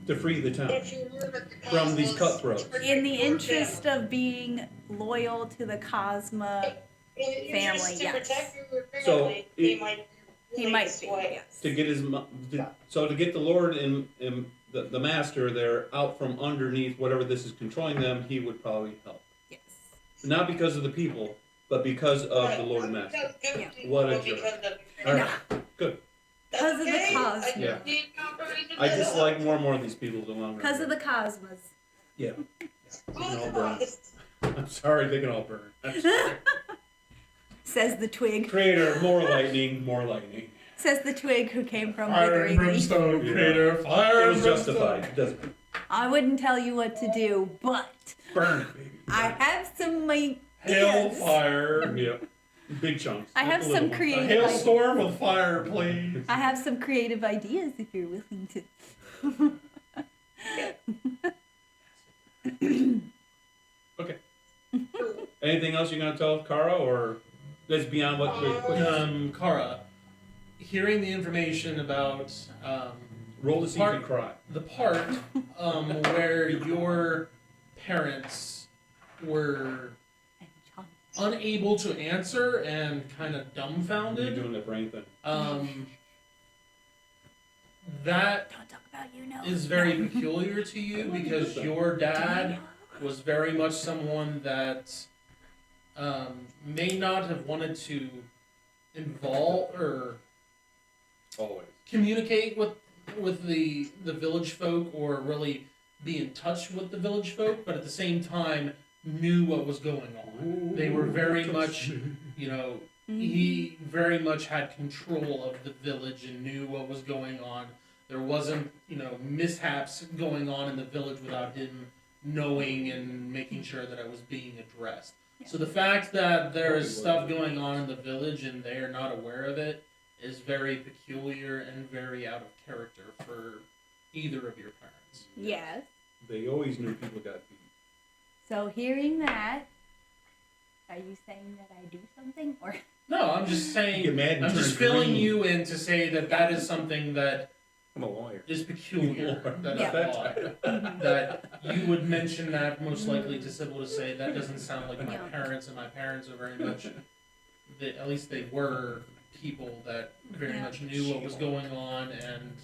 Speaker 2: to free the town.
Speaker 5: If you live at the
Speaker 2: From these
Speaker 5: Cosmos,
Speaker 2: cutthroats.
Speaker 5: to protect
Speaker 3: In the
Speaker 5: your
Speaker 3: interest of being loyal to the Cosma,
Speaker 5: family. In the interest
Speaker 3: family,
Speaker 5: to
Speaker 3: yes.
Speaker 5: protect your family,
Speaker 2: So,
Speaker 5: he
Speaker 2: it-
Speaker 5: might
Speaker 3: he
Speaker 5: lead
Speaker 3: might
Speaker 5: this
Speaker 3: be,
Speaker 5: way.
Speaker 3: yes.
Speaker 2: To get his, so to get the Lord and the master there out from underneath whatever this is controlling them, he would probably help.
Speaker 3: Yes.
Speaker 2: Not because of the people, but because of
Speaker 5: Right.
Speaker 2: the Lord and master.
Speaker 5: Because good
Speaker 3: Yeah.
Speaker 5: people,
Speaker 2: What a
Speaker 5: but
Speaker 2: jerk.
Speaker 5: because of-
Speaker 2: All right, good.
Speaker 5: That's
Speaker 3: Because of the
Speaker 5: okay.
Speaker 3: cause.
Speaker 5: I
Speaker 2: Yeah.
Speaker 5: need confirmation
Speaker 2: I
Speaker 5: that-
Speaker 2: dislike more and more of these people the longer.
Speaker 3: Because of the Cosmos.
Speaker 2: Yeah.
Speaker 5: Well,
Speaker 2: No,
Speaker 5: come
Speaker 2: bro.
Speaker 5: on.
Speaker 2: I'm sorry, they can all burn. I'm sorry.
Speaker 3: Says the twig.
Speaker 2: Creator, more lightning, more lightning.
Speaker 3: Says the twig who came from
Speaker 1: Fire and
Speaker 3: Withering Leaf.
Speaker 1: brimstone,
Speaker 2: Yeah.
Speaker 1: creator. Fire
Speaker 2: It
Speaker 1: and
Speaker 2: was
Speaker 1: brimstone.
Speaker 2: justified, doesn't it?
Speaker 3: I wouldn't tell you what to do, but
Speaker 2: Burn it, baby.
Speaker 3: I have some ideas.
Speaker 1: Hailfire.
Speaker 2: Yeah. Big chunks.
Speaker 3: I
Speaker 2: not
Speaker 3: have
Speaker 2: the
Speaker 3: some
Speaker 2: little ones.
Speaker 1: A
Speaker 3: creative
Speaker 1: hailstorm with fire, please.
Speaker 3: I have some creative ideas if you're willing to.
Speaker 2: Okay. Anything else you're gonna tell Kara, or that's beyond what?
Speaker 1: Kara, hearing the information about
Speaker 2: Roll to see if you cry.
Speaker 1: the part where your parents were unable to answer and kind of
Speaker 2: You're
Speaker 1: dumbfounded,
Speaker 2: doing the brain thing.
Speaker 1: that
Speaker 3: Don't talk about you know.
Speaker 1: is very peculiar to you because your dad was very much someone that may not have wanted to involve or
Speaker 2: Always.
Speaker 1: communicate with the village folk or really be in touch with the village folk, but at the same time knew what was going on. They were very much, he very much had control of the village and knew what was going on. There wasn't, mishaps going on in the village without him knowing and making sure that it was being addressed. So the fact that there is stuff going on in the village and they are not aware of it is very peculiar and very out of character for, either of your parents.
Speaker 3: Yes.
Speaker 2: They always knew people got beat.
Speaker 3: So hearing that, are you saying that I do something or?
Speaker 1: No, I'm just saying.
Speaker 6: Get mad and
Speaker 1: I'm just
Speaker 6: turn
Speaker 1: filling
Speaker 6: green.
Speaker 1: you in to say that that is something that
Speaker 4: I'm a lawyer.
Speaker 1: is peculiar, that is
Speaker 3: Yeah.
Speaker 1: odd. That you would mention that most likely to Sybil to say that doesn't sound like my
Speaker 3: Yeah.
Speaker 1: parents, and my parents are very much, at least they were people that very
Speaker 3: Yeah.
Speaker 1: much knew what was going on and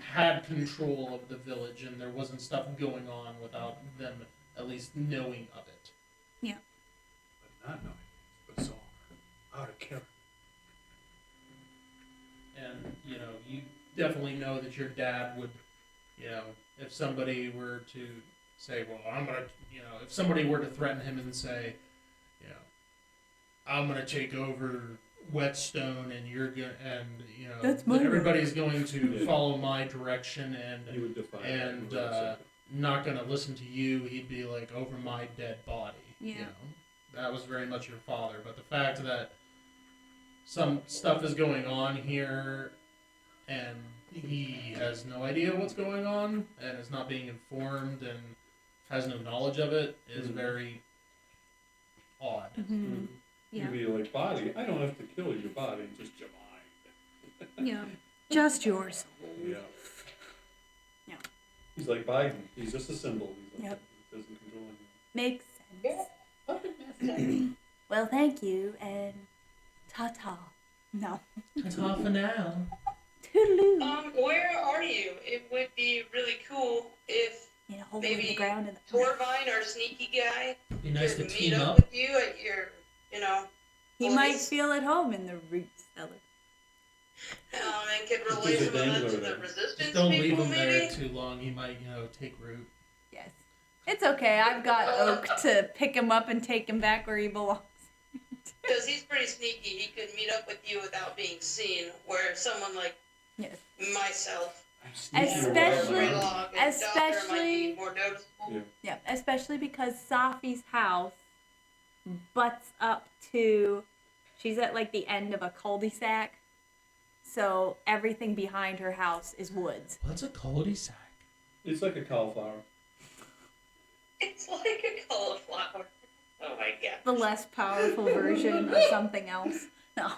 Speaker 1: had control of the village, and there wasn't stuff going on without them at least knowing of it.
Speaker 6: But not knowing it's bizarre. Out of character.
Speaker 1: And, you know, you definitely know that your dad would, you know, if somebody were to say, well, I'm gonna, you know, if somebody were to threaten him and say, you know, I'm gonna take over Whetstone and you're gonna, and, you know,
Speaker 3: That's my
Speaker 1: everybody's going to
Speaker 2: Yeah.
Speaker 1: follow my direction and
Speaker 2: He would defy
Speaker 1: And,
Speaker 2: that.
Speaker 1: not gonna listen to you, he'd be like, over my dead body. You
Speaker 3: Yeah.
Speaker 1: know, that was very much your father. But the fact that some stuff is going on here and he has no idea what's going on and is not being informed and has no knowledge of it is
Speaker 2: Mhm.
Speaker 1: very odd.
Speaker 3: Mm-hmm. Yeah.
Speaker 2: You'd be like, body, I don't have to kill your body, just your mind.
Speaker 3: Yeah. Just yours.
Speaker 2: Yeah.
Speaker 3: Yeah.
Speaker 2: He's like Biden. He's just a symbol. He's like,
Speaker 3: Yep.
Speaker 2: He doesn't control anything.
Speaker 3: Makes sense.
Speaker 5: Yeah.
Speaker 3: Well, thank you, and ta-ta. No.
Speaker 1: Ta for now.
Speaker 3: Toodaloo.
Speaker 5: Where are you? It would be really cool if
Speaker 3: In a hole in the
Speaker 5: maybe
Speaker 3: ground in the
Speaker 5: Torvine, our sneaky guy,
Speaker 1: Be nice to
Speaker 5: could
Speaker 1: team
Speaker 5: meet
Speaker 1: up.
Speaker 5: with you at your, you know,
Speaker 3: He might
Speaker 5: place,
Speaker 3: feel at home in the root cellar.
Speaker 5: and could
Speaker 2: There's
Speaker 5: relay
Speaker 2: a
Speaker 5: some of that
Speaker 2: dangler
Speaker 5: to
Speaker 2: there.
Speaker 5: the resistance
Speaker 1: Just don't leave
Speaker 5: people,
Speaker 1: him
Speaker 5: maybe.
Speaker 1: there too long. He might, you know, take root.
Speaker 3: Yes. It's okay. I've got Oak to pick him up and take him back where he belongs.
Speaker 5: Because he's pretty sneaky. He could meet up with you without being seen, where someone like
Speaker 3: Yes.
Speaker 5: myself,
Speaker 2: I'm sneaky
Speaker 3: Especially-
Speaker 2: around.
Speaker 5: Greylock, and Doctor might
Speaker 3: especially-
Speaker 5: be more noticeable.
Speaker 2: Yeah.
Speaker 3: Yeah, especially because Safi's house butts up to, she's at like the end of a cul-de-sac, so everything behind her house is woods.
Speaker 1: What's a cul-de-sac?
Speaker 2: It's like a cauliflower.
Speaker 5: It's like a cauliflower. Oh my god.
Speaker 3: The less powerful version of something else. No.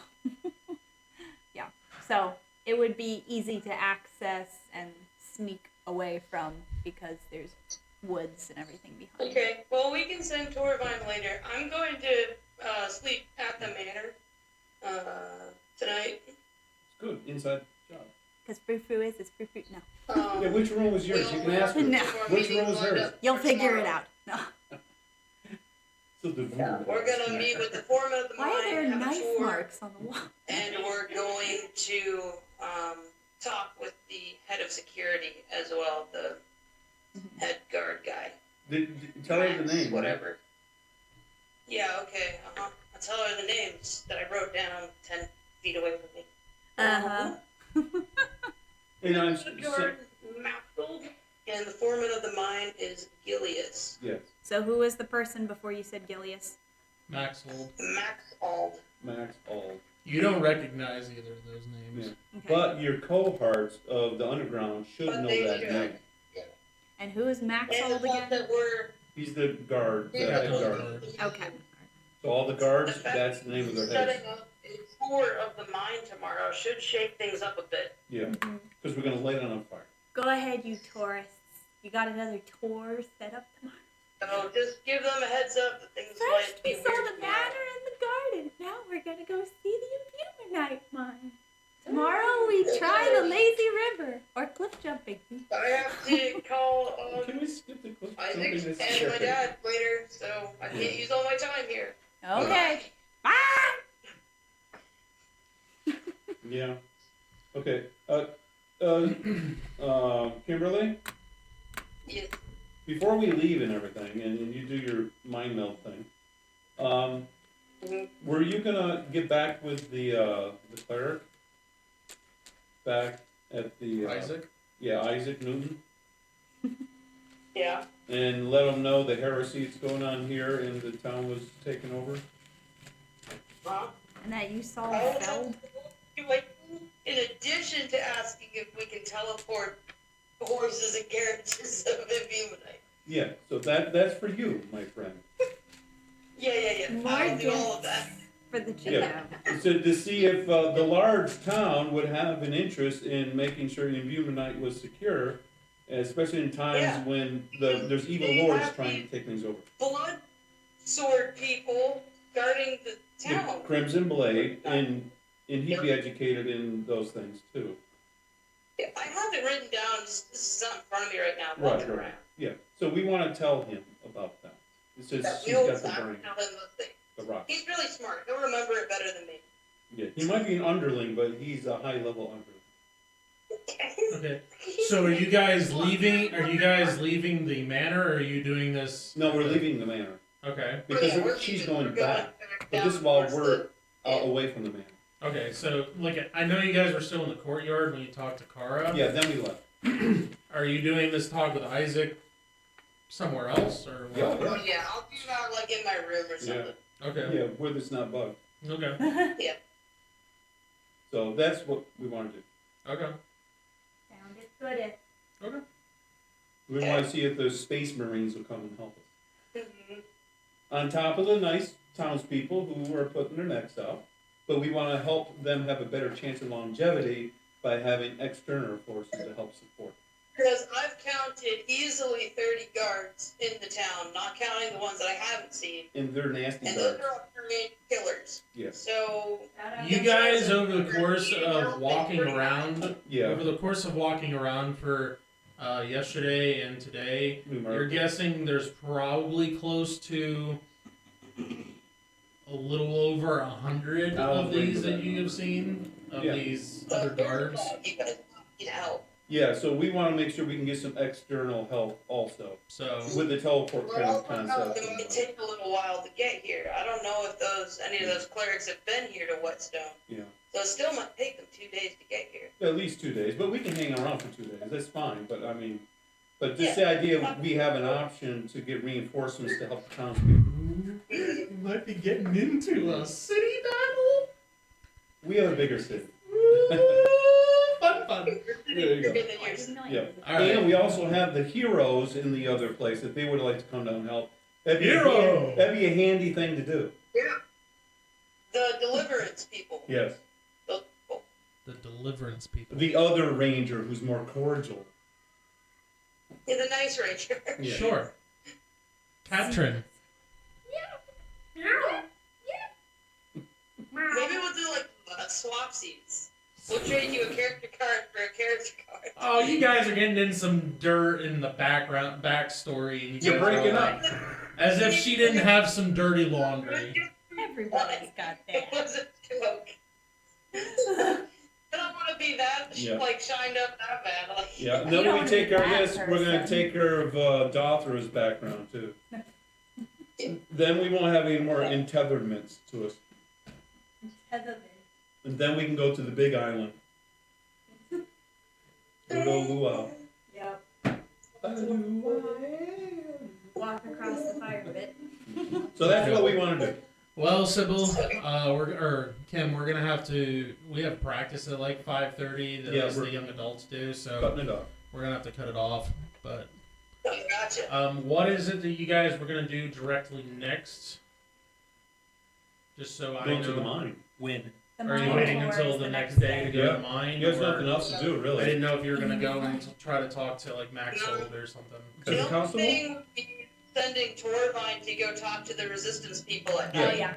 Speaker 3: Yeah, so it would be easy to access and sneak away from because there's woods and everything behind it.
Speaker 5: Okay, well, we can send Torvine later. I'm going to sleep at the manor tonight.
Speaker 2: It's good. Inside job.
Speaker 3: Because frou-frou is frou-frou. No.
Speaker 2: Yeah, which room was yours? You can ask her.
Speaker 3: No.
Speaker 2: Which room was hers?
Speaker 3: You'll figure it out. No.
Speaker 2: So the
Speaker 5: We're gonna meet with the foreman of the
Speaker 3: Why are there
Speaker 5: mine, have a
Speaker 3: knife
Speaker 5: tour,
Speaker 3: marks on the wall?
Speaker 5: and we're going to talk with the head of security as well, the head guard guy.
Speaker 2: Tell her the
Speaker 5: Max,
Speaker 2: name.
Speaker 5: Whatever. Yeah, okay. I'll tell her the names that I wrote down 10 feet away from me.
Speaker 3: Uh-huh.
Speaker 2: And I'm
Speaker 5: Head guard Maxwell, and the foreman of the mine is Gilius.
Speaker 2: yes,
Speaker 3: So who was the person before you said Gilius?
Speaker 1: Maxwell.
Speaker 5: Max Ald.
Speaker 2: Max Ald.
Speaker 1: You don't recognize either of those names.
Speaker 2: Yeah.
Speaker 3: Okay.
Speaker 2: But your cohorts of the underground should
Speaker 5: But
Speaker 2: know
Speaker 5: they
Speaker 2: that
Speaker 5: should.
Speaker 2: name.
Speaker 3: And who is
Speaker 5: And
Speaker 3: Maxold
Speaker 5: the fact
Speaker 3: again?
Speaker 5: that we're
Speaker 2: He's the guard, the
Speaker 5: Yeah,
Speaker 2: head
Speaker 1: Captain
Speaker 2: guard.
Speaker 1: Guard.
Speaker 3: Okay.
Speaker 2: So all the guards, that's the name of their heads.
Speaker 5: setting up a tour of the mine tomorrow should shake things up a bit.
Speaker 2: Yeah,
Speaker 3: Mhm.
Speaker 2: because we're gonna light it on fire.
Speaker 3: Go ahead, you tourists. You got another tour set up tomorrow?
Speaker 5: So just give them a heads up that things
Speaker 3: First,
Speaker 5: might
Speaker 3: we
Speaker 5: be
Speaker 3: saw
Speaker 5: weird
Speaker 3: the
Speaker 5: tomorrow.
Speaker 3: manor and the garden. Now we're gonna go see the Imbumonite mine. Tomorrow we try the lazy river or cliff jumping.
Speaker 5: I have to call
Speaker 2: Can we skip the clip?
Speaker 5: Isaac
Speaker 2: Something that's
Speaker 5: and my
Speaker 2: tripping.
Speaker 5: dad later, so I can't use all my time here.
Speaker 3: Okay. Bye.
Speaker 2: Yeah. Okay. Kimberly,
Speaker 5: Yeah.
Speaker 2: before we leave and everything, and you do your mind meld thing,
Speaker 5: Mhm.
Speaker 2: were you gonna get back with the cleric? Back at the
Speaker 1: Isaac.
Speaker 2: Yeah, Isaac Newton,
Speaker 5: Yeah.
Speaker 2: and let him know the heresy that's going on here and the town was taken over.
Speaker 5: Huh?
Speaker 3: And that you saw
Speaker 5: I
Speaker 3: Feld.
Speaker 5: you like in a addition to asking if we can teleport horses and carriages of Imbumonite.
Speaker 2: Yeah, so that's for you, my friend.
Speaker 5: Yeah.
Speaker 3: More
Speaker 5: I'll do all of
Speaker 3: gifts
Speaker 5: that.
Speaker 3: for the
Speaker 2: Yeah.
Speaker 3: Geo.
Speaker 2: So to see if the large town would have an interest in making sure Imbumonite was secure, especially in times
Speaker 5: Yeah.
Speaker 2: when there's evil
Speaker 5: They
Speaker 2: lords
Speaker 5: have
Speaker 2: trying to take things over.
Speaker 5: Blood sword people guarding the
Speaker 2: The
Speaker 5: town.
Speaker 2: Crimson Blade, and he'd be educated in those things too.
Speaker 5: Yeah, I have it written down. This is not in front of me right now. I'm
Speaker 2: Right,
Speaker 5: walking
Speaker 2: right.
Speaker 5: around.
Speaker 2: Yeah, so we want to tell him about that. It's just
Speaker 5: Yeah,
Speaker 2: she's
Speaker 5: we'll
Speaker 2: got the
Speaker 5: tell
Speaker 2: brain,
Speaker 5: him the thing.
Speaker 2: the rock.
Speaker 5: He's really smart. He'll remember it better than me.
Speaker 2: Yeah, he might be an underling, but he's a high level underling.
Speaker 1: Okay. So are you guys leaving? Are you guys leaving the manor, or are you doing this?
Speaker 2: No, we're leaving the manor
Speaker 1: Okay.
Speaker 2: because
Speaker 5: Yeah, we're
Speaker 2: she's
Speaker 5: leaving.
Speaker 2: going
Speaker 5: We're
Speaker 2: back. But
Speaker 5: down
Speaker 2: this while
Speaker 5: towards
Speaker 2: we're
Speaker 5: the-
Speaker 2: away from the manor.
Speaker 1: Okay. So like, I know you guys were still in the courtyard when you talked to Kara.
Speaker 2: Yeah, then we left.
Speaker 1: Are you doing this talk with Isaac somewhere else, or what?
Speaker 2: Yeah.
Speaker 5: Oh, yeah, I'll do that like in my room or something.
Speaker 1: Okay.
Speaker 2: Yeah, where it's not bugged.
Speaker 1: Okay.
Speaker 2: So that's what we want to do.
Speaker 1: Okay.
Speaker 3: Sounded good.
Speaker 1: Okay.
Speaker 2: We want to see if the space marines will come and help us.
Speaker 5: Mhm.
Speaker 2: On top of the nice townspeople who are putting their necks out, but we want to help them have a better chance of longevity by having external forces to help support.
Speaker 5: Because I've counted easily 30 guards in the town, not counting the ones that I haven't seen.
Speaker 2: And they're nasty
Speaker 5: And those
Speaker 2: guards.
Speaker 5: are all trained killers.
Speaker 2: Yes.
Speaker 5: So,
Speaker 1: You guys, over the course of walking around,
Speaker 2: Yeah.
Speaker 1: over the course of walking around for yesterday and today,
Speaker 2: We
Speaker 1: you're
Speaker 2: mark.
Speaker 1: guessing there's probably close to a little over 100
Speaker 2: I'll
Speaker 1: of
Speaker 2: agree
Speaker 1: these
Speaker 2: with
Speaker 1: that
Speaker 2: that.
Speaker 1: you have seen of
Speaker 2: Yeah.
Speaker 1: these other guards.
Speaker 5: you guys need help.
Speaker 2: Yeah, so we want to make sure we can get some external help also
Speaker 1: So
Speaker 2: with the teleport
Speaker 5: Well,
Speaker 2: kind
Speaker 5: I
Speaker 2: of
Speaker 5: don't know,
Speaker 2: concept.
Speaker 5: it might take a little while to get here. I don't know if any of those clerics have been here to Whetstone.
Speaker 2: Yeah,
Speaker 5: So it still might take them 2 days to get here.
Speaker 2: at least 2 days, but we can hang around for 2 days. That's fine. But I mean, but just the idea we have an option to get reinforcements to help the townspeople.
Speaker 1: you might be getting into a city battle.
Speaker 2: We have a bigger city.
Speaker 1: Fun.
Speaker 2: There you go.
Speaker 5: Bigger than yours.
Speaker 2: Yeah.
Speaker 1: All right.
Speaker 2: And we also have the heroes in the other place if they would like to come down and help. That'd be
Speaker 1: Hero!
Speaker 2: that'd be a handy thing to do.
Speaker 5: Yeah. The deliverance people.
Speaker 2: Yes.
Speaker 5: Those people.
Speaker 1: The deliverance people.
Speaker 2: The other ranger who's more cordial.
Speaker 5: Yeah, the nice ranger.
Speaker 2: Yeah.
Speaker 1: Sure. Katrin.
Speaker 5: Maybe we'll do like swapsies. We'll trade you a character card for a character card.
Speaker 1: Oh, you guys are getting in some dirt in the backstory. And
Speaker 2: You're breaking up.
Speaker 1: As if she didn't have some dirty laundry.
Speaker 3: Everybody's got
Speaker 5: It
Speaker 3: that.
Speaker 5: was a joke. I don't want to be that
Speaker 2: Yeah.
Speaker 5: like shined up that bad. Like,
Speaker 2: Yeah. And
Speaker 3: You
Speaker 2: then
Speaker 3: don't
Speaker 2: when we
Speaker 3: wanna
Speaker 2: take
Speaker 3: be
Speaker 2: care of
Speaker 3: that
Speaker 2: this, we're gonna
Speaker 3: person.
Speaker 2: take care of Dothra's background too. Then we won't have any more intetherments to us. And then we can go to the big island. Good old luau.
Speaker 3: Yep. Walk across the fire pit.
Speaker 2: So that's what we want to do.
Speaker 1: Well, Sybil, Kim, we're gonna have to. We have practice at like 5:30. That
Speaker 2: Yeah,
Speaker 1: is the
Speaker 2: we're-
Speaker 1: young adults do. So
Speaker 2: Cutting it off.
Speaker 1: we're gonna have to cut it off. But
Speaker 5: gotcha.
Speaker 1: what is it that you guys were gonna do directly next? Just so I
Speaker 2: Go
Speaker 1: know.
Speaker 2: to the mine.
Speaker 7: When?
Speaker 3: The
Speaker 1: Are you
Speaker 3: mine
Speaker 1: waiting
Speaker 3: tour
Speaker 1: until
Speaker 3: is
Speaker 1: the next day to go
Speaker 2: Yeah.
Speaker 1: to mine?
Speaker 2: There's
Speaker 1: or-
Speaker 2: nothing else to do,
Speaker 1: I
Speaker 2: really.
Speaker 1: didn't know if you were gonna go and try to talk to like Max Sold or something.
Speaker 2: As
Speaker 5: The
Speaker 2: a
Speaker 5: only
Speaker 2: constable?
Speaker 5: thing would be sending Torvine to go talk to the resistance people at
Speaker 3: Oh,
Speaker 5: night.
Speaker 3: yeah.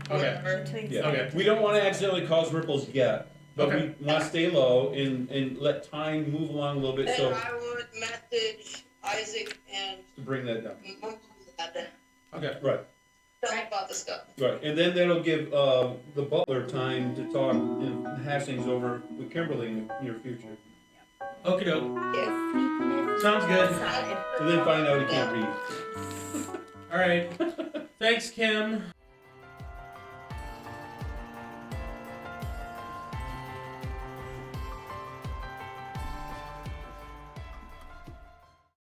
Speaker 1: Okay.
Speaker 5: Whatever.
Speaker 3: Between
Speaker 2: Yeah.
Speaker 1: Okay.
Speaker 2: We don't want to accidentally cause ripples yet, but
Speaker 1: Okay.
Speaker 2: we want to stay low and let time move along a little bit
Speaker 5: And
Speaker 2: so
Speaker 5: I would message Isaac and
Speaker 2: to bring that down.
Speaker 5: Mom Dad
Speaker 1: Okay.
Speaker 2: Right,
Speaker 5: tell them about the stuff.
Speaker 2: right. And then that'll give the butler time to talk and hash things over with Kimberly in the near future.
Speaker 1: Okie doke.
Speaker 5: Yes.
Speaker 1: Sounds good.
Speaker 2: And then find out he can't read.
Speaker 1: All right. Thanks, Kim.